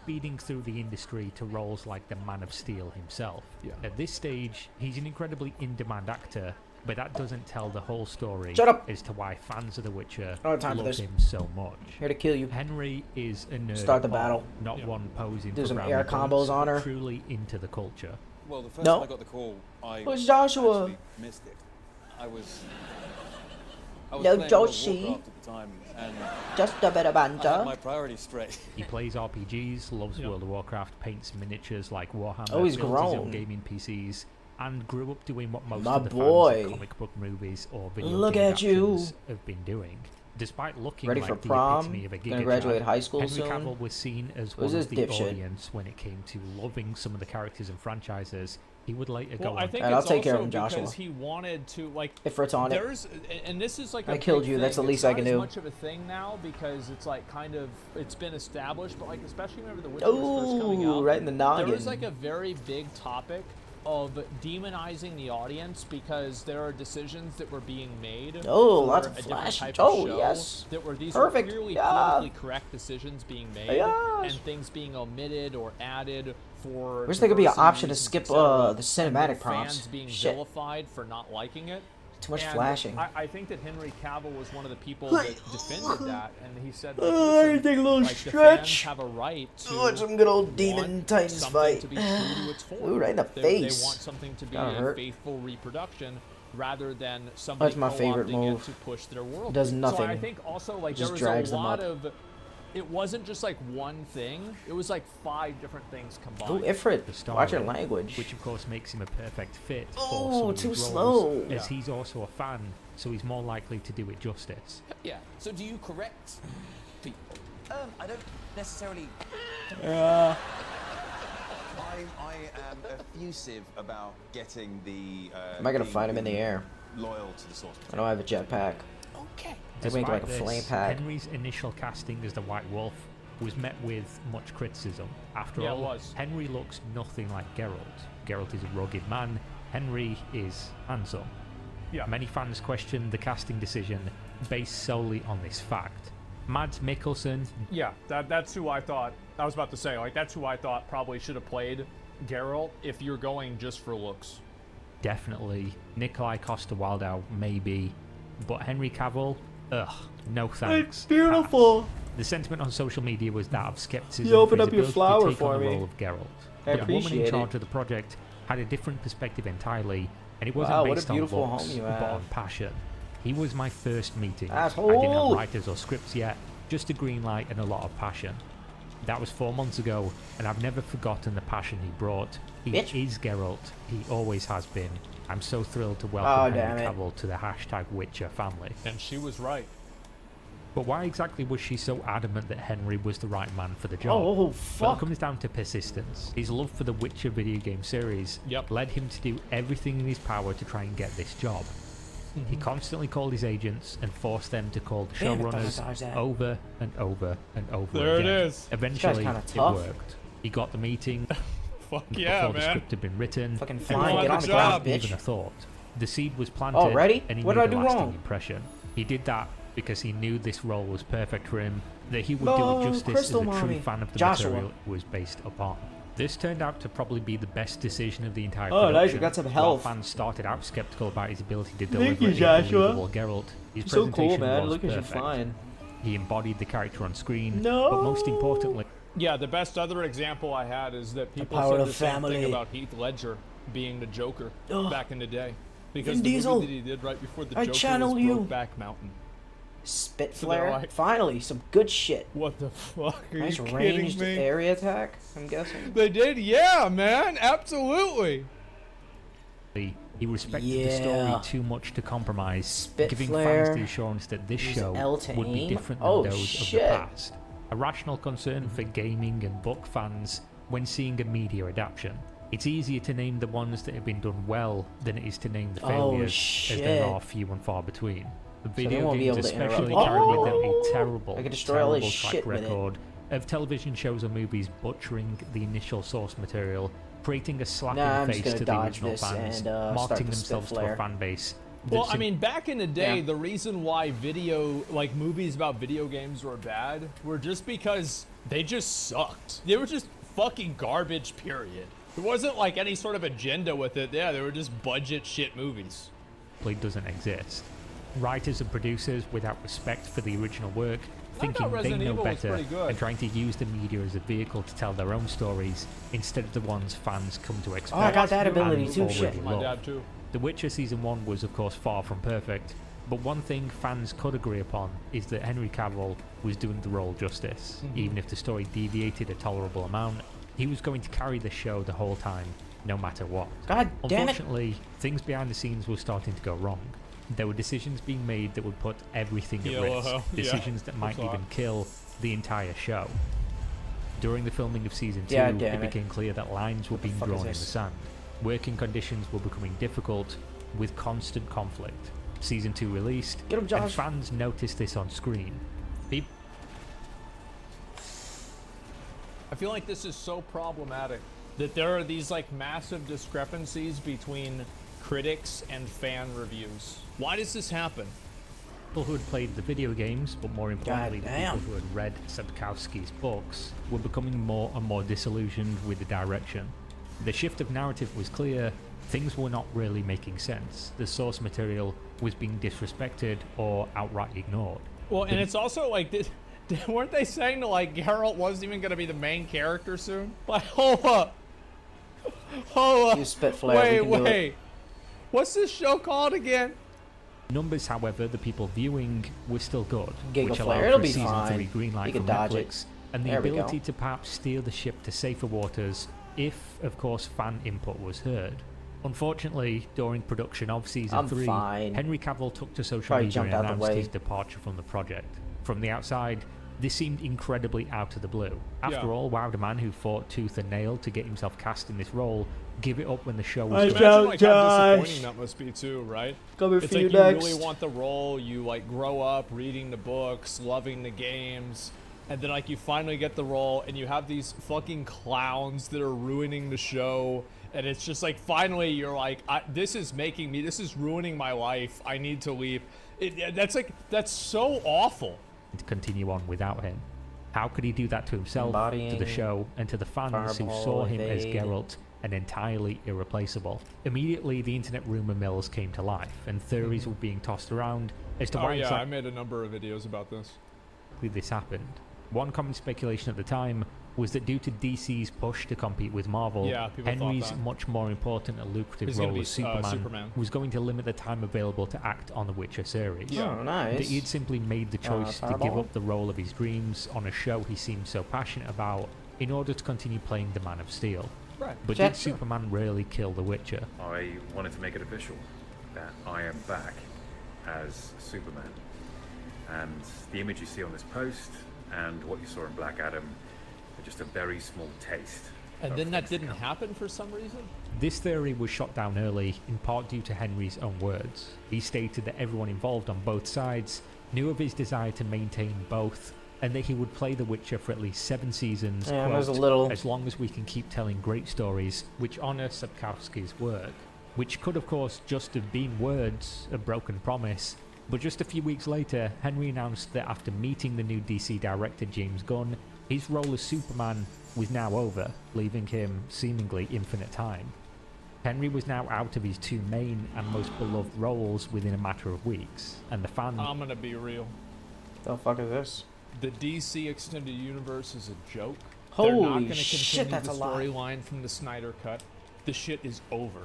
Speeding through the industry to roles like the Man of Steel himself. Yeah. At this stage, he's an incredibly in-demand actor, but that doesn't tell the whole story Shut up. as to why fans of The Witcher I don't have time for love this. him so much. Here to kill you. Henry is a nerd Start the at battle. heart, not one posing Do for some brownie air points, combos on but her. truly into the culture. Well, the first No. time I got the call, I Where's Joshua? actually missed it. I was No, playing World of Joshi. Warcraft at the time, and Just a bit of I had banter. my priorities straight. He plays RPGs, loves World of Warcraft, paints miniatures like Warhammer, Oh, he's builds his own grown. gaming PCs, and grew up doing what most My of the boy. fans of comic book movies or video Look game at you. adaptations have been doing. Despite looking Ready like for the prom? epitome of a Gonna giga graduate chad, high school Henry soon? Cavill was seen as Who's one of this the dipshit? audience when it came to loving some of the characters and franchises. He would later Well, go I on think Alright, I'll it's take care of also him, Joshua. because he wanted to, like, If it's on it. there's, and this is like a I killed big you, that's the thing. least It's I can not do. as much of a thing now because it's like kind of, it's been established, but like especially whenever The Witcher was first coming Ooh, out, right in the noggin. there was like a very big topic of demonizing the audience because there are decisions that were being made Oh, for lots a of different flash. type of Oh, show yes. that were these Perfect. were clearly Yeah. politically correct decisions being made Yes. and things being omitted or added for Wish there could be an diversity option to reasons, skip etc., the cinematic and prompts. fans being Shit. vilified for not liking it. Too much And flashing. I think that Henry Cavill was one of the people that defended that, and he said, like, Oh, listen, take a little like, stretch. the fans have a right to Oh, it's some good old demon want titans something fight. to be true to its form. Ooh, right in the They face. want something to be Gotta a hurt. faithful reproduction rather than somebody That's my favorite co-opting move. it to push their world. Does So nothing. I think also like Just there drags was a them lot up. of. It wasn't just like one thing. It was like 5 different things Oh, combined. Ifrit. the story, Watch your language. which of course makes him a perfect fit for Oh, some of too these roles, slow. as he's also a fan, so he's more likely to do it justice. Yeah. So do you correct people? I don't necessarily. I am effusive about getting the. Am I gonna being find him in the air? Loyal to the source. I don't have a jetpack. Okay. They make like a Despite flame this, pack. Henry's initial casting as the White Wolf was met with much criticism. After Yeah, it all, was. Henry looks nothing like Geralt. Geralt is a rugged man. Henry is handsome. Yeah. Many fans questioned the casting decision based solely on this fact. Mads Mikkelsen, Yeah, that's who I thought. I was about to say, like, that's who I thought probably should have played Geralt if you're going just for looks. definitely. Nikolai Coster-Waldau, maybe. But Henry Cavill, ugh, no thanks. It's beautiful. Pass. The sentiment on social media was that of skepticism. You open for his up your ability to flower take for on the me. role of Geralt. I The woman in appreciate charge it. of the project had a different perspective entirely, and it wasn't Wow, what a based on beautiful looks, home you but have. on passion. He was my first meeting. Asshole. I didn't have writers or scripts yet, just a green light and a lot of passion. That was 4 months ago, and I've never forgotten the passion he brought. He is Geralt. He always has been. I'm so thrilled to welcome Henry Cavill to the #Witcher family. And she was right. But why exactly was she so adamant that Henry was the right man for the job? Oh, fuck. Well, it comes down to persistence. His love for the Witcher video game series led him to do everything in his power to try and get this job. He constantly called his agents and forced them to call the showrunners over and over and over There again. it is. Eventually, it worked. He got the meeting. Fuck yeah, before man. the script had been written. Fucking and flying, get on the before ground, he bitch. even a thought. The seed was planted. Already? And he What made did I a do lasting wrong? impression. He did that because he knew this role was perfect for him, that he would No, do it justice Crystal as a true Mommy. fan of the Joshua. material it was based upon. This turned out to probably be the best decision of the entire Oh, production. nice, you got some health. While fans started out skeptical about his ability to Thank deliver you, an Joshua. unbelievable Geralt, his You're so presentation cool, man. was Look at you perfect. flying. He embodied the character on screen, No. but most importantly, Yeah, the best other example I had is that people power said of the same family. thing about Heath Ledger being the Joker Ugh. back in the day. Because Vin the Diesel. movie that he did right before the I Joker channel was you. Brokeback Mountain. Spit So they're flare. like- Finally, some good shit. What the fuck? Are Nice you ranged kidding me? area attack, I'm guessing. They did, yeah, man, absolutely. he respected the Yeah. story too much to compromise, Spit giving flare. fans the assurance that this Use show L to would be aim. different than Oh, those shit. of the past. A rational concern for gaming and book fans when seeing a media adaptation. It's easier to name the ones that have been done well than it is to name the Oh, failures, as shit. there are few and far between. The they video won't be games able to especially interrupt. carry with them Oh! a terrible, I could destroy all this terrible shit track with it. record of television shows or movies butchering the initial source material, creating a slap in I'm the just face gonna to the dodge original this fans, and, start marketing the themselves spit to a flare. fan base. Well, that I mean, back in the day, Yeah. the reason why movies about video games were bad were just because they just sucked. They were just fucking garbage, period. There wasn't like any sort of agenda with it. Yeah, they were just budget shit movies. simply doesn't exist. Writers and producers without respect for the original work, thinking they Resident know Evil was better pretty good. and trying to use the media as a vehicle to tell their own stories instead of the ones fans come to expect. Oh, I got that and ability too, already shit. My love. dad too. The Witcher Season 1 was of course far from perfect, but one thing fans could agree upon is that Henry Cavill was doing the role justice. Even if the story deviated a tolerable amount, he was going to carry the show the whole time, no matter what. God damn it. Unfortunately, things behind the scenes were starting to go wrong. There were decisions being made that would put everything at Yellow, risk, yeah. decisions that might That's even hot. kill the entire show. During the filming of Season 2, Yeah, it damn it. became clear that lines were being fuck drawn is in the this? sand. Working conditions were becoming difficult, with constant conflict. Season 2 released, Get him, and Josh. fans noticed this on screen. I feel like this is so problematic that there are these like massive discrepancies between critics and fan reviews. Why does this happen? People who had played the video games, but more importantly, the damn. people who had read Sapkowski's books, were becoming more and more disillusioned with the direction. The shift of narrative was clear. Things were not really making sense. The source material was being disrespected or outright ignored. Well, and it's also like, weren't they saying that like Geralt wasn't even going to be the main character soon? Like, hold up. You spit flare. we can do it. Wait. What's this show called again? Numbers, however, the people viewing were still good, Giga which flare, allowed it'll for be season fine. 3 green light You from can dodge it. Netflix, and the There we go. ability to perhaps steer the ship to safer waters if, of course, fan input was heard. Unfortunately, during production of season I'm 3, fine. Henry Cavill took to social Probably media and jumped out the announced way. his departure from the project. From the outside, this seemed incredibly out of the blue. After Yeah. all, why would a man who fought tooth and nail to get himself cast in this role give it up when the show I was Imagine done? like how disappointing that must be too, right? Coming It's for like you you next. really want the role, you like grow up reading the books, loving the games, and then like you finally get the role and you have these fucking clowns that are ruining the show, and it's just like finally you're like, this is ruining my life, I need to leave. That's so awful. To continue on without him. How could he do that to himself, to Embodying the show, and to the fans who fireball, saw him as evade. Geralt and entirely irreplaceable? Immediately, the internet rumor mills came to life, and theories were being tossed around as to Oh why yeah, exactly I made a number of videos about this. this happened. One common speculation at the time was that due to DC's push to compete with Marvel, Yeah, people thought Henry's that. much more important and lucrative He's gonna role be, as Superman, Superman. was going to limit the time available to act on the Witcher series. Oh, nice. That he'd simply made the choice to give Fireball. up the role of his dreams on a show he seemed so passionate about in order to continue playing the Man of Steel. Right. But Jack- did Superman really kill the Witcher? I wanted to make it official that I am back as Superman. And the image you see on this post and what you saw in Black Adam are just a very small taste. And of then that things to didn't come. happen for some reason? This theory was shot down early, in part due to Henry's own words. He stated that everyone involved on both sides knew of his desire to maintain both, and that he would play The Witcher for at least 7 seasons, Yeah, quote, there's a little- as long as we can keep telling great stories which honour Sapkowski's work, which could of course just have been words, a broken promise. But just a few weeks later, Henry announced that after meeting the new DC director James Gunn, his role as Superman was now over, leaving him seemingly infinite time. Henry was now out of his 2 main and most beloved roles within a matter of weeks, and the fan... I'm gonna be real. The fuck is this? The DC Extended Universe is a joke. Holy They're not gonna shit, continue that's the a lie. storyline from the Snyder Cut. The shit is over.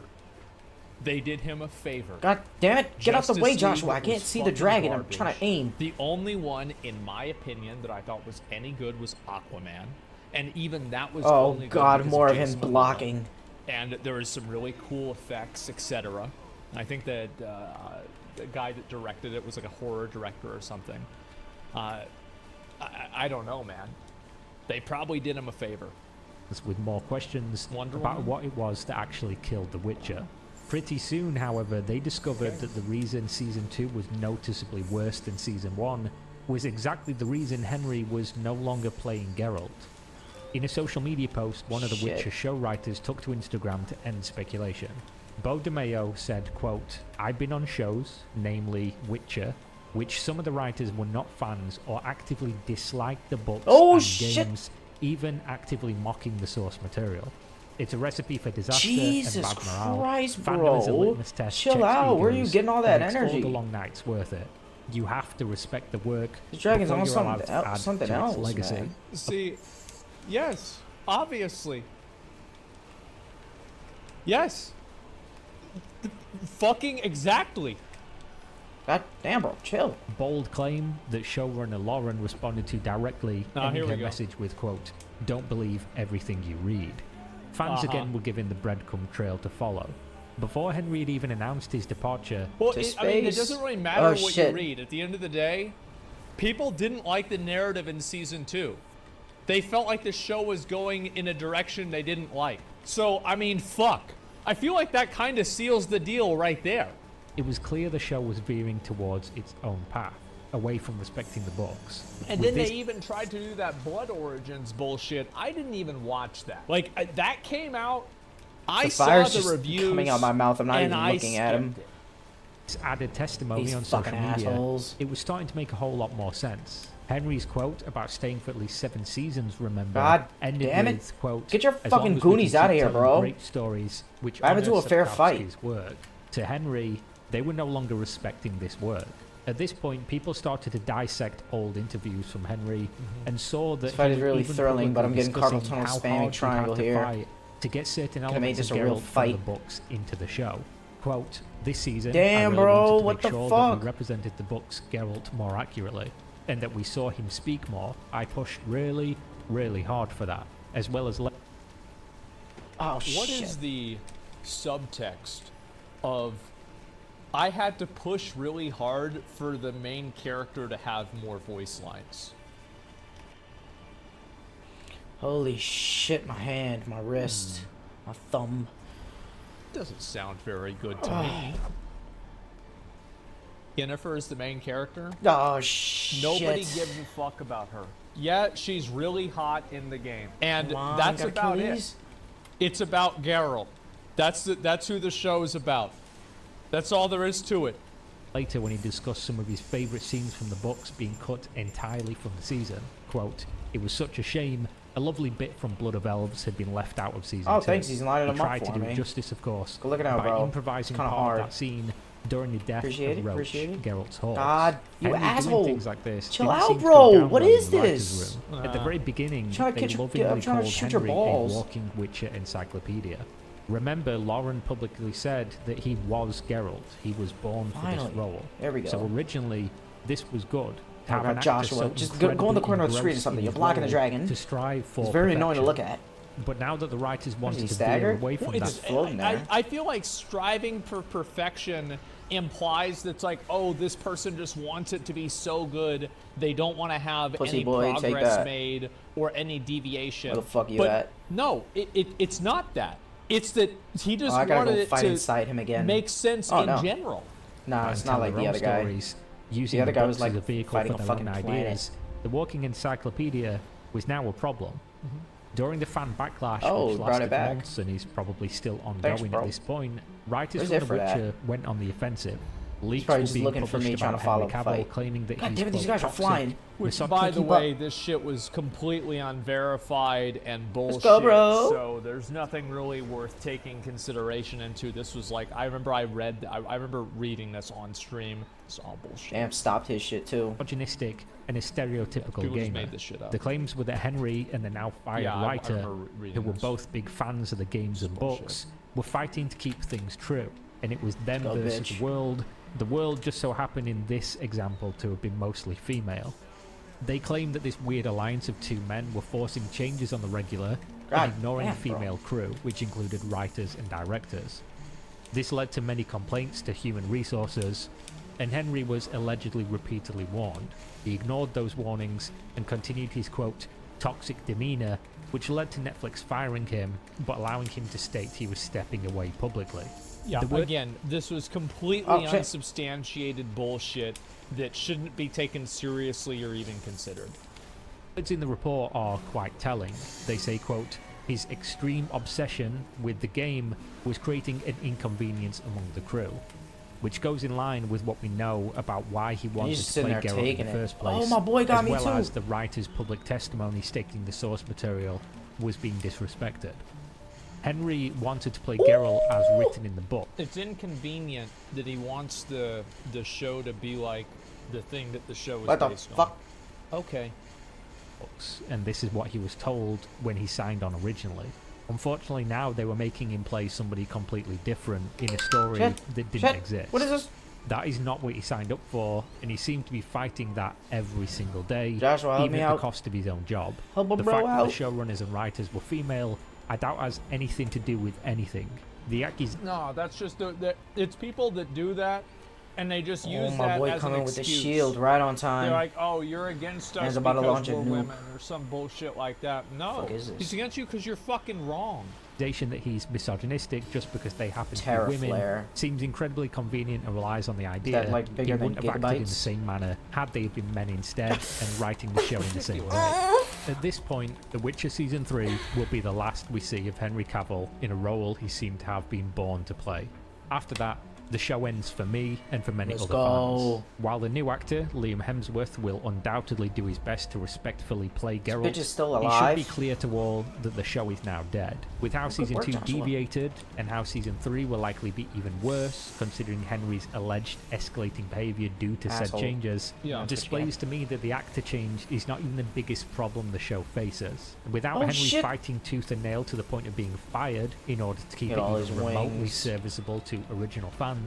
They did him a favor. God damn it! Get out the Justice way, League Joshua! I was can't see the fucking dragon. I'm garbage. trying to aim. The only one, in my opinion, that I thought was any good was Aquaman, and even that was Oh only good God, because more of Jason him Momoa. blocking. And there was some really cool effects, etc. I think that the guy that directed it was like a horror director or something. I don't know, man. They probably did him a favor. with more questions Wonder about Woman? what it was that actually killed the Witcher. Pretty soon, however, they discovered that the reason Season 2 was noticeably worse than Season 1 was exactly the reason Henry was no longer playing Geralt. In a social media post, one of the Shit. Witcher show writers took to Instagram to end speculation. Bo DeMeo said, quote, "I've been on shows, namely Witcher, which some of the writers were not fans or actively disliked the books and shit. games, even actively mocking the source material. It's a recipe for disaster Jesus and bad morale. Christ, Fandom is a bro. litmus test, Chill checks out. Where are you egos, getting all and that makes all energy? the long nights worth it. You have to respect the work The dragon's before on you're something allowed to el- add something to its else, legacy. man. See, yes, obviously. Yes. Fucking exactly. God damn, bro, chill. Bold claim that showrunner Lauren responded to directly, ending here we her go. message with, quote, "Don't believe everything you read." Fans again were given the breadcrumb trail to follow. Before Henry had even announced his departure, Well, To I mean, it space. doesn't really matter Oh, what shit. you read. At the end of the day, people didn't like the narrative in Season 2. They felt like the show was going in a direction they didn't like. So, I mean, fuck. I feel like that kind of seals the deal right there. it was clear the show was veering towards its own path, away from respecting the books. And With then this- they even tried to do that Blood Origins bullshit. I didn't even watch that. Like, that came out. I The saw fire's the just reviews. coming out my mouth. I'm not and even I looking at him. skipped it. This added testimony These on fucking social media, assholes. it was starting to make a whole lot more sense. Henry's quote about staying for at least 7 seasons, remember, God ended damn it. with, quote, Get your "As long fucking as we can Goonies keep outta here, telling bro. Great stories which What happened to honor a fair fight? Sapkowski's work." To Henry, they were no longer respecting this work. At this point, people started to dissect old interviews from Henry and saw that This fight he is was really even thrilling, but I'm publicly getting carpal discussing tunnel how spamming hard he'd triangle had to here. fight to get certain Could've made elements this of a real Geralt from fight. the books into the show. Quote, "This season, Damn, I really bro, wanted to what make the sure that fuck? we represented the book's Geralt more accurately, and that we saw him speak more. I pushed really, really hard for that, as well as..." Oh, What shit. is the subtext of I had to push really hard for the main character to have more voice lines? Holy shit, my hand, my wrist, my thumb. Doesn't sound very good to me. Yennefer is the main character. Oh, shit. Nobody gives a fuck about her. Yeah, she's really hot in the game. And Come on, that's gotta about kill it. these. It's about Geralt. That's who the show is about. That's all there is to it. Later, when he discussed some of his favourite scenes from the books being cut entirely from the season, quote, "It was such a shame. A lovely bit from Blood of Elves had been left out of season 2. Oh, thanks, he's lining He them up tried to for do me. justice, of course, Go look it out, by bro. improvising It's kinda part hard. of that scene During the death of Roach, Geralt's horse, God, you Henry asshole. doing things like this Chill didn't out, seem to bro. go down What well is in the writers' this? room. At the very beginning, I'm trying to they catch your- lovingly I'm trying to called shoot your Henry a balls. walking Witcher encyclopedia. Remember, Lauren publicly said that he was Geralt. He was born for this role. There we go. So originally, this was good. To have Oh, an actor Joshua, so just go in the incredibly corner of the screen or engrossed something. in You're his blocking the role dragon. To strive for It's very annoying to perfection. look at. But now that the writers wanted he to staggered? veer away from It's- that, floating there. I feel like striving for perfection implies that's like, oh, this person just wants it to be so good they don't want to have Pussy any boy, take progress that. made or any deviation. Where the fuck you but at? No, it's not that. It's that he just I gotta wanted go it fight to inside him again. make sense Oh, in no. general. Nah, and it's tell not like their the own other guy. stories, using The other guy books was like as a vehicle fighting for a their fucking own planet. ideas. The walking encyclopedia was now a problem. During the fan backlash, Oh, which brought it lasted back. months and is probably still Thanks, ongoing bro. at this point, writers Where's from it The for that? Witcher went on the offensive. Leaks probably were just being looking for published me trying about to follow Henry the Cavill, fight. claiming that God he's damn it, these quote, guys are toxic, flying. Which, misogynistic, by the way, this shit was completely unverified and bullshit. go, bro. So there's nothing really worth taking consideration into. This was like, I remember reading this on stream. It's all bullshit. Damn, stopped his shit too. misogynistic and a stereotypical people just gamer. made this shit up. The claims were that Henry and the now fired Yeah, I writer, remember reading who were this. both big fans of the games and books, were fighting to keep things true, and it was them Go, versus bitch. the world. The world just so happened in this example to have been mostly female. They claimed that this weird alliance of two men were forcing changes on the regular God and ignoring damn, the female crew, which included writers and directors. This led to many complaints to human resources, and Henry was allegedly repeatedly warned. He ignored those warnings and continued his, quote, toxic demeanor, which led to Netflix firing him, but allowing him to state he was stepping away publicly. Yeah, The again, this was completely Oh, shit. unsubstantiated bullshit that shouldn't be taken seriously or even considered. Words in the report are quite telling. They say, quote, his extreme obsession with the game was creating an inconvenience among the crew, which goes in line with what we know about why he wanted just to sitting play there Geralt in taking the it. first place, Oh, my boy got as me well too. as the writer's public testimony stating the source material was being disrespected. Henry wanted to play Geralt as written in the book. It's inconvenient that he wants the show to be like the thing that the show is What the based fuck? on. Okay. And this is what he was told when he signed on originally. Unfortunately, now they were making him play somebody completely different in a story Shit. that didn't Shit. exist. What is this? That is not what he signed up for, and he seemed to be fighting that every single day, Joshua, help even me at the out. cost of his own job. Help a The bro fact out. that the showrunners and writers were female, I doubt has anything to do with anything. The accusation. No, that's just it's people that do that, and they just use Oh, my that boy as coming an with the excuse. shield right on time. They're like, oh, you're against us Man's about to because launch a we're nuke. women or some bullshit like that. No, Fuck is this? he's against you because you're fucking wrong. That he's misogynistic just because they happen to Terra be women flare. seems incredibly convenient and relies on the idea like, he bigger than wouldn't have acted in the gigabytes? same manner had they been men instead and writing the show in the same way. At this point, The Witcher Season 3 will be the last we see of Henry Cavill in a role he seemed to have been born to play. After that, the show ends for me and for many Let's other go. fans. While the new actor, Liam Hemsworth, will undoubtedly do his best to respectfully play Geralt, bitch is still it alive? should be clear to all that the show is now dead. With how Good Season work, 2 Joshua. deviated and how Season 3 will likely be even worse, considering Henry's alleged escalating behaviour due to said Asshole. changes, Yeah. displays to me that the actor change is not even the biggest problem the show faces. Without Oh, Henry shit. fighting tooth and nail to the point of being fired in order to keep Get it all even his remotely wings. serviceable to original fans,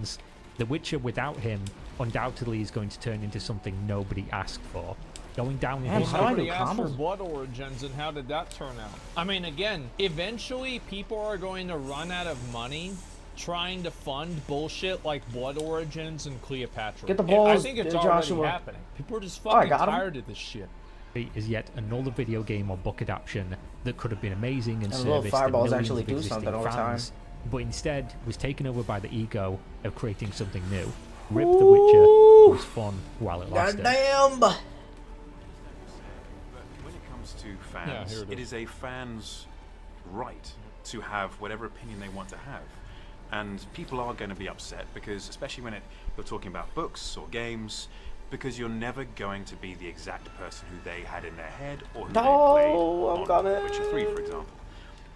The Witcher without him undoubtedly is going to turn into something nobody asked for. Going down in Man, history. how do I do Somebody asked for combos? Blood Origins, and how did that turn out? I mean, again, eventually people are going to run out of money trying to fund bullshit like Blood Origins and Cleopatra. Get the I balls, think it's Joshua. already happening. People are just Oh, I fucking got him. tired of this shit. Is yet another video game or book adaptation that could have been amazing and And little serviced the fireballs millions actually of do existing something all the fans, time. but instead was taken over by the ego of creating something new. Rip the Witcher was fun while it lasted. Goddamn! When it comes to Yeah, fans, here it it is. is a fan's right to have whatever opinion they want to have. And people are going to be upset because, especially when you're talking about books or games, because you're never going to be the exact person who they had in their head or who No, they I'm played coming. on Witcher 3, for example.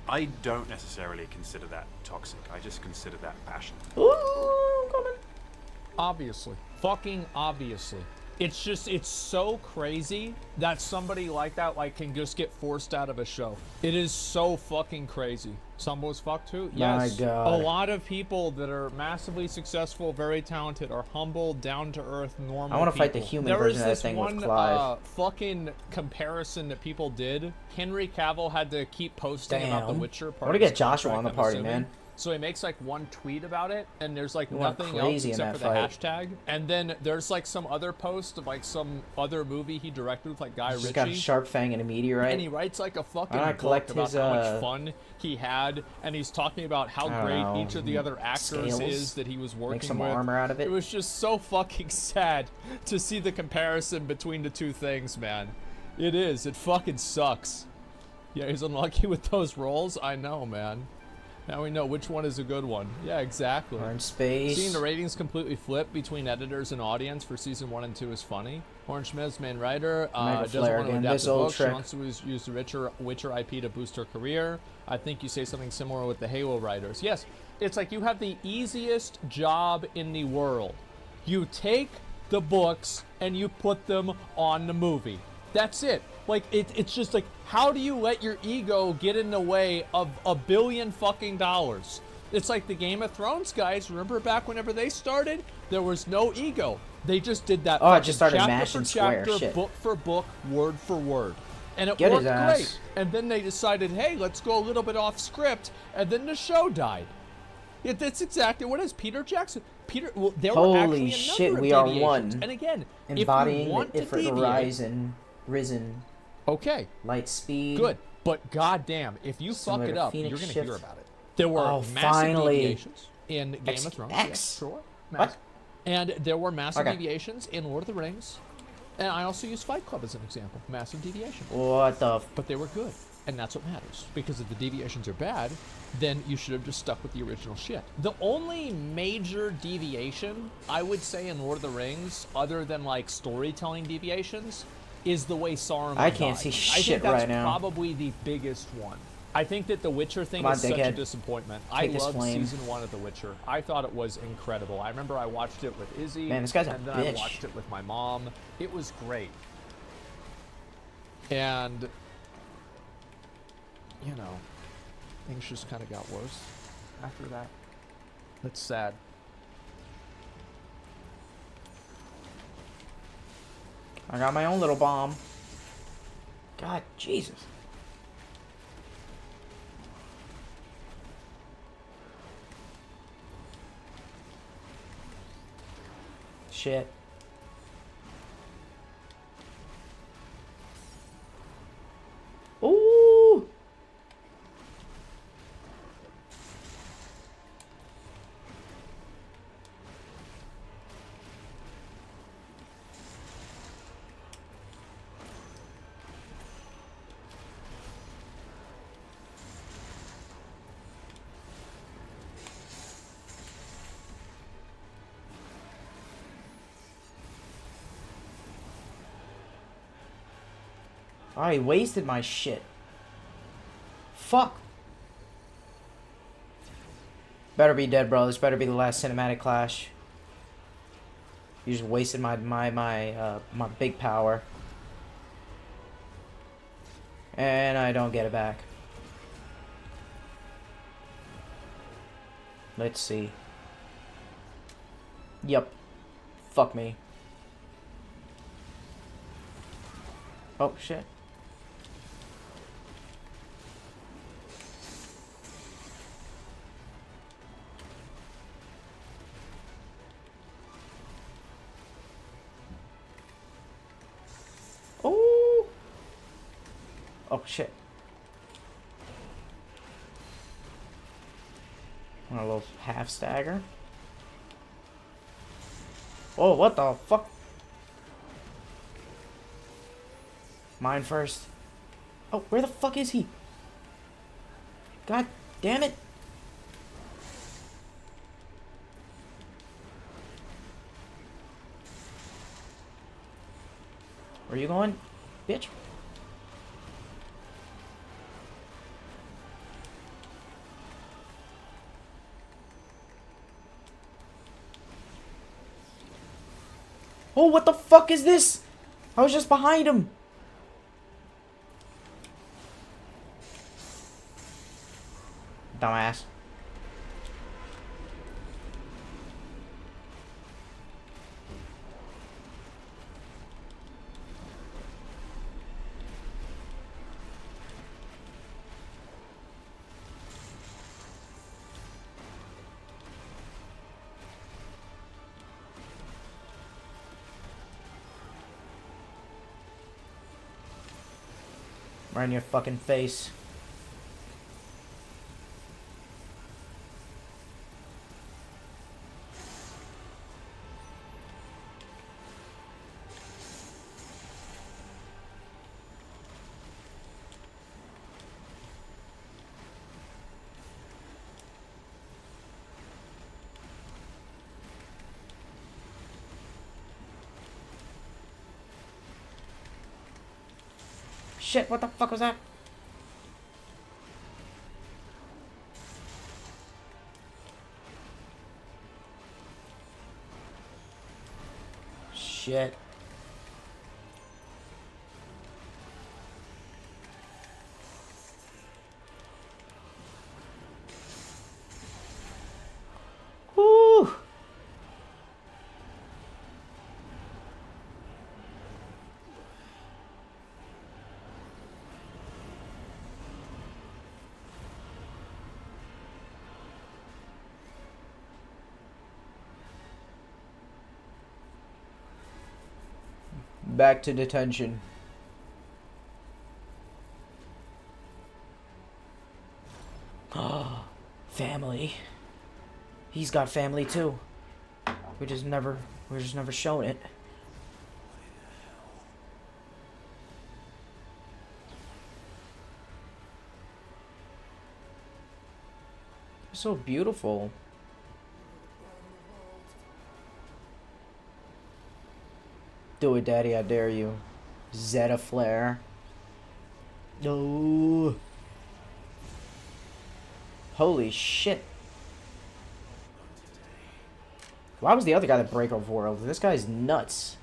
I don't necessarily consider that toxic. I just consider that passion. Ooh, I'm coming. Obviously. Fucking obviously. It's just, it's so crazy that somebody like that, like, can just get forced out of a show. It is so fucking crazy. Some was fucked too? Yes. My God. A lot of people that are massively successful, very talented, are humble, down-to-earth, normal I want to people. fight the human There version was of that this thing one, with Clive. fucking comparison that people did. Henry Cavill had to keep posting about The Damn. Witcher. I want to get Joshua on the party, man. So he makes like one tweet about it, and there's like He went nothing else crazy in except for that the fight. hashtag. And then there's like some other post of like some other movie he directed with like Guy He's Ritchie. just got a sharp fang and a meteorite. And he writes like a fucking Why not book collect about his, how much fun he had, and he's talking about how I don't great know, each of the other actors scales? is that he was working Make some with. armor out of it? It was just so fucking sad to see the comparison between the two things, man. It is. It fucking sucks. Yeah, he's unlucky with those roles. I know, man. Now we know which one is a good one. Yeah, exactly. Orange Space. Seeing the ratings completely flip between editors and audience for season 1 and 2 is funny. Orange Smith's main writer doesn't Flare want to again. adapt This the old book. She trick. wants to use the Witcher IP to boost her career. I think you say something similar with the Halo writers. Yes, it's like you have the easiest job in the world. You take the books and you put them on the movie. That's it. Like, it's just like, how do you let your ego get in the way of $1 billion fucking dollars? It's like the Game of Thrones guys. Remember back whenever they started? There was no ego. They just did that. Oh, I just started chapter mashing for square. chapter, Shit. book for book, word for word. And it Get his worked ass. great. And then they decided, hey, let's go a little bit off script. And then the show died. That's exactly what it is. Peter Jackson. Well, there were Holy actually a shit, number of we are deviations. one. And again, Embodying if you want the to Ifrit deviate, Risen. Okay. Light speed. Good. But goddamn, if you fuck Similar it to up, Phoenix you're going to Shift. hear about it. There were Oh, massive finally. deviations in Game of Thrones. X. Yeah, sure. What? And there were massive Okay. deviations in Lord of the Rings. And I also use Fight Club as an example. Massive deviation. What the But they were good. And that's what matters. Because if the deviations are bad, then you should have just stuck with the original shit. The only major deviation, I would say, in Lord of the Rings, other than like storytelling deviations, is the way Saruman I can't died. see I shit think that's right now. probably the biggest one. I think that The Witcher thing Come on, is such a dickhead. disappointment. Take I this loved flame. season 1 of The Witcher. I thought it was incredible. I remember I watched it with Izzy. Man, this guy's a and then I bitch. watched it with my mom. It was great. And, you know, things just kind of got worse after that. It's sad. I got my own little bomb. God, Jesus. Shit. Ooh. I wasted my shit. Fuck. Better be dead, bro. This better be the last cinematic clash. You just wasted my big power. And I don't get it back. Let's see. Yep. Fuck me. Oh, shit. Oh. Oh, shit. A little half stagger. Oh, what the fuck? Mine first. Oh, where the fuck is he? God damn it. Where you going, bitch? Oh, what the fuck is this? I was just behind him. Dumbass. Right in your fucking face. Shit, what the fuck was that? Shit. Woo! Back to detention. Family. He's got family too. We're just never shown it. So beautiful. Do it, Daddy, I dare you. Zeta Flare. No. Holy shit. Why was the other guy the breaker of world? This guy's nuts.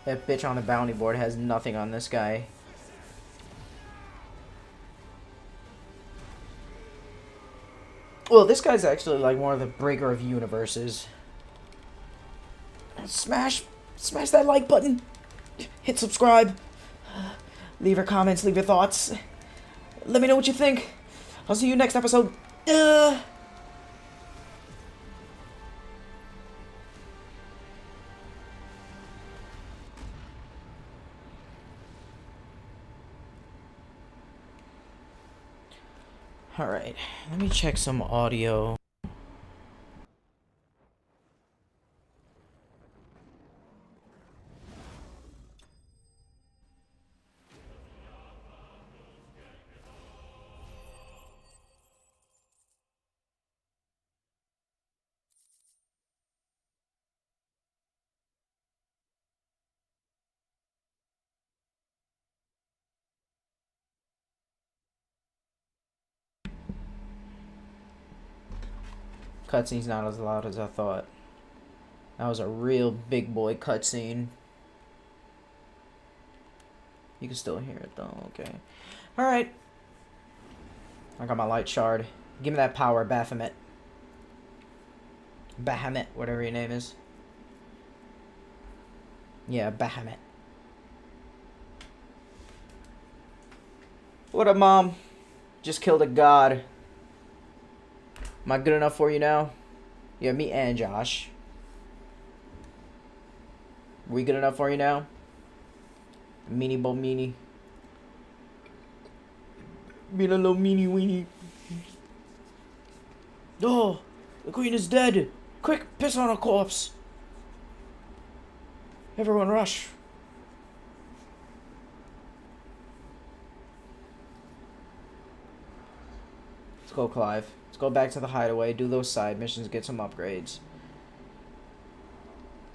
That bitch on the bounty board has nothing on this guy. Well, this guy's actually like more of the breaker of universes. Smash that like button. Hit subscribe. Leave your comments, leave your thoughts. Let me know what you think. I'll see you next episode. Alright, let me check some audio. Cutscene's not as loud as I thought. That was a real big boy cutscene. You can still hear it though, okay. Alright. I got my light shard. Give me that power, Baphomet. Bahamut, whatever your name is. Yeah, Bahamut. What up, Mom? Just killed a god. Am I good enough for you now? Yeah, me and Josh. We good enough for you now? Meanie bo meanie. Be a little meanie weenie. Oh, the queen is dead. Quick, piss on a corpse. Everyone rush. Let's go, Clive. Let's go back to the hideaway, do those side missions, get some upgrades.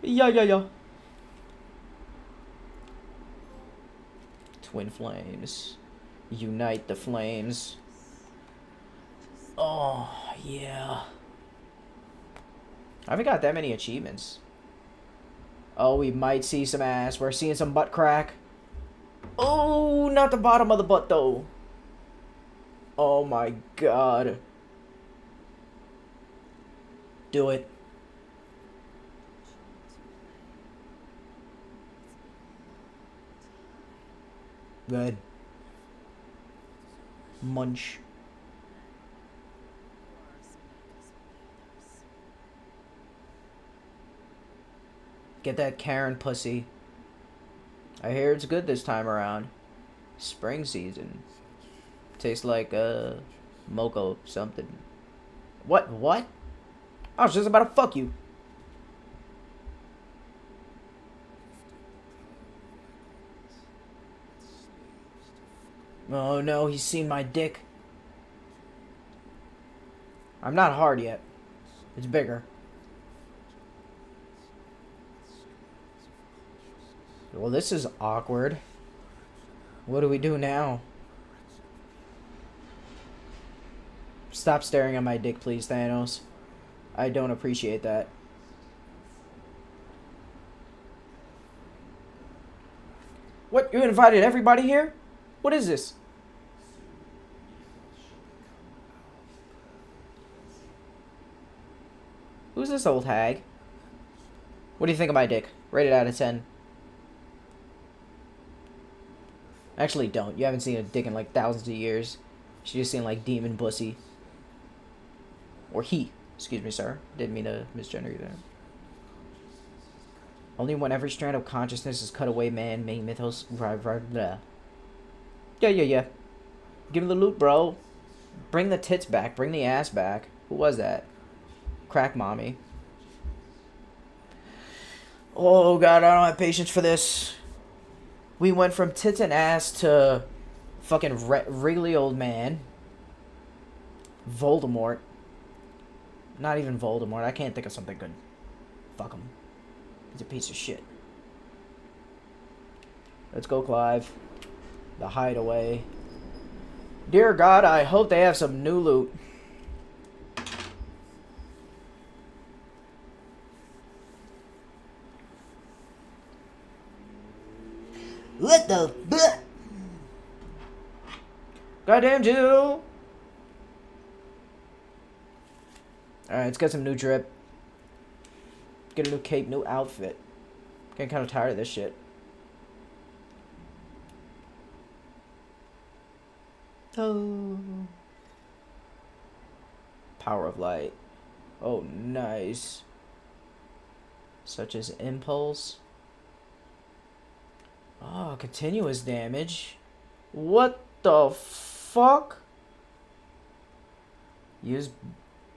Yeah. Twin flames. Unite the flames. Oh, yeah. I haven't got that many achievements. Oh, we might see some ass. We're seeing some butt crack. Oh, not the bottom of the butt, though. Oh, my God. Do it. Good. Munch. Get that Karen pussy. I hear it's good this time around. Spring season. Tastes like, mocha something. What? What? I was just about to fuck you. Oh no, he's seen my dick. I'm not hard yet. It's bigger. Well, this is awkward. What do we do now? Stop staring at my dick, please, Thanos. I don't appreciate that. What? You invited everybody here? What is this? Who's this old hag? What do you think of my dick? Rate it out of 10. Actually, don't. You haven't seen a dick in like thousands of years. She's just seen like demon pussy. Or he. Excuse me, sir. Didn't mean to misgender you there. Only when every strand of consciousness is cut away, man, main mythos. Blah. Yeah. Give me the loot, bro. Bring the tits back. Bring the ass back. Who was that? Crack mommy. Oh, God, I don't have patience for this. We went from tits and ass to fucking wriggly old man. Voldemort. Not even Voldemort. I can't think of something good. Fuck him. He's a piece of shit. Let's go, Clive. The hideaway. Dear God, I hope they have some new loot. What the fuck? Goddamn Jill! Alright, let's get some new drip. Get a new cape, new outfit. Getting kind of tired of this shit. Oh. Power of light. Oh, nice. Such as impulse. Oh, continuous damage. What the fuck? Use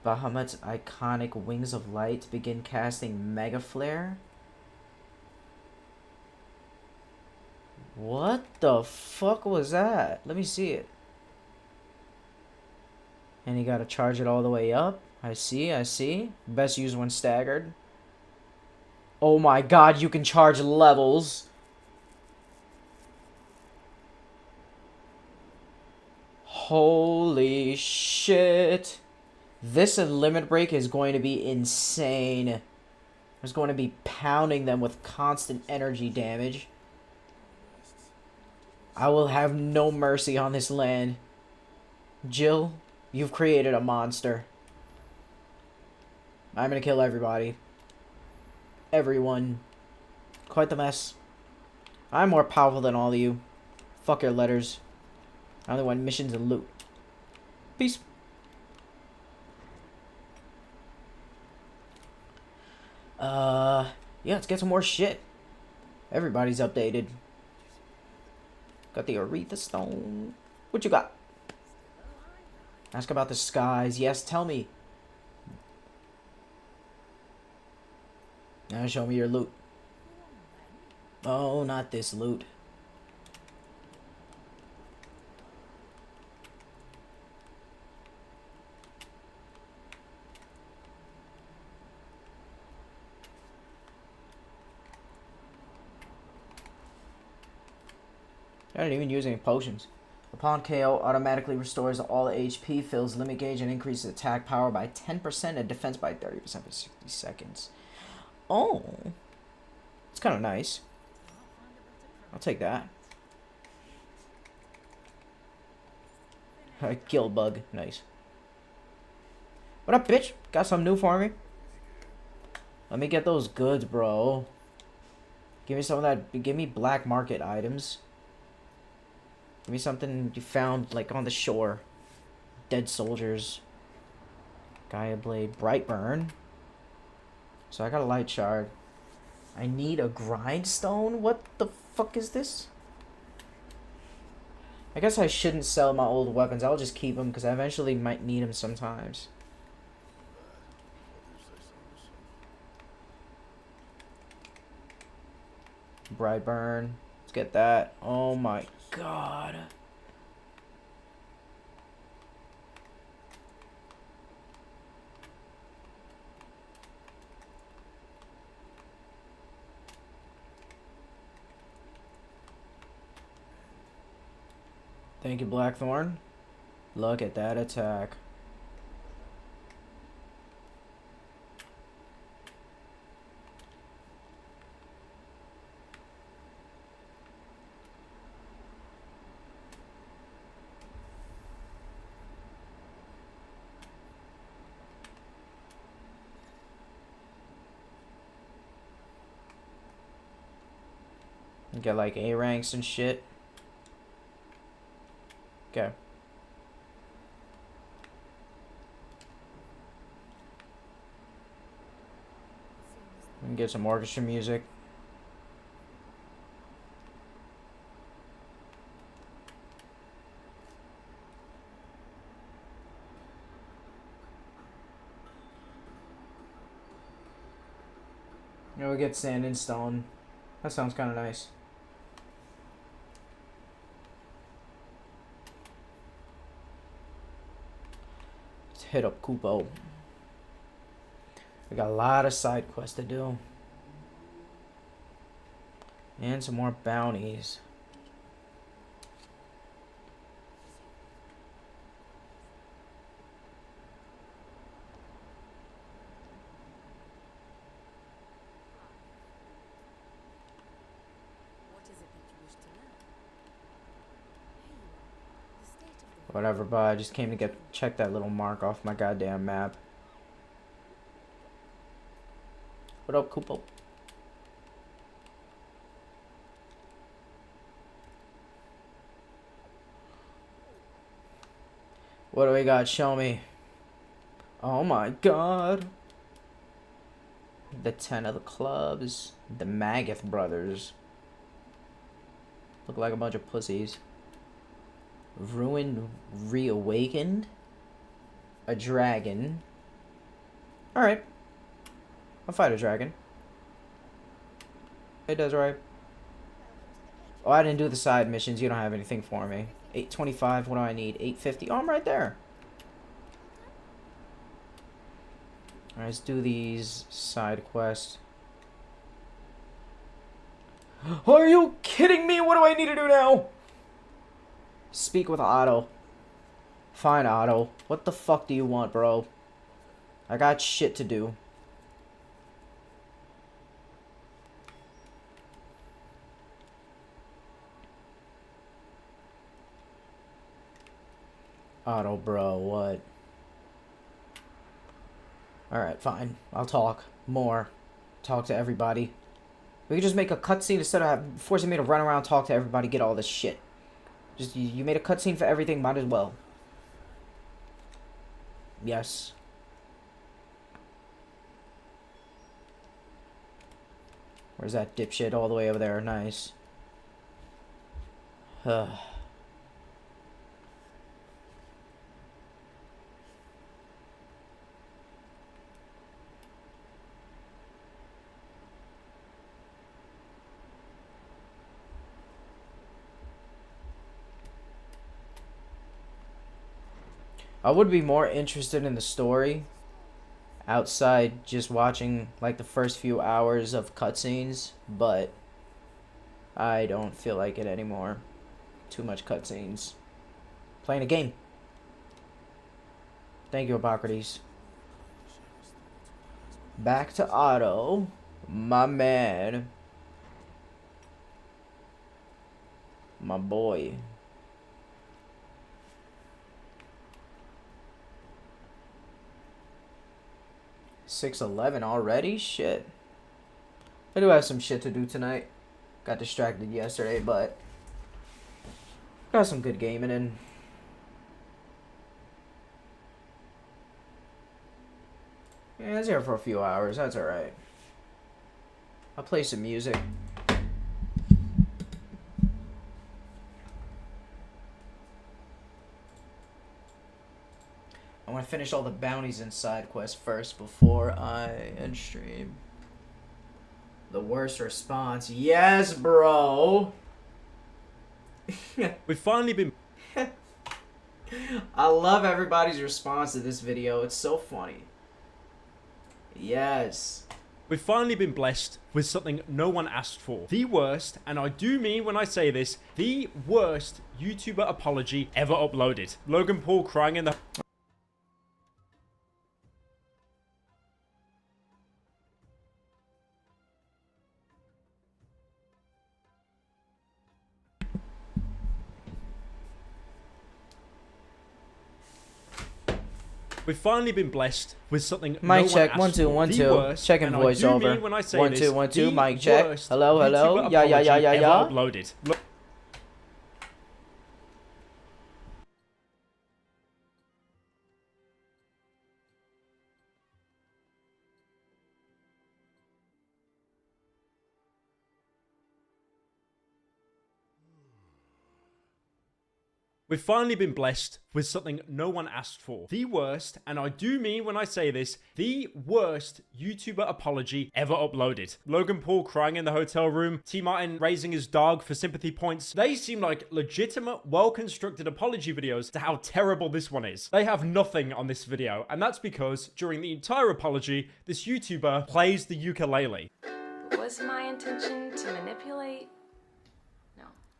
Bahamut's iconic Wings of Light to begin casting Mega Flare. What the fuck was that? Let me see it. And you gotta charge it all the way up. I see. Best used when staggered. Oh my God, you can charge levels. Holy shit. This and Limit Break is going to be insane. It's going to be pounding them with constant energy damage. I will have no mercy on this land. Jill, you've created a monster. I'm gonna kill everybody. Everyone. Quite the mess. I'm more powerful than all of you. Fuck your letters. I only want missions and loot. Peace. Yeah, let's get some more shit. Everybody's updated. Got the Aretha Stone. What you got? Ask about the skies. Yes, tell me. Now show me your loot. Oh, not this loot. I didn't even use any potions. Upon KO, automatically restores all HP, fills limit gauge, and increases attack power by 10% and defense by 30% for 60 seconds. Oh. It's kind of nice. I'll take that. Alright, Guild Bug. Nice. What up, bitch? Got something new for me? Let me get those goods, bro. Give me some of that. Give me black market items. Give me something you found, like, on the shore. Dead soldiers. Gaia Blade. Brightburn. So I got a light shard. I need a grindstone? What the fuck is this? I guess I shouldn't sell my old weapons. I'll just keep them because I eventually might need them sometimes. Brightburn. Let's get that. Oh my god. Thank you, Blackthorn. Look at that attack. Get like A ranks and shit. Okay. We can get some orchestra music. Yeah, we get sand and stone. That sounds kind of nice. Hit up Kupo. We got a lot of side quests to do. And some more bounties. Whatever, but I just came to check that little mark off my goddamn map. What up, Kupo? What do we got? Show me. Oh my god. The 10 of the clubs. The Magath brothers. Look like a bunch of pussies. Ruin Reawakened. A dragon. Alright. I'll fight a dragon. It does right. Oh, I didn't do the side missions. You don't have anything for me. 825. What do I need? 850. Oh, I'm right there. Alright, let's do these side quests. Are you kidding me? What do I need to do now? Speak with Otto. Fine, Otto. What the fuck do you want, bro? I got shit to do. Otto, bro, what? Alright, fine. I'll talk. More. Talk to everybody. We could just make a cutscene instead of forcing me to run around, talk to everybody, get all this shit. Just, you made a cutscene for everything, might as well. Yes. Where's that dipshit? All the way over there. Nice. I would be more interested in the story outside just watching like the first few hours of cutscenes, but I don't feel like it anymore. Too much cutscenes. Playing a game. Thank you, Hippocrates. Back to Otto. My man. My boy. $6:11 already? Shit. I do have some shit to do tonight. Got distracted yesterday, but got some good gaming in. Yeah, I was here for a few hours. That's alright. I'll play some music. I want to finish all the bounties and side quests first before I end stream. The worst response. Yes, bro. We've finally been... I love everybody's response to this video. It's so funny. Yes. We've finally been blessed with something no one asked for. The worst, and I do mean when I say this, the worst YouTuber apology ever uploaded. Logan Paul crying in the... We've finally been blessed with something mic no check, one asked 1 2 for. 1 The 2. worst, Checking and voiceover. I do mean when I say 1 this, 2 1 2. the Mic check. worst Hello, hello. YouTuber Yeah, yeah, yeah, apology yeah, ever yeah. uploaded. Look. We've finally been blessed with something no one asked for. The worst, and I do mean when I say this, the worst YouTuber apology ever uploaded. Logan Paul crying in the hotel room, T. Martin raising his dog for sympathy points. They seem like legitimate, well-constructed apology videos to how terrible this one is. They have nothing on this video, and that's because during the entire apology, this YouTuber plays the ukulele. Was my intention to manipulate?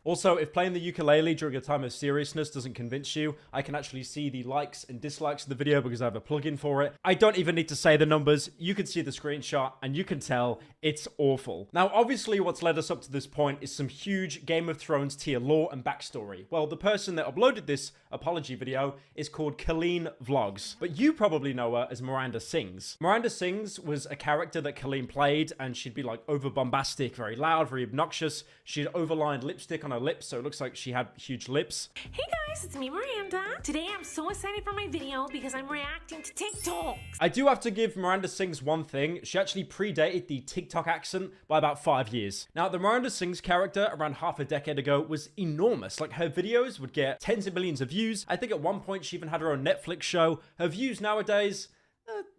Also, if playing the ukulele during a time of seriousness doesn't convince you, I can actually see the likes and dislikes of the video because I have a plugin for it. I don't even need to say the numbers. You can see the screenshot and you can tell it's awful. Now, obviously what's led us up to this point is some huge Game of Thrones tier lore and backstory. Well, the person that uploaded this apology video is called Colleen Vlogs, but you probably know her as Miranda Sings. Miranda Sings was a character that Colleen played, and she'd be like over bombastic, very loud, very obnoxious. She'd overlined lipstick on her lips, so it looks like she had huge lips. Hey guys, it's me, Miranda. Today I'm so excited for my video because I'm reacting to TikTok. I do have to give Miranda Sings one thing. She actually predated the TikTok accent by about 5 years. Now, the Miranda Sings character around half a decade ago was enormous. Like, her videos would get tens of millions of views. I think at one point she even had her own Netflix show. Her views nowadays...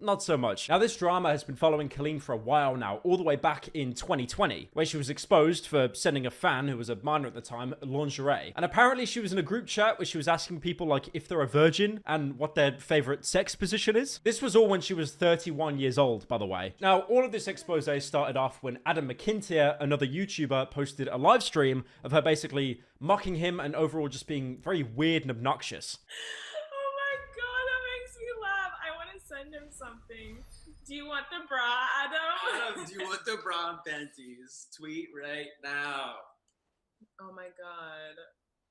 not so much. Now, this drama has been following Colleen for a while now, all the way back in 2020, where she was exposed for sending a fan, who was a minor at the time, lingerie. And apparently she was in a group chat where she was asking people, like, if they're a virgin and what their favorite sex position is. This was all when she was 31 years old, by the way. Now, all of this expose started off when Adam McIntyre, another YouTuber, posted a live stream of her basically mocking him and overall just being very weird and obnoxious. Send him something. Do you want the bra, Adam? Adam, do you want the bra and panties? Tweet right now. Oh my god.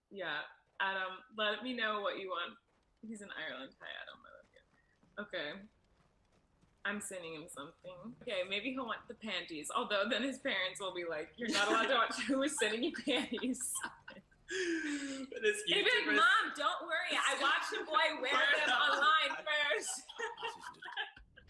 Yeah, Adam, let me know what you want. He's in Ireland. Hi, Adam. I love you. Okay. I'm sending him something. Okay, maybe he'll want the panties. Although then his parents will be like, you're not allowed to watch who is sending you panties. He'd be like, Mom, don't worry. I watched the boy wear them online first.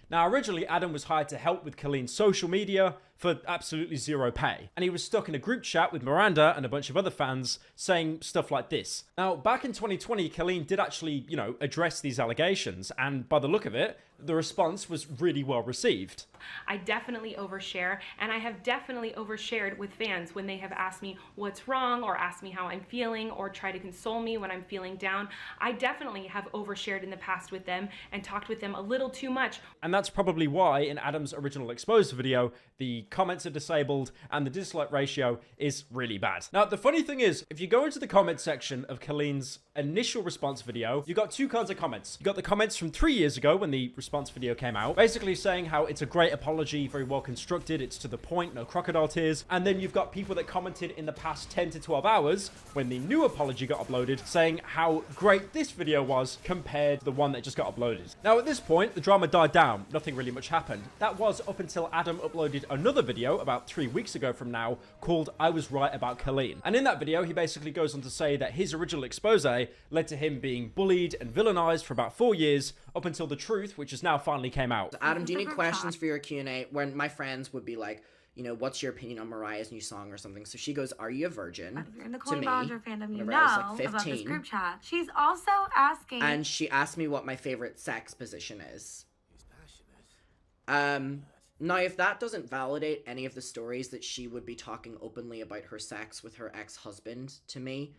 Now, originally, Adam was hired to help with Colleen's social media for absolutely zero pay. And he was stuck in a group chat with Miranda and a bunch of other fans saying stuff like this. Now, back in 2020, Colleen did actually, address these allegations. And by the look of it, the response was really well received. I definitely overshare, and I have definitely overshared with fans when they have asked me what's wrong or asked me how I'm feeling or try to console me when I'm feeling down. I definitely have overshared in the past with them and talked with them a little too much. And that's probably why in Adam's original exposed video, the comments are disabled, and the dislike ratio is really bad. Now, the funny thing is, if you go into the comment section of Colleen's initial response video, you got two kinds of comments. You got the comments from 3 years ago when the response video came out, basically saying how it's a great apology, very well constructed, it's to the point, no crocodile tears. And then you've got people that commented in the past 10 to 12 hours when the new apology got uploaded, saying how great this video was compared to the one that just got uploaded. Now, at this point, the drama died down. Nothing really much happened. That was up until Adam uploaded another video about 3 weeks ago from now called I Was Right About Colleen. And in that video, he basically goes on to say that his original expose led to him being bullied and villainized for about 4 years up until the truth, which has now finally came out. Adam, do you need questions for your Q&A? When my friends would be like, you know, what's your opinion on Mariah's new song or something? So she goes, are you a virgin? If you're in the to Chloe me, Ballinger fandom, you whenever I was, know like, about 15. this group chat. She's also asking... And she asked me what my favorite sex position is. Now, if that doesn't validate any of the stories that she would be talking openly about her sex with her ex-husband to me,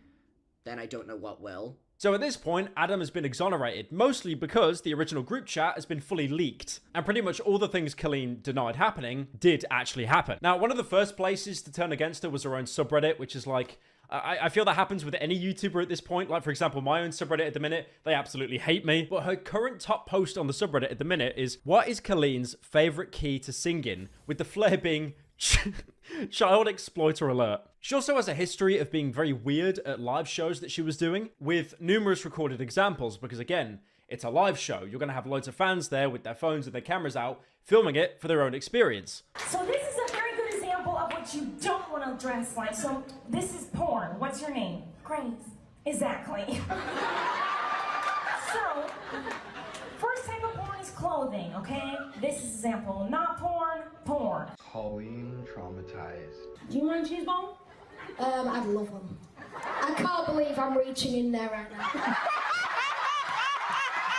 then I don't know what will. So at this point, Adam has been exonerated, mostly because the original group chat has been fully leaked, and pretty much all the things Colleen denied happening did actually happen. Now, one of the first places to turn against her was her own subreddit, which is like, I feel that happens with any YouTuber at this point. Like, for example, my own subreddit at the minute, they absolutely hate me. But her current top post on the subreddit at the minute is, what is Colleen's favorite key to singing? With the flair being child exploiter alert. She also has a history of being very weird at live shows that she was doing, with numerous recorded examples, because again, it's a live show. You're going to have loads of fans there with their phones and their cameras out, filming it for their own experience. So this is a very good example of what you don't want to dress like. So this is porn. What's your name? Grace. Exactly. So, first type of porn is clothing, okay? This is example. Not porn, porn. Colleen traumatized. Do you mind cheese bone? I'd love them. I can't believe I'm reaching in there right now.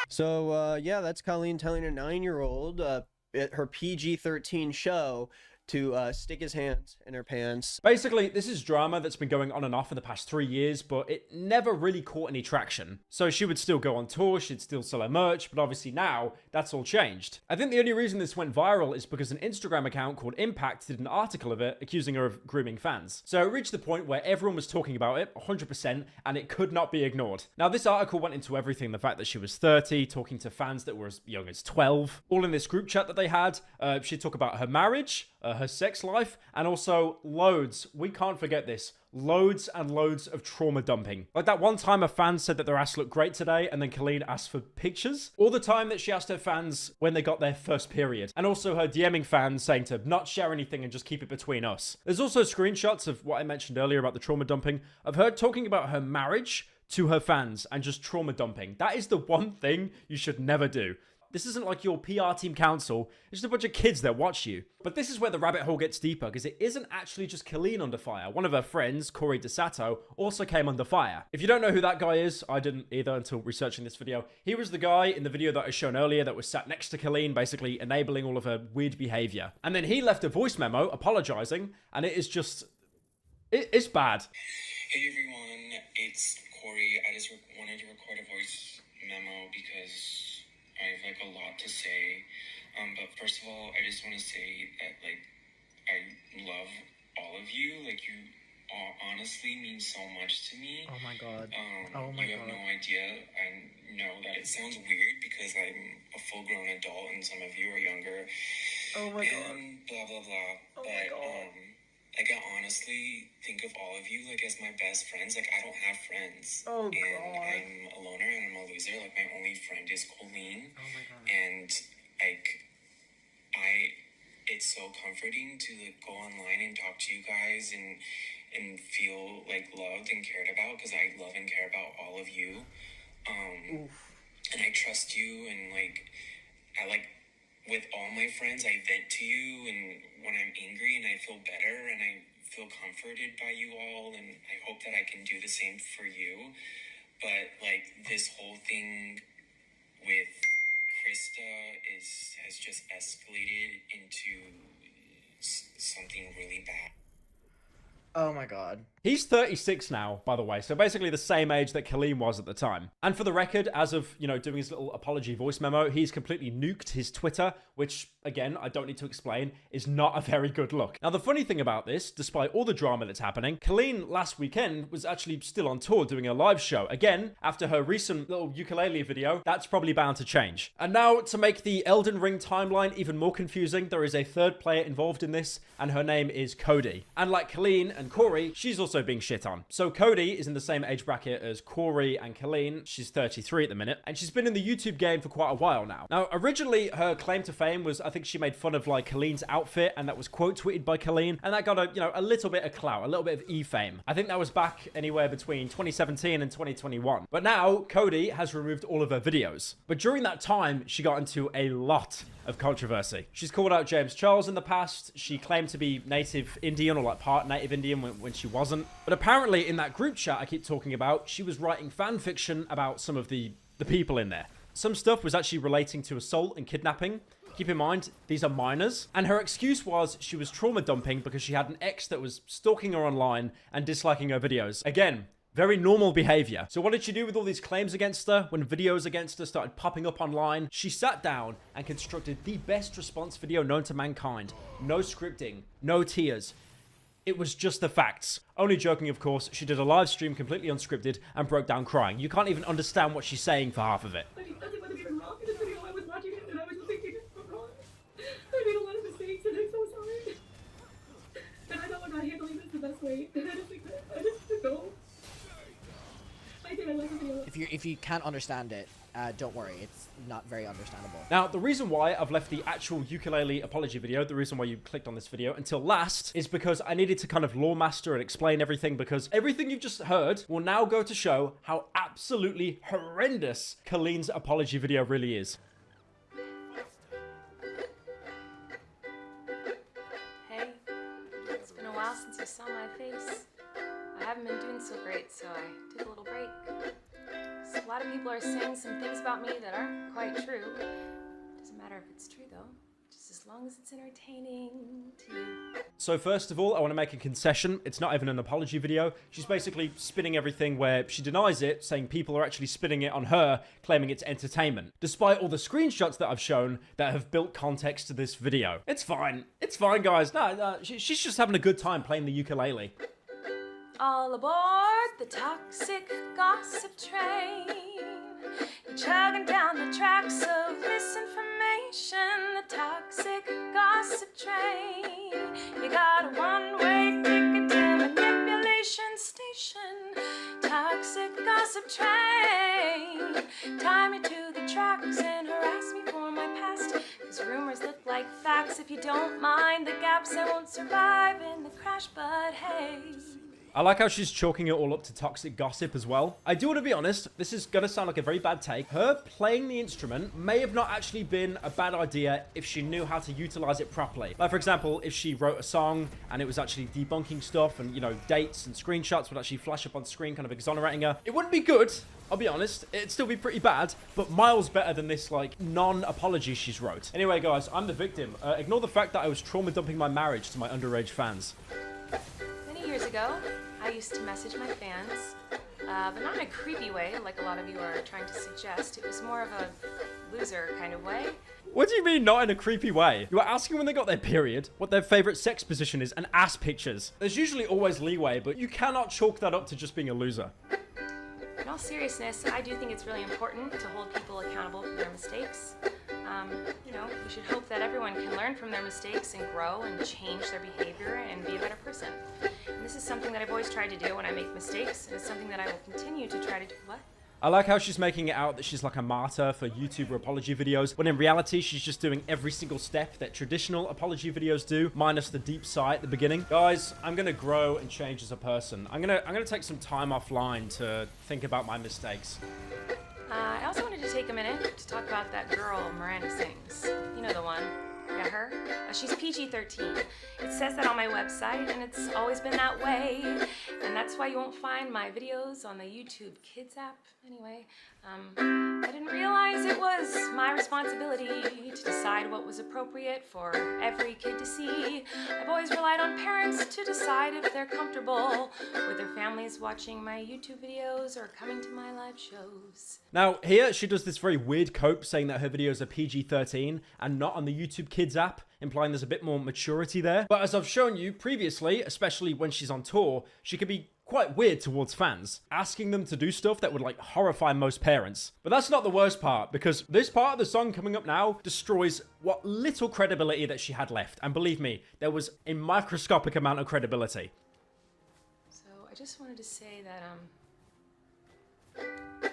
So, yeah, that's Colleen telling a 9-year-old at her PG-13 show to stick his hands in her pants. Basically, this is drama that's been going on and off for the past 3 years, but it never really caught any traction. So she would still go on tour, she'd still sell her merch, but obviously now, that's all changed. I think the only reason this went viral is because an Instagram account called Impact did an article of it accusing her of grooming fans. So it reached the point where everyone was talking about it, 100%, and it could not be ignored. Now, this article went into everything, the fact that she was 30, talking to fans that were as young as 12, all in this group chat that they had. She'd talk about her marriage, her sex life, and also loads, we can't forget this, loads and loads of trauma dumping. Like that one time a fan said that their ass looked great today, and then Colleen asked for pictures. Or the time that she asked her fans when they got their first period. And also her DMing fans saying to not share anything and just keep it between us. There's also screenshots of what I mentioned earlier about the trauma dumping, of her talking about her marriage to her fans and just trauma dumping. That is the one thing you should never do. This isn't like your PR team council, it's just a bunch of kids that watch you. But this is where the rabbit hole gets deeper, because it isn't actually just Colleen under fire. One of her friends, Corey DeSato, also came under fire. If you don't know who that guy is, I didn't either until researching this video. He was the guy in the video that I shown earlier that was sat next to Colleen, basically enabling all of her weird behavior. And then he left a voice memo apologizing, and it is just... it's bad. Hey everyone, it's Corey. I just wanted to record a voice memo because I have like a lot to say, but first of all, I just want to say that like I love all of you. Like you all honestly mean so much to me. Oh my god. You have no idea. I know that it sounds weird because I'm a full-grown adult and some of you are younger. Oh my god. And blah blah blah. Like I honestly think of all of you like as my best friends. Like I don't have friends. Oh and god. I'm a loner and I'm a loser. Like my only friend is Colleen. Oh my god. And like it's so comforting to like go online and talk to you guys and feel like loved and cared about, because I love and care about all of you. And I trust you, and like I like with all my friends, I vent to you, and when I'm angry, and I feel better, and I feel comforted by you all, and I hope that I can do the same for you. But like this whole thing with Krista has just escalated into something really bad. Oh my god. He's 36 now, by the way, so basically the same age that Colleen was at the time. And for the record, as of, doing his little apology voice memo, he's completely nuked his Twitter, which, again, I don't need to explain, is not a very good look. Now, the funny thing about this, despite all the drama that's happening, Colleen last weekend was actually still on tour doing a live show. Again, after her recent little ukulele video, that's probably bound to change. And now, to make the Elden Ring timeline even more confusing, there is a third player involved in this, and her name is Cody. And like Colleen and Corey, she's also being shit on. So Cody is in the same age bracket as Corey and Colleen. She's 33 at the minute, and she's been in the YouTube game for quite a while now. Now, originally, her claim to fame was, I think she made fun of like Colleen's outfit, and that was quote tweeted by Colleen, and that got a little bit of clout, a little bit of e-fame. I think that was back anywhere between 2017 and 2021. But now, Cody has removed all of her videos. But during that time, she got into a lot of controversy. She's called out James Charles in the past. She claimed to be native Indian or like part native Indian when she wasn't. But apparently in that group chat I keep talking about, she was writing fan fiction about some of the people in there. Some stuff was actually relating to assault and kidnapping. Keep in mind, these are minors. And her excuse was she was trauma dumping because she had an ex that was stalking her online and disliking her videos. Again, very normal behavior. So what did she do with all these claims against her? When videos against her started popping up online, she sat down and constructed the best response video known to mankind. No scripting, no tears. It was just the facts. Only joking, of course. She did a live stream completely unscripted and broke down crying. You can't even understand what she's saying for half of it. Nothing was even wrong in this video. I was watching it and I was just thinking it's so wrong. I made a lot of mistakes and I'm so sorry. And I know I'm not handling this the best way. And I just think that I just don't. If you can't understand it, don't worry. It's not very understandable. Now, the reason why I've left the actual ukulele apology video, the reason why you clicked on this video until last, is because I needed to kind of lore master and explain everything, because everything you've just heard will now go to show how absolutely horrendous Colleen's apology video really is. Hey, it's been a while since you saw my face. I haven't been doing so great, so I took a little break. So a lot of people are saying some things about me that aren't quite true. Doesn't matter if it's true though, just as long as it's entertaining to you. So first of all, I want to make a concession. It's not even an apology video. She's basically spinning everything where she denies it, saying people are actually spinning it on her, claiming it's entertainment. Despite all the screenshots that I've shown that have built context to this video. It's fine. It's fine, guys. No, she's just having a good time playing the ukulele. All aboard the toxic gossip train. You're chugging down the tracks of misinformation. The toxic gossip train. You got a one-way ticket to manipulation station. Toxic gossip train. Tie me to the tracks and harass me for my past. 'Cause rumors look like facts. If you don't mind the gaps, I won't survive in the crash, but hey. I like how she's chalking it all up to toxic gossip as well. I do want to be honest, this is going to sound like a very bad take. Her playing the instrument may have not actually been a bad idea if she knew how to utilize it properly. Like, for example, if she wrote a song and it was actually debunking stuff and, dates and screenshots would actually flash up on screen, kind of exonerating her. It wouldn't be good, I'll be honest. It'd still be pretty bad, but miles better than this, non-apology she's wrote. Anyway, guys, I'm the victim. Ignore the fact that I was trauma dumping my marriage to my underage fans. Many years ago, I used to message my fans, but not in a creepy way like a lot of you are trying to suggest. It was more of a loser kind of way. What do you mean not in a creepy way? You are asking when they got their period, what their favorite sex position is, and ass pictures. There's usually always leeway, but you cannot chalk that up to just being a loser. In all seriousness, I do think it's really important to hold people accountable for their mistakes. We should hope that everyone can learn from their mistakes and grow and change their behavior and be a better person. And this is something that I've always tried to do when I make mistakes, and it's something that I will continue to try to do. What? I like how she's making it out that she's like a martyr for YouTuber apology videos, when in reality, she's just doing every single step that traditional apology videos do, minus the deep sigh at the beginning. Guys, I'm gonna grow and change as a person. I'm gonna take some time offline to think about my mistakes. I also wanted to take a minute to talk about that girl Miranda sings. You know the one. Yeah. her. She's PG-13. It says that on my website, and it's always been that way. And that's why you won't find my videos on the YouTube Kids app. Anyway, I didn't realize it was my responsibility to decide what was appropriate for every kid to see. I've always relied on parents to decide if they're comfortable with their families watching my YouTube videos or coming to my live shows. Now, here she does this very weird cope saying that her videos are PG-13 and not on the YouTube Kids app, implying there's a bit more maturity there. But as I've shown you previously, especially when she's on tour, she can be quite weird towards fans, asking them to do stuff that would like horrify most parents. But that's not the worst part, because this part of the song coming up now destroys what little credibility that she had left. And believe me, there was a microscopic amount of credibility. So I just wanted to say that,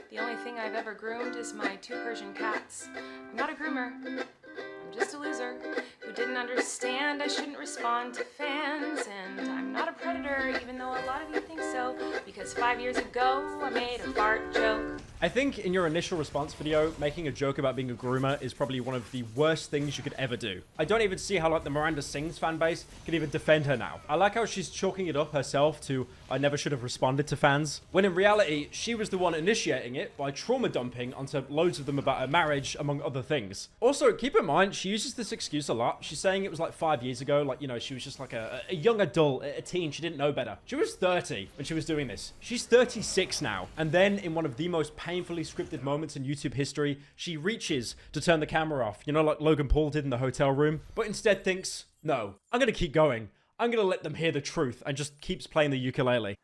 the only thing I've ever groomed is my 2 Persian cats. I'm not a groomer. I'm just a loser who didn't understand I shouldn't respond to fans. And I'm not a predator, even though a lot of you think so, because 5 years ago I made a fart joke. I think in your initial response video, making a joke about being a groomer is probably one of the worst things you could ever do. I don't even see how like the Miranda Sings fan base can even defend her now. I like how she's chalking it up herself to I never should have responded to fans, when in reality, she was the one initiating it by trauma dumping onto loads of them about her marriage, among other things. Also, keep in mind, she uses this excuse a lot. She's saying it was like 5 years ago, like, you know, she was just like a young adult, a teen, she didn't know better. She was 30 when she was doing this. She's 36 now. And then in one of the most painfully scripted moments in YouTube history, she reaches to turn the camera off, you know, like Logan Paul did in the hotel room, but instead thinks, no, I'm gonna keep going. I'm gonna let them hear the truth, and just keeps playing the ukulele.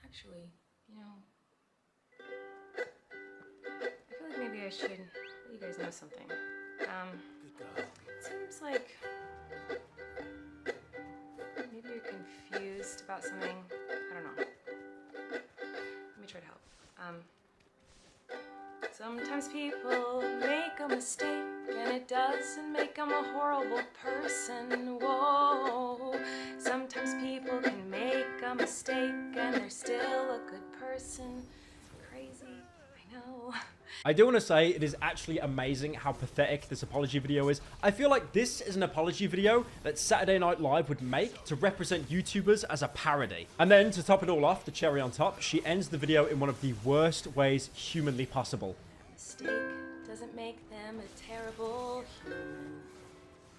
Actually, you know, I feel like maybe I should let you guys know something. It seems like maybe you're confused about something. I don't know. Let me try to help. Sometimes people make a mistake and it doesn't make them a horrible person. Whoa. Sometimes people can make a mistake and they're still a good person. Crazy, I know. I do want to say it is actually amazing how pathetic this apology video is. I feel like this is an apology video that Saturday Night Live would make to represent YouTubers as a parody. And then to top it all off, the cherry on top, she ends the video in one of the worst ways humanly possible. Mistake doesn't make them a terrible human.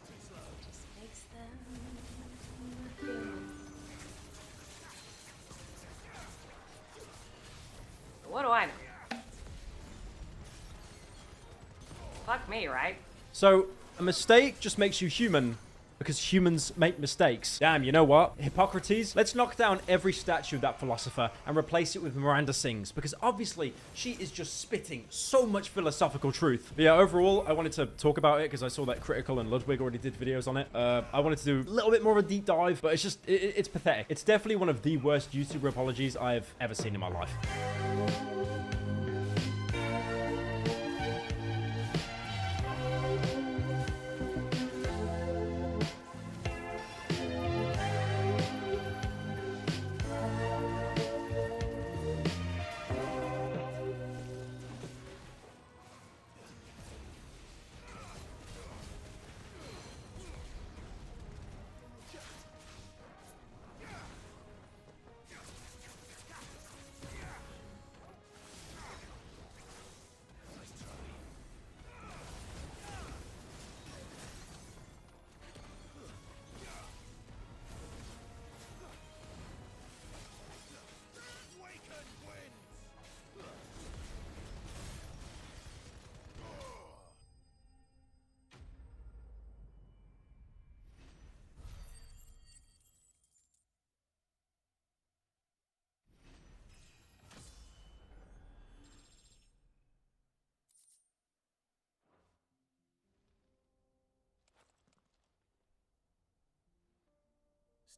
It just makes them human. But what do I know? Fuck me, right? So, a mistake just makes you human because humans make mistakes. Damn, you know what? Hippocrates, let's knock down every statue of that philosopher and replace it with Miranda Sings, because obviously she is just spitting so much philosophical truth. But yeah, overall, I wanted to talk about it because I saw that Critical and Ludwig already did videos on it. I wanted to do a little bit more of a deep dive, but it's just, it's pathetic. It's definitely one of the worst YouTuber apologies I've ever seen in my life.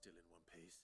Still in one piece.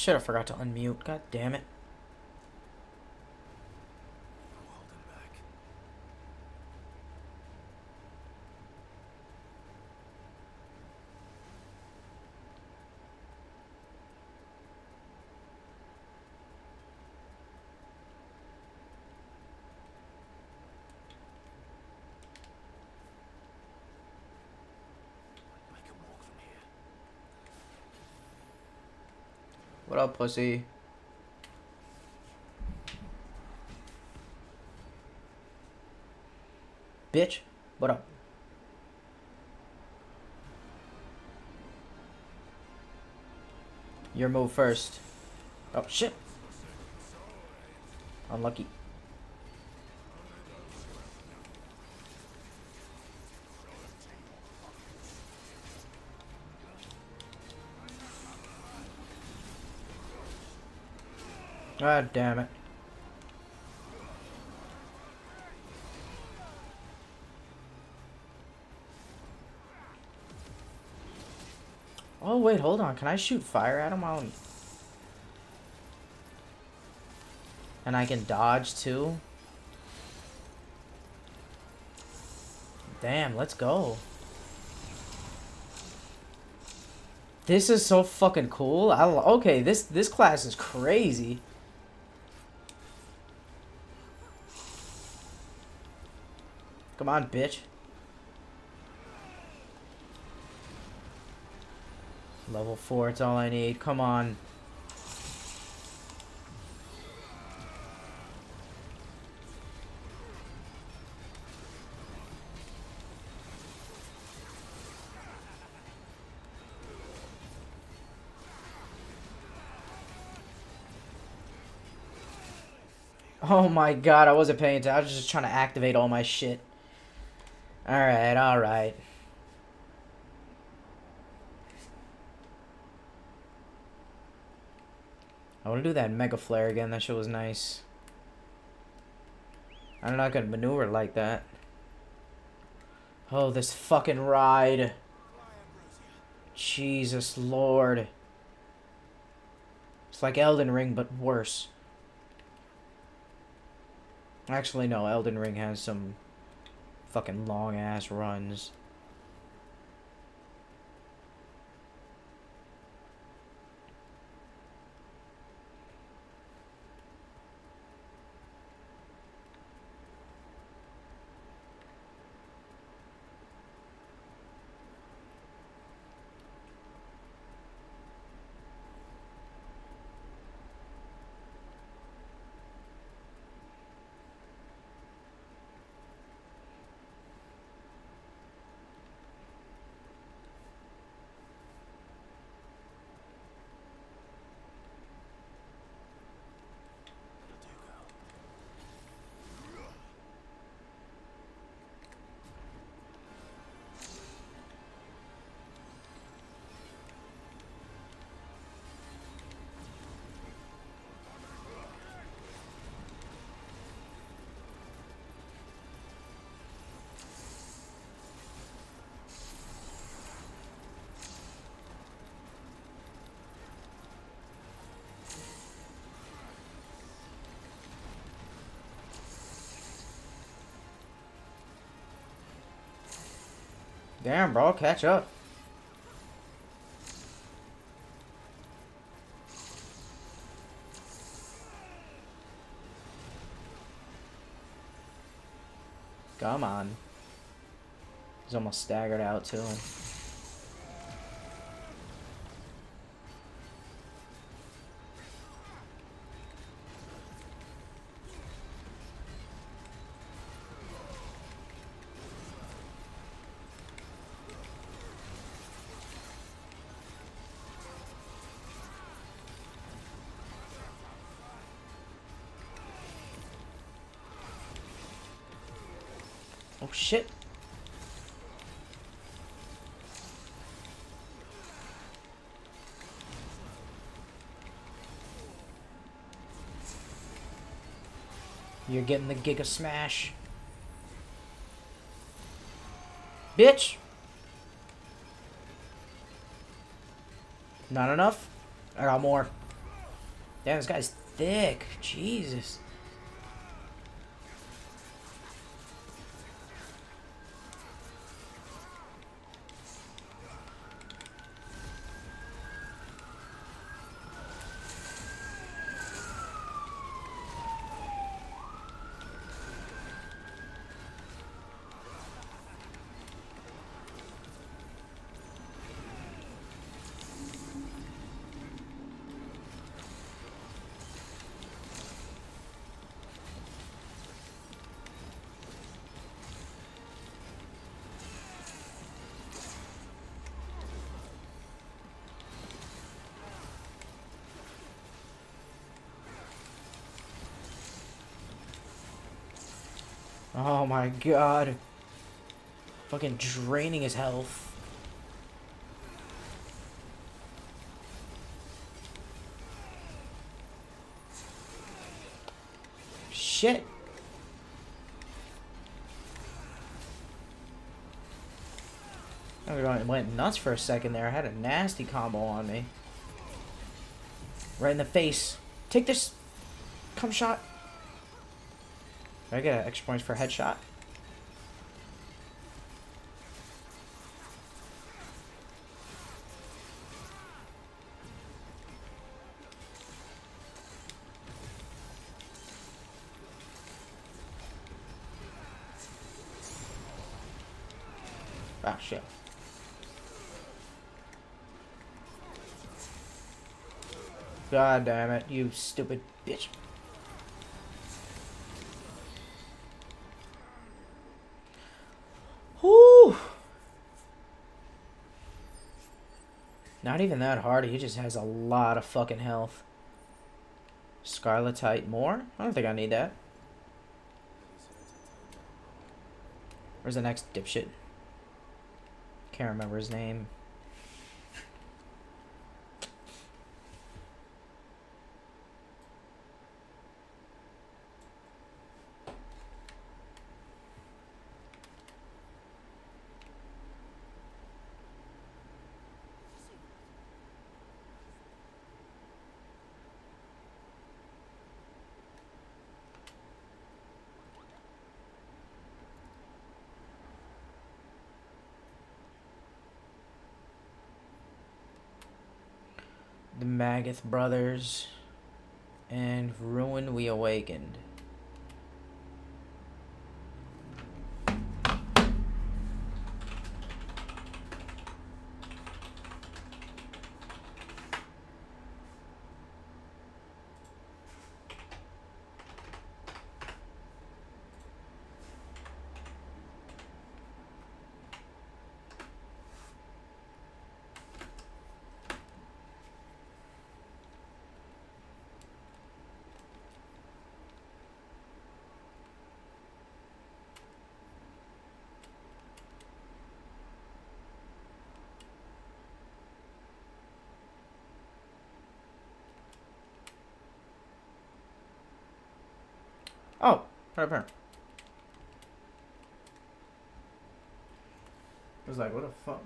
Should have forgot to unmute. God damn it. What up, pussy? Bitch, what up? Your move first. Oh, shit. Unlucky. God damn it. Oh, wait, hold on. Can I shoot fire at him while I'm... And I can dodge, too? Damn, let's go. This is so fucking cool. Okay, this class is crazy. Come on, bitch. Level 4, it's all I need. Come on. Oh my god, I wasn't paying attention. I was just trying to activate all my shit. Alright, alright. I want to do that Mega Flare again. That shit was nice. I'm not gonna maneuver like that. Oh, this fucking ride. Jesus Lord. It's like Elden Ring, but worse. Actually, no. Elden Ring has some fucking long-ass runs. Damn, bro, catch up. Come on. He's almost staggered out, too. Oh, shit. You're getting the Giga Smash. Bitch! Not enough? I got more. Damn, this guy's thick. Jesus. Oh my god. Fucking draining his health. Shit. I went nuts for a second there. I had a nasty combo on me. Right in the face. Take this. Come shot. Did I get extra points for a headshot? Ah, shit. God damn it, you stupid bitch. Whew. Not even that hard, he just has a lot of fucking health. Scarletite more? I don't think I need that. Where's the next dipshit? Can't remember his name. The Magath brothers and Ruin We Awakened. Oh, right there. I was like, what the fuck?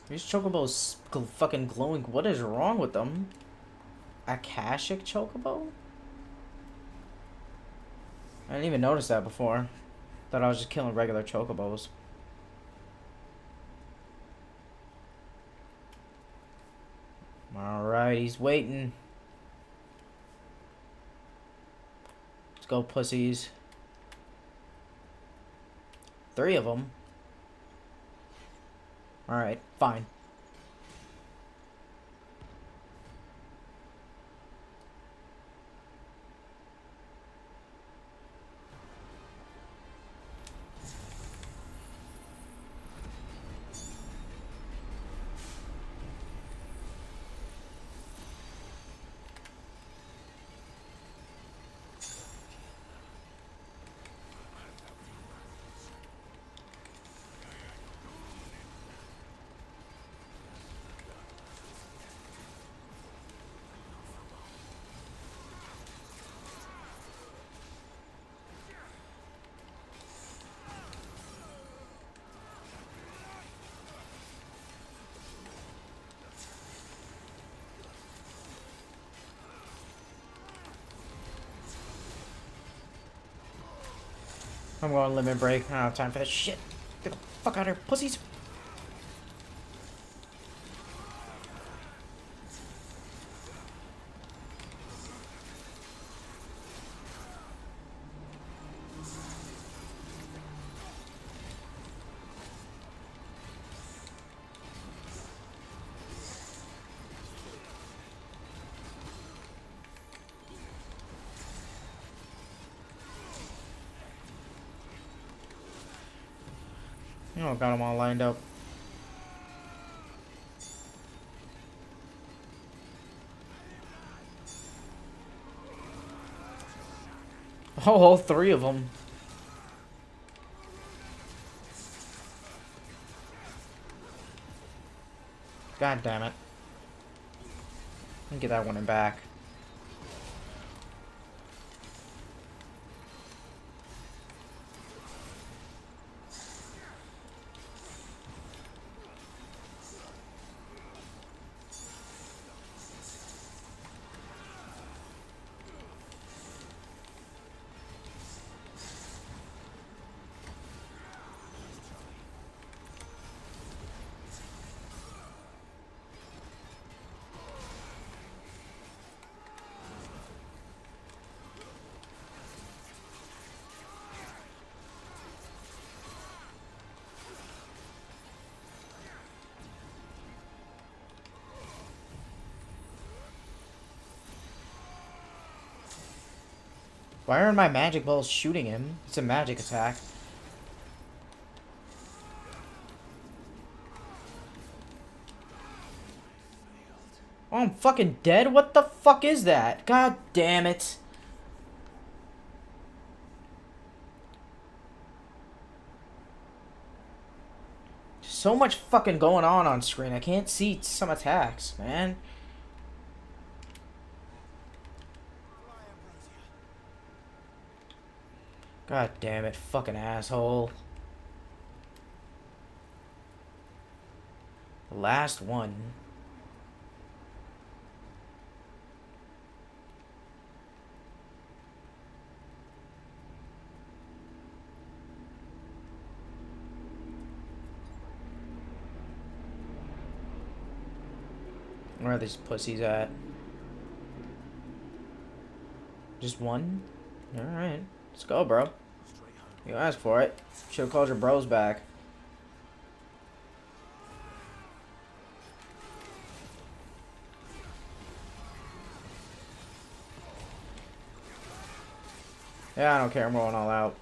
These chocobos fucking glowing. What is wrong with them? Akashic chocobo? I didn't even notice that before. Thought I was just killing regular chocobos. Alright, he's waiting. Let's go, pussies. 3 of them. Alright, fine. I'm going limit break. I don't have time for that shit. Get the fuck out of here, pussies. Oh, got them all lined up. Oh, all three of them. God damn it. Let me get that one in back. Why aren't my magic balls shooting him? It's a magic attack. Oh, I'm fucking dead? What the fuck is that? God damn it. So much fucking going on screen. I can't see some attacks, man. God damn it, fucking asshole. The last one. Where are these pussies at? Just one? Alright. Let's go, bro. You asked for it. Should've called your bros back. Yeah, I don't care. I'm going all out.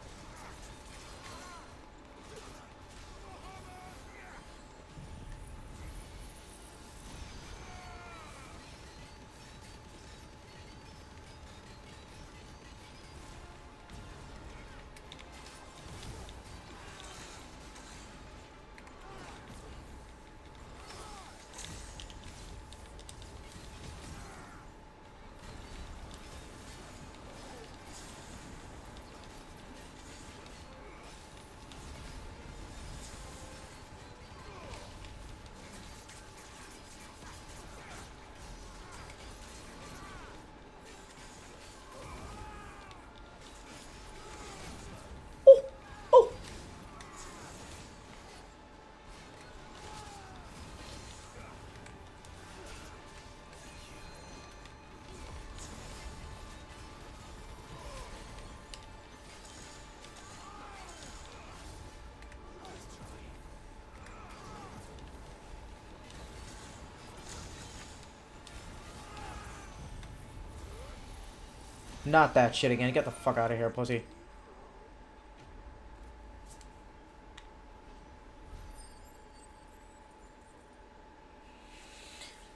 Not that shit again. Get the fuck out of here, pussy.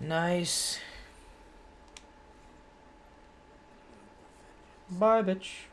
Nice. Bye, bitch.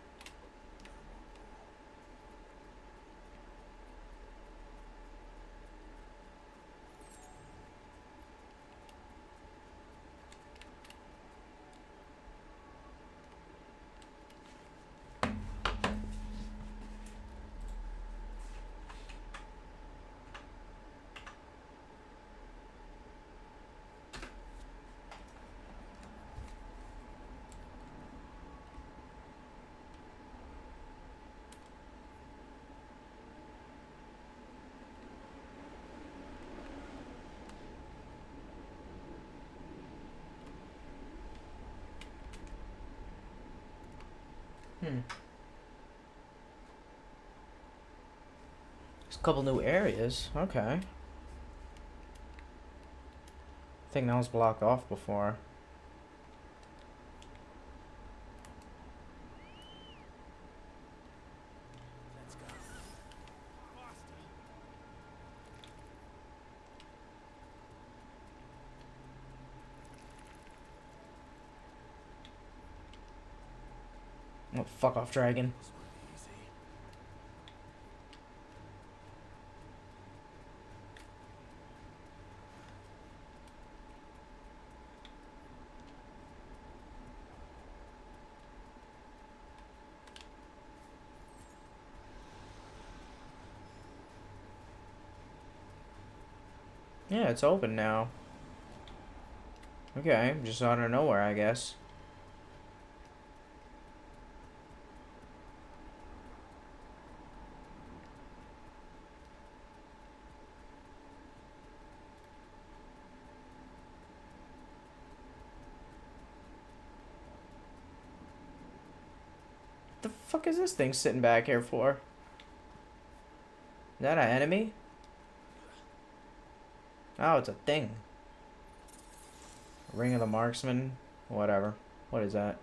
There's a couple new areas. Okay. I think that was blocked off before. Oh, fuck off, dragon. Yeah, it's open now. Okay, just out of nowhere, I guess. The fuck is this thing sitting back here for? Is that an enemy? Oh, it's a thing. Ring of the Marksman. Whatever. What is that?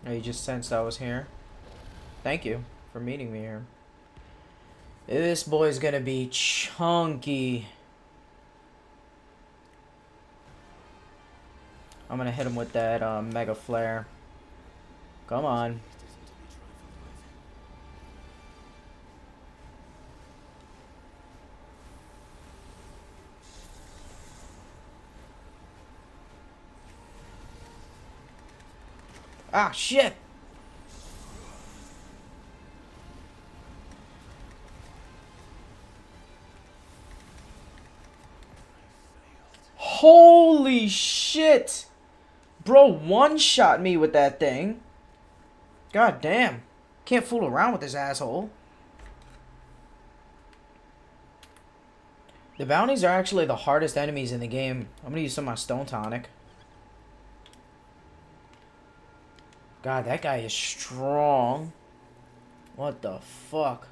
Oh, you just sensed I was here? Thank you for meeting me here. This boy's gonna be chunky. I'm gonna hit him with that mega flare. Come on. Ah, shit! Holy shit! Bro one-shot me with that thing. God damn. Can't fool around with this asshole. The bounties are actually the hardest enemies in the game. I'm gonna use some of my stone tonic. God, that guy is strong. What the fuck?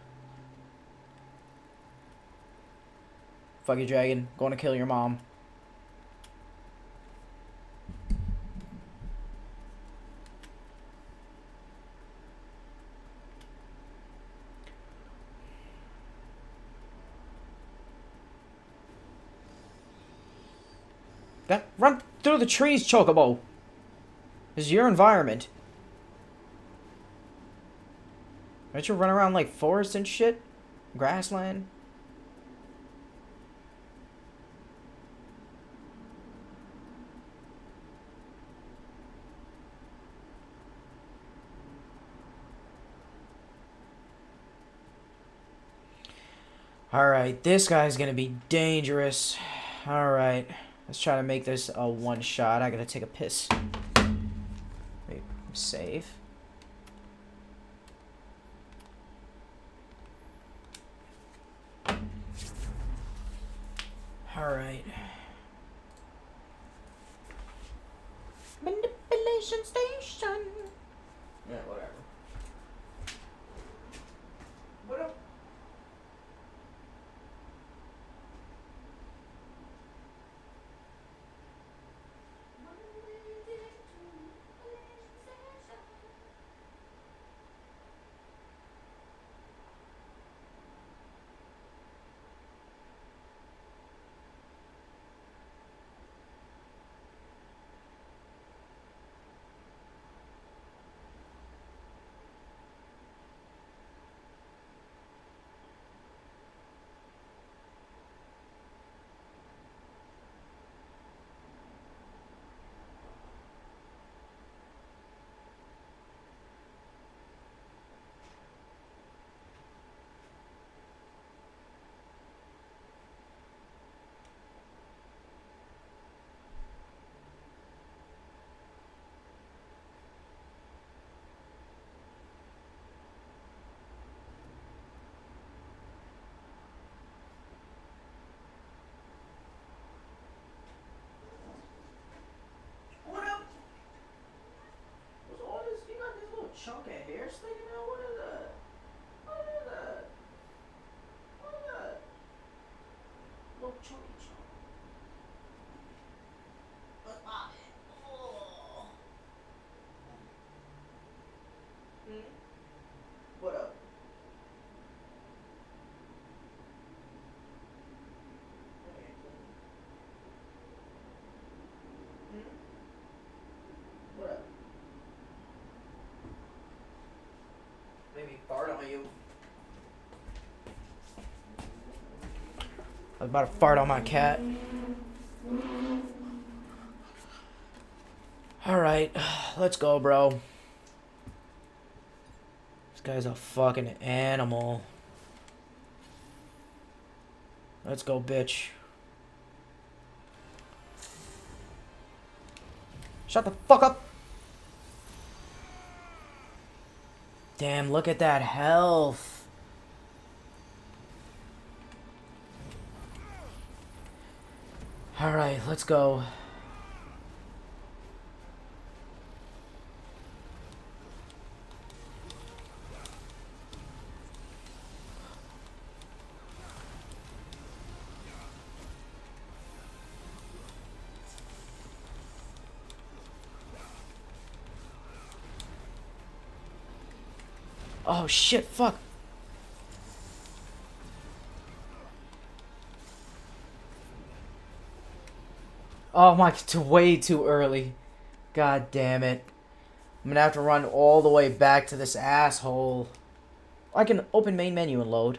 Fuck you, dragon. Going to kill your mom. Run through the trees, Chocobo. This is your environment. Don't you run around like forest and shit? Grassland? Alright, this guy's gonna be dangerous. Alright, let's try to make this a one shot. I gotta take a piss. Wait, save. Alright. Manipulation station. Yeah, whatever. What up? you. I was about to fart on my cat. Alright, let's go, bro. This guy's a fucking animal. Let's go, bitch. Shut the fuck up! Damn, look at that health. Alright, let's go. Oh shit, fuck. Oh my, it's way too early. God damn it. I'm gonna have to run all the way back to this asshole. I can open main menu and load.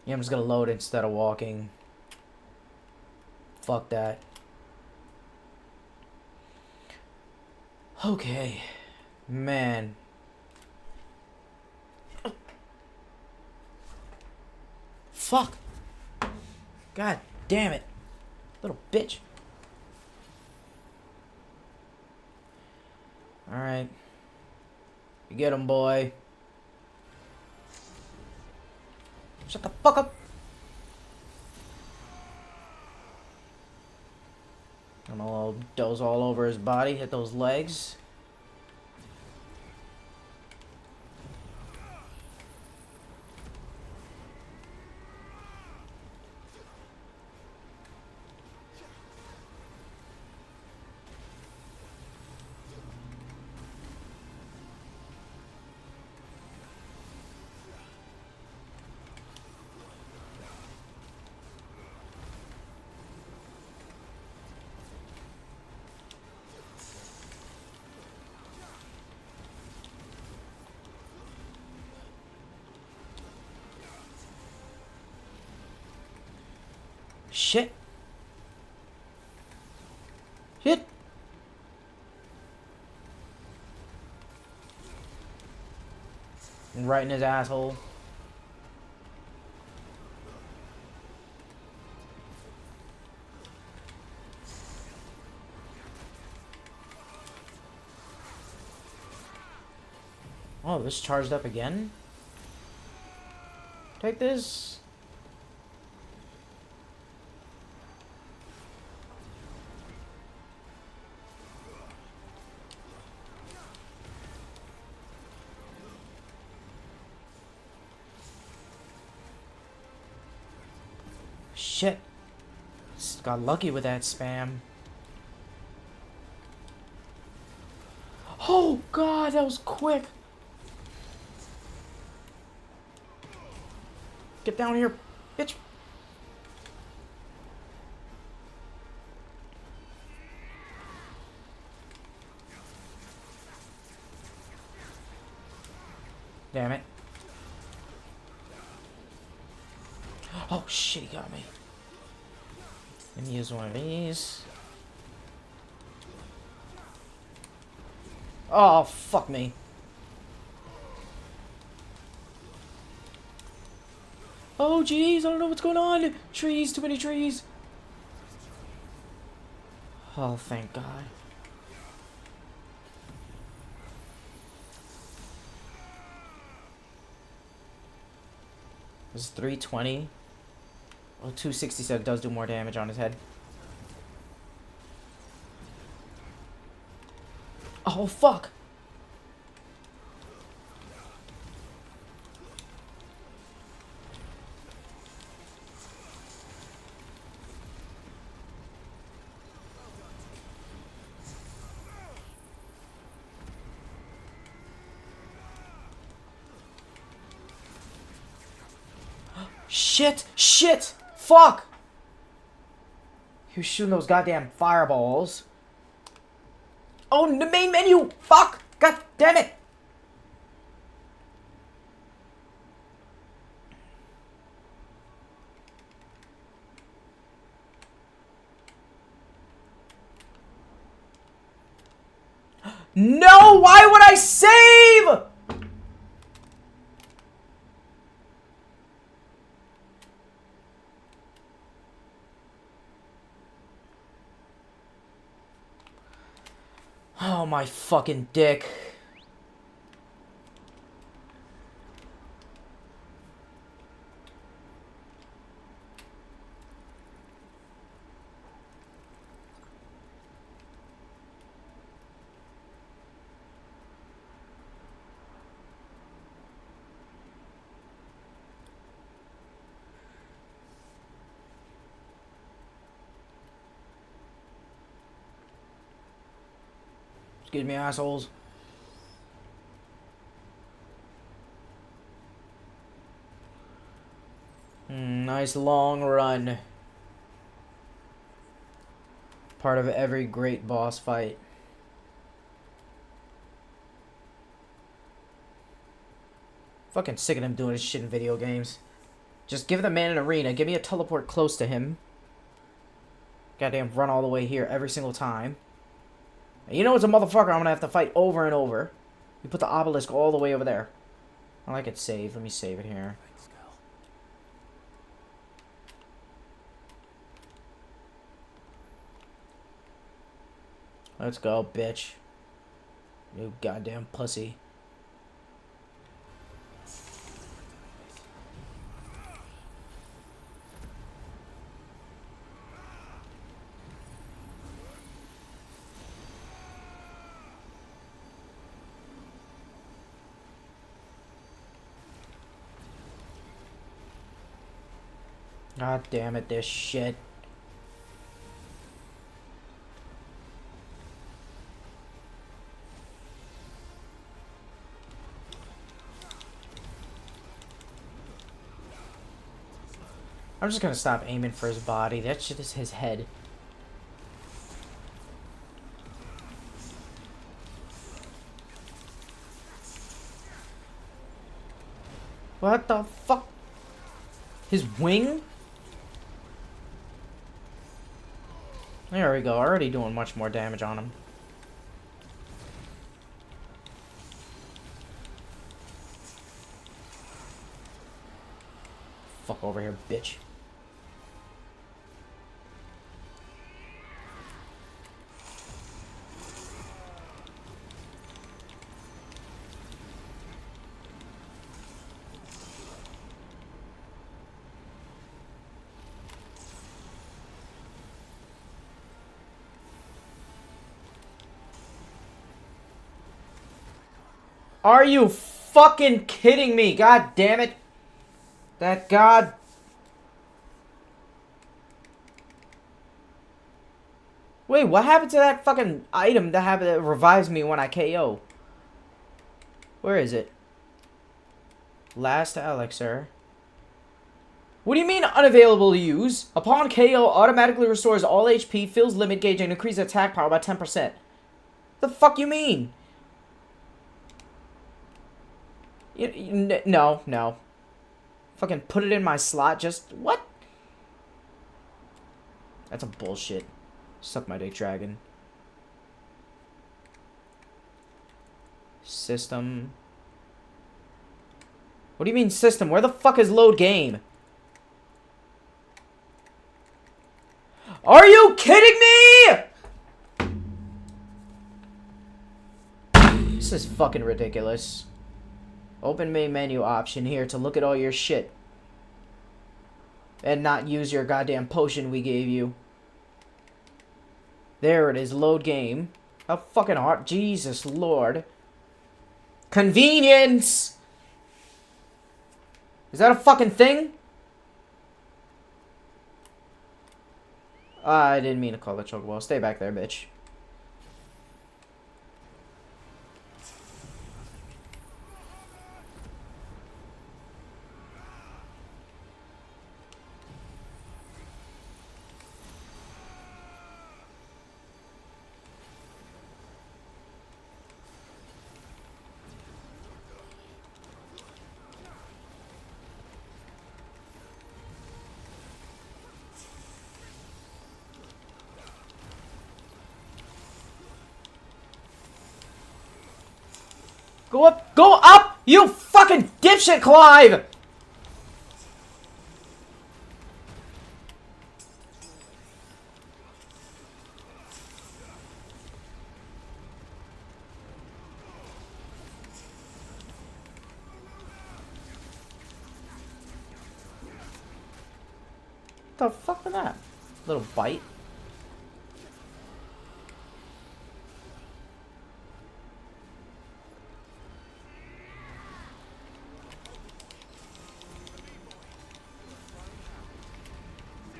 Yeah, I'm just gonna load instead of walking. Fuck that. Okay. Man. Fuck. God damn it. Little bitch. Alright. You get him, boy. Shut the fuck up. I'm gonna doze all over his body, hit those legs. Shit. Shit. And right in his asshole. Oh, this charged up again? Take this. Shit. Just got lucky with that spam. Oh god, that was quick. Get down here, bitch. Damn it. Oh shit, he got me. Let me use one of these. Oh, fuck me. Oh jeez, I don't know what's going on. Trees, too many trees. Oh, thank God. This is 320. Oh, 260 said it does do more damage on his head. Oh, fuck. Shit! Shit! Fuck! He was shooting those goddamn fireballs. Oh, the main menu! Fuck! God damn it! No, why would I save? Oh, my fucking dick. Excuse me, assholes. Nice long run. Part of every great boss fight. Fucking sick of him doing this shit in video games. Just give the man an arena. Give me a teleport close to him. Goddamn run all the way here every single time. And you know it's a motherfucker I'm gonna have to fight over and over. You put the obelisk all the way over there. I like it saved. Let me save it here. Let's go, bitch. You goddamn pussy. God damn it, this shit. I'm just gonna stop aiming for his body. That shit is his head. What the fuck? His wing? There we go. Already doing much more damage on him. Fuck over here, bitch. Are you fucking kidding me? God damn it. That god. Wait, what happened to that fucking item that revives me when I KO? Where is it? Last elixir. What do you mean unavailable to use? Upon KO, automatically restores all HP, fills limit gauge, and increases attack power by 10%. The fuck you mean? No. Fucking put it in my slot, just... What? That's a bullshit. Suck my dick, dragon. System. What do you mean system? Where the fuck is load game? Are you kidding me? This is fucking ridiculous. Open main menu option here to look at all your shit. And not use your goddamn potion we gave you. There it is, load game. How fucking hard. Jesus Lord. Convenience! Is that a fucking thing? I didn't mean to call it chocobo. Stay back there, bitch. Go up! Go up! You fucking dipshit, Clive! What the fuck was that? Little bite.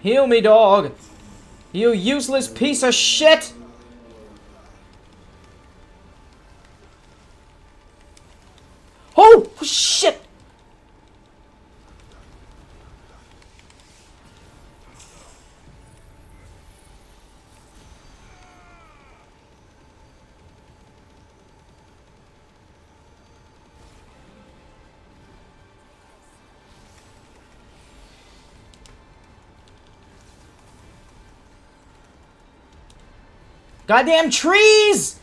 Heal me, dog! You useless piece of shit! Oh, shit! Goddamn trees!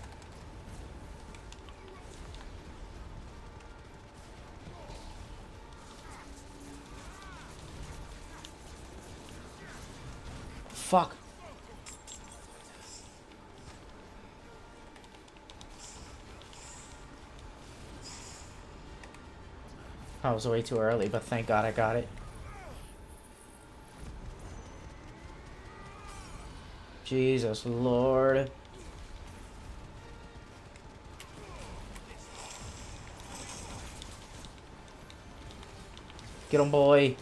Fuck. I was way too early, but thank God I got it. Jesus Lord. Get him, boy.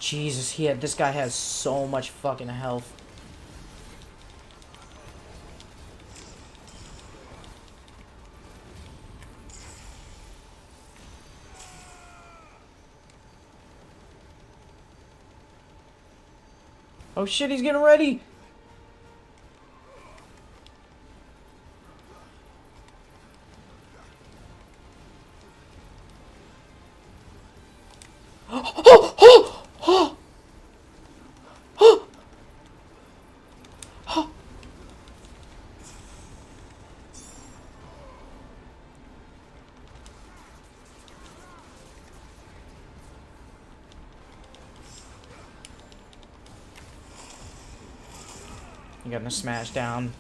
Jesus, this guy has so much fucking health. Oh shit, he's getting ready. You got him smash down.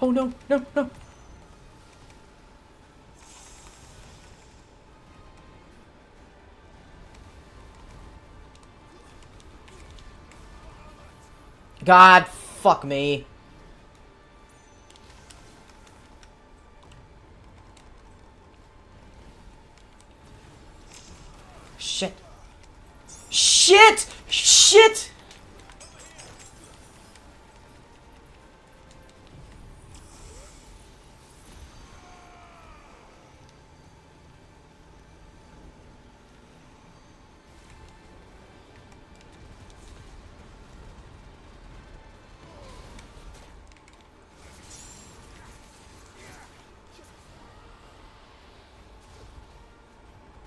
Oh no, no, no. God, fuck me. Shit. Shit! Shit!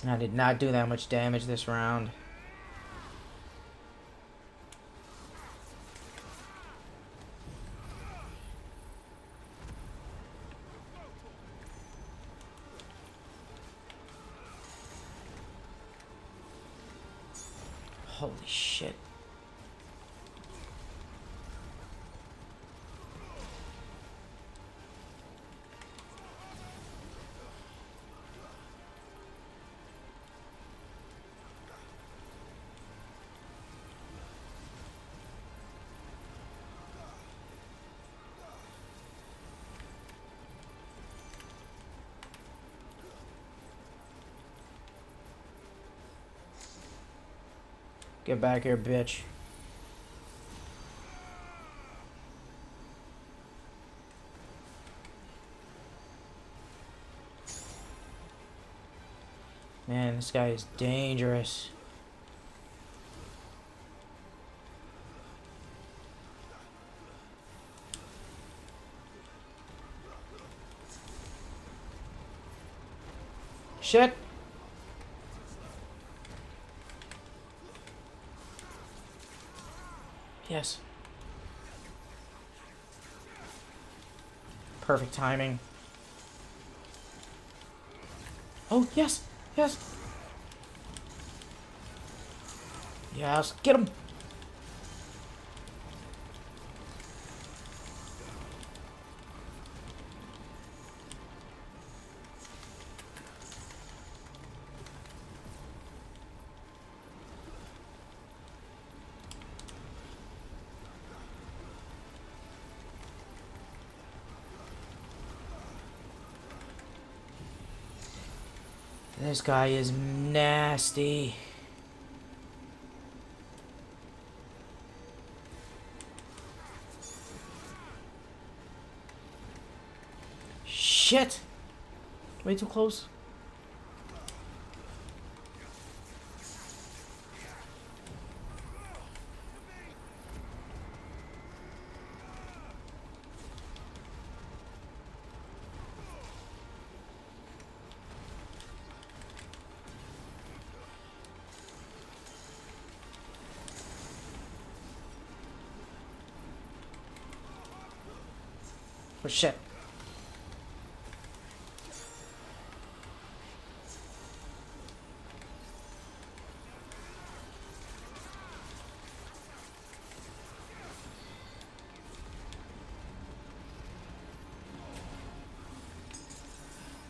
I did not do that much damage this round. Holy shit. Get back here, bitch. Man, this guy is dangerous. Shit. Yes. Perfect timing. Oh, yes! Yes! Yes, get him! This guy is nasty. Shit! Way too close. Oh shit.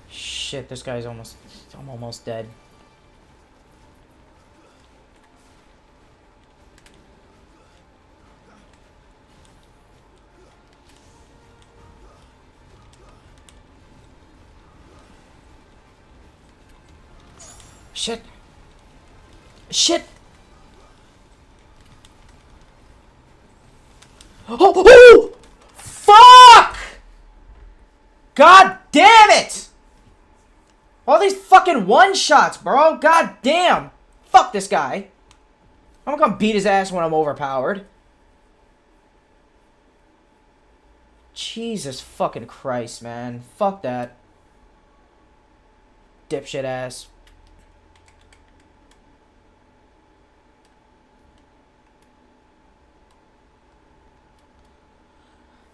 Shit, this guy's almost... I'm almost dead. Shit. Shit! Oh! Oh! Fuck! God damn it! All these fucking one-shots, bro. God damn. Fuck this guy. I'm gonna beat his ass when I'm overpowered. Jesus fucking Christ, man. Fuck that. Dipshit ass.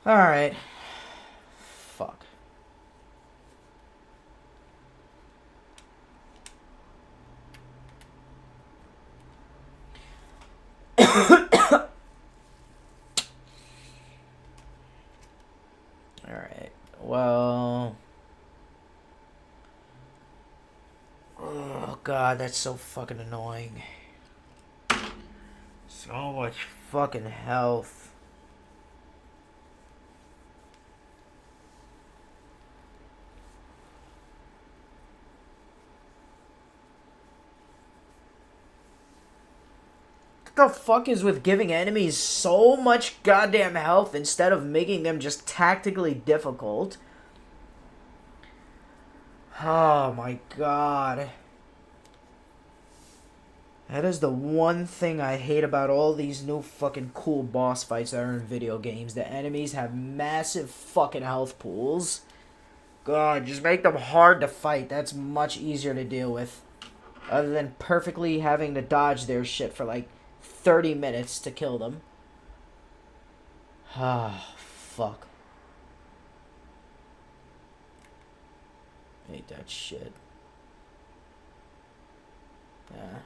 Alright. Fuck. Alright. Well... Oh god, that's so fucking annoying. So much fucking health. What the fuck is with giving enemies so much goddamn health instead of making them just tactically difficult? Oh my god. That is the one thing I hate about all these new fucking cool boss fights that are in video games. The enemies have massive fucking health pools. God, just make them hard to fight. That's much easier to deal with. Other than perfectly having to dodge their shit for like 30 minutes to kill them. Ah, fuck. Hate that shit. Yeah.